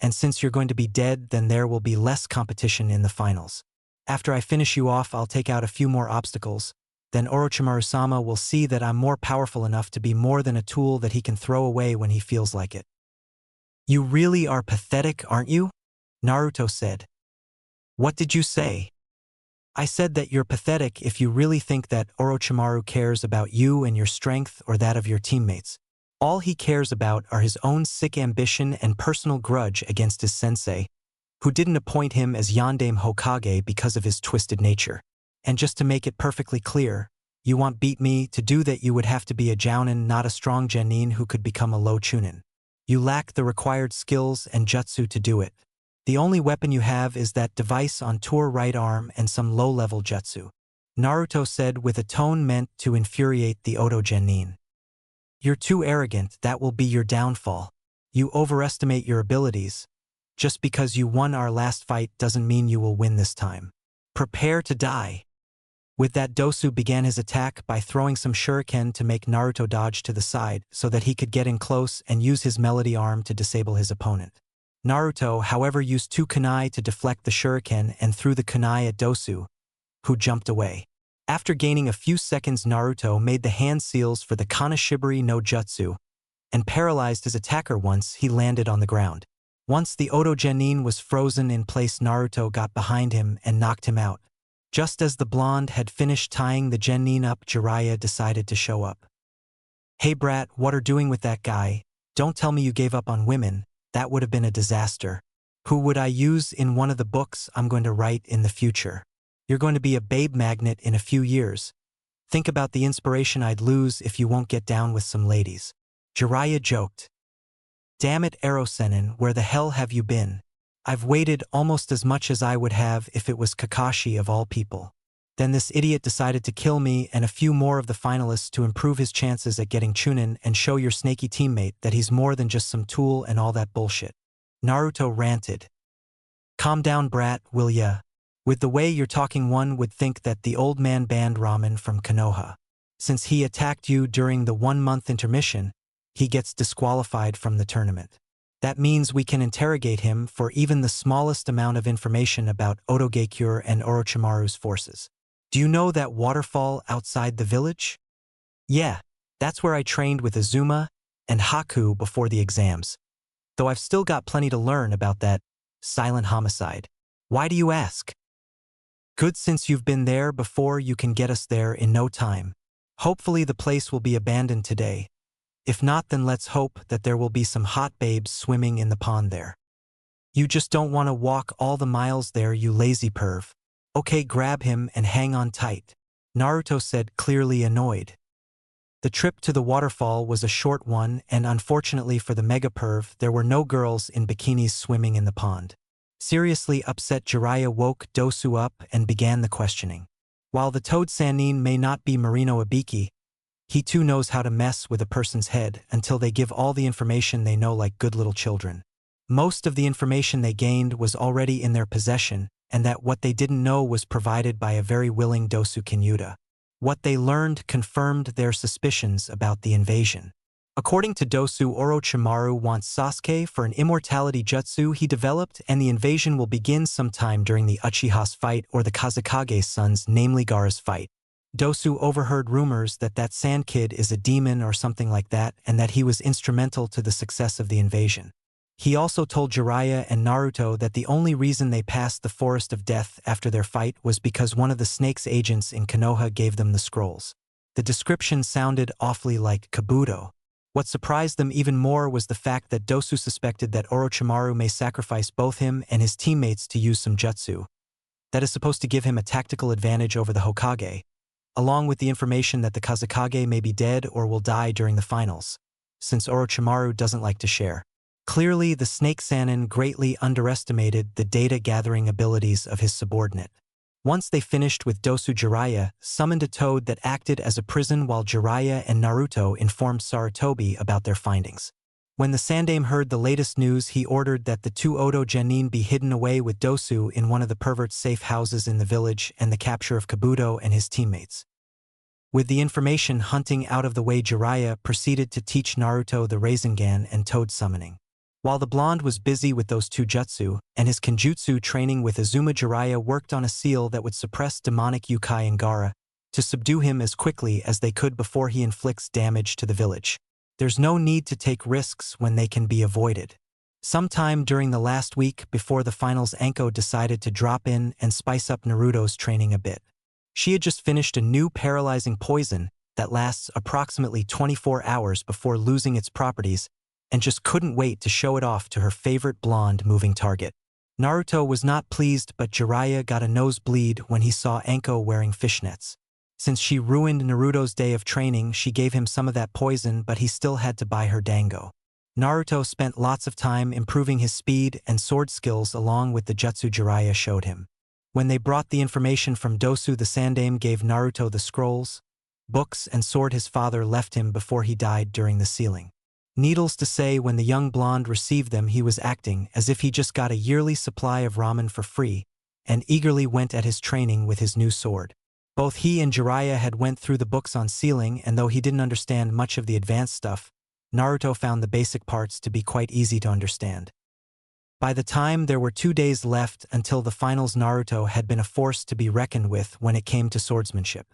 A: and since you're going to be dead, then there will be less competition in the finals. After I finish you off, I'll take out a few more obstacles. Then Orochimaru-sama will see that I'm more powerful enough to be more than a tool that he can throw away when he feels like it. You really are pathetic, aren't you? Naruto said. What did you say? I said that you're pathetic if you really think that Orochimaru cares about you and your strength or that of your teammates. All he cares about are his own sick ambition and personal grudge against his sensei, who didn't appoint him as Yondaime Hokage because of his twisted nature. And just to make it perfectly clear, you want beat me to do that you would have to be a jounin, not a strong genin who could become a low chunin. You lack the required skills and jutsu to do it. The only weapon you have is that device on your right arm and some low-level jutsu, Naruto said with a tone meant to infuriate the Oto genin. You're too arrogant, that will be your downfall. You overestimate your abilities. Just because you won our last fight doesn't mean you will win this time. Prepare to die. With that, Dosu began his attack by throwing some shuriken to make Naruto dodge to the side so that he could get in close and use his melody arm to disable his opponent. Naruto, however, used 2 kunai to deflect the shuriken and threw the kunai at Dosu, who jumped away. After gaining a few seconds, Naruto made the hand seals for the Kanashibari no Jutsu and paralyzed his attacker once he landed on the ground. Once the Oto genin was frozen in place, Naruto got behind him and knocked him out. Just as the blonde had finished tying the genin up, Jiraiya decided to show up. Hey brat, what are doing with that guy? Don't tell me you gave up on women, that would have been a disaster. Who would I use in one of the books I'm going to write in the future? You're going to be a babe magnet in a few years. Think about the inspiration I'd lose if you won't get down with some ladies. Jiraiya joked. Damn it, Erosenin, where the hell have you been? I've waited almost as much as I would have if it was Kakashi of all people. Then this idiot decided to kill me and a few more of the finalists to improve his chances at getting Chunin and show your snaky teammate that he's more than just some tool and all that bullshit. Naruto ranted. Calm down, brat, will ya? With the way you're talking, one would think that the old man banned ramen from Konoha. Since he attacked you during the 1-month intermission, he gets disqualified from the tournament. That means we can interrogate him for even the smallest amount of information about Otogekyure and Orochimaru's forces. Do you know that waterfall outside the village? Yeah, that's where I trained with Azuma and Haku before the exams. Though I've still got plenty to learn about that silent homicide. Why do you ask? Good, since you've been there before, you can get us there in no time. Hopefully the place will be abandoned today. If not, then let's hope that there will be some hot babes swimming in the pond there. You just don't want to walk all the miles there, you lazy perv. Okay, grab him and hang on tight, Naruto said, clearly annoyed. The trip to the waterfall was a short one, and unfortunately for the mega perv, there were no girls in bikinis swimming in the pond. Seriously upset, Jiraiya woke Dosu up and began the questioning. While the Toad Sannin may not be Marino Ibiki, he too knows how to mess with a person's head until they give all the information they know like good little children. Most of the information they gained was already in their possession, and that what they didn't know was provided by a very willing Dosu Kinyuta. What they learned confirmed their suspicions about the invasion. According to Dosu, Orochimaru wants Sasuke for an immortality jutsu he developed, and the invasion will begin sometime during the Uchiha's fight or the Kazekage sons, namely Gaara's fight. Dosu overheard rumors that that Sand Kid is a demon or something like that, and that he was instrumental to the success of the invasion. He also told Jiraiya and Naruto that the only reason they passed the Forest of Death after their fight was because one of the Snake's agents in Konoha gave them the scrolls. The description sounded awfully like Kabuto. What surprised them even more was the fact that Dosu suspected that Orochimaru may sacrifice both him and his teammates to use some jutsu that is supposed to give him a tactical advantage over the Hokage, along with the information that the Kazekage may be dead or will die during the finals, since Orochimaru doesn't like to share. Clearly, the Snake Sannin greatly underestimated the data-gathering abilities of his subordinate. Once they finished with Dosu, Jiraiya summoned a toad that acted as a prison while Jiraiya and Naruto informed Sarutobi about their findings. When the Sandaime heard the latest news, he ordered that the 2 Oto Genin be hidden away with Dosu in one of the perverts' safe houses in the village, and the capture of Kabuto and his teammates. With the information hunting out of the way, Jiraiya proceeded to teach Naruto the Rasengan and toad summoning. While the blonde was busy with those 2 jutsu and his kenjutsu training with Azuma, Jiraiya worked on a seal that would suppress demonic yokai in Gaara to subdue him as quickly as they could before he inflicts damage to the village. There's no need to take risks when they can be avoided. Sometime during the last week before the finals, Anko decided to drop in and spice up Naruto's training a bit. She had just finished a new paralyzing poison that lasts approximately 24 hours before losing its properties, and just couldn't wait to show it off to her favorite blonde moving target. Naruto was not pleased, but Jiraiya got a nosebleed when he saw Anko wearing fishnets. Since she ruined Naruto's day of training, she gave him some of that poison, but he still had to buy her dango. Naruto spent lots of time improving his speed and sword skills along with the jutsu Jiraiya showed him. When they brought the information from Dosu, the Sandaime gave Naruto the scrolls, books, and sword his father left him before he died during the sealing. Needless to say, when the young blonde received them, he was acting as if he just got a yearly supply of ramen for free, and eagerly went at his training with his new sword. Both he and Jiraiya had went through the books on sealing, and though he didn't understand much of the advanced stuff, Naruto found the basic parts to be quite easy to understand. By the time there were 2 days left until the finals, Naruto had been a force to be reckoned with when it came to swordsmanship.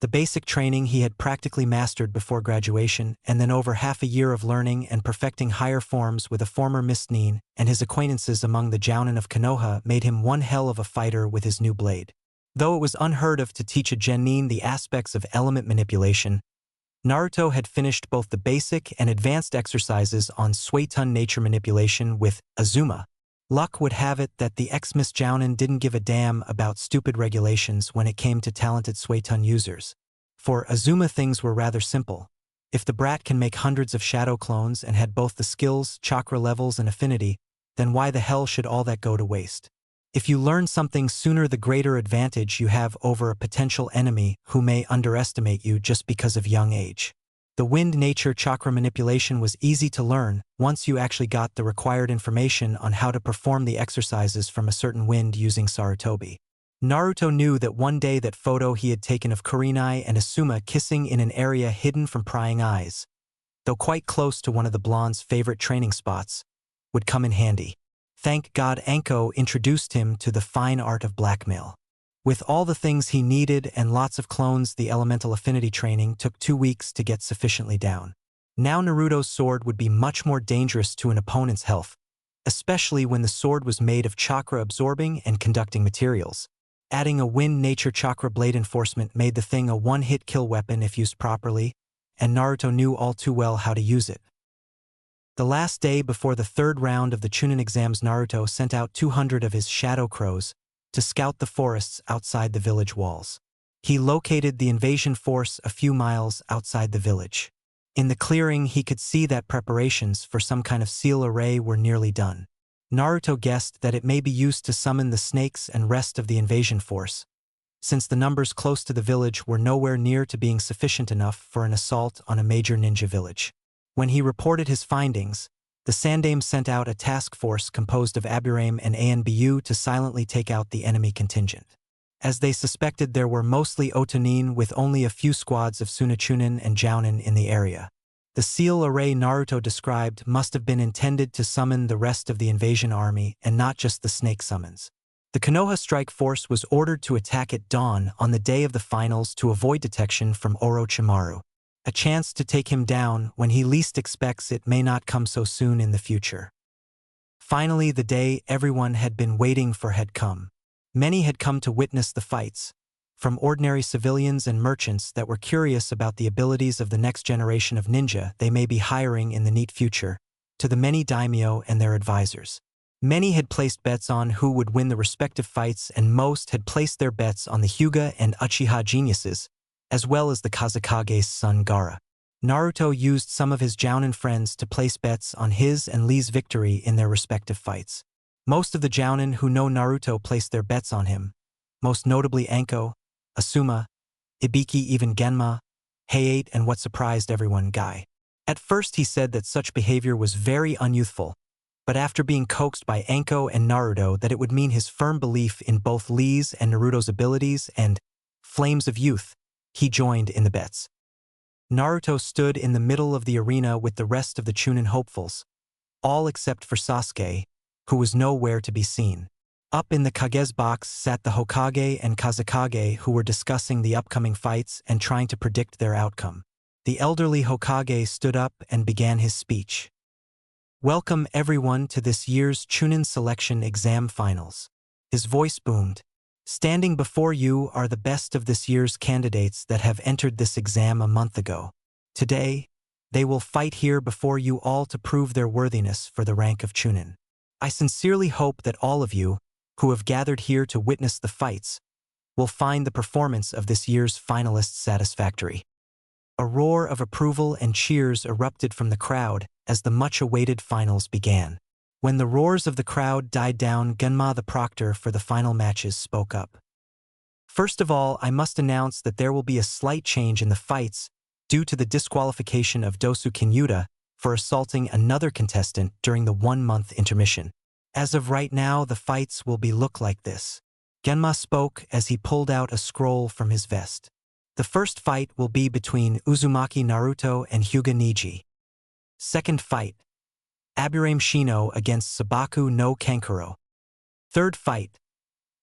A: The basic training he had practically mastered before graduation, and then over half a year of learning and perfecting higher forms with a former Mist-nin and his acquaintances among the Jounin of Konoha made him one hell of a fighter with his new blade. Though it was unheard of to teach a genin the aspects of element manipulation, Naruto had finished both the basic and advanced exercises on Suetun nature manipulation with Azuma. Luck would have it that the ex-Miss Jounin didn't give a damn about stupid regulations when it came to talented Suetun users. For Azuma, things were rather simple. If the brat can make hundreds of shadow clones and had both the skills, chakra levels, and affinity, then why the hell should all that go to waste? If you learn something sooner, the greater advantage you have over a potential enemy who may underestimate you just because of young age. The wind nature chakra manipulation was easy to learn once you actually got the required information on how to perform the exercises from a certain wind using Sarutobi. Naruto knew that one day that photo he had taken of Kurenai and Asuma kissing in an area hidden from prying eyes, though quite close to one of the blonde's favorite training spots, would come in handy. Thank God Anko introduced him to the fine art of blackmail. With all the things he needed and lots of clones, the elemental affinity training took 2 weeks to get sufficiently down. Now Naruto's sword would be much more dangerous to an opponent's health, especially when the sword was made of chakra-absorbing and conducting materials. Adding a wind nature chakra blade enforcement made the thing a one-hit kill weapon if used properly, and Naruto knew all too well how to use it. The last day before the 3rd round of the Chunin exams, Naruto sent out 200 of his shadow crows to scout the forests outside the village walls. He located the invasion force a few miles outside the village. In the clearing, he could see that preparations for some kind of seal array were nearly done. Naruto guessed that it may be used to summon the snakes and rest of the invasion force, since the numbers close to the village were nowhere near to being sufficient enough for an assault on a major ninja village. When he reported his findings, the Sandaime sent out a task force composed of Aburame and Anbu to silently take out the enemy contingent. As they suspected, there were mostly Otonin with only a few squads of Sunachunin and Jounin in the area. The seal array Naruto described must have been intended to summon the rest of the invasion army and not just the snake summons. The Konoha strike force was ordered to attack at dawn on the day of the finals to avoid detection from Orochimaru. A chance to take him down when he least expects it may not come so soon in the future. Finally, the day everyone had been waiting for had come. Many had come to witness the fights, from ordinary civilians and merchants that were curious about the abilities of the next generation of ninja they may be hiring in the near future, to the many daimyo and their advisors. Many had placed bets on who would win the respective fights, and most had placed their bets on the Hyuga and Uchiha geniuses, as well as the Kazekage's son Gaara. Naruto used some of his Jounin friends to place bets on his and Lee's victory in their respective fights. Most of the Jounin who know Naruto placed their bets on him, most notably Anko, Asuma, Ibiki, even Genma, Heiate, and what surprised everyone, Guy. At first he said that such behavior was very unyouthful, but after being coaxed by Anko and Naruto that it would mean his firm belief in both Lee's and Naruto's abilities and flames of youth, he joined in the bets. Naruto stood in the middle of the arena with the rest of the Chunin hopefuls, all except for Sasuke, who was nowhere to be seen. Up in the Kage's box sat the Hokage and Kazekage, who were discussing the upcoming fights and trying to predict their outcome. The elderly Hokage stood up and began his speech. "Welcome everyone to this year's Chunin Selection Exam Finals." His voice boomed. "Standing before you are the best of this year's candidates that have entered this exam a month ago. Today, they will fight here before you all to prove their worthiness for the rank of Chunin. I sincerely hope that all of you, who have gathered here to witness the fights, will find the performance of this year's finalists satisfactory." A roar of approval and cheers erupted from the crowd as the much-awaited finals began. When the roars of the crowd died down, Genma, the proctor for the final matches, spoke up. "First of all, I must announce that there will be a slight change in the fights due to the disqualification of Dosu Kinyuta for assaulting another contestant during the 1-month intermission. As of right now, the fights will look like this." Genma spoke as he pulled out a scroll from his vest. "The first fight will be between Uzumaki Naruto and Hyuga Neji. Second fight, Aburame Shino against Sabaku no Kankuro. Third fight,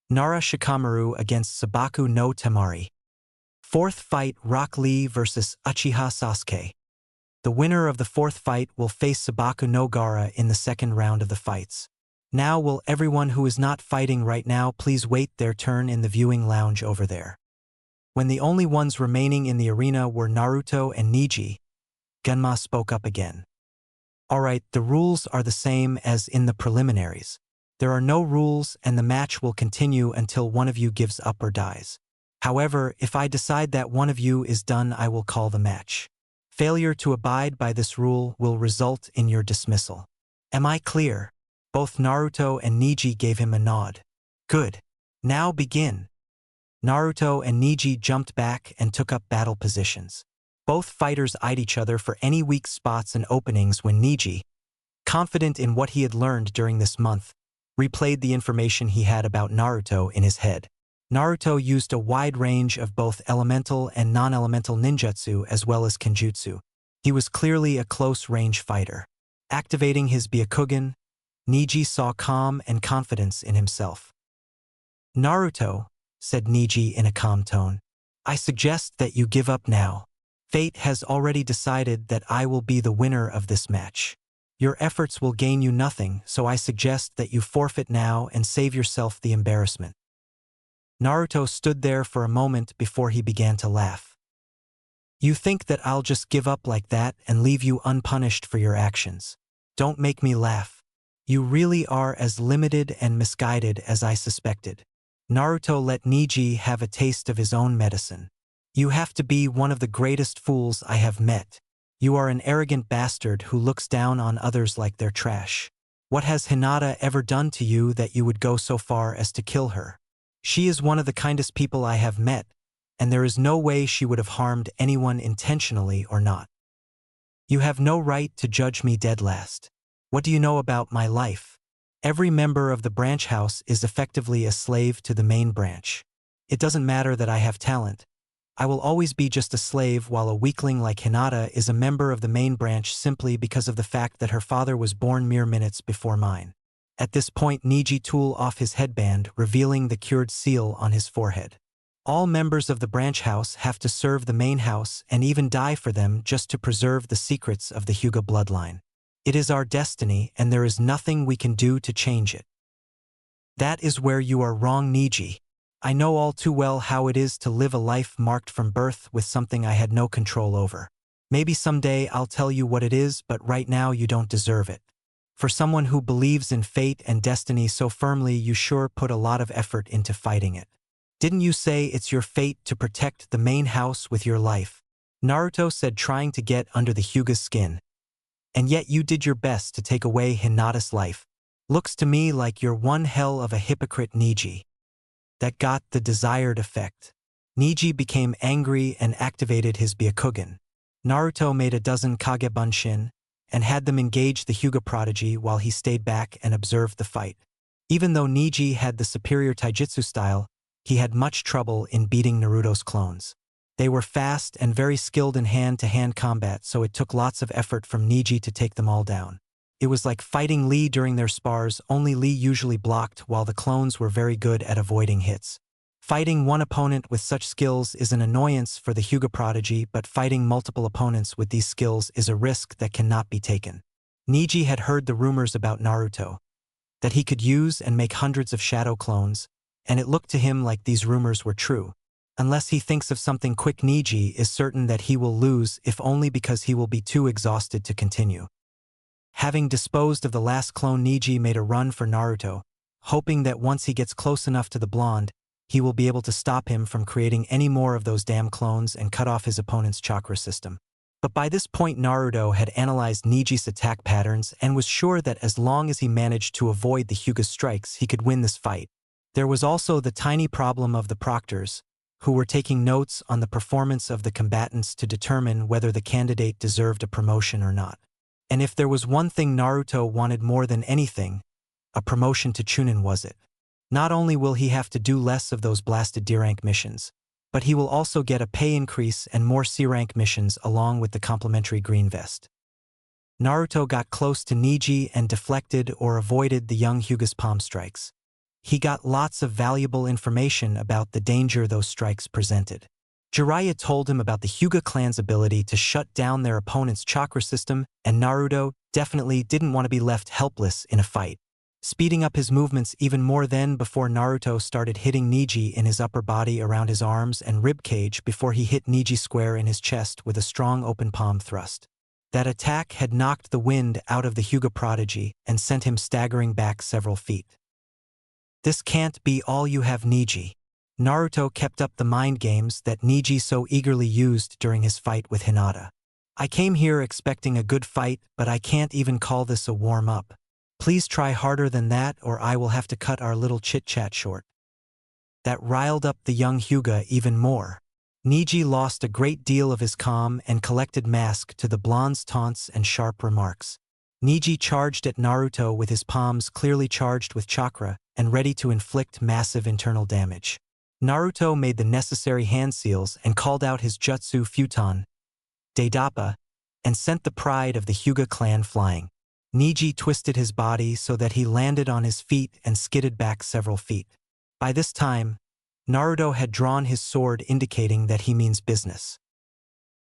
A: Nara Shikamaru against Sabaku no Temari. Fourth fight, Rock Lee versus Uchiha Sasuke. The winner of the fourth fight will face Sabaku no Gaara in the second round of the fights. Now will everyone who is not fighting right now please wait their turn in the viewing lounge over there." When the only ones remaining in the arena were Naruto and Neji, Genma spoke up again. "Alright, the rules are the same as in the preliminaries. There are no rules and the match will continue until one of you gives up or dies. However, if I decide that one of you is done, I will call the match. Failure to abide by this rule will result in your dismissal. Am I clear?" Both Naruto and Neji gave him a nod. Good. Now begin. Naruto and Neji jumped back and took up battle positions. Both fighters eyed each other for any weak spots and openings when Neji, confident in what he had learned during this month, replayed the information he had about Naruto in his head. Naruto used a wide range of both elemental and non-elemental ninjutsu as well as kenjutsu. He was clearly a close-range fighter. Activating his Byakugan, Neji saw calm and confidence in himself. Naruto, said Neji in a calm tone, I suggest that you give up now. Fate has already decided that I will be the winner of this match. Your efforts will gain you nothing, so I suggest that you forfeit now and save yourself the embarrassment. Naruto stood there for a moment before he began to laugh. You think that I'll just give up like that and leave you unpunished for your actions? Don't make me laugh. You really are as limited and misguided as I suspected. Naruto let Neji have a taste of his own medicine. You have to be one of the greatest fools I have met. You are an arrogant bastard who looks down on others like they're trash. What has Hinata ever done to you that you would go so far as to kill her? She is one of the kindest people I have met, and there is no way she would have harmed anyone intentionally or not. You have no right to judge me dead last. What do you know about my life? Every member of the branch house is effectively a slave to the main branch. It doesn't matter that I have talent. I will always be just a slave, while a weakling like Hinata is a member of the main branch simply because of the fact that her father was born mere minutes before mine. At this point, Neji tore off his headband, revealing the cured seal on his forehead. All members of the branch house have to serve the main house and even die for them just to preserve the secrets of the Hyuga bloodline. It is our destiny, and there is nothing we can do to change it. That is where you are wrong, Neji. I know all too well how it is to live a life marked from birth with something I had no control over. Maybe someday I'll tell you what it is, but right now you don't deserve it. For someone who believes in fate and destiny so firmly, you sure put a lot of effort into fighting it. Didn't you say it's your fate to protect the main house with your life? Naruto said, trying to get under the Hyuga's skin. And yet you did your best to take away Hinata's life. Looks to me like you're one hell of a hypocrite, Neji. That got the desired effect. Neji became angry and activated his Byakugan. Naruto made a dozen Kagebunshin and had them engage the Hyuga prodigy while he stayed back and observed the fight. Even though Neji had the superior taijutsu style, he had much trouble in beating Naruto's clones. They were fast and very skilled in hand-to-hand combat, so it took lots of effort from Neji to take them all down. It was like fighting Lee during their spars, only Lee usually blocked while the clones were very good at avoiding hits. Fighting one opponent with such skills is an annoyance for the Hyuga prodigy, but fighting multiple opponents with these skills is a risk that cannot be taken. Neji had heard the rumors about Naruto, that he could use and make hundreds of shadow clones, and it looked to him like these rumors were true. Unless he thinks of something quick, Neji is certain that he will lose, if only because he will be too exhausted to continue. Having disposed of the last clone, Neji made a run for Naruto, hoping that once he gets close enough to the blonde, he will be able to stop him from creating any more of those damn clones and cut off his opponent's chakra system. But by this point, Naruto had analyzed Neji's attack patterns and was sure that as long as he managed to avoid the Hyuga's strikes, he could win this fight. There was also the tiny problem of the proctors, who were taking notes on the performance of the combatants to determine whether the candidate deserved a promotion or not. And if there was one thing Naruto wanted more than anything, a promotion to Chunin was it. Not only will he have to do less of those blasted D-rank missions, but he will also get a pay increase and more C-rank missions along with the complimentary green vest. Naruto got close to Neji and deflected or avoided the young Hyuga's palm strikes. He got lots of valuable information about the danger those strikes presented. Jiraiya told him about the Hyuga clan's ability to shut down their opponent's chakra system, and Naruto definitely didn't want to be left helpless in a fight. Speeding up his movements even more then, before Naruto started hitting Neji in his upper body around his arms and ribcage before he hit Neji square in his chest with a strong open palm thrust. That attack had knocked the wind out of the Hyuga prodigy and sent him staggering back several feet. This can't be all you have, Neji. Naruto kept up the mind games that Neji so eagerly used during his fight with Hinata. I came here expecting a good fight, but I can't even call this a warm-up. Please try harder than that or I will have to cut our little chit-chat short. That riled up the young Hyuga even more. Niji lost a great deal of his calm and collected mask to the blonde's taunts and sharp remarks. Niji charged at Naruto with his palms clearly charged with chakra and ready to inflict massive internal damage. Naruto made the necessary hand seals and called out his jutsu futon, Daidappa, and sent the pride of the Hyuga clan flying. Niji twisted his body so that he landed on his feet and skidded back several feet. By this time, Naruto had drawn his sword indicating that he means business.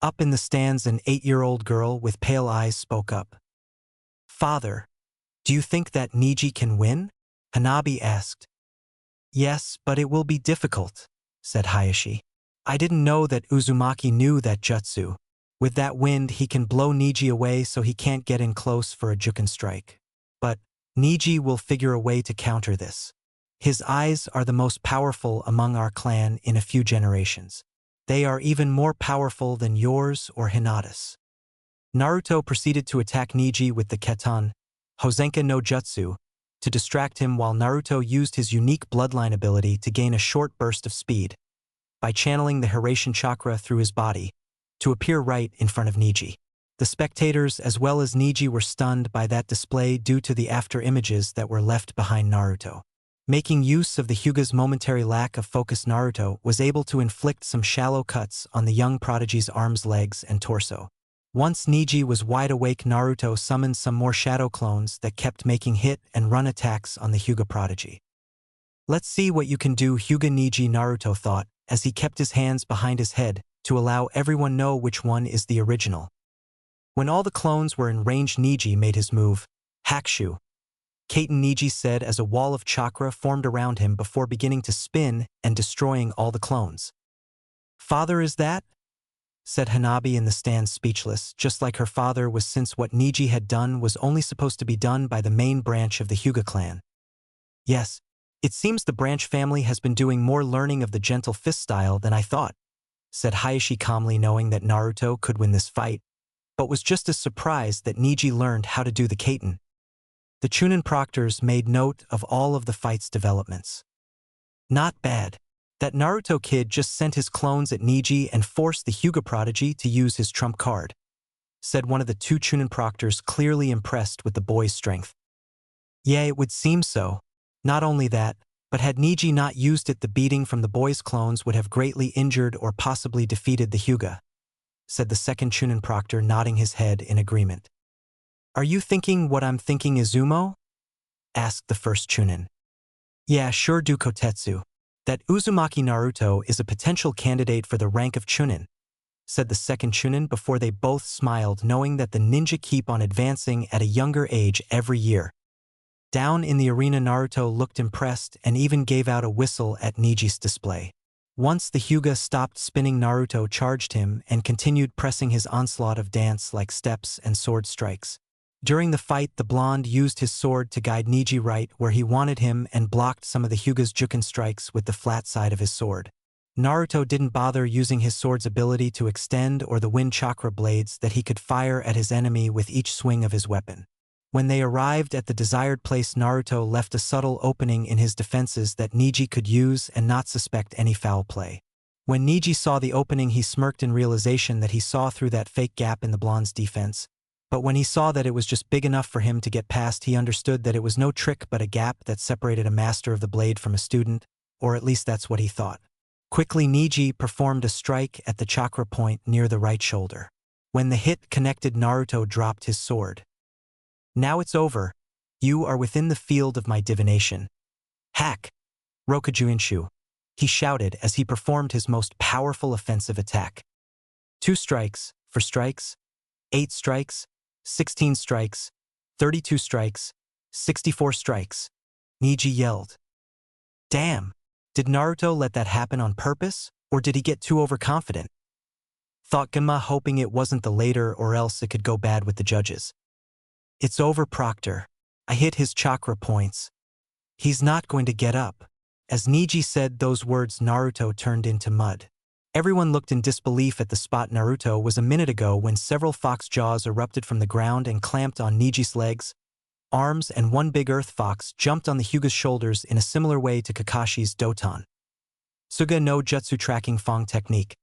A: Up in the stands an 8-year-old girl with pale eyes spoke up. "Father, do you think that Niji can win?" Hanabi asked. "Yes, but it will be difficult," said Hiraishin. "I didn't know that Uzumaki knew that jutsu. With that wind he can blow Niji away so he can't get in close for a Juken strike. But Niji will figure a way to counter this. His eyes are the most powerful among our clan in a few generations. They are even more powerful than yours or Hinata's." Naruto proceeded to attack Niji with the Keton, Hosenka no Jutsu, to distract him while Naruto used his unique bloodline ability to gain a short burst of speed by channeling the Hiraishin chakra through his body to appear right in front of Niji. The spectators as well as Niji were stunned by that display due to the after images that were left behind Naruto. Making use of the Hyuga's momentary lack of focus, Naruto was able to inflict some shallow cuts on the young prodigy's arms, legs, and torso. Once Niji was wide awake, Naruto summoned some more shadow clones that kept making hit and run attacks on the Hyuga prodigy. "Let's see what you can do, Hyuga Niji," Naruto thought, as he kept his hands behind his head to allow everyone know which one is the original. When all the clones were in range, Niji made his move, Hakushu. Kaiten, Niji said as a wall of chakra formed around him before beginning to spin and destroying all the clones. "Father, is that?" said Hanabi in the stands, speechless, just like her father was, since what Niji had done was only supposed to be done by the main branch of the Hyuga clan. "Yes, it seems the branch family has been doing more learning of the gentle fist style than I thought," said Hiraishin calmly, knowing that Naruto could win this fight, but was just as surprised that Niji learned how to do the Kaiten. The Chunin proctors made note of all of the fight's developments. "Not bad. That Naruto kid just sent his clones at Niji and forced the Hyuga prodigy to use his trump card," said one of the two Chunin proctors, clearly impressed with the boy's strength. "Yeah, it would seem so. Not only that, but had Niji not used it, the beating from the boy's clones would have greatly injured or possibly defeated the Hyuga," said the second Chunin proctor, nodding his head in agreement. "Are you thinking what I'm thinking, Izumo?" asked the first Chunin. "Yeah, sure do, Kotetsu. That Uzumaki Naruto is a potential candidate for the rank of Chunin," said the second Chunin before they both smiled, knowing that the ninja keep on advancing at a younger age every year. Down in the arena, Naruto looked impressed and even gave out a whistle at Niji's display. Once the Hyuga stopped spinning, Naruto charged him and continued pressing his onslaught of dance-like steps and sword strikes. During the fight, the blonde used his sword to guide Niji right where he wanted him and blocked some of the Hyuga's Juken strikes with the flat side of his sword. Naruto didn't bother using his sword's ability to extend or the wind chakra blades that he could fire at his enemy with each swing of his weapon. When they arrived at the desired place, Naruto left a subtle opening in his defenses that Niji could use and not suspect any foul play. When Niji saw the opening, he smirked in realization that he saw through that fake gap in the blonde's defense. But when he saw that it was just big enough for him to get past, he understood that it was no trick but a gap that separated a master of the blade from a student, or at least that's what he thought. Quickly, Niji performed a strike at the chakra point near the right shoulder. When the hit connected, Naruto dropped his sword. "Now it's over. You are within the field of my divination. Hack! Rokujuinshu," he shouted as he performed his most powerful offensive attack. 2 strikes, 4 strikes, 8 strikes, 16 strikes, 32 strikes, 64 strikes, Niji yelled. "Damn! Did Naruto let that happen on purpose, or did he get too overconfident?" thought Ganma, hoping it wasn't the later, or else it could go bad with the judges. "It's over, Proctor. I hit his chakra points. He's not going to get up." As Niji said those words, Naruto turned into mud. Everyone looked in disbelief at the spot Naruto was a minute ago when several fox jaws erupted from the ground and clamped on Niji's legs, arms, and one big earth fox jumped on the Hyuga's shoulders in a similar way to Kakashi's Doton. Suga no Jutsu Tracking Fong Technique.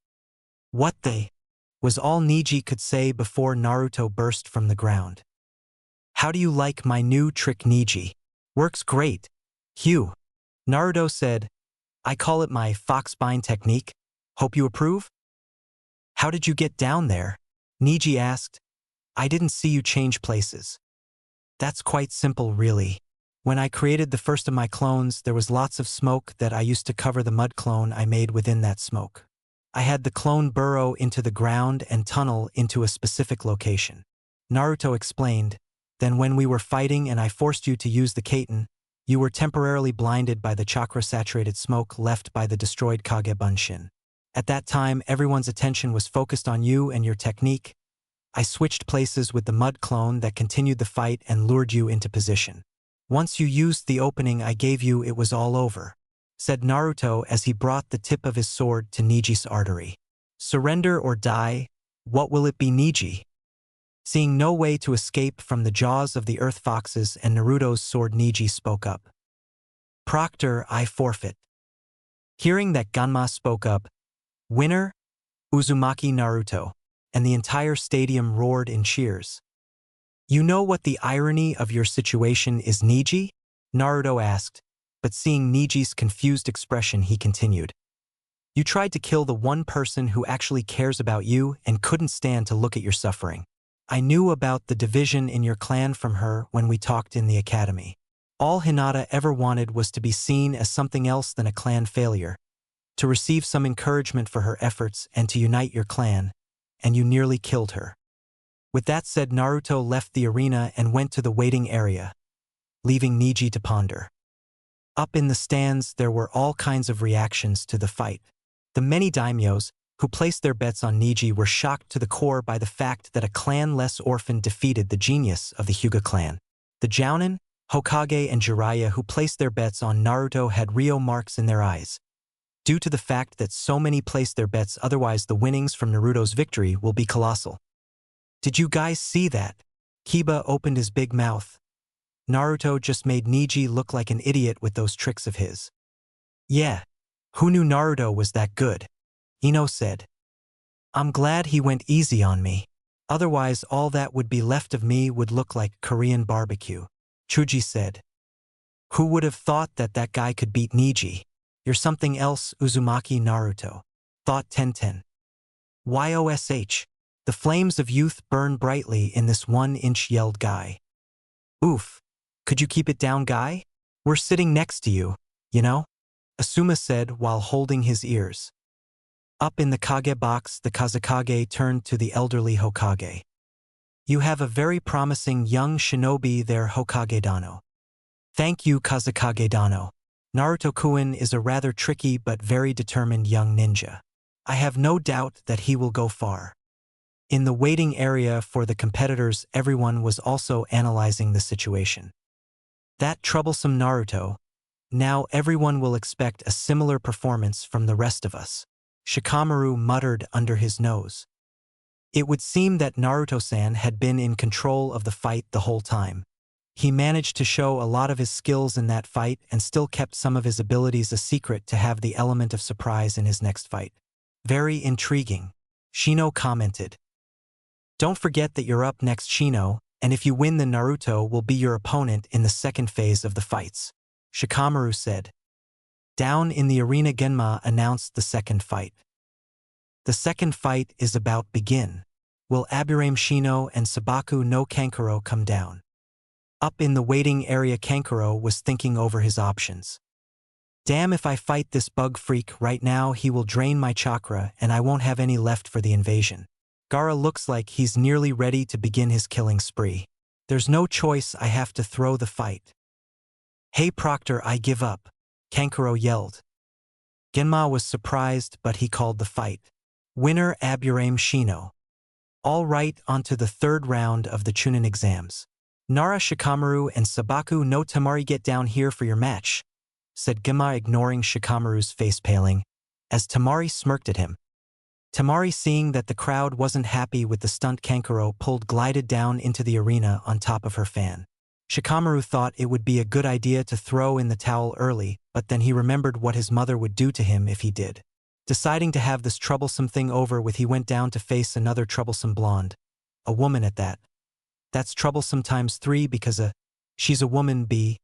A: What the? Was all Niji could say before Naruto burst from the ground. How do you like my new trick, Niji? Works great. Hugh. Naruto said, I call it my fox bind technique. Hope you approve? How did you get down there? Niji asked. I didn't see you change places. That's quite simple, really. When I created the first of my clones, there was lots of smoke that I used to cover the mud clone I made within that smoke. I had the clone burrow into the ground and tunnel into a specific location. Naruto explained, then when we were fighting and I forced you to use the Kaiten, you were temporarily blinded by the chakra-saturated smoke left by the destroyed Kage Bunshin. At that time, everyone's attention was focused on you and your technique. I switched places with the mud clone that continued the fight and lured you into position. Once you used the opening I gave you, it was all over, said Naruto as he brought the tip of his sword to Niji's artery. Surrender or die? What will it be, Niji? Seeing no way to escape from the jaws of the earth foxes and Naruto's sword, Niji spoke up. Proctor, I forfeit. Hearing that Ganma spoke up, winner? Uzumaki Naruto, and the entire stadium roared in cheers. You know what the irony of your situation is, Niji? Naruto asked, but seeing Niji's confused expression, he continued. You tried to kill the one person who actually cares about you and couldn't stand to look at your suffering. I knew about the division in your clan from her when we talked in the academy. All Hinata ever wanted was to be seen as something else than a clan failure, to receive some encouragement for her efforts and to unite your clan, and you nearly killed her. With that said, Naruto left the arena and went to the waiting area, leaving Niji to ponder. Up in the stands, there were all kinds of reactions to the fight. The many daimyos who placed their bets on Niji were shocked to the core by the fact that a clan-less orphan defeated the genius of the Hyuga clan. The Jounin, Hokage, and Jiraiya who placed their bets on Naruto had Ryo marks in their eyes, due to the fact that so many placed their bets, otherwise the winnings from Naruto's victory will be colossal. Did you guys see that? Kiba opened his big mouth. Naruto just made Niji look like an idiot with those tricks of his. Yeah. Who knew Naruto was that good? Ino said. I'm glad he went easy on me. Otherwise all that would be left of me would look like Korean barbecue. Chuji said. Who would have thought that that guy could beat Niji? You're something else, Uzumaki Naruto, thought Tenten. YOSH. The flames of youth burn brightly in this 1-inch, yelled Guy. Oof. Could you keep it down, Guy? We're sitting next to you, you know? Asuma said while holding his ears. Up in the Kage box, the Kazekage turned to the elderly Hokage. You have a very promising young shinobi there, Hokage Dano. Thank you, Kazekage Dano. Naruto-kun is a rather tricky but very determined young ninja. I have no doubt that he will go far. In the waiting area for the competitors, everyone was also analyzing the situation. That troublesome Naruto. Now everyone will expect a similar performance from the rest of us. Shikamaru muttered under his nose. It would seem that Naruto-san had been in control of the fight the whole time. He managed to show a lot of his skills in that fight and still kept some of his abilities a secret to have the element of surprise in his next fight. Very intriguing, Shino commented. Don't forget that you're up next, Shino, and if you win, then Naruto will be your opponent in the second phase of the fights, Shikamaru said. Down in the arena, Genma announced the second fight. The second fight is about begin. Will Aburame Shino and Sabaku no Kankuro come down? Up in the waiting area, Kankuro was thinking over his options. Damn, if I fight this bug freak right now, he will drain my chakra and I won't have any left for the invasion. Gaara looks like he's nearly ready to begin his killing spree. There's no choice, I have to throw the fight. Hey Proctor, I give up, Kankuro yelled. Genma was surprised, but he called the fight. Winner Aburame Shino. All right, on to the third round of the Chunin exams. Nara, Shikamaru, and Sabaku no Tamari, get down here for your match, said Genma, ignoring Shikamaru's face paling, as Tamari smirked at him. Tamari, seeing that the crowd wasn't happy with the stunt Kankuro pulled, glided down into the arena on top of her fan. Shikamaru thought it would be a good idea to throw in the towel early, but then he remembered what his mother would do to him if he did. Deciding to have this troublesome thing over with, he went down to face another troublesome blonde. A woman at that. That's troublesome times 3 because she's a woman. B.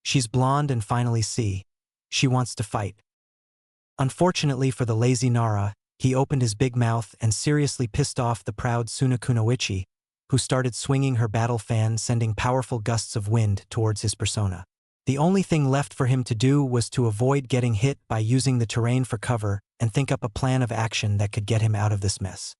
A: She's blonde, and finally C. She wants to fight. Unfortunately for the lazy Nara, he opened his big mouth and seriously pissed off the proud Sunakunoichi, who started swinging her battle fan, sending powerful gusts of wind towards his persona. The only thing left for him to do was to avoid getting hit by using the terrain for cover and think up a plan of action that could get him out of this mess.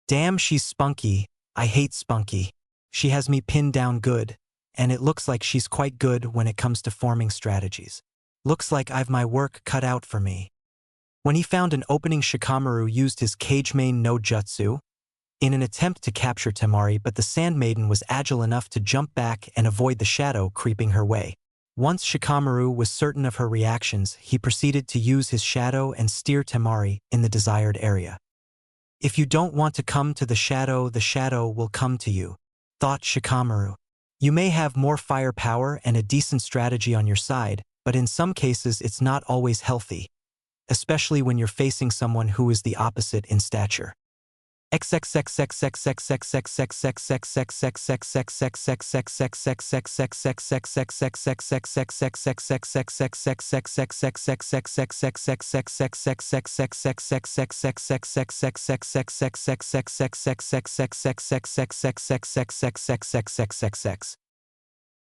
A: Damn, she's spunky. I hate spunky. She has me pinned down good, and it looks like she's quite good when it comes to forming strategies. Looks like I've my work cut out for me. When he found an opening, Shikamaru used his Cage Main no Jutsu in an attempt to capture Temari, but the Sand Maiden was agile enough to jump back and avoid the shadow creeping her way. Once Shikamaru was certain of her reactions, he proceeded to use his shadow and steer Temari in the desired area. If you don't want to come to the shadow will come to you, thought Shikamaru. You may have more firepower and a decent strategy on your side, but in some cases it's not always healthy, especially when you're facing someone who is the opposite in stature.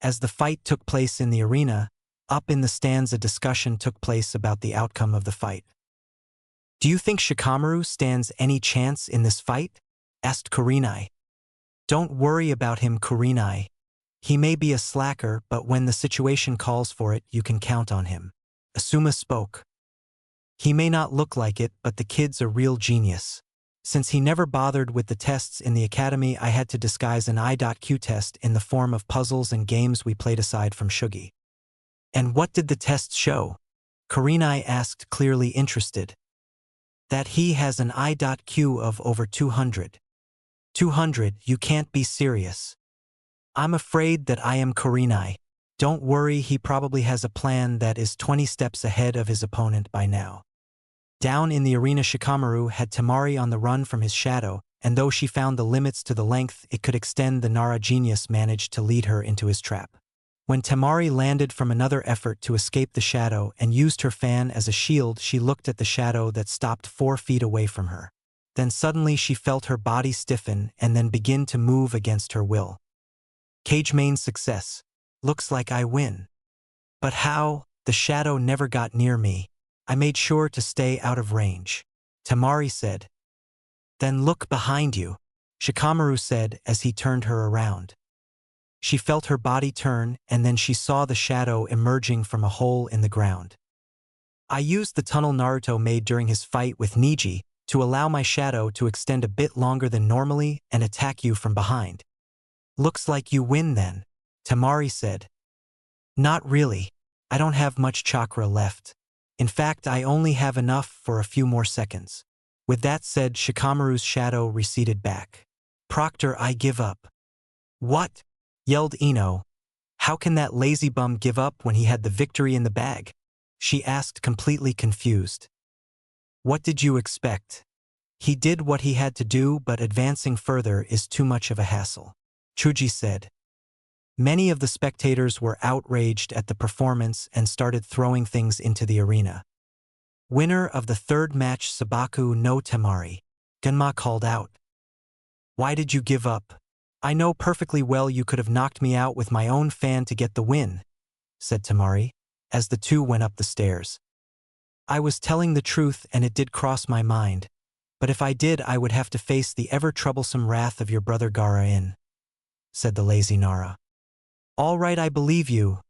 A: As the fight took place in the arena, up in the stands a discussion took place about the outcome of the fight. Do you think Shikamaru stands any chance in this fight? Asked Kurenai. Don't worry about him, Kurenai. He may be a slacker, but when the situation calls for it, you can count on him. Asuma spoke. He may not look like it, but the kid's a real genius. Since he never bothered with the tests in the academy, I had to disguise an I.Q test in the form of puzzles and games we played aside from Shugi. And what did the tests show? Kurenai asked, clearly interested. That he has an I.Q of over 200. 200, you can't be serious. I'm afraid that I am Kurenai. Don't worry, he probably has a plan that is 20 steps ahead of his opponent by now. Down in the arena, Shikamaru had Temari on the run from his shadow, and though she found the limits to the length it could extend, the Nara genius managed to lead her into his trap. When Temari landed from another effort to escape the shadow and used her fan as a shield, she looked at the shadow that stopped 4 feet away from her. Then suddenly she felt her body stiffen and then begin to move against her will. Cage main success. Looks like I win. But how? The shadow never got near me. I made sure to stay out of range. Temari said. Then look behind you, Shikamaru said as he turned her around. She felt her body turn, and then she saw the shadow emerging from a hole in the ground. I used the tunnel Naruto made during his fight with Neji to allow my shadow to extend a bit longer than normally and attack you from behind. Looks like you win then, Temari said. Not really. I don't have much chakra left. In fact, I only have enough for a few more seconds. With that said, Shikamaru's shadow receded back. Proctor, I give up. What? Yelled Ino. How can that lazy bum give up when he had the victory in the bag? She asked, completely confused. What did you expect? He did what he had to do, but advancing further is too much of a hassle, Chuji said. Many of the spectators were outraged at the performance and started throwing things into the arena. Winner of the third match, Sabaku no Temari, Genma called out. Why did you give up? I know perfectly well you could have knocked me out with my own fan to get the win, said Temari, as the two went up the stairs. I was telling the truth and it did cross my mind, but if I did I would have to face the ever-troublesome wrath of your brother Gara-in, said the lazy Nara. All right, I believe you.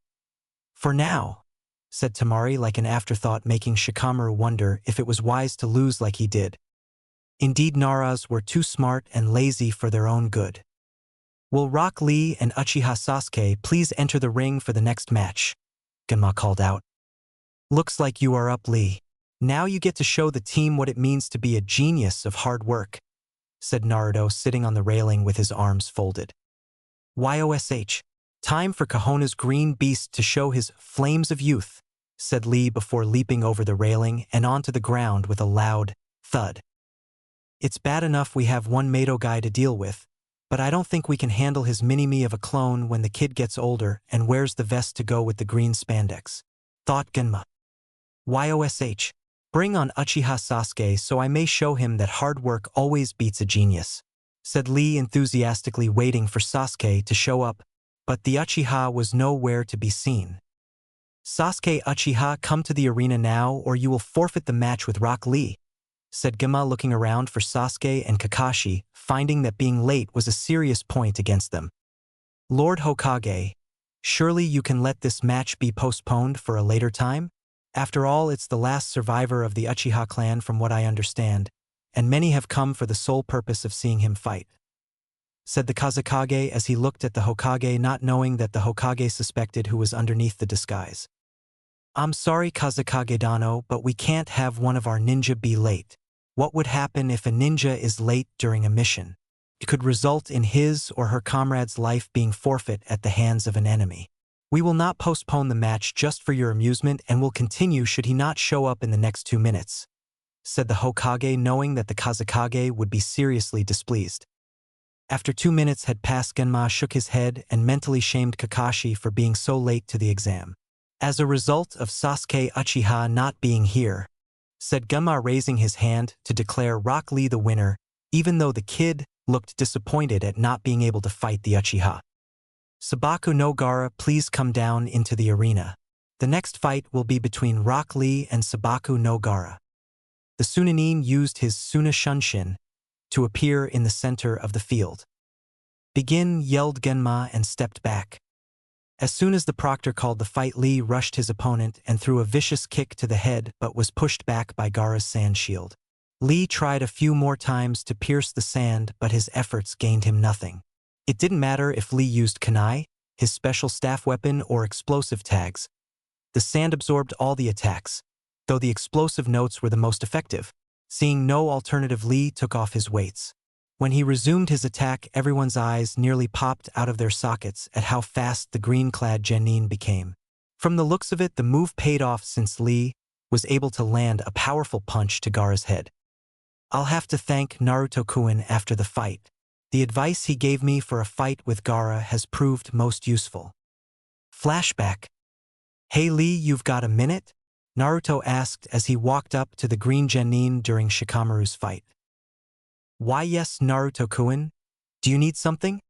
A: For now, said Temari like an afterthought, making Shikamaru wonder if it was wise to lose like he did. Indeed, Naras were too smart and lazy for their own good. Will Rock Lee and Uchiha Sasuke please enter the ring for the next match? Genma called out. Looks like you are up, Lee. Now you get to show the team what it means to be a genius of hard work, said Naruto, sitting on the railing with his arms folded. YOSH, Time for Kahona's green beast to show his flames of youth, said Lee before leaping over the railing and onto the ground with a loud thud. It's bad enough we have one Mato guy to deal with, but I don't think we can handle his mini-me of a clone when the kid gets older and wears the vest to go with the green spandex, thought Genma. YOSH. Bring on Uchiha Sasuke so I may show him that hard work always beats a genius, said Lee enthusiastically waiting for Sasuke to show up, but the Uchiha was nowhere to be seen. Sasuke Uchiha, come to the arena now or you will forfeit the match with Rock Lee, said Genma looking around for Sasuke and Kakashi, finding that being late was a serious point against them. Lord Hokage, surely you can let this match be postponed for a later time? After all, it's the last survivor of the Uchiha clan from what I understand, and many have come for the sole purpose of seeing him fight, said the Kazekage as he looked at the Hokage, not knowing that the Hokage suspected who was underneath the disguise. I'm sorry Kazekage Dano, but we can't have one of our ninja be late. What would happen if a ninja is late during a mission? It could result in his or her comrade's life being forfeit at the hands of an enemy. We will not postpone the match just for your amusement and will continue should he not show up in the next 2 minutes, said the Hokage, knowing that the Kazekage would be seriously displeased. After 2 minutes had passed, Genma shook his head and mentally shamed Kakashi for being so late to the exam. As a result of Sasuke Uchiha not being here, said Genma, raising his hand to declare Rock Lee the winner, even though the kid looked disappointed at not being able to fight the Uchiha. Sabaku no Gaara, please come down into the arena. The next fight will be between Rock Lee and Sabaku no Gaara. The Sunanin used his Suna Shunshin to appear in the center of the field. Begin, yelled Genma and stepped back. As soon as the proctor called the fight, Lee rushed his opponent and threw a vicious kick to the head but was pushed back by Gaara's sand shield. Lee tried a few more times to pierce the sand, but his efforts gained him nothing. It didn't matter if Lee used kunai, his special staff weapon, or explosive tags. The sand absorbed all the attacks, though the explosive notes were the most effective. Seeing no alternative, Lee took off his weights. When he resumed his attack, everyone's eyes nearly popped out of their sockets at how fast the green-clad genin became. From the looks of it, the move paid off since Lee was able to land a powerful punch to Gaara's head. I'll have to thank Naruto-kun after the fight. The advice he gave me for a fight with Gaara has proved most useful. Flashback. Hey Lee, you've got a minute? Naruto asked as he walked up to the green genin during Shikamaru's fight. Why yes, Naruto-kun? Do you need something?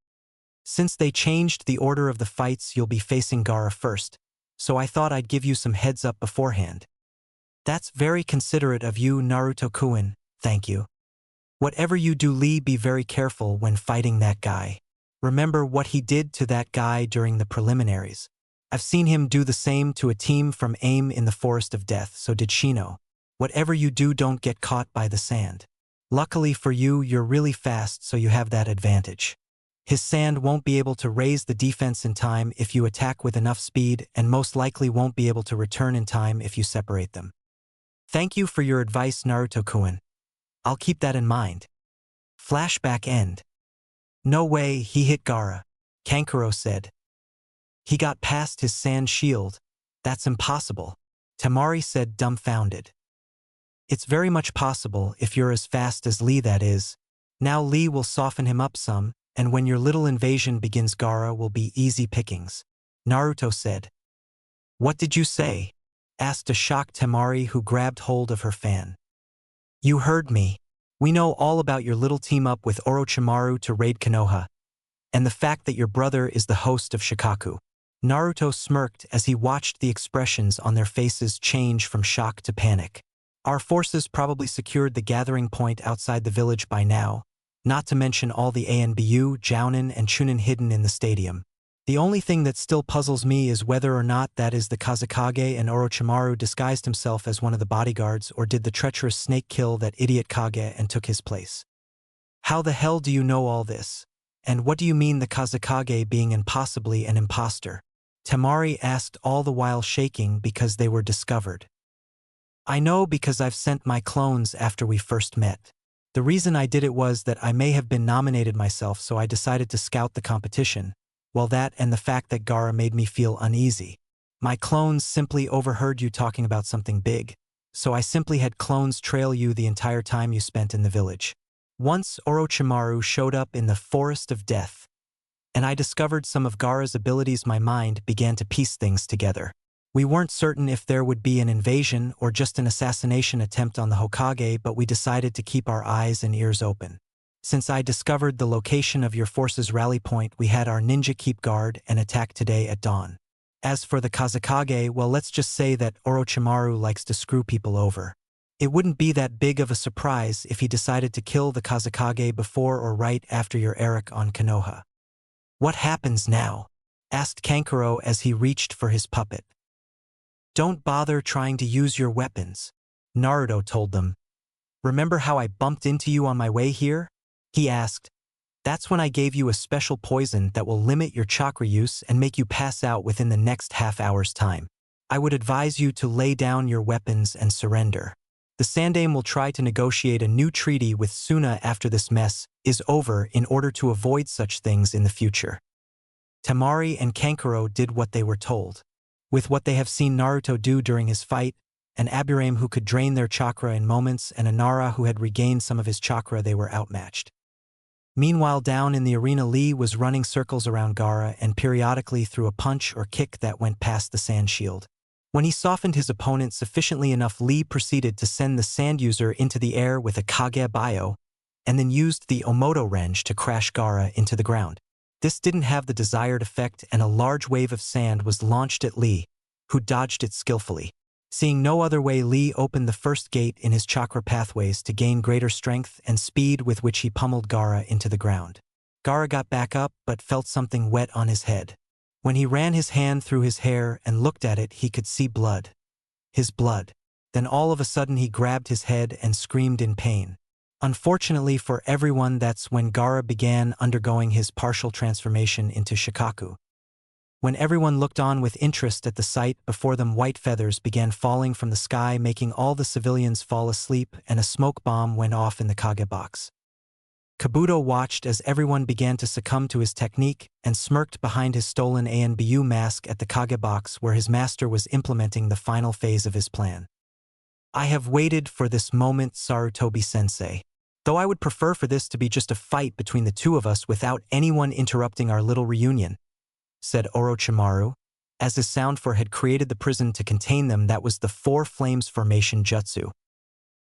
A: Since they changed the order of the fights, you'll be facing Gaara first, so I thought I'd give you some heads up beforehand. That's very considerate of you, Naruto-kun, thank you. Whatever you do, Lee, be very careful when fighting that guy. Remember what he did to that guy during the preliminaries. I've seen him do the same to a team from AIM in the Forest of Death, so did Shino. Whatever you do, don't get caught by the sand. Luckily for you, you're really fast, so you have that advantage. His sand won't be able to raise the defense in time if you attack with enough speed, and most likely won't be able to return in time if you separate them. Thank you for your advice, Naruto-kun. I'll keep that in mind. Flashback end. No way, he hit Gaara, Kankuro said. He got past his sand shield. That's impossible, Temari said, dumbfounded. It's very much possible if you're as fast as Lee, that is. Now Lee will soften him up some, and when your little invasion begins, Gaara will be easy pickings, Naruto said. What did you say? Asked a shocked Temari, who grabbed hold of her fan. You heard me. We know all about your little team-up with Orochimaru to raid Konoha, and the fact that your brother is the host of Shikaku. Naruto smirked as he watched the expressions on their faces change from shock to panic. Our forces probably secured the gathering point outside the village by now, not to mention all the ANBU, Jounin, and Chunin hidden in the stadium. The only thing that still puzzles me is whether or not that is the Kazekage and Orochimaru disguised himself as one of the bodyguards, or did the treacherous snake kill that idiot Kage and took his place. How the hell do you know all this? And what do you mean the Kazekage being impossibly an imposter? Temari asked, all the while shaking because they were discovered. I know because I've sent my clones after we first met. The reason I did it was that I may have been nominated myself, so I decided to scout the competition. Well, that and the fact that Gaara made me feel uneasy. My clones simply overheard you talking about something big, so I simply had clones trail you the entire time you spent in the village. Once Orochimaru showed up in the Forest of Death, and I discovered some of Gaara's abilities. My mind began to piece things together. We weren't certain if there would be an invasion or just an assassination attempt on the Hokage, but we decided to keep our eyes and ears open. Since I discovered the location of your force's rally point, we had our ninja keep guard and attack today at dawn. As for the Kazekage, well, let's just say that Orochimaru likes to screw people over. It wouldn't be that big of a surprise if he decided to kill the Kazekage before or right after your Eric on Konoha. What happens now? Asked Kankuro as he reached for his puppet. Don't bother trying to use your weapons, Naruto told them. Remember how I bumped into you on my way here? He asked. That's when I gave you a special poison that will limit your chakra use and make you pass out within the next half-hour's time. I would advise you to lay down your weapons and surrender. The Sandaime will try to negotiate a new treaty with Suna after this mess is over in order to avoid such things in the future. Temari and Kankuro did what they were told. With what they have seen Naruto do during his fight, an Aburame who could drain their chakra in moments and a Nara who had regained some of his chakra, they were outmatched. Meanwhile, down in the arena, Lee was running circles around Gaara and periodically threw a punch or kick that went past the sand shield. When he softened his opponent sufficiently enough, Lee proceeded to send the sand user into the air with a Kage Bio, and then used the Omoto Renge to crash Gaara into the ground. This didn't have the desired effect, and a large wave of sand was launched at Lee, who dodged it skillfully. Seeing no other way, Lee opened the first gate in his chakra pathways to gain greater strength and speed, with which he pummeled Gaara into the ground. Gaara got back up but felt something wet on his head. When he ran his hand through his hair and looked at it, he could see blood. His blood. Then all of a sudden he grabbed his head and screamed in pain. Unfortunately for everyone, that's when Gaara began undergoing his partial transformation into Shikaku. When everyone looked on with interest at the sight before them, white feathers began falling from the sky, making all the civilians fall asleep, and a smoke bomb went off in the Kage box. Kabuto watched as everyone began to succumb to his technique and smirked behind his stolen ANBU mask at the Kage box where his master was implementing the final phase of his plan. I have waited for this moment, Sarutobi-sensei. Though I would prefer for this to be just a fight between the two of us without anyone interrupting our little reunion, said Orochimaru, as his sound for had created the prison to contain them. That was the Four Flames Formation Jutsu.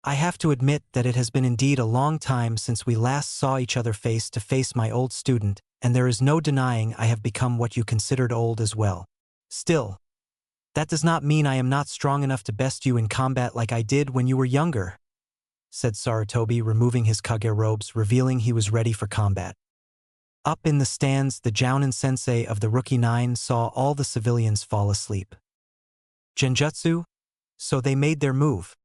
A: I have to admit that it has been indeed a long time since we last saw each other face to face, my old student, and there is no denying I have become what you considered old as well. Still, that does not mean I am not strong enough to best you in combat like I did when you were younger, said Sarutobi, removing his Kage robes, revealing he was ready for combat. Up in the stands, the Jounin sensei of the Rookie Nine saw all the civilians fall asleep. Genjutsu? So they made their move.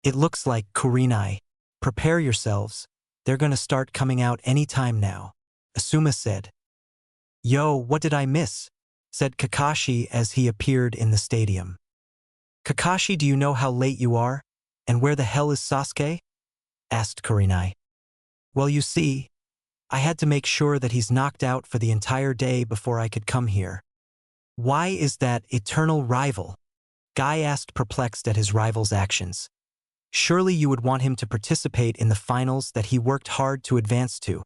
A: It looks like, Kurenai. Prepare yourselves, they're gonna start coming out any time now, Asuma said. Yo, what did I miss? Said Kakashi as he appeared in the stadium. Kakashi, do you know how late you are? And where the hell is Sasuke? Asked Kurenai. Well, you see, I had to make sure that he's knocked out for the entire day before I could come here. Why is that eternal rival? Guy asked, perplexed at his rival's actions. Surely you would want him to participate in the finals that he worked hard to advance to.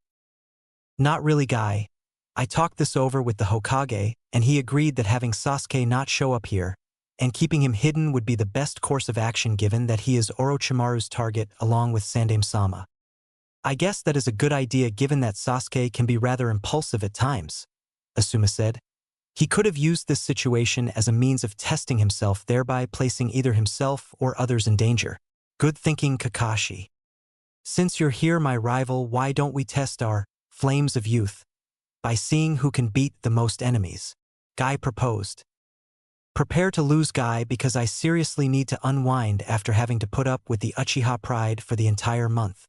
A: Not really, Guy. I talked this over with the Hokage, and he agreed that having Sasuke not show up here and keeping him hidden would be the best course of action, given that he is Orochimaru's target along with Sandaime-sama. I guess that is a good idea, given that Sasuke can be rather impulsive at times, Asuma said. He could have used this situation as a means of testing himself, thereby placing either himself or others in danger. Good thinking, Kakashi. Since you're here, my rival, why don't we test our flames of youth by seeing who can beat the most enemies? Guy proposed. Prepare to lose, Guy, because I seriously need to unwind after having to put up with the Uchiha pride for the entire month.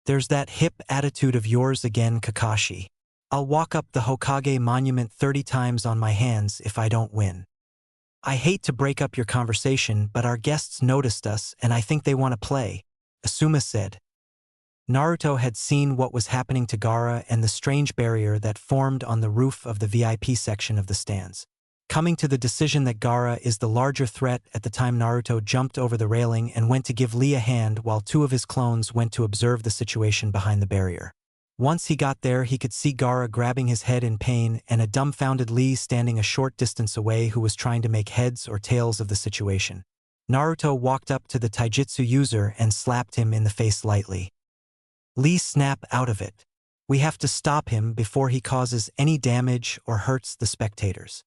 A: There's that hip attitude of yours again, Kakashi. I'll walk up the Hokage monument 30 times on my hands if I don't win. I hate to break up your conversation, but our guests noticed us and I think they want to play, Asuma said. Naruto had seen what was happening to Gaara and the strange barrier that formed on the roof of the VIP section of the stands. Coming to the decision that Gaara is the larger threat, at the time Naruto jumped over the railing and went to give Lee a hand while two of his clones went to observe the situation behind the barrier. Once he got there, he could see Gaara grabbing his head in pain and a dumbfounded Lee standing a short distance away who was trying to make heads or tails of the situation. Naruto walked up to the taijutsu user and slapped him in the face lightly. Lee snapped out of it. We have to stop him before he causes any damage or hurts the spectators.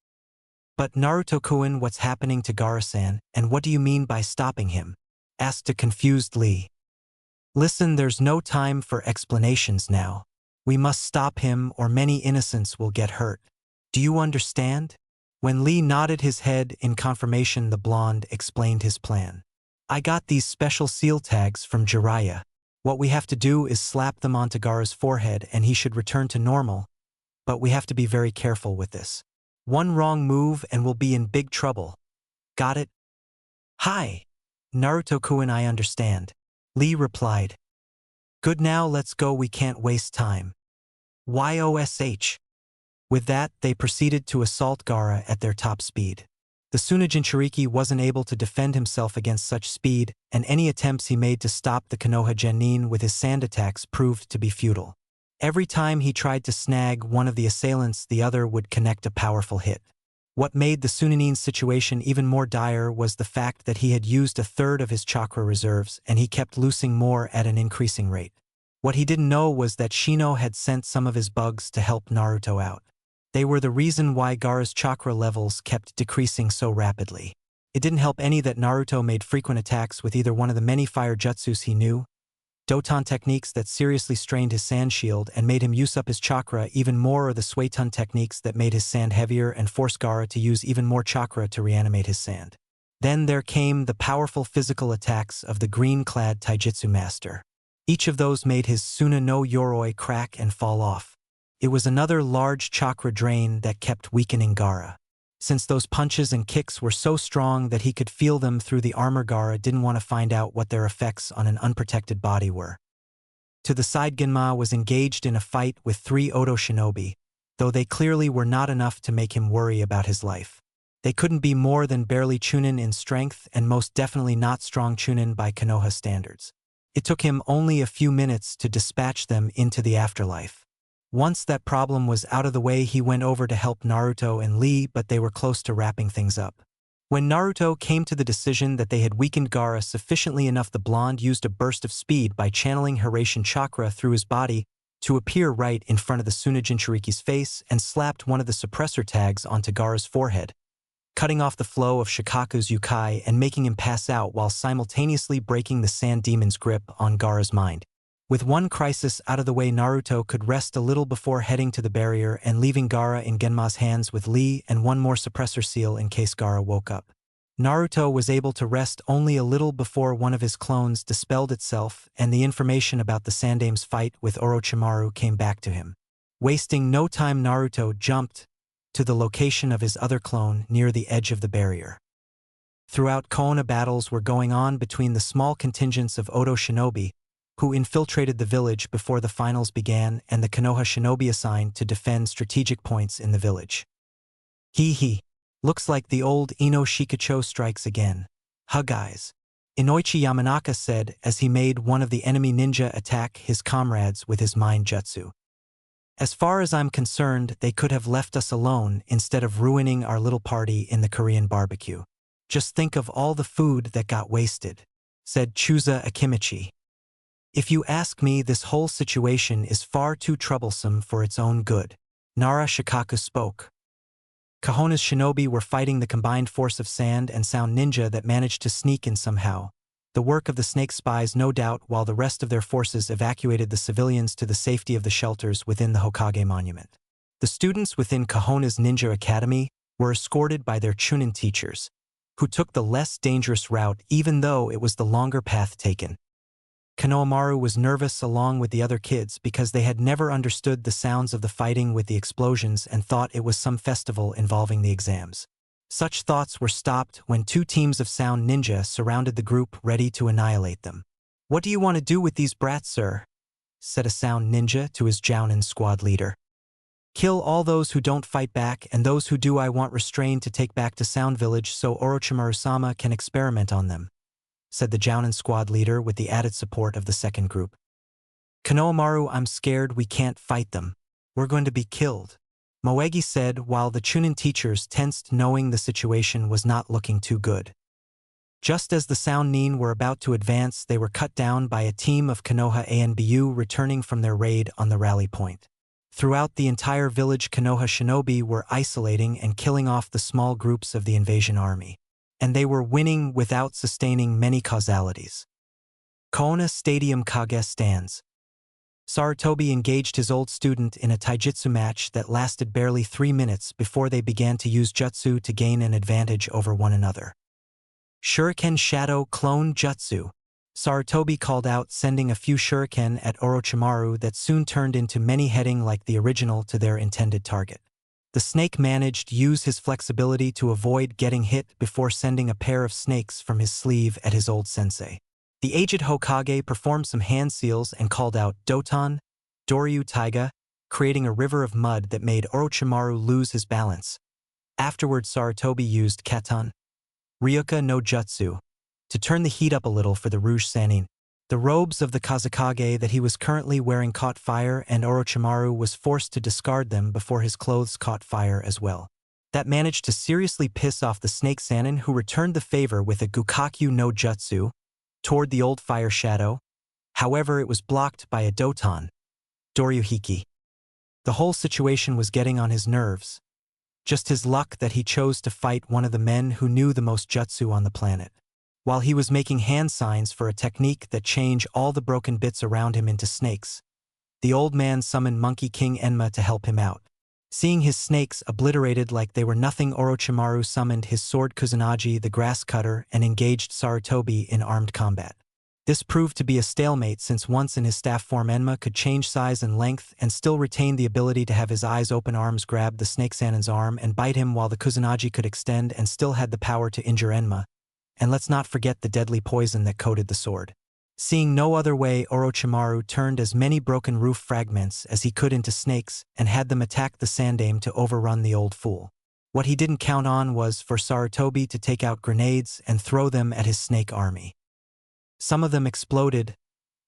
A: But Naruto-kun, what's happening to Gaara-san, and what do you mean by stopping him? Asked a confused Lee. Listen, there's no time for explanations now. We must stop him or many innocents will get hurt. Do you understand? When Lee nodded his head in confirmation, the blonde explained his plan. I got these special seal tags from Jiraiya. What we have to do is slap them onto Gaara's forehead and he should return to normal, but we have to be very careful with this. One wrong move and we'll be in big trouble. Got it? Hi. Naruto-kun, I understand. Lee replied. Good, now let's go, we can't waste time. YOSH. With that, they proceeded to assault Gaara at their top speed. The Tsunade Jinchuriki wasn't able to defend himself against such speed, and any attempts he made to stop the Konoha Genin with his sand attacks proved to be futile. Every time he tried to snag one of the assailants, the other would connect a powerful hit. What made the Tsunanin's situation even more dire was the fact that he had used a third of his chakra reserves and he kept losing more at an increasing rate. What he didn't know was that Shino had sent some of his bugs to help Naruto out. They were the reason why Gaara's chakra levels kept decreasing so rapidly. It didn't help any that Naruto made frequent attacks with either one of the many fire jutsus he knew, Doton techniques that seriously strained his sand shield and made him use up his chakra even more, or the Suetun techniques that made his sand heavier and forced Gaara to use even more chakra to reanimate his sand. Then there came the powerful physical attacks of the green-clad taijutsu master. Each of those made his Suna no Yoroi crack and fall off. It was another large chakra drain that kept weakening Gaara. Since those punches and kicks were so strong that he could feel them through the armor, Gaara didn't want to find out what their effects on an unprotected body were. To the side, Genma was engaged in a fight with 3 Odo shinobi, though they clearly were not enough to make him worry about his life. They couldn't be more than barely chunin in strength and most definitely not strong chunin by Konoha standards. It took him only a few minutes to dispatch them into the afterlife. Once that problem was out of the way, he went over to help Naruto and Lee, but they were close to wrapping things up. When Naruto came to the decision that they had weakened Gaara sufficiently enough, the blonde used a burst of speed by channeling Hiraishin chakra through his body to appear right in front of the Tsunade Jinchuriki's face and slapped one of the suppressor tags onto Gaara's forehead, cutting off the flow of Shikaku's Yukai and making him pass out while simultaneously breaking the Sand Demon's grip on Gaara's mind. With one crisis out of the way, Naruto could rest a little before heading to the barrier and leaving Gaara in Genma's hands with Lee and one more suppressor seal in case Gaara woke up. Naruto was able to rest only a little before one of his clones dispelled itself and the information about the Sandame's fight with Orochimaru came back to him. Wasting no time, Naruto jumped to the location of his other clone near the edge of the barrier. Throughout, Konoha battles were going on between the small contingents of Odo shinobi who infiltrated the village before the finals began and the Konoha shinobi assigned to defend strategic points in the village. Hee. Looks like the old Ino Shikacho strikes again. Huh guys. Inoichi Yamanaka said as he made one of the enemy ninja attack his comrades with his mind jutsu. As far as I'm concerned, they could have left us alone instead of ruining our little party in the Korean barbecue. Just think of all the food that got wasted, said Chusa Akimichi. If you ask me, this whole situation is far too troublesome for its own good. Nara Shikaku spoke. Konoha's shinobi were fighting the combined force of sand and sound ninja that managed to sneak in somehow. The work of the snake spies, no doubt, while the rest of their forces evacuated the civilians to the safety of the shelters within the Hokage monument. The students within Konoha's ninja academy were escorted by their chunin teachers, who took the less dangerous route even though it was the longer path taken. Konohamaru was nervous along with the other kids because they had never understood the sounds of the fighting with the explosions and thought it was some festival involving the exams. Such thoughts were stopped when 2 teams of sound ninja surrounded the group ready to annihilate them. What do you want to do with these brats, sir? said a sound ninja to his Jounin squad leader. Kill all those who don't fight back, and those who do I want restrained to take back to Sound Village so Orochimaru-sama can experiment on them, said the Jounin squad leader with the added support of the second group. Konohamaru, I'm scared we can't fight them. We're going to be killed, Moegi said while the Chunin teachers tensed knowing the situation was not looking too good. Just as the Sound Nin were about to advance, they were cut down by a team of Konoha Anbu returning from their raid on the rally point. Throughout the entire village, Konoha shinobi were isolating and killing off the small groups of the invasion army. And they were winning without sustaining many causalities. Koona Stadium Kage stands. Sarutobi engaged his old student in a taijutsu match that lasted barely 3 minutes before they began to use jutsu to gain an advantage over one another. Shuriken Shadow Clone Jutsu, Sarutobi called out, sending a few shuriken at Orochimaru that soon turned into many heading like the original to their intended target. The snake managed to use his flexibility to avoid getting hit before sending a pair of snakes from his sleeve at his old sensei. The aged Hokage performed some hand seals and called out Doton, Doryu Taiga, creating a river of mud that made Orochimaru lose his balance. Afterward, Sarutobi used Katon, Ryuka no Jutsu, to turn the heat up a little for the Rouge Sannin. The robes of the Kazekage that he was currently wearing caught fire, and Orochimaru was forced to discard them before his clothes caught fire as well. That managed to seriously piss off the Snake Sannin, who returned the favor with a Gukakyu no Jutsu toward the old fire shadow. However, it was blocked by a Doton, Doryuhiki. The whole situation was getting on his nerves. Just his luck that he chose to fight one of the men who knew the most jutsu on the planet. While he was making hand signs for a technique that changed all the broken bits around him into snakes, the old man summoned Monkey King Enma to help him out. Seeing his snakes obliterated like they were nothing, Orochimaru summoned his sword Kusanagi the grass cutter and engaged Sarutobi in armed combat. This proved to be a stalemate, since once in his staff form Enma could change size and length and still retain the ability to have his eyes open arms grab the Snake Sannin's arm and bite him, while the Kusanagi could extend and still had the power to injure Enma. And let's not forget the deadly poison that coated the sword. Seeing no other way, Orochimaru turned as many broken roof fragments as he could into snakes and had them attack the Sandaime to overrun the old fool. What he didn't count on was for Sarutobi to take out grenades and throw them at his snake army. Some of them exploded,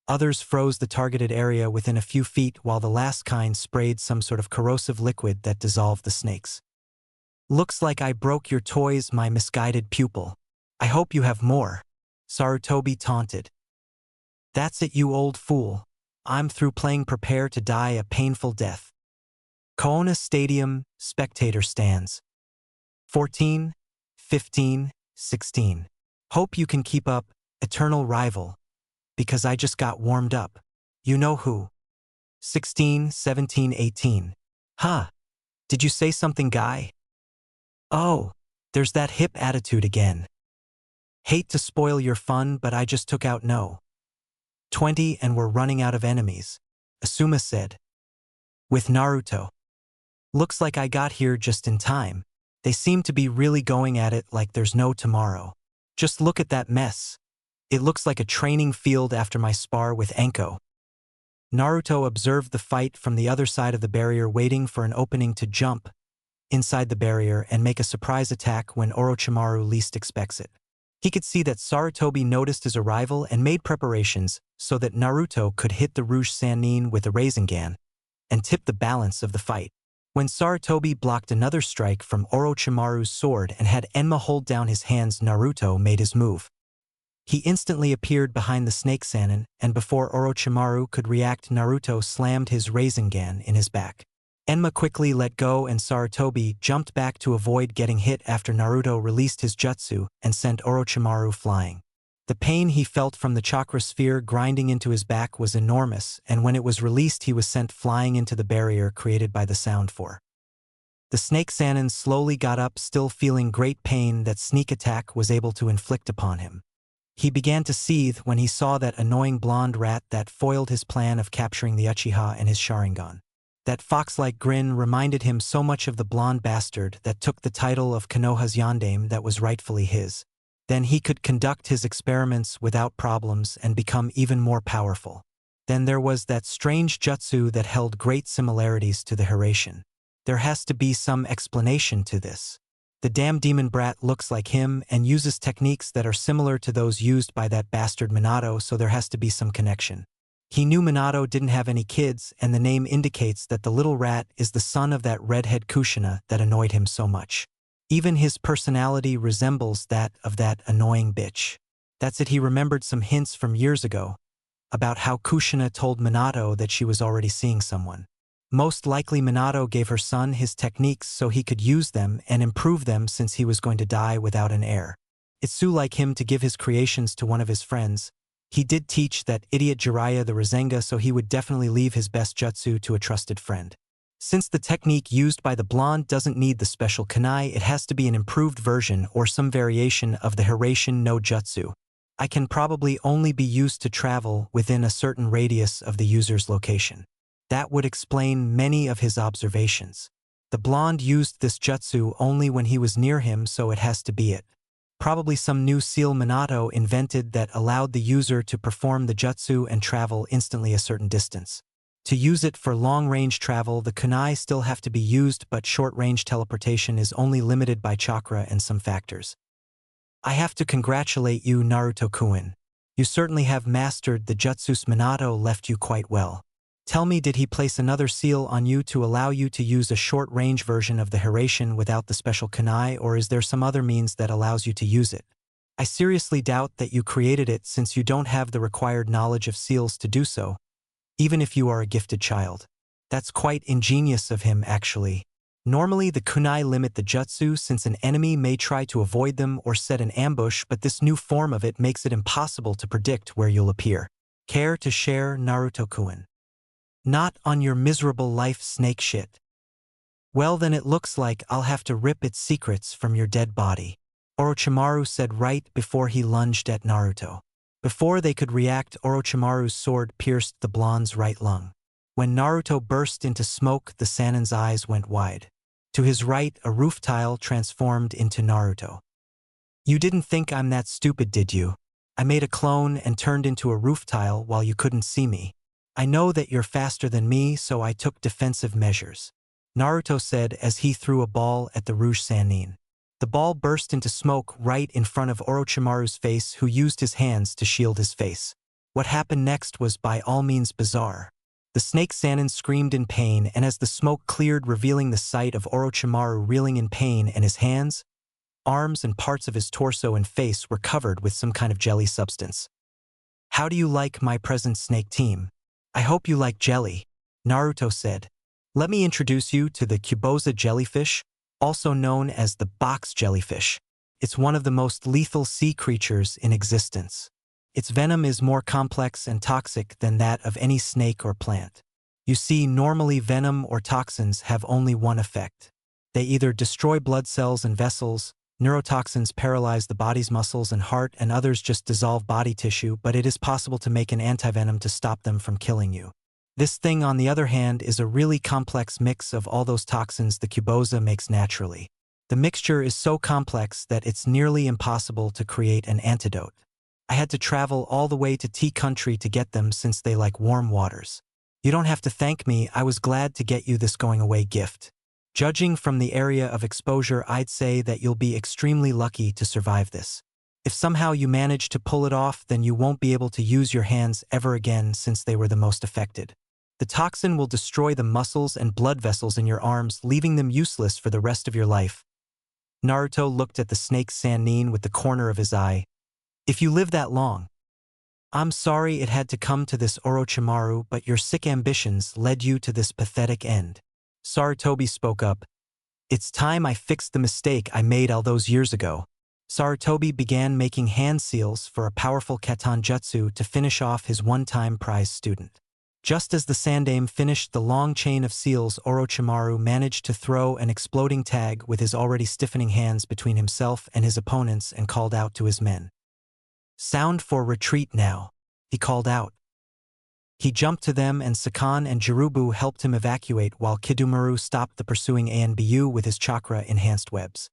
A: others froze the targeted area within a few feet, while the last kind sprayed some sort of corrosive liquid that dissolved the snakes. Looks like I broke your toys, my misguided pupil. I hope you have more, Sarutobi taunted. That's it, you old fool. I'm through playing. Prepare to die a painful death. Koona Stadium, spectator stands. 14, 15, 16. Hope you can keep up, eternal rival. Because I just got warmed up. You know who. 16, 17, 18. Huh. Did you say something, guy? Oh, there's that hip attitude again. Hate to spoil your fun, but I just took out no. 20 and we're running out of enemies, Asuma said. With Naruto. Looks like I got here just in time. They seem to be really going at it like there's no tomorrow. Just look at that mess. It looks like a training field after my spar with Enko. Naruto observed the fight from the other side of the barrier, waiting for an opening to jump inside the barrier and make a surprise attack when Orochimaru least expects it. He could see that Sarutobi noticed his arrival and made preparations so that Naruto could hit the Rouge Sannin with a Rasengan and tip the balance of the fight. When Sarutobi blocked another strike from Orochimaru's sword and had Enma hold down his hands, Naruto made his move. He instantly appeared behind the Snake Sannin, and before Orochimaru could react, Naruto slammed his Rasengan in his back. Enma quickly let go and Sarutobi jumped back to avoid getting hit after Naruto released his jutsu and sent Orochimaru flying. The pain he felt from the chakra sphere grinding into his back was enormous, and when it was released he was sent flying into the barrier created by the sound for. The Snake Sannin slowly got up, still feeling great pain that sneak attack was able to inflict upon him. He began to seethe when he saw that annoying blonde rat that foiled his plan of capturing the Uchiha and his Sharingan. That fox-like grin reminded him so much of the blonde bastard that took the title of Konoha's Yondaime that was rightfully his. Then he could conduct his experiments without problems and become even more powerful. Then there was that strange jutsu that held great similarities to the Hiraishin. There has to be some explanation to this. The damn demon brat looks like him and uses techniques that are similar to those used by that bastard Minato, so there has to be some connection. He knew Minato didn't have any kids, and the name indicates that the little rat is the son of that redhead Kushina that annoyed him so much. Even his personality resembles that of that annoying bitch. That's it. He remembered some hints from years ago about how Kushina told Minato that she was already seeing someone. Most likely Minato gave her son his techniques so he could use them and improve them since he was going to die without an heir. It's so like him to give his creations to one of his friends. He did teach that idiot Jiraiya the Rasengan, so he would definitely leave his best jutsu to a trusted friend. Since the technique used by the blonde doesn't need the special kunai, it has to be an improved version or some variation of the Hiraishin no jutsu. I can probably only be used to travel within a certain radius of the user's location. That would explain many of his observations. The blonde used this jutsu only when he was near him, so it has to be it. Probably some new seal Minato invented that allowed the user to perform the jutsu and travel instantly a certain distance. To use it for long-range travel, the kunai still have to be used, but short-range teleportation is only limited by chakra and some factors. I have to congratulate you, Naruto-kun. You certainly have mastered the jutsus. Minato left you quite well. Tell me, did he place another seal on you to allow you to use a short-range version of the Hiraishin without the special kunai, or is there some other means that allows you to use it? I seriously doubt that you created it since you don't have the required knowledge of seals to do so, even if you are a gifted child. That's quite ingenious of him, actually. Normally the kunai limit the jutsu since an enemy may try to avoid them or set an ambush, but this new form of it makes it impossible to predict where you'll appear. Care to share, Naruto-kun? Not on your miserable life, snake shit. Well then, it looks like I'll have to rip its secrets from your dead body, Orochimaru said right before he lunged at Naruto. Before they could react, Orochimaru's sword pierced the blonde's right lung. When Naruto burst into smoke, the Sanin's eyes went wide. To his right, a roof tile transformed into Naruto. You didn't think I'm that stupid, did you? I made a clone and turned into a roof tile while you couldn't see me. I know that you're faster than me, so I took defensive measures, Naruto said as he threw a ball at the Rouge Sannin. The ball burst into smoke right in front of Orochimaru's face, who used his hands to shield his face. What happened next was by all means bizarre. The snake Sannin screamed in pain, and as the smoke cleared, revealing the sight of Orochimaru reeling in pain, and his hands, arms and parts of his torso and face were covered with some kind of jelly substance. How do you like my present, snake team? I hope you like jelly, Naruto said. Let me introduce you to the Cuboza jellyfish, also known as the box jellyfish. It's one of the most lethal sea creatures in existence. Its venom is more complex and toxic than that of any snake or plant. You see, normally venom or toxins have only one effect. They either destroy blood cells and vessels, neurotoxins paralyze the body's muscles and heart, and others just dissolve body tissue, but it is possible to make an antivenom to stop them from killing you. This thing, on the other hand, is a really complex mix of all those toxins the Cuboza makes naturally. The mixture is so complex that it's nearly impossible to create an antidote. I had to travel all the way to Tea Country to get them since they like warm waters. You don't have to thank me, I was glad to get you this going-away gift. Judging from the area of exposure, I'd say that you'll be extremely lucky to survive this. If somehow you manage to pull it off, then you won't be able to use your hands ever again since they were the most affected. The toxin will destroy the muscles and blood vessels in your arms, leaving them useless for the rest of your life. Naruto looked at the snake Sannin with the corner of his eye. If you live that long. I'm sorry it had to come to this, Orochimaru, but your sick ambitions led you to this pathetic end. Sarutobi spoke up. It's time I fixed the mistake I made all those years ago. Sarutobi began making hand seals for a powerful Katan Jutsu to finish off his one-time prize student. Just as the Sandaime finished the long chain of seals, Orochimaru managed to throw an exploding tag with his already stiffening hands between himself and his opponents and called out to his men. Sound for retreat now, he called out. He jumped to them, and Sakan and Jirubu helped him evacuate while Kidomaru stopped the pursuing Anbu with his chakra-enhanced webs.